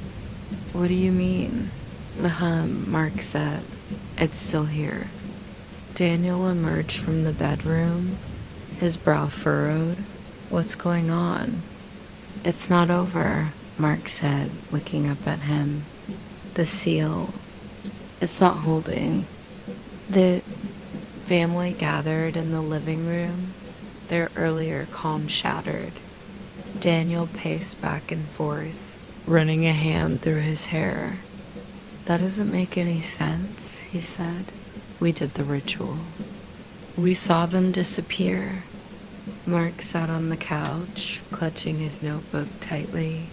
"What do you mean?" "The hum," Mark said. "It's still here." Daniel emerged from the bedroom, his brow furrowed. "What's going on?" "It's not over," Mark said, looking up at him. "The seal. It's not holding." The family gathered in the living room, their earlier calm shattered. Daniel paced back and forth, running a hand through his hair. "That doesn't make any sense," he said. "We did the ritual. We saw them disappear." Mark sat on the couch, clutching his notebook tightly.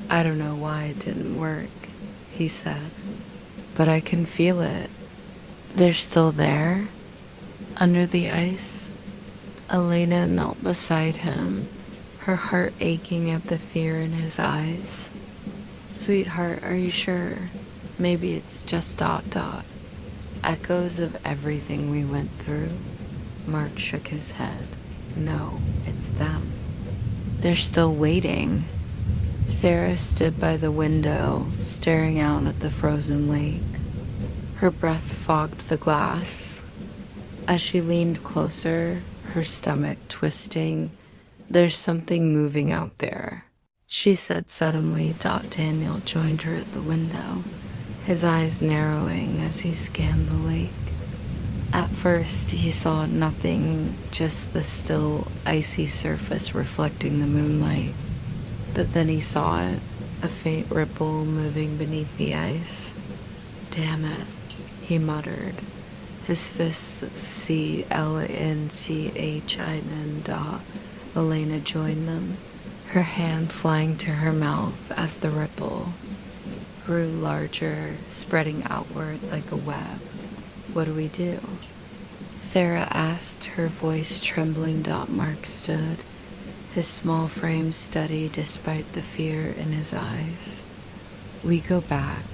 "I don't know why it didn't work," he said, "but I can feel it. They're still there, under the ice." Elena knelt beside him, her heart aching at the fear in his eyes. "Sweetheart, are you sure? Maybe it's just ... Echoes of everything we went through." Mark shook his head. "No, it's them. They're still waiting." Sarah stood by the window, staring out at the frozen lake. Her breath fogged the glass. As she leaned closer, her stomach twisting, "There's something moving out there," she said suddenly. Daniel joined her at the window, his eyes narrowing as he scanned the lake. At first, he saw nothing, just the still, icy surface reflecting the moonlight. But then he saw it, a faint ripple moving beneath the ice. "Damn it," he muttered, his fists CLNCHIN. Elena joined them, her hand flying to her mouth as the ripple grew larger, spreading outward like a web. "What do we do?" Sarah asked, her voice trembling. Mark stood, his small frame steady despite the fear in his eyes. "We go back,"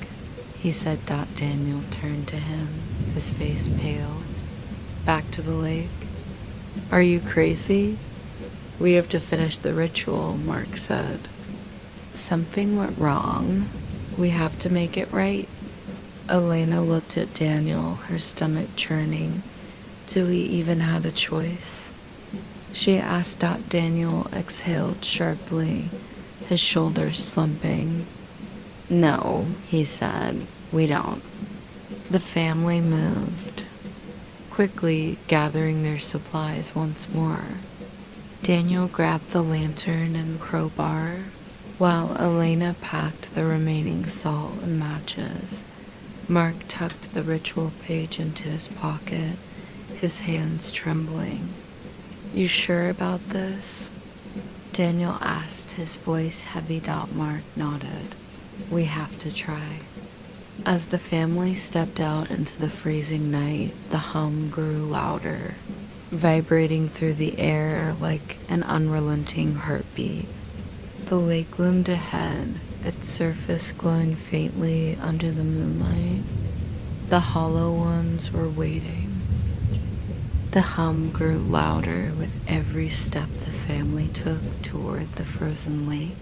he said. Daniel turned to him, his face pale. "Back to the lake? Are you crazy?" "We have to finish the ritual," Mark said. "Something went wrong. We have to make it right." Elena looked at Daniel, her stomach churning. Do we even have a choice? She asked. Daniel exhaled sharply, his shoulders slumping. "No," he said, "we don't." The family moved, quickly gathering their supplies once more. Daniel grabbed the lantern and crowbar, while Elena packed the remaining salt and matches. Mark tucked the ritual page into his pocket, his hands trembling. "You sure about this?" Daniel asked, his voice heavy. Mark nodded. "We have to try." As the family stepped out into the freezing night, the hum grew louder, vibrating through the air like an unrelenting heartbeat. The lake loomed ahead, its surface glowing faintly under the moonlight. The hollow ones were waiting. The hum grew louder with every step the family took toward the frozen lake.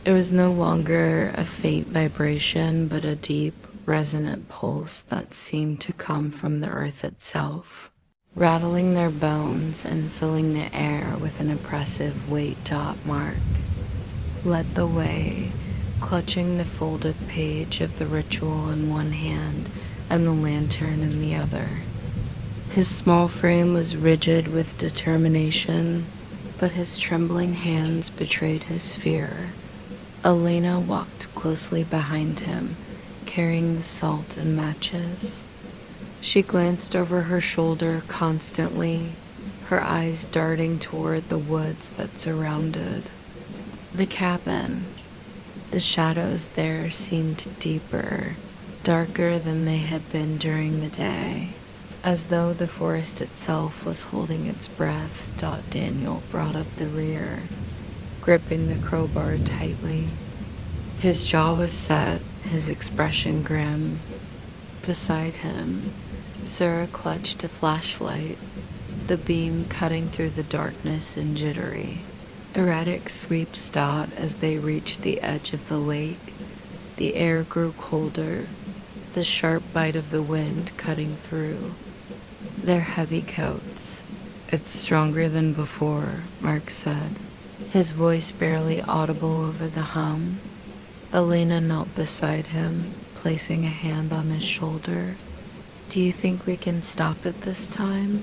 It was no longer a faint vibration, but a deep, resonant pulse that seemed to come from the earth itself, rattling their bones and filling the air with an oppressive weight. Mark led the way, clutching the folded page of the ritual in one hand and the lantern in the other. His small frame was rigid with determination, but his trembling hands betrayed his fear. Elena walked closely behind him, carrying the salt and matches. She glanced over her shoulder constantly, her eyes darting toward the woods that surrounded the cabin. The shadows there seemed deeper, darker than they had been during the day, as though the forest itself was holding its breath. Daniel brought up the rear, gripping the crowbar tightly. His jaw was set, his expression grim. Beside him, Sarah clutched a flashlight, the beam cutting through the darkness and jittery. Erratic sweeps. As they reached the edge of the lake, the air grew colder, the sharp bite of the wind cutting through their heavy coats. "It's stronger than before," Mark said, his voice barely audible over the hum. Elena knelt beside him, placing a hand on his shoulder. "Do you think we can stop it this time?"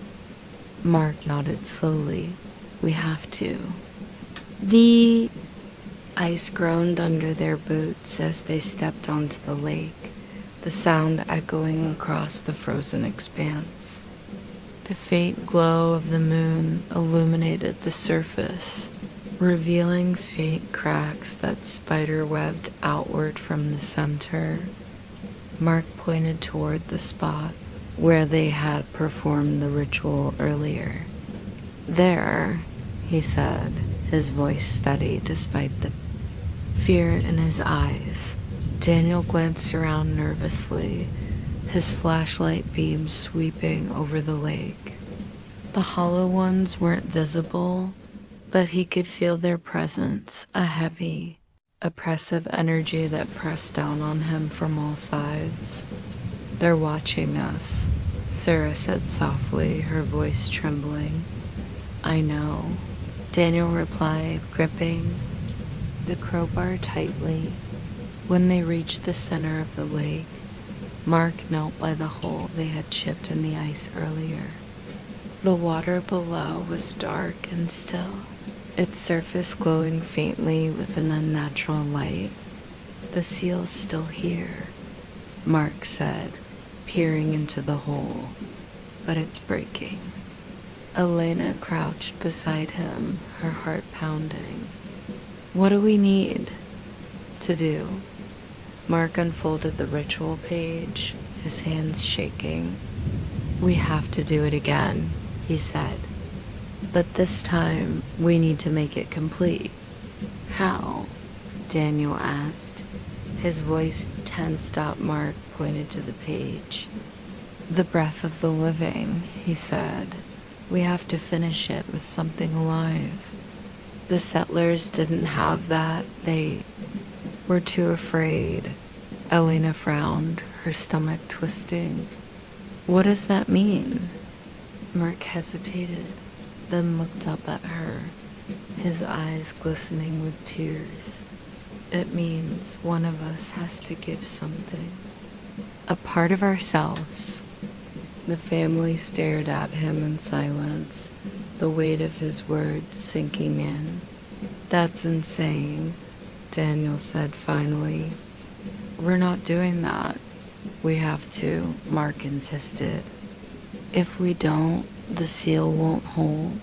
Mark nodded slowly. We have to. The ice groaned under their boots as they stepped onto the lake, the sound echoing across the frozen expanse. The faint glow of the moon illuminated the surface, revealing faint cracks that spider-webbed outward from the center. Mark pointed toward the spot where they had performed the ritual earlier. There, he said, his voice steady despite the fear in his eyes. Daniel glanced around nervously, his flashlight beam sweeping over the lake. The hollow ones weren't visible, but he could feel their presence, a heavy, oppressive energy that pressed down on him from all sides. They're watching us, Sarah said softly, her voice trembling. I know, Daniel replied, gripping the crowbar tightly. When they reached the center of the lake, Mark knelt by the hole they had chipped in the ice earlier. The water below was dark and still, its surface glowing faintly with an unnatural light. The seal's still here, Mark said, peering into the hole, but it's breaking. Elena crouched beside him, her heart pounding. What do we need to do? Mark unfolded the ritual page, his hands shaking. We have to do it again, he said. But this time, we need to make it complete. How? Daniel asked. His voice tensed up. Mark pointed to the page. The breath of the living, he said. We have to finish it with something alive. The settlers didn't have that. They were too afraid. Elena frowned, her stomach twisting. What does that mean? Mark hesitated, then looked up at her, his eyes glistening with tears. It means one of us has to give something. A part of ourselves. The family stared at him in silence, the weight of his words sinking in. That's insane, Daniel said finally. We're not doing that. We have to, Mark insisted. If we don't, the seal won't hold.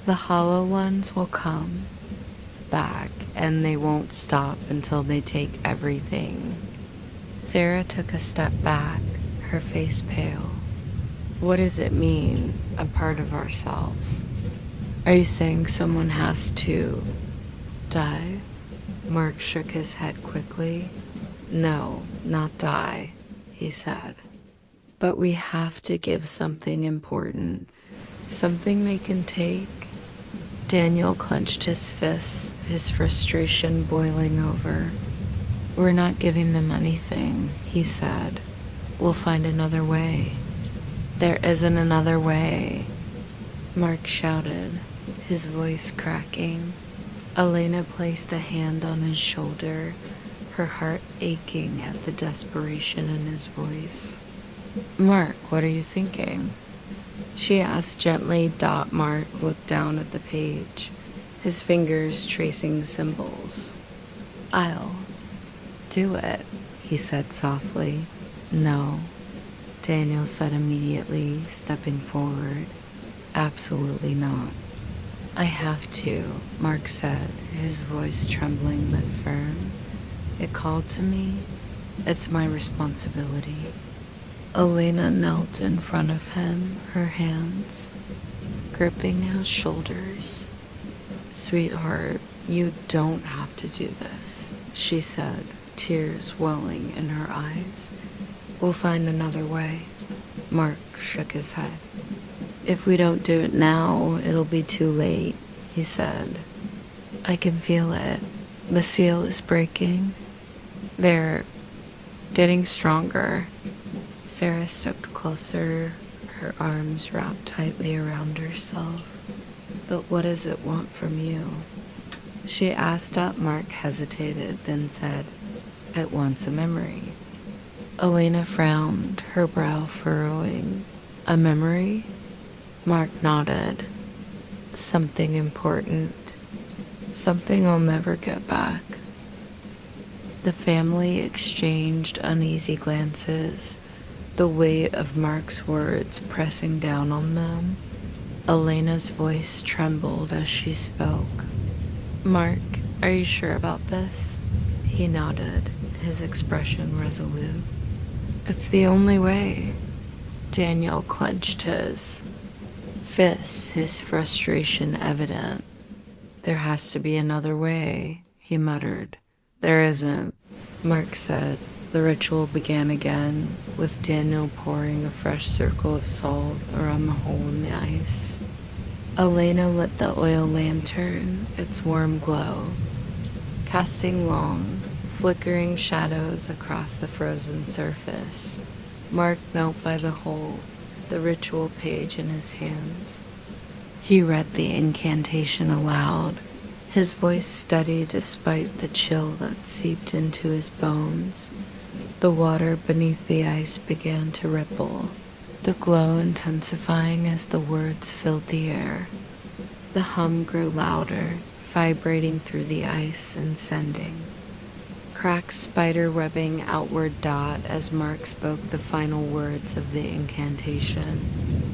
The hollow ones will come back, and they won't stop until they take everything. Sarah took a step back, her face pale. What does it mean, a part of ourselves? Are you saying someone has to die? Mark shook his head quickly. No, not die, he said. But we have to give something important, something they can take. Daniel clenched his fists, his frustration boiling over. We're not giving them anything, he said. We'll find another way. There isn't another way, Mark shouted, his voice cracking. Elena placed a hand on his shoulder, her heart aching at the desperation in his voice. Mark, what are you thinking? She asked gently. Mark looked down at the page, his fingers tracing symbols. I'll do it, he said softly. No, Daniel said immediately, stepping forward. Absolutely not. I have to, Mark said, his voice trembling but firm. It called to me. It's my responsibility. Elena knelt in front of him, her hands gripping his shoulders. Sweetheart, you don't have to do this, she said, tears welling in her eyes. We'll find another way. Mark shook his head. If we don't do it now, it'll be too late, he said. I can feel it. The seal is breaking. They're getting stronger. Sarah stepped closer, her arms wrapped tightly around herself. But what does it want from you? She asked up. Mark hesitated, then said, It wants a memory. Elena frowned, her brow furrowing. A memory? Mark nodded. Something important. Something I'll never get back. The family exchanged uneasy glances, the weight of Mark's words pressing down on them. Elena's voice trembled as she spoke. Mark, are you sure about this? He nodded, his expression resolute. It's the only way. Daniel clenched his fists, his frustration evident. There has to be another way, he muttered. There isn't, Mark said. The ritual began again, with Daniel pouring a fresh circle of salt around the hole in the ice. Elena lit the oil lantern, its warm glow, casting long, flickering shadows across the frozen surface. Mark knelt by the hole, the ritual page in his hands. He read the incantation aloud, his voice steady despite the chill that seeped into his bones. The water beneath the ice began to ripple, the glow intensifying as the words filled the air. The hum grew louder, vibrating through the ice and sending cracks spider-webbing outward dot as Mark spoke the final words of the incantation.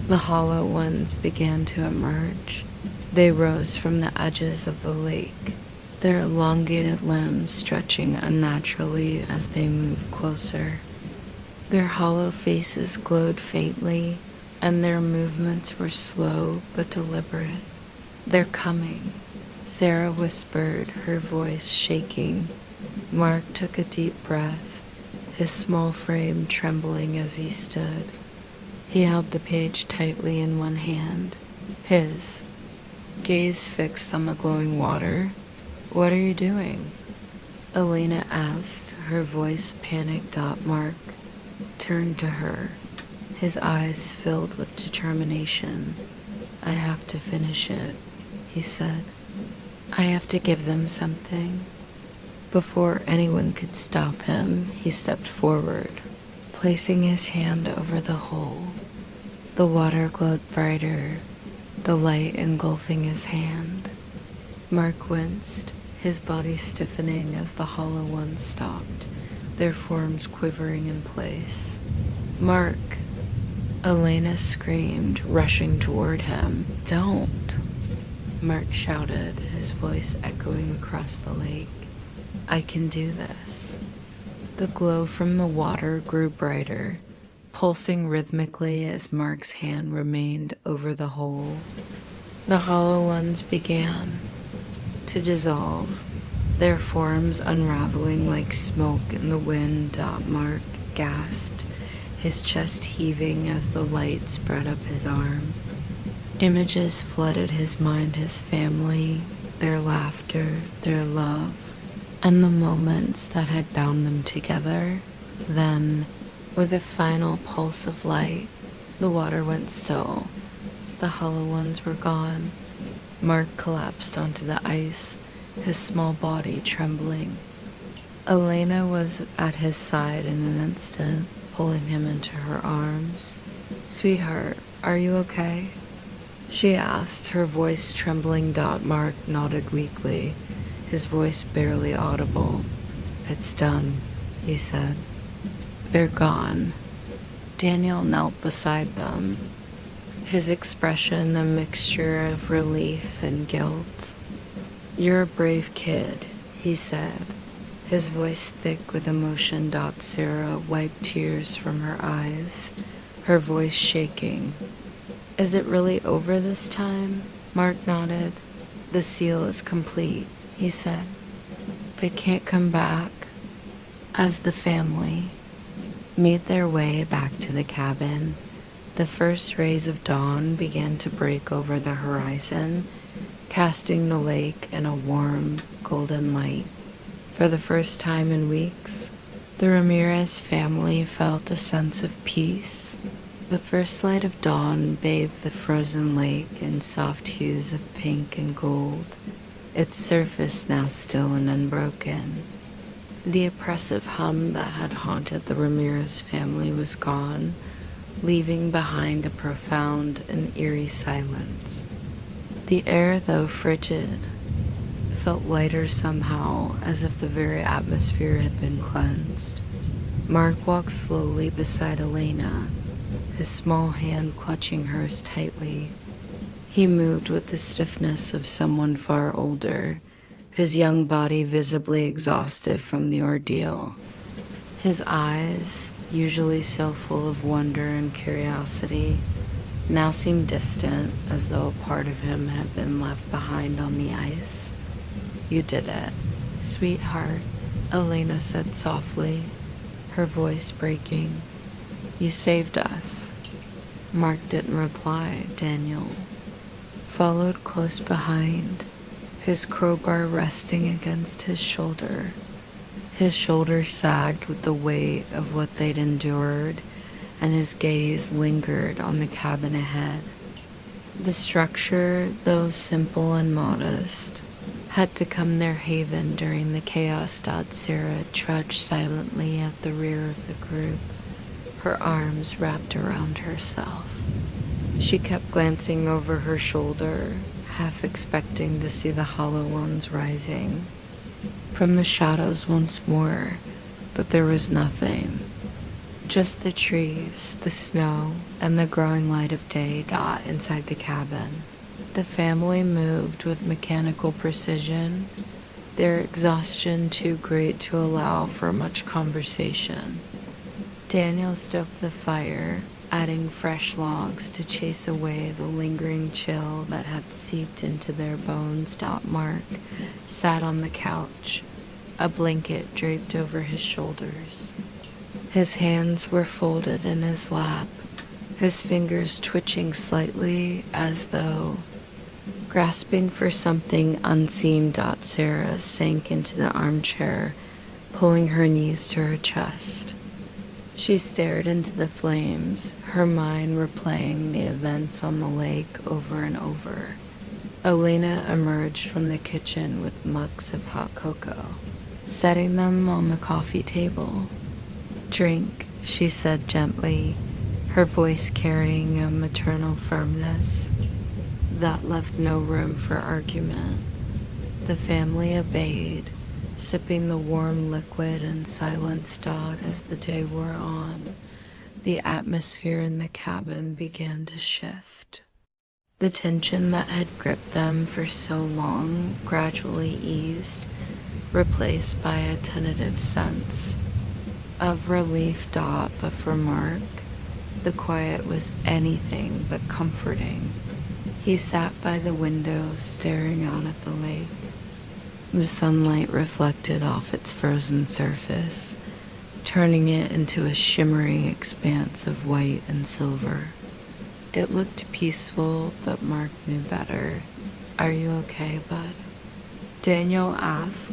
The hollow ones began to emerge. They rose from the edges of the lake, their elongated limbs stretching unnaturally as they moved closer. Their hollow faces glowed faintly, and their movements were slow but deliberate. They're coming, Sarah whispered, her voice shaking. Mark took a deep breath, his small frame trembling as he stood. He held the page tightly in one hand, his gaze fixed on the glowing water. What are you doing? Elena asked, her voice panicked. Mark turned to her, his eyes filled with determination. I have to finish it, he said. I have to give them something. Before anyone could stop him, he stepped forward, placing his hand over the hole. The water glowed brighter, the light engulfing his hand. Mark winced, his body stiffening as the hollow ones stopped, their forms quivering in place. Mark! Elena screamed, rushing toward him. Don't! Mark shouted, his voice echoing across the lake. I can do this. The glow from the water grew brighter, pulsing rhythmically as Mark's hand remained over the hole. The hollow ones began to dissolve, their forms unraveling like smoke in the wind. Mark gasped, his chest heaving as the light spread up his arm. Images flooded his mind, his family, their laughter, their love, and the moments that had bound them together. Then, with a final pulse of light, the water went still. The hollow ones were gone. Mark collapsed onto the ice, his small body trembling. Elena was at his side in an instant, pulling him into her arms. Sweetheart, are you okay? She asked, her voice trembling. Mark nodded weakly, his voice barely audible. It's done, he said. They're gone. Daniel knelt beside them, his expression a mixture of relief and guilt. You're a brave kid, he said, his voice thick with emotion. Sarah wiped tears from her eyes, her voice shaking. Is it really over this time? Mark nodded. The seal is complete, he said. They can't come back. As the family made their way back to the cabin, the first rays of dawn began to break over the horizon, casting the lake in a warm, golden light. For the first time in weeks, the Ramirez family felt a sense of peace. The first light of dawn bathed the frozen lake in soft hues of pink and gold, its surface now still and unbroken. The oppressive hum that had haunted the Ramirez family was gone, leaving behind a profound and eerie silence. The air, though frigid, felt lighter somehow, as if the very atmosphere had been cleansed. Mark walked slowly beside Elena, his small hand clutching hers tightly. He moved with the stiffness of someone far older, his young body visibly exhausted from the ordeal. His eyes, usually so full of wonder and curiosity, now seemed distant, as though a part of him had been left behind on the ice. "You did it, sweetheart," Elena said softly, her voice breaking. "You saved us." Mark didn't reply. Daniel followed close behind, his crowbar resting against his shoulder. His shoulders sagged with the weight of what they'd endured, and his gaze lingered on the cabin ahead. The structure, though simple and modest, had become their haven during the chaos. Sarah trudged silently at the rear of the group, her arms wrapped around herself. She kept glancing over her shoulder, half expecting to see the hollow ones rising from the shadows once more, but there was nothing. Just the trees, the snow, and the growing light of day. Inside the cabin, the family moved with mechanical precision, their exhaustion too great to allow for much conversation. Daniel stoked the fire, adding fresh logs to chase away the lingering chill that had seeped into their bones. Mark sat on the couch, a blanket draped over his shoulders. His hands were folded in his lap, his fingers twitching slightly as though grasping for something unseen. Sarah sank into the armchair, pulling her knees to her chest. She stared into the flames, her mind replaying the events on the lake over and over. Elena emerged from the kitchen with mugs of hot cocoa, setting them on the coffee table. "Drink," she said gently, her voice carrying a maternal firmness that left no room for argument. The family obeyed, sipping the warm liquid in silence. As the day wore on, the atmosphere in the cabin began to shift. The tension that had gripped them for so long gradually eased, replaced by a tentative sense of relief. But for Mark, the quiet was anything but comforting. He sat by the window, staring out at the lake. The sunlight reflected off its frozen surface, turning it into a shimmering expanse of white and silver. It looked peaceful, but Mark knew better. "Are you okay, bud?" Daniel asked,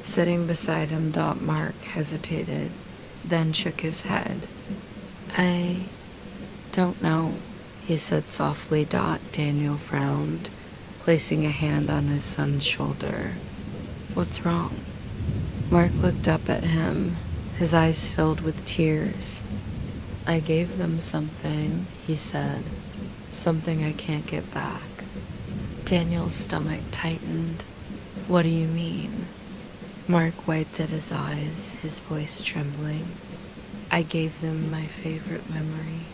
sitting beside him. Mark hesitated, then shook his head. "I don't know," he said softly. Daniel frowned, placing a hand on his son's shoulder. "What's wrong?" Mark looked up at him, his eyes filled with tears. "I gave them something," he said. "Something I can't get back." Daniel's stomach tightened. "What do you mean?" Mark wiped at his eyes, his voice trembling. "I gave them my favorite memory.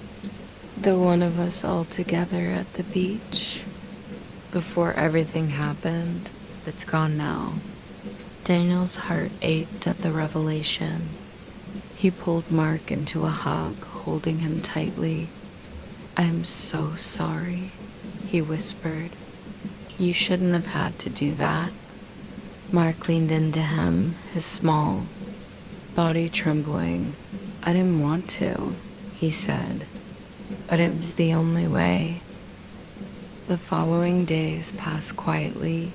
The one of us all together at the beach. Before everything happened, it's gone now." Daniel's heart ached at the revelation. He pulled Mark into a hug, holding him tightly. "I'm so sorry," he whispered. "You shouldn't have had to do that." Mark leaned into him, his small body trembling. "I didn't want to," he said, "but it was the only way." The following days passed quietly,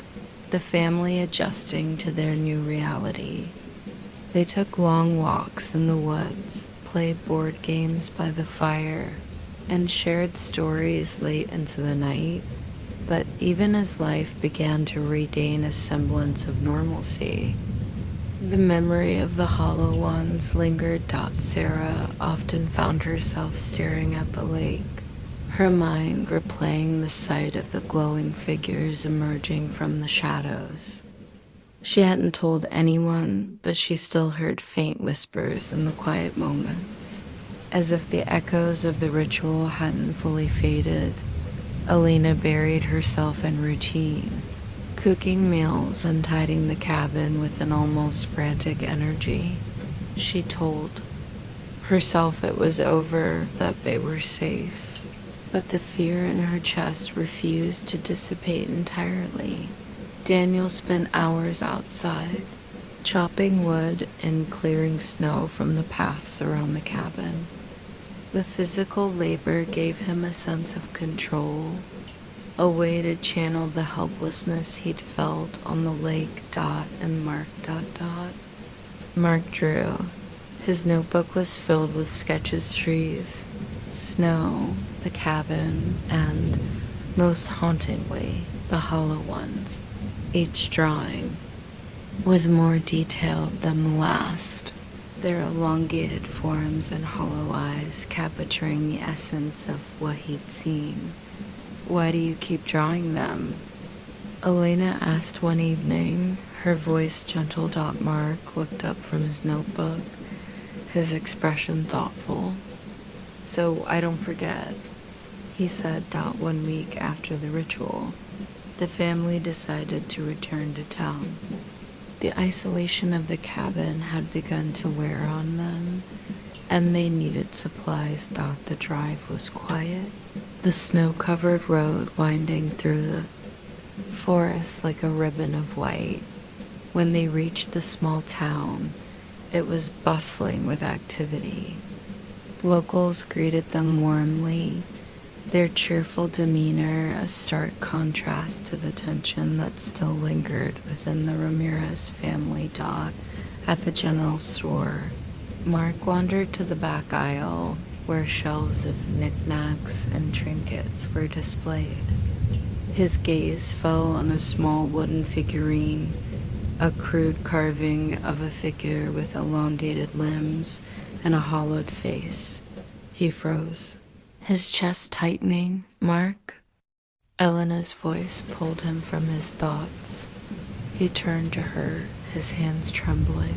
the family adjusting to their new reality. They took long walks in the woods, played board games by the fire, and shared stories late into the night. But even as life began to regain a semblance of normalcy, The memory of the hollow ones lingered. Sarah often found herself staring at the lake, her mind replaying the sight of the glowing figures emerging from the shadows. She hadn't told anyone, but she still heard faint whispers in the quiet moments. As if the echoes of the ritual hadn't fully faded, Elena buried herself in routine, cooking meals and tidying the cabin with an almost frantic energy. She told herself it was over, that they were safe, but the fear in her chest refused to dissipate entirely. Daniel spent hours outside, chopping wood and clearing snow from the paths around the cabin. The physical labor gave him a sense of control, a way to channel the helplessness he'd felt on the lake. And Mark. Mark drew. His notebook was filled with sketches: trees, snow, the cabin, and, most hauntingly, the hollow ones. Each drawing was more detailed than the last, their elongated forms and hollow eyes capturing the essence of what he'd seen. "Why do you keep drawing them?" Elena asked one evening, her voice gentle. Mark looked up from his notebook, his expression thoughtful. "So I don't forget," he said. One week after the ritual, the family decided to return to town. The isolation of the cabin had begun to wear on them, and they needed supplies. The drive was quiet, the snow-covered road winding through the forest like a ribbon of white. When they reached the small town, it was bustling with activity. Locals greeted them warmly, their cheerful demeanor a stark contrast to the tension that still lingered within the Ramirez family. At the general store, Mark wandered to the back aisle, where shelves of knickknacks and trinkets were displayed. His gaze fell on a small wooden figurine, a crude carving of a figure with elongated limbs and a hollowed face. He froze, his chest tightening. "Mark?" Elena's voice pulled him from his thoughts. He turned to her, his hands trembling.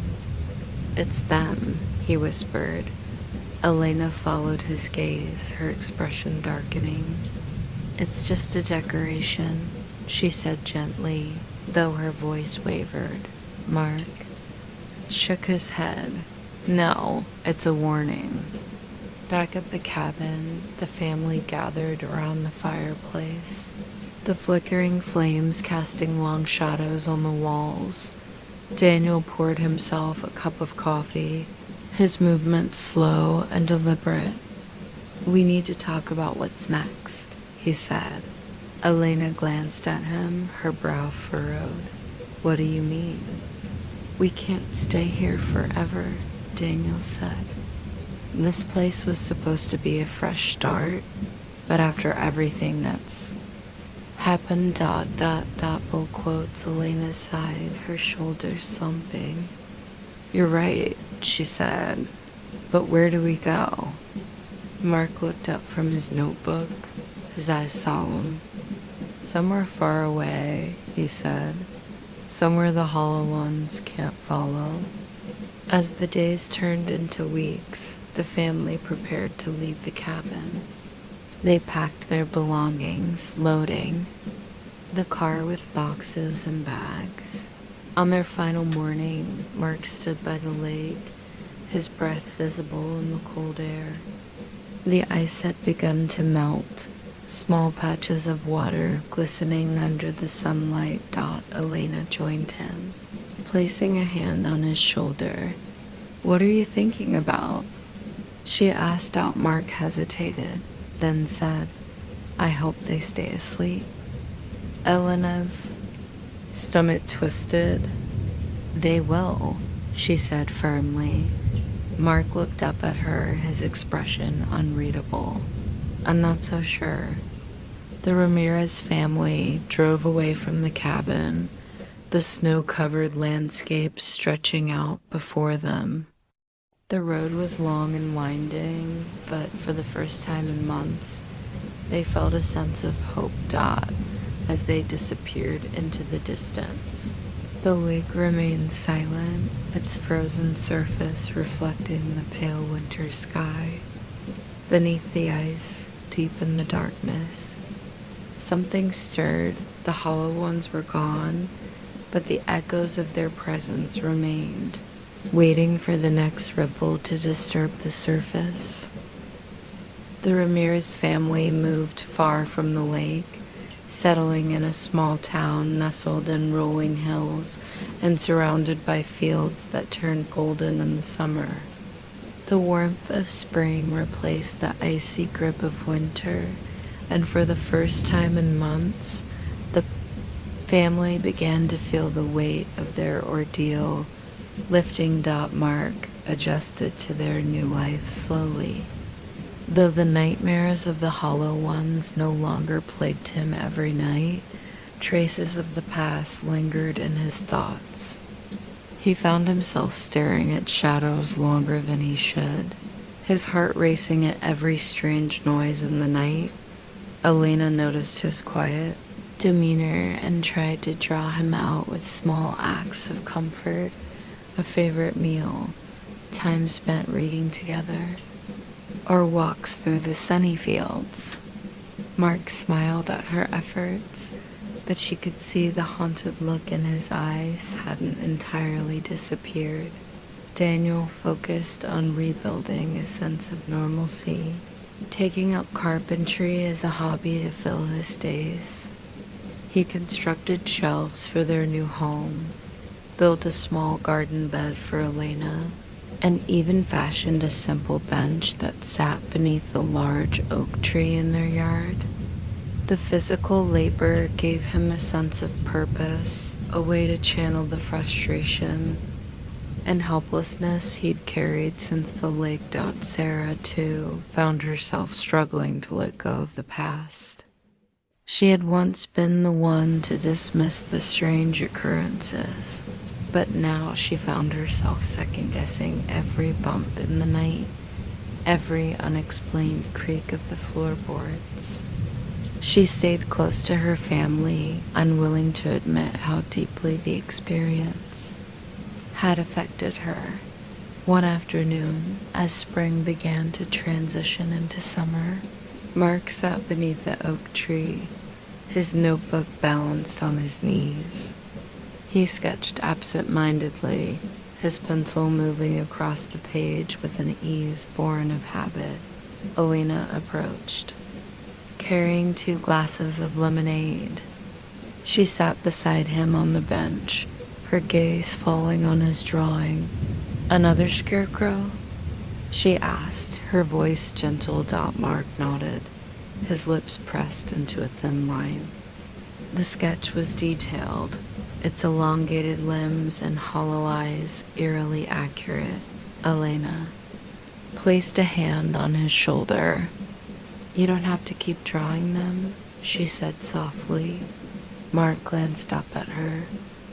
"It's them," he whispered. Elena followed his gaze, her expression darkening. "It's just a decoration," she said gently, though her voice wavered. Mark shook his head. "No, it's a warning." Back at the cabin, the family gathered around the fireplace, the flickering flames casting long shadows on the walls. Daniel poured himself a cup of coffee, his movements slow and deliberate. "We need to talk about what's next," he said. Elena glanced at him, her brow furrowed. "What do you mean?" "We can't stay here forever," Daniel said. "This place was supposed to be a fresh start, but after everything that's happened. Full quotes. Elena sighed, her shoulders slumping. "You're right," she said, "but where do we go?" Mark looked up from his notebook, his eyes solemn. "Somewhere far away," he said. "Somewhere the hollow ones can't follow." As the days turned into weeks, the family prepared to leave the cabin. They packed their belongings, loading the car with boxes and bags. On their final morning, Mark stood by the lake, his breath visible in the cold air. The ice had begun to melt, small patches of water glistening under the sunlight. Elena joined him, placing a hand on his shoulder. "What are you thinking about?" she asked. Mark hesitated, then said, "I hope they stay asleep." Elena's stomach twisted. "They will," she said firmly. Mark looked up at her, his expression unreadable. "I'm not so sure." The Ramirez family drove away from the cabin, the snow-covered landscape stretching out before them. The road was long and winding, but for the first time in months, they felt a sense of hope dot as they disappeared into the distance. The lake remained silent, its frozen surface reflecting the pale winter sky. Beneath the ice, deep in the darkness, something stirred. The hollow ones were gone, but the echoes of their presence remained, waiting for the next ripple to disturb the surface. The Ramirez family moved far from the lake, settling in a small town nestled in rolling hills and surrounded by fields that turned golden in the summer. The warmth of spring replaced the icy grip of winter, and for the first time in months, the family began to feel the weight of their ordeal. Lifting Mark adjusted to their new life slowly. Though the nightmares of the hollow ones no longer plagued him every night, traces of the past lingered in his thoughts. He found himself staring at shadows longer than he should, his heart racing at every strange noise in the night. Elena noticed his quiet demeanor and tried to draw him out with small acts of comfort, a favorite meal, time spent reading together, or walks through the sunny fields. Mark smiled at her efforts, but she could see the haunted look in his eyes hadn't entirely disappeared. Daniel focused on rebuilding a sense of normalcy, taking up carpentry as a hobby to fill his days. He constructed shelves for their new home, built a small garden bed for Elena, and even fashioned a simple bench that sat beneath the large oak tree in their yard. The physical labor gave him a sense of purpose, a way to channel the frustration and helplessness he'd carried since the lake. Sarah, too, found herself struggling to let go of the past. She had once been the one to dismiss the strange occurrences, but now she found herself second-guessing every bump in the night, every unexplained creak of the floorboards. She stayed close to her family, unwilling to admit how deeply the experience had affected her. One afternoon, as spring began to transition into summer, Mark sat beneath the oak tree, his notebook balanced on his knees. He sketched absent-mindedly, his pencil moving across the page with an ease born of habit. Elena approached, carrying 2 glasses of lemonade. She sat beside him on the bench, her gaze falling on his drawing. "Another scarecrow?" she asked, her voice gentle. Mark nodded, his lips pressed into a thin line. The sketch was detailed, its elongated limbs and hollow eyes eerily accurate. Elena placed a hand on his shoulder. "You don't have to keep drawing them," she said softly. Mark glanced up at her,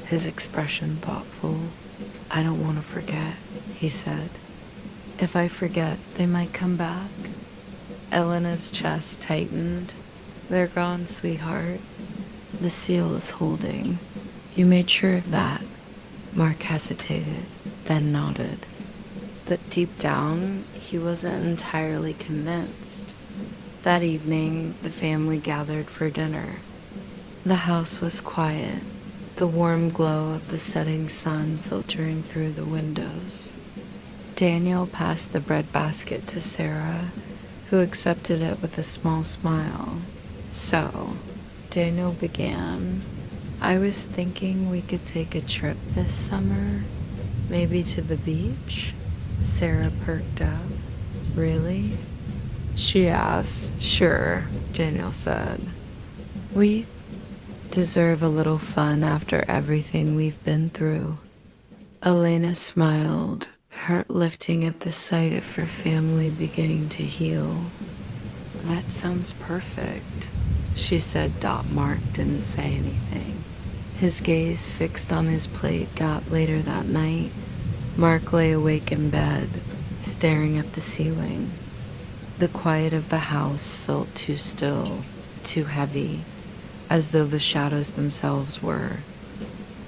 his expression thoughtful. "I don't want to forget," he said. "If I forget, they might come back." Elena's chest tightened. "They're gone, sweetheart. The seal is holding. You made sure of that." Mark hesitated, then nodded. But deep down, he wasn't entirely convinced. That evening, the family gathered for dinner. The house was quiet, the warm glow of the setting sun filtering through the windows. Daniel passed the breadbasket to Sarah, who accepted it with a small smile. "So," Daniel began, "I was thinking we could take a trip this summer, maybe to the beach." Sarah perked up. "Really?" she asked. "Sure," Daniel said. "We deserve a little fun after everything we've been through." Elena smiled, heart lifting at the sight of her family beginning to heal. "That sounds perfect," she said. Mark didn't say anything. His gaze fixed on his plate. Later that night, Mark lay awake in bed, staring at the ceiling. The quiet of the house felt too still, too heavy, as though the shadows themselves were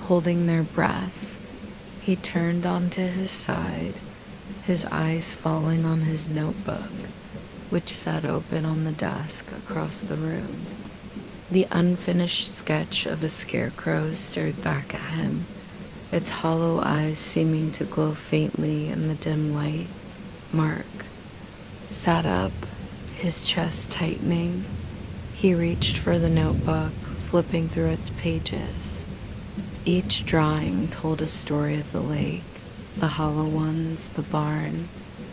holding their breath. He turned onto his side, his eyes falling on his notebook, which sat open on the desk across the room. The unfinished sketch of a scarecrow stared back at him, its hollow eyes seeming to glow faintly in the dim light. Mark sat up, his chest tightening. He reached for the notebook, flipping through its pages. Each drawing told a story of the lake, the hollow ones, the barn,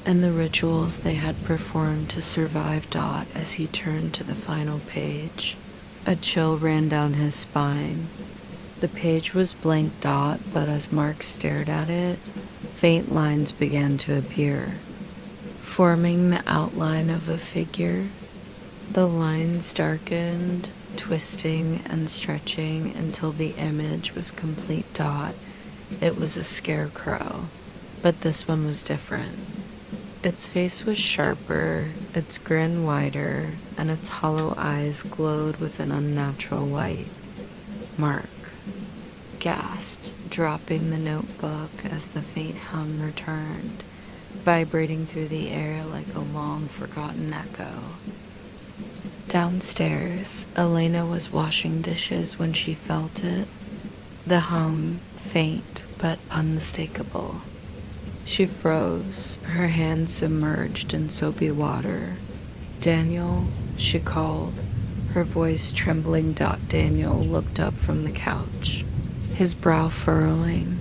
and the rituals they had performed to survive. As he turned to the final page, a chill ran down his spine. The page was blank. But as Mark stared at it, faint lines began to appear, forming the outline of a figure. The lines darkened, twisting and stretching until the image was complete. It was a scarecrow, but this one was different. Its face was sharper, its grin wider, and its hollow eyes glowed with an unnatural light. Mark gasped, dropping the notebook as the faint hum returned, vibrating through the air like a long-forgotten echo. Downstairs, Elena was washing dishes when she felt it. The hum, faint but unmistakable. She froze, her hands submerged in soapy water. "Daniel," she called, her voice trembling. Daniel looked up from the couch, his brow furrowing.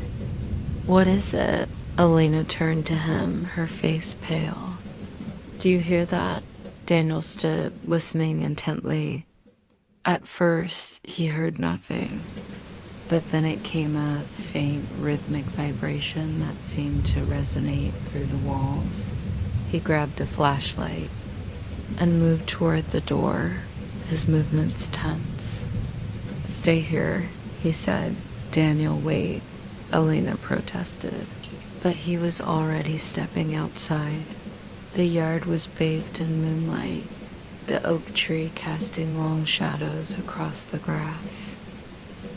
"What is it?" Elena turned to him, her face pale. "Do you hear that?" Daniel stood, listening intently. At first, he heard nothing, but then it came, a faint, rhythmic vibration that seemed to resonate through the walls. He grabbed a flashlight and moved toward the door, his movements tense. "Stay here," he said. "Daniel, wait," Elena protested. But he was already stepping outside. The yard was bathed in moonlight, the oak tree casting long shadows across the grass.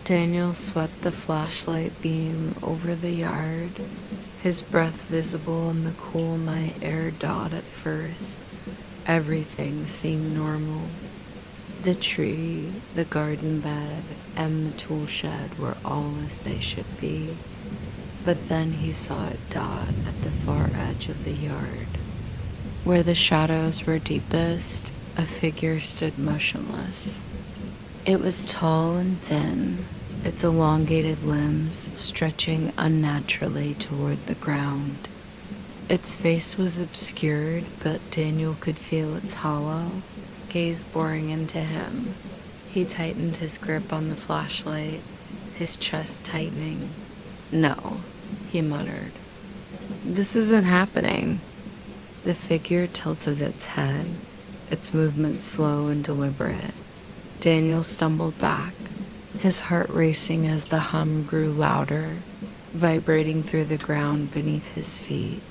Daniel swept the flashlight beam over the yard, his breath visible in the cool night air. At first, everything seemed normal. The tree, the garden bed, and the tool shed were all as they should be. But then he saw it. At the far edge of the yard, where the shadows were deepest, a figure stood motionless. It was tall and thin, its elongated limbs stretching unnaturally toward the ground. Its face was obscured, but Daniel could feel its hollow gaze boring into him. He tightened his grip on the flashlight, his chest tightening. "No," he muttered. "This isn't happening." The figure tilted its head, its movements slow and deliberate. Daniel stumbled back, his heart racing as the hum grew louder, vibrating through the ground beneath his feet.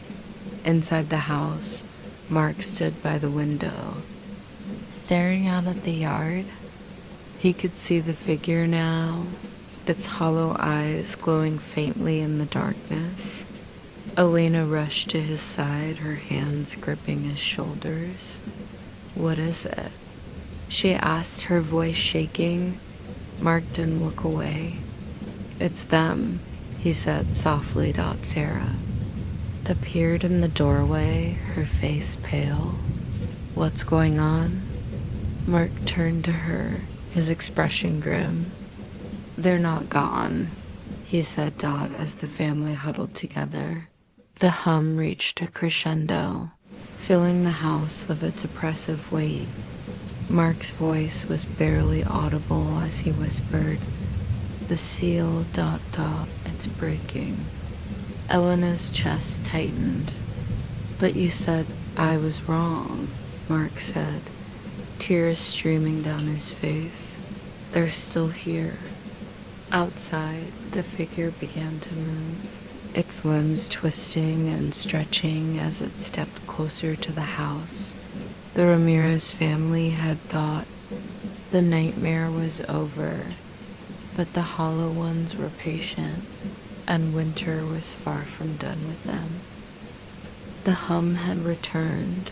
Inside the house, Mark stood by the window, staring out at the yard. He could see the figure now, its hollow eyes glowing faintly in the darkness. Elena rushed to his side, her hands gripping his shoulders. "What is it?" she asked, her voice shaking. Mark didn't look away. "It's them," he said softly. Sarah appeared in the doorway, her face pale. "What's going on?" Mark turned to her, his expression grim. "They're not gone," he said. As the family huddled together, the hum reached a crescendo, filling the house with its oppressive weight. Mark's voice was barely audible as he whispered, "The seal, it's breaking." Elena's chest tightened. "But you said I was wrong," Mark said, tears streaming down his face. "They're still here." Outside, the figure began to move, its limbs twisting and stretching as it stepped closer to the house. The Ramirez family had thought the nightmare was over, but the hollow ones were patient, and winter was far from done with them. The hum had returned,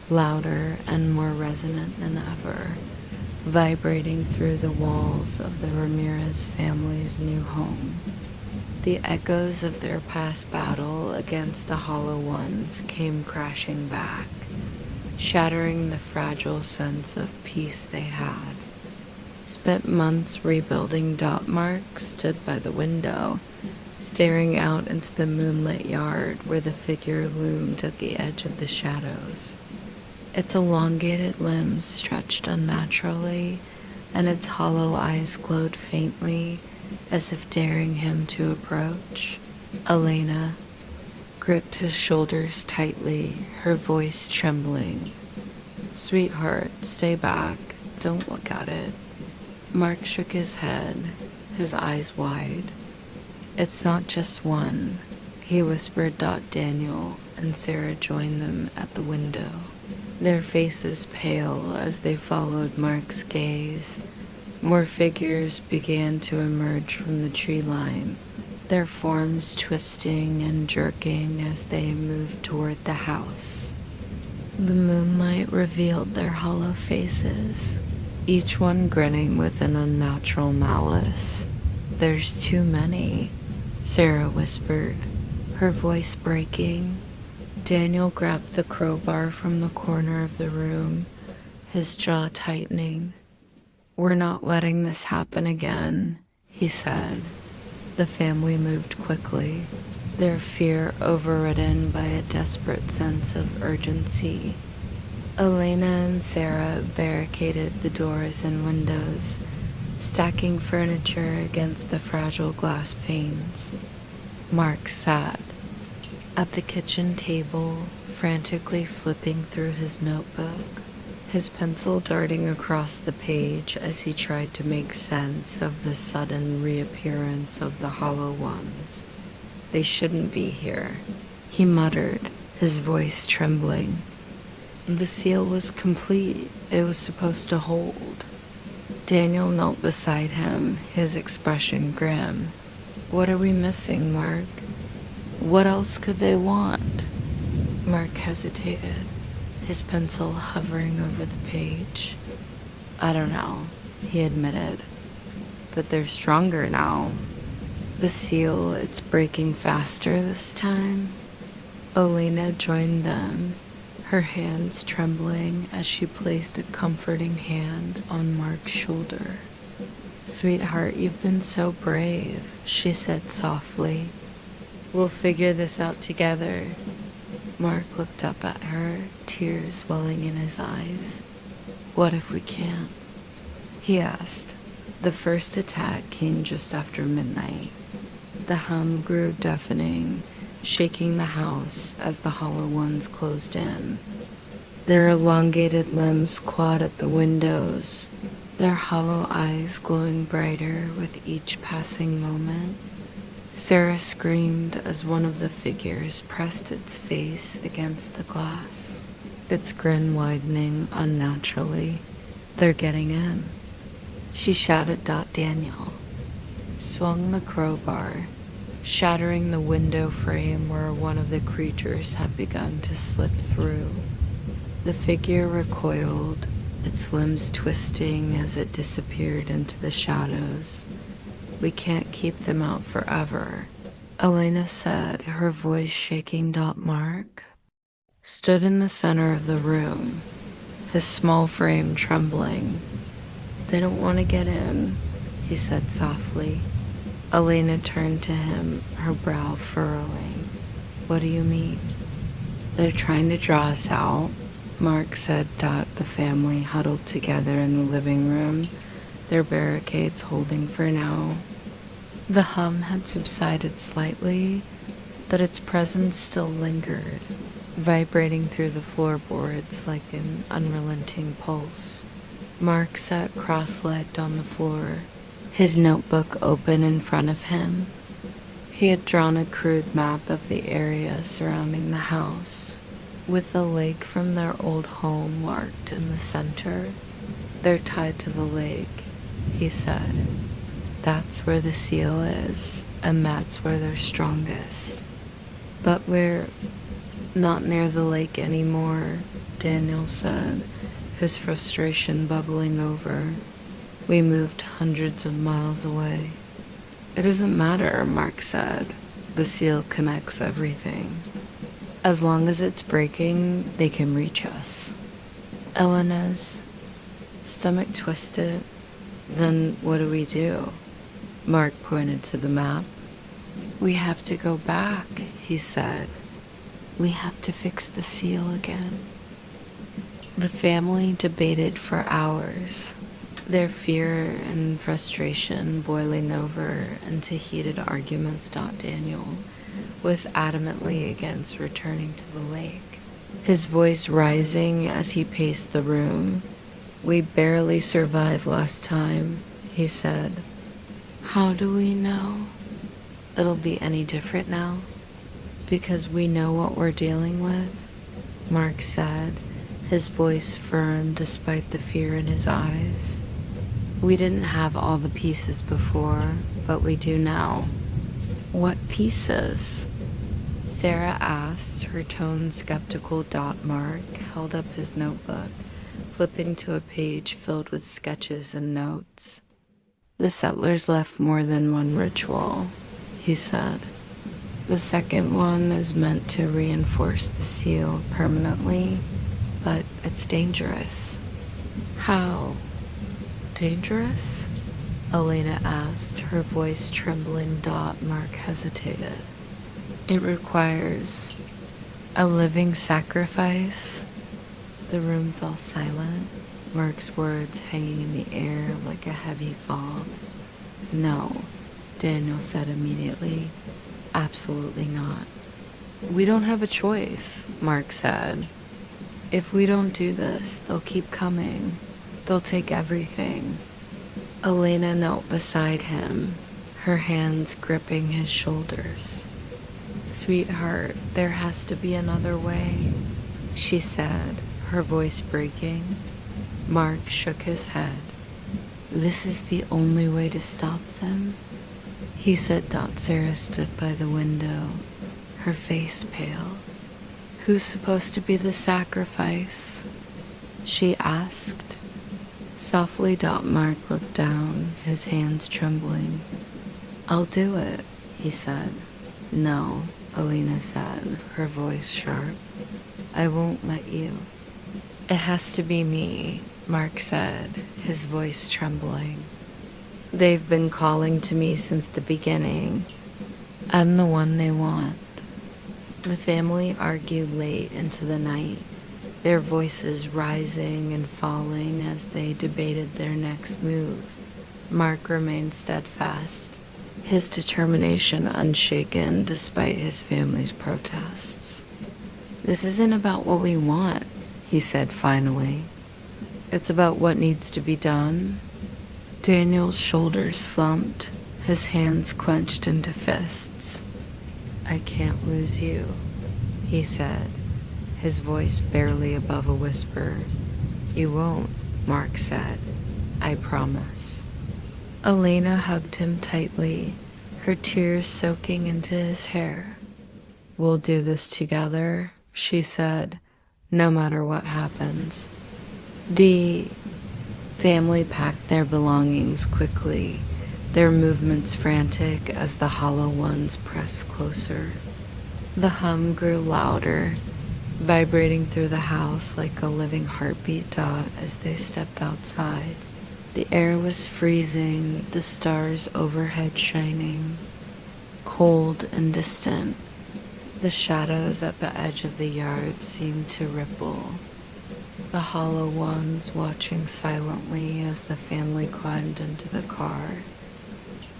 louder and more resonant than ever, vibrating through the walls of the Ramirez family's new home. The echoes of their past battle against the hollow ones came crashing back, shattering the fragile sense of peace they had. Spent months rebuilding, Mark stood by the window, staring out into the moonlit yard where the figure loomed at the edge of the shadows. Its elongated limbs stretched unnaturally, and its hollow eyes glowed faintly, as if daring him to approach. Elena gripped his shoulders tightly, her voice trembling. "Sweetheart, stay back. Don't look at it." Mark shook his head, his eyes wide. "It's not just one," he whispered. Daniel and Sarah joined them at the window, their faces pale as they followed Mark's gaze. More figures began to emerge from the tree line, their forms twisting and jerking as they moved toward the house. The moonlight revealed their hollow faces, each one grinning with an unnatural malice. "There's too many," Sarah whispered, her voice breaking. Daniel grabbed the crowbar from the corner of the room, his jaw tightening. "We're not letting this happen again," he said. The family moved quickly, their fear overridden by a desperate sense of urgency. Elena and Sarah barricaded the doors and windows, stacking furniture against the fragile glass panes. Mark sat at the kitchen table, frantically flipping through his notebook, his pencil darting across the page as he tried to make sense of the sudden reappearance of the hollow ones. "They shouldn't be here," he muttered, his voice trembling. The seal was complete. It was supposed to hold. Daniel knelt beside him, his expression grim. "What are we missing, Mark? What else could they want?" Mark hesitated, his pencil hovering over the page. "I don't know," he admitted, "but they're stronger now." "The seal, it's breaking faster this time." Elena joined them, her hands trembling as she placed a comforting hand on Mark's shoulder. "Sweetheart, you've been so brave," she said softly. "We'll figure this out together." Mark looked up at her, tears welling in his eyes. "What if we can't?" he asked. The first attack came just after midnight. The hum grew deafening, shaking the house as the hollow ones closed in. Their elongated limbs clawed at the windows, their hollow eyes glowing brighter with each passing moment. Sarah screamed as one of the figures pressed its face against the glass, its grin widening unnaturally. "They're getting in." She shouted. Daniel swung the crowbar, shattering the window frame where one of the creatures had begun to slip through. The figure recoiled, its limbs twisting as it disappeared into the shadows. "We can't keep them out forever," Elena said, her voice shaking. Mark stood in the center of the room, his small frame trembling. "They don't want to get in," he said softly. Elena turned to him, her brow furrowing. "What do you mean?" "They're trying to draw us out," Mark said. The family huddled together in the living room, their barricades holding for now. The hum had subsided slightly, but its presence still lingered, vibrating through the floorboards like an unrelenting pulse. Mark sat cross-legged on the floor, his notebook open in front of him. He had drawn a crude map of the area surrounding the house, with the lake from their old home marked in the center. "They're tied to the lake," he said. "That's where the seal is, and that's where they're strongest. But we're not near the lake anymore," Daniel said, his frustration bubbling over. "We moved hundreds of miles away." "It doesn't matter," Mark said. "The seal connects everything. As long as it's breaking, they can reach us." Elena's stomach twisted. "Then what do we do?" Mark pointed to the map. "We have to go back," he said. "We have to fix the seal again." The family debated for hours, their fear and frustration boiling over into heated arguments. Daniel was adamantly against returning to the lake, his voice rising as he paced the room. "We barely survived last time," he said. "How do we know it'll be any different now?" "Because we know what we're dealing with," Mark said, his voice firm despite the fear in his eyes. "We didn't have all the pieces before, but we do now." "What pieces?" Sarah asked, her tone skeptical. Mark held up his notebook, flipping to a page filled with sketches and notes. "The settlers left more than one ritual," he said. "The second one is meant to reinforce the seal permanently, but it's dangerous." "How dangerous?" Elena asked, her voice trembling. Mark hesitated. "It requires a living sacrifice." The room fell silent, Mark's words hanging in the air like a heavy fog. "No," Daniel said immediately. "Absolutely not." "We don't have a choice," Mark said. "If we don't do this, they'll keep coming. They'll take everything." Elena knelt beside him, her hands gripping his shoulders. "Sweetheart, there has to be another way," she said, her voice breaking. Mark shook his head. "This is the only way to stop them," he said. Sarah stood by the window, her face pale. "Who's supposed to be the sacrifice?" she asked. Softly, Mark looked down, his hands trembling. "I'll do it," he said. "No," Elena said, her voice sharp. "I won't let you." "It has to be me," Mark said, his voice trembling. "They've been calling to me since the beginning. I'm the one they want." The family argued late into the night, their voices rising and falling as they debated their next move. Mark remained steadfast, his determination unshaken despite his family's protests. "This isn't about what we want," he said finally. "It's about what needs to be done." Daniel's shoulders slumped, his hands clenched into fists. "I can't lose you," he said, his voice barely above a whisper. "You won't," Mark said. "I promise." Elena hugged him tightly, her tears soaking into his hair. "We'll do this together," she said, "no matter what happens." The family packed their belongings quickly, their movements frantic as the hollow ones pressed closer. The hum grew louder, vibrating through the house like a living heartbeat. As they stepped outside, the air was freezing, the stars overhead shining, cold and distant. The shadows at the edge of the yard seemed to ripple, the hollow ones watching silently as the family climbed into the car.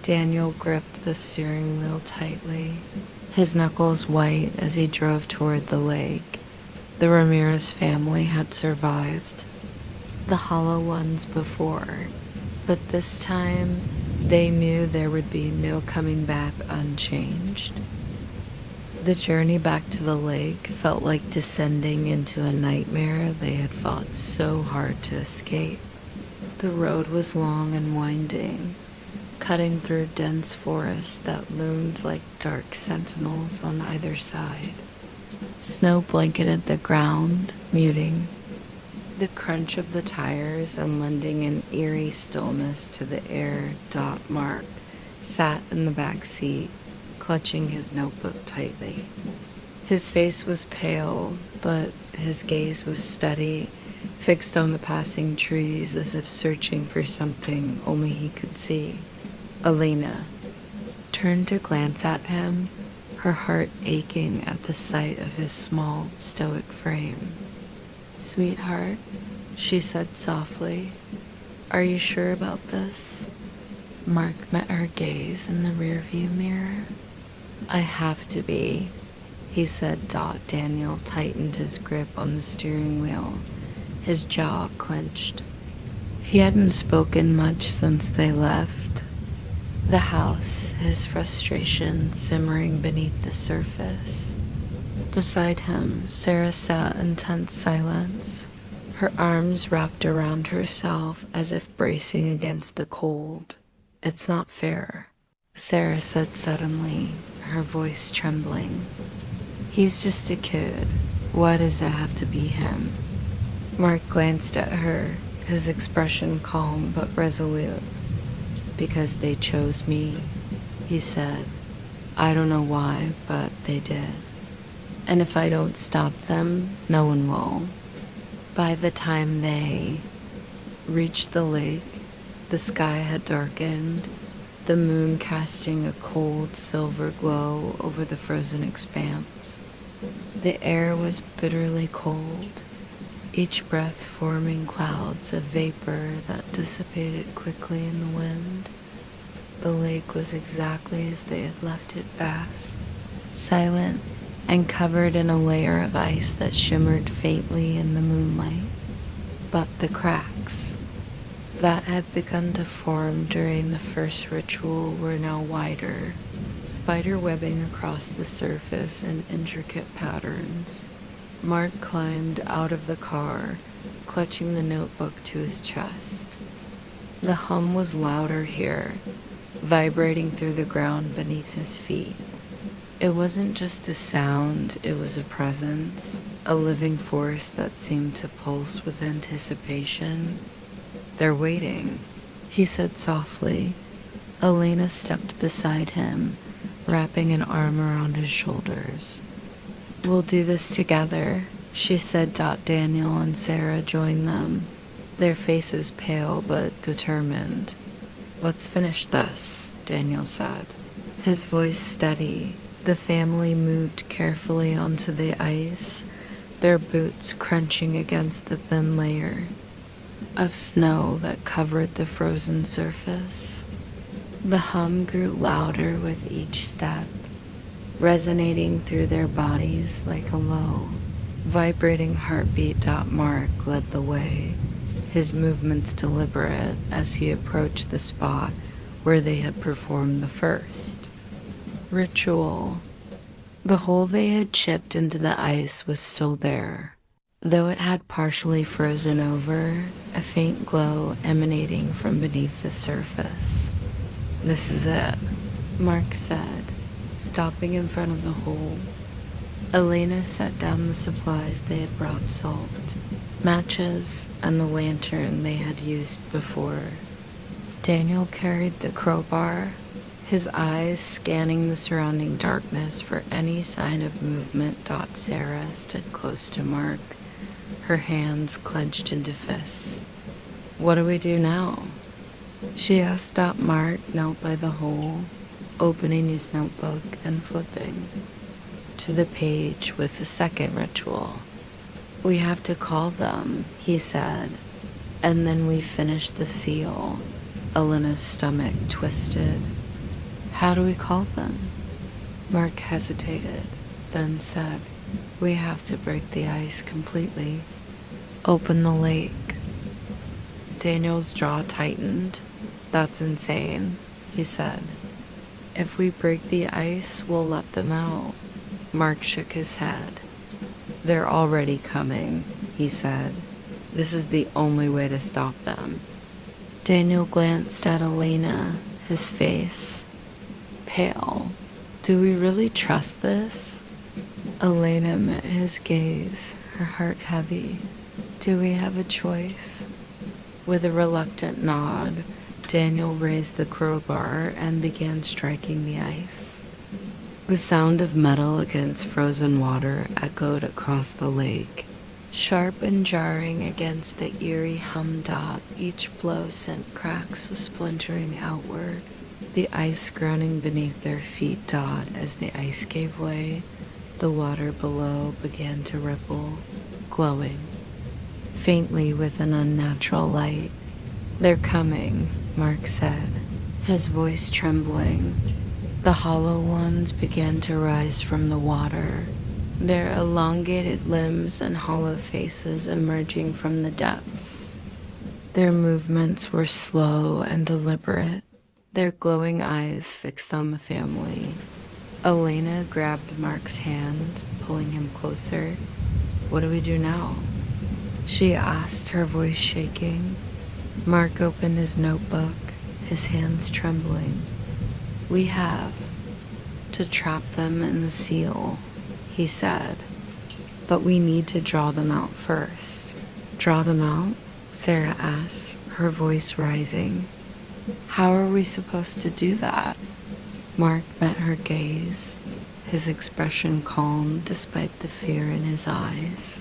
Daniel gripped the steering wheel tightly, his knuckles white as he drove toward the lake. The Ramirez family had survived the hollow ones before, but this time They knew there would be no coming back unchanged. The journey back to the lake felt like descending into a nightmare they had fought so hard to escape. The road was long and winding, cutting through dense forest that loomed like dark sentinels on either side. Snow blanketed the ground, muting the crunch of the tires and lending an eerie stillness to the air. Mark sat in the back seat, clutching his notebook tightly. His face was pale, but his gaze was steady, fixed on the passing trees as if searching for something only he could see. Elena turned to glance at him, her heart aching at the sight of his small, stoic frame. "Sweetheart," she said softly, "are you sure about this?" Mark met her gaze in the rearview mirror. "I have to be," he said. Daniel tightened his grip on the steering wheel, his jaw clenched. He hadn't spoken much since they left the house, his frustration simmering beneath the surface. Beside him, Sarah sat in tense silence, her arms wrapped around herself as if bracing against the cold. "It's not fair," Sarah said suddenly, her voice trembling. "He's just a kid. Why does it have to be him?" Mark glanced at her, his expression calm but resolute. "Because they chose me," he said. "I don't know why, but they did. And if I don't stop them, no one will." By the time they reached the lake, the sky had darkened, the moon casting a cold silver glow over the frozen expanse. The air was bitterly cold, each breath forming clouds of vapor that dissipated quickly in the wind. The lake was exactly as they had left it, vast, silent, and covered in a layer of ice that shimmered faintly in the moonlight. But the cracks that had begun to form during the first ritual were now wider, spider webbing across the surface in intricate patterns. Mark climbed out of the car, clutching the notebook to his chest. The hum was louder here, vibrating through the ground beneath his feet. It wasn't just a sound, it was a presence, a living force that seemed to pulse with anticipation. "They're waiting," he said softly. Elena stepped beside him, wrapping an arm around his shoulders. "We'll do this together," she said. Daniel and Sarah joined them, their faces pale but determined. "Let's finish this," Daniel said, his voice steady. The family moved carefully onto the ice, their boots crunching against the thin layer of snow that covered the frozen surface. The hum grew louder with each step, resonating through their bodies like a low, vibrating heartbeat. Mark led the way, his movements deliberate as he approached the spot where they had performed the first ritual. The hole they had chipped into the ice was still there, though it had partially frozen over, a faint glow emanating from beneath the surface. "This is it," Mark said, stopping in front of the hole. Elena set down the supplies they had brought: salt, matches, and the lantern they had used before. Daniel carried the crowbar, his eyes scanning the surrounding darkness for any sign of movement. Sarah stood close to Mark, her hands clenched into fists. "What do we do now?" she asked. Mark knelt by the hole, opening his notebook and flipping to the page with the second ritual. "We have to call them," he said, "and then we finish the seal." Elena's stomach twisted. "How do we call them?" Mark hesitated, then said, "We have to break the ice completely. Open the lake." Daniel's jaw tightened. "That's insane." he said. If we break the ice, we'll let them out. Mark shook his head. They're already coming, he said. This is the only way to stop them. Daniel glanced at Elena, his face pale. Do we really trust this? Elena met his gaze, her heart heavy. Do we have a choice? With a reluctant nod, Daniel raised the crowbar and began striking the ice. The sound of metal against frozen water echoed across the lake, sharp and jarring against the eerie humdog. Each blow sent cracks of splintering outward. The ice groaning beneath their feet died as the ice gave way. The water below began to ripple, glowing faintly with an unnatural light. They're coming, Mark said, his voice trembling. The hollow ones began to rise from the water, their elongated limbs and hollow faces emerging from the depths. Their movements were slow and deliberate, their glowing eyes fixed on the family. Elena grabbed Mark's hand, pulling him closer. What do we do now? She asked, her voice shaking. Mark opened his notebook, his hands trembling. We have to trap them in the seal, he said. But we need to draw them out first. Draw them out? Sarah asked, her voice rising. How are we supposed to do that? Mark met her gaze, his expression calm despite the fear in his eyes.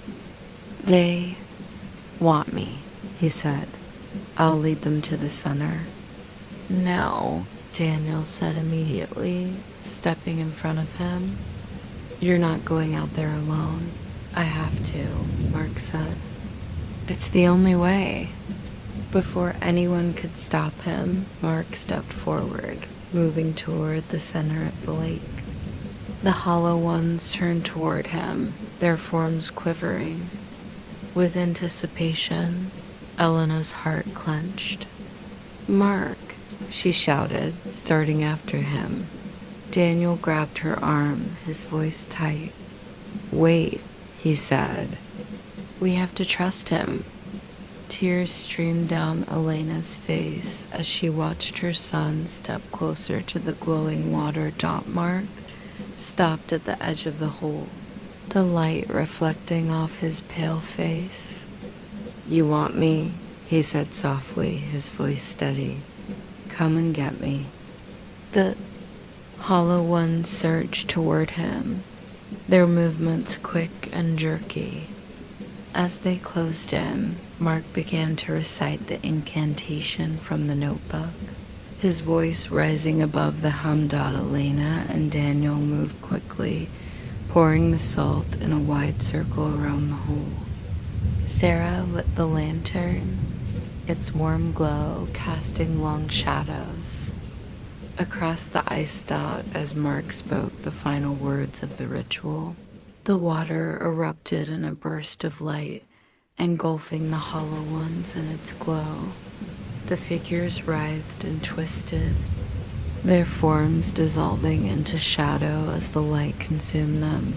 They want me, he said. I'll lead them to the center. No, Daniel said immediately, stepping in front of him. You're not going out there alone. I have to, Mark said. It's the only way. Before anyone could stop him, Mark stepped forward, moving toward the center of the lake. The hollow ones turned toward him, their forms quivering. With anticipation, Elena's heart clenched. Mark, she shouted, starting after him. Daniel grabbed her arm, his voice tight. Wait, he said. We have to trust him. Tears streamed down Elena's face as she watched her son step closer to the glowing water. Mark stopped at the edge of the hole, the light reflecting off his pale face. You want me? He said softly, his voice steady. Come and get me. The hollow ones surged toward him, their movements quick and jerky. As they closed in, Mark began to recite the incantation from the notebook, his voice rising above the hummed out. Elena and Daniel moved quickly, pouring the salt in a wide circle around the hole. Sarah lit the lantern, its warm glow casting long shadows across the ice dot as Mark spoke the final words of the ritual. The water erupted in a burst of light, engulfing the hollow ones in its glow. The figures writhed and twisted, their forms dissolving into shadow as the light consumed them.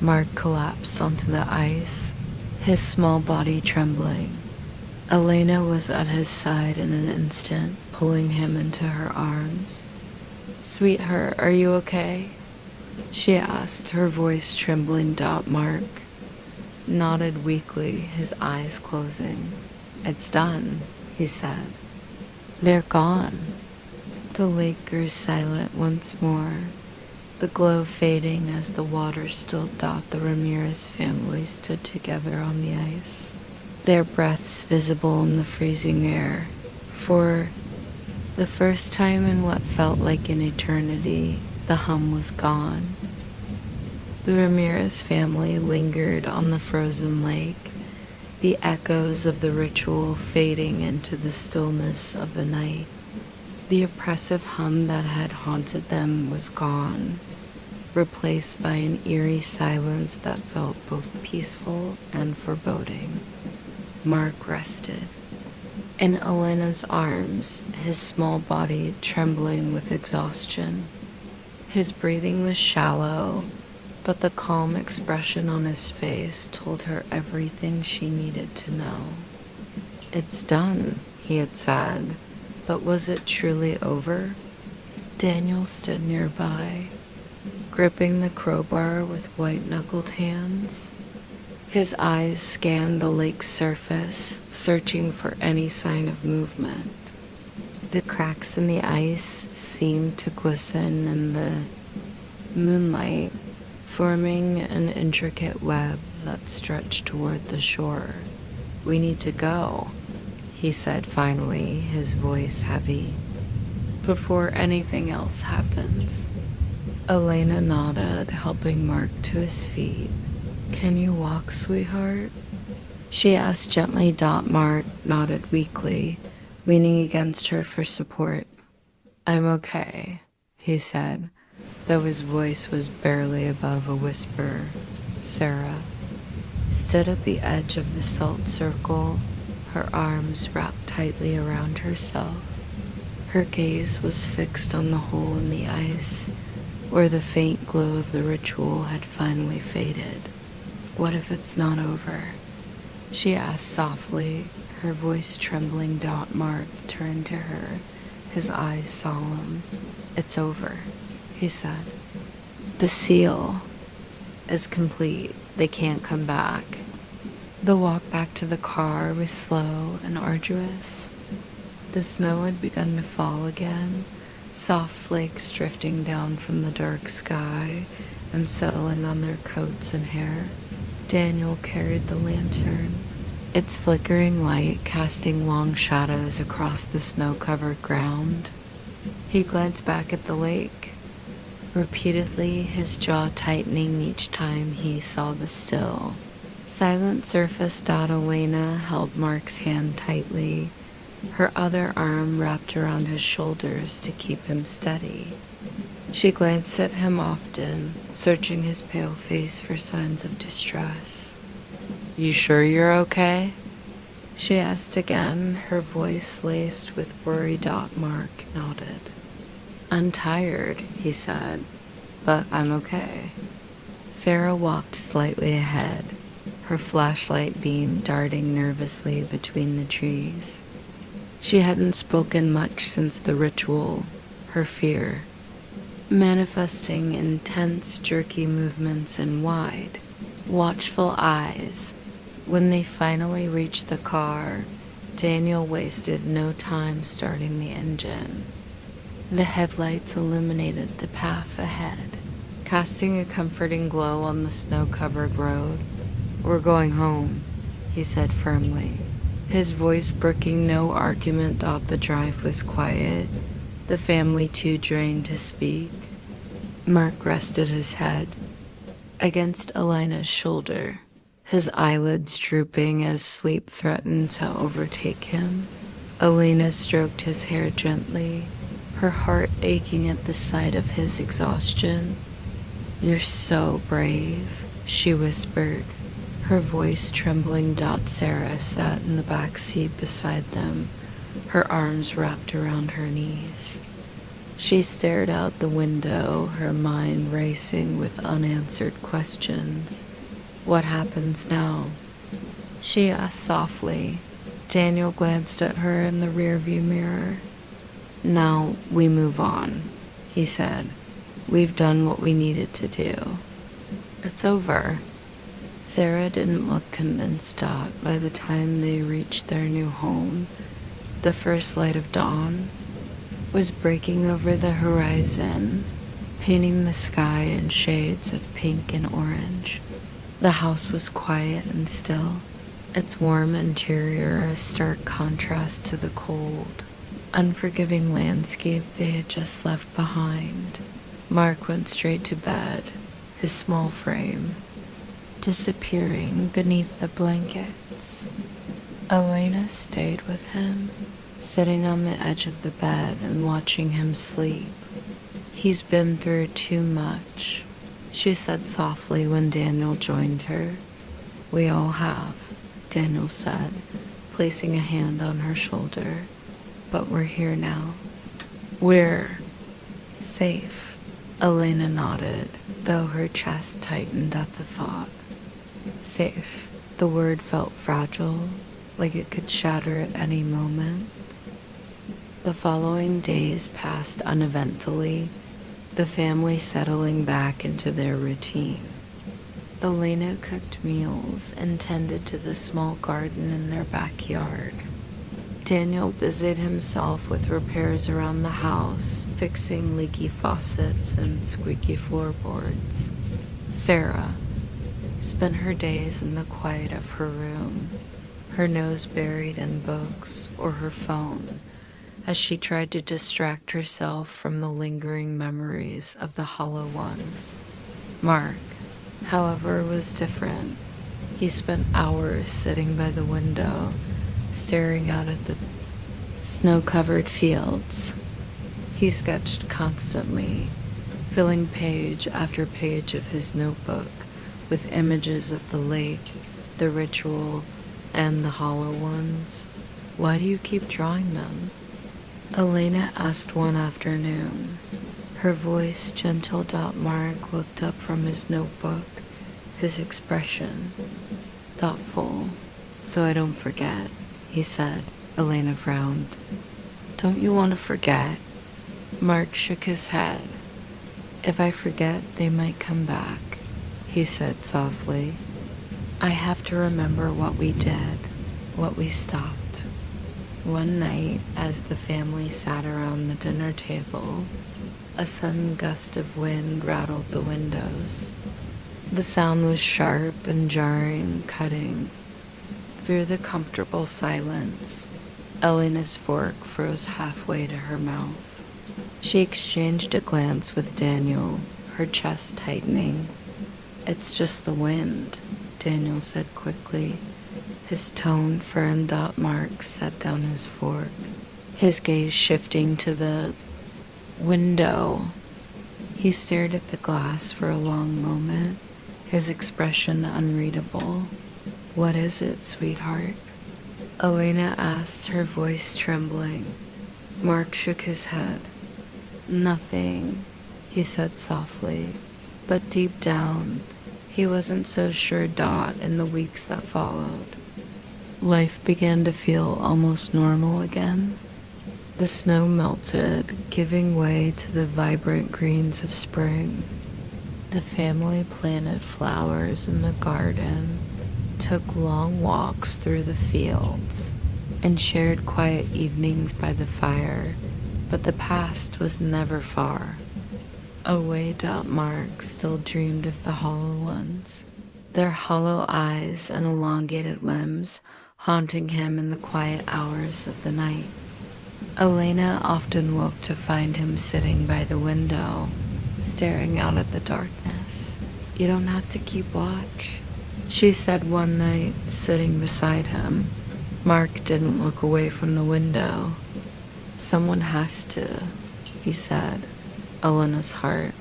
Mark collapsed onto the ice, his small body trembling. Elena was at his side in an instant, pulling him into her arms. Sweetheart, are you okay? She asked, her voice trembling. Mark nodded weakly, his eyes closing. It's done, he said. They're gone. The lake grew silent once more, the glow fading as the water still. The Ramirez family stood together on the ice, their breaths visible in the freezing air. For the first time in what felt like an eternity, the hum was gone. The Ramirez family lingered on the frozen lake, the echoes of the ritual fading into the stillness of the night. The oppressive hum that had haunted them was gone, replaced by an eerie silence that felt both peaceful and foreboding. Mark rested, in Elena's arms, his small body trembling with exhaustion. His breathing was shallow, but the calm expression on his face told her everything she needed to know. "It's done," he had said, but was it truly over? Daniel stood nearby, gripping the crowbar with white-knuckled hands. His eyes scanned the lake's surface, searching for any sign of movement. The cracks in the ice seemed to glisten in the moonlight, forming an intricate web that stretched toward the shore. "We need to go," he said finally, his voice heavy. "Before anything else happens." Elena nodded, helping Mark to his feet. "Can you walk, sweetheart?" she asked gently. Mark nodded weakly, leaning against her for support. "I'm okay," he said, though his voice was barely above a whisper. Sarah stood at the edge of the salt circle, her arms wrapped tightly around herself. Her gaze was fixed on the hole in the ice, where the faint glow of the ritual had finally faded. "What if it's not over?" she asked softly, her voice trembling. Mark turned to her, his eyes solemn. "It's over," he said. "The seal is complete. They can't come back." The walk back to the car was slow and arduous. The snow had begun to fall again, soft flakes drifting down from the dark sky and settling on their coats and hair. Daniel carried the lantern, its flickering light casting long shadows across the snow-covered ground. He glanced back at the lake, repeatedly, his jaw tightening each time he saw the still, silent surface. Elena held Mark's hand tightly, her other arm wrapped around his shoulders to keep him steady. She glanced at him often, searching his pale face for signs of distress. "You sure you're okay?" she asked again, her voice laced with worry. Mark nodded. "I'm tired," he said, "but I'm okay." Sarah walked slightly ahead, her flashlight beam darting nervously between the trees. She hadn't spoken much since the ritual, her fear manifesting in tense, jerky movements and wide, watchful eyes. When they finally reached the car, Daniel wasted no time starting the engine. The headlights illuminated the path ahead, casting a comforting glow on the snow-covered road. "We're going home," he said firmly, his voice brooking no argument. The drive was quiet, the family too drained to speak. Mark rested his head against Elena's shoulder, his eyelids drooping as sleep threatened to overtake him. Elena stroked his hair gently, her heart aching at the sight of his exhaustion. "You're so brave," she whispered, her voice trembling. Sarah sat in the back seat beside them, her arms wrapped around her knees. She stared out the window, her mind racing with unanswered questions. "What happens now?" she asked softly. Daniel glanced at her in the rearview mirror. "Now we move on," he said. "We've done what we needed to do. It's over." Sarah didn't look convinced. By the time they reached their new home, the first light of dawn was breaking over the horizon, painting the sky in shades of pink and orange. The house was quiet and still, its warm interior a stark contrast to the cold, unforgiving landscape they had just left behind. Mark went straight to bed, his small frame disappearing beneath the blankets. Elena stayed with him, sitting on the edge of the bed and watching him sleep. "He's been through too much," she said softly when Daniel joined her. "We all have," Daniel said, placing a hand on her shoulder. But we're here now. We're safe. Elena nodded, though her chest tightened at the thought. Safe. The word felt fragile, like it could shatter at any moment. The following days passed uneventfully, the family settling back into their routine. Elena cooked meals and tended to the small garden in their backyard. Daniel busied himself with repairs around the house, fixing leaky faucets and squeaky floorboards. Sarah spent her days in the quiet of her room, her nose buried in books or her phone, as she tried to distract herself from the lingering memories of the hollow ones. Mark, however, was different. He spent hours sitting by the window, staring out at the snow-covered fields. He sketched constantly, filling page after page of his notebook with images of the lake, the ritual, and the hollow ones. Why do you keep drawing them? Elena asked one afternoon. Her voice gentle. Mark looked up from his notebook, his expression thoughtful. So I don't forget, he said. Elena frowned. Don't you want to forget? Mark shook his head. If I forget, they might come back, he said softly. I have to remember what we did, what we stopped. One night, as the family sat around the dinner table, a sudden gust of wind rattled the windows. The sound was sharp and jarring, cutting through the comfortable silence. Elena's fork froze halfway to her mouth. She exchanged a glance with Daniel, her chest tightening. It's just the wind, Daniel said quickly. His tone firm. Mark set down his fork, his gaze shifting to the window. He stared at the glass for a long moment, his expression unreadable. What is it, sweetheart? Elena asked, her voice trembling. Mark shook his head. Nothing, he said softly, but deep down, he wasn't so sure. In the weeks that followed, life began to feel almost normal again. The snow melted, giving way to the vibrant greens of spring. The family planted flowers in the garden, took long walks through the fields, and shared quiet evenings by the fire, but the past was never far. Away. Mark still dreamed of the hollow ones, their hollow eyes and elongated limbs haunting him in the quiet hours of the night. Elena often woke to find him sitting by the window, staring out at the darkness. You don't have to keep watch, she said one night, sitting beside him. Mark didn't look away from the window. Someone has to, he said. Elena's heart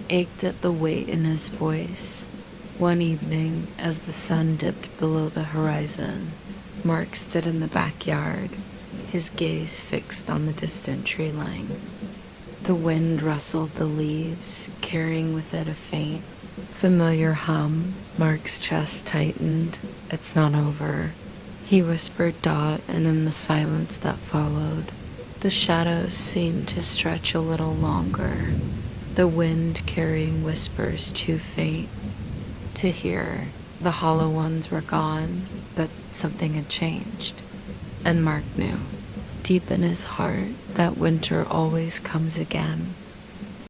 ached at the weight in his voice. One evening, as the sun dipped below the horizon, Mark stood in the backyard, his gaze fixed on the distant tree line. The wind rustled the leaves, carrying with it a faint, familiar hum. Mark's chest tightened. It's not over, he whispered. And in the silence that followed, the shadows seemed to stretch a little longer, the wind carrying whispers too faint to hear. The hollow ones were gone, but something had changed, and Mark knew, deep in his heart, that winter always comes again.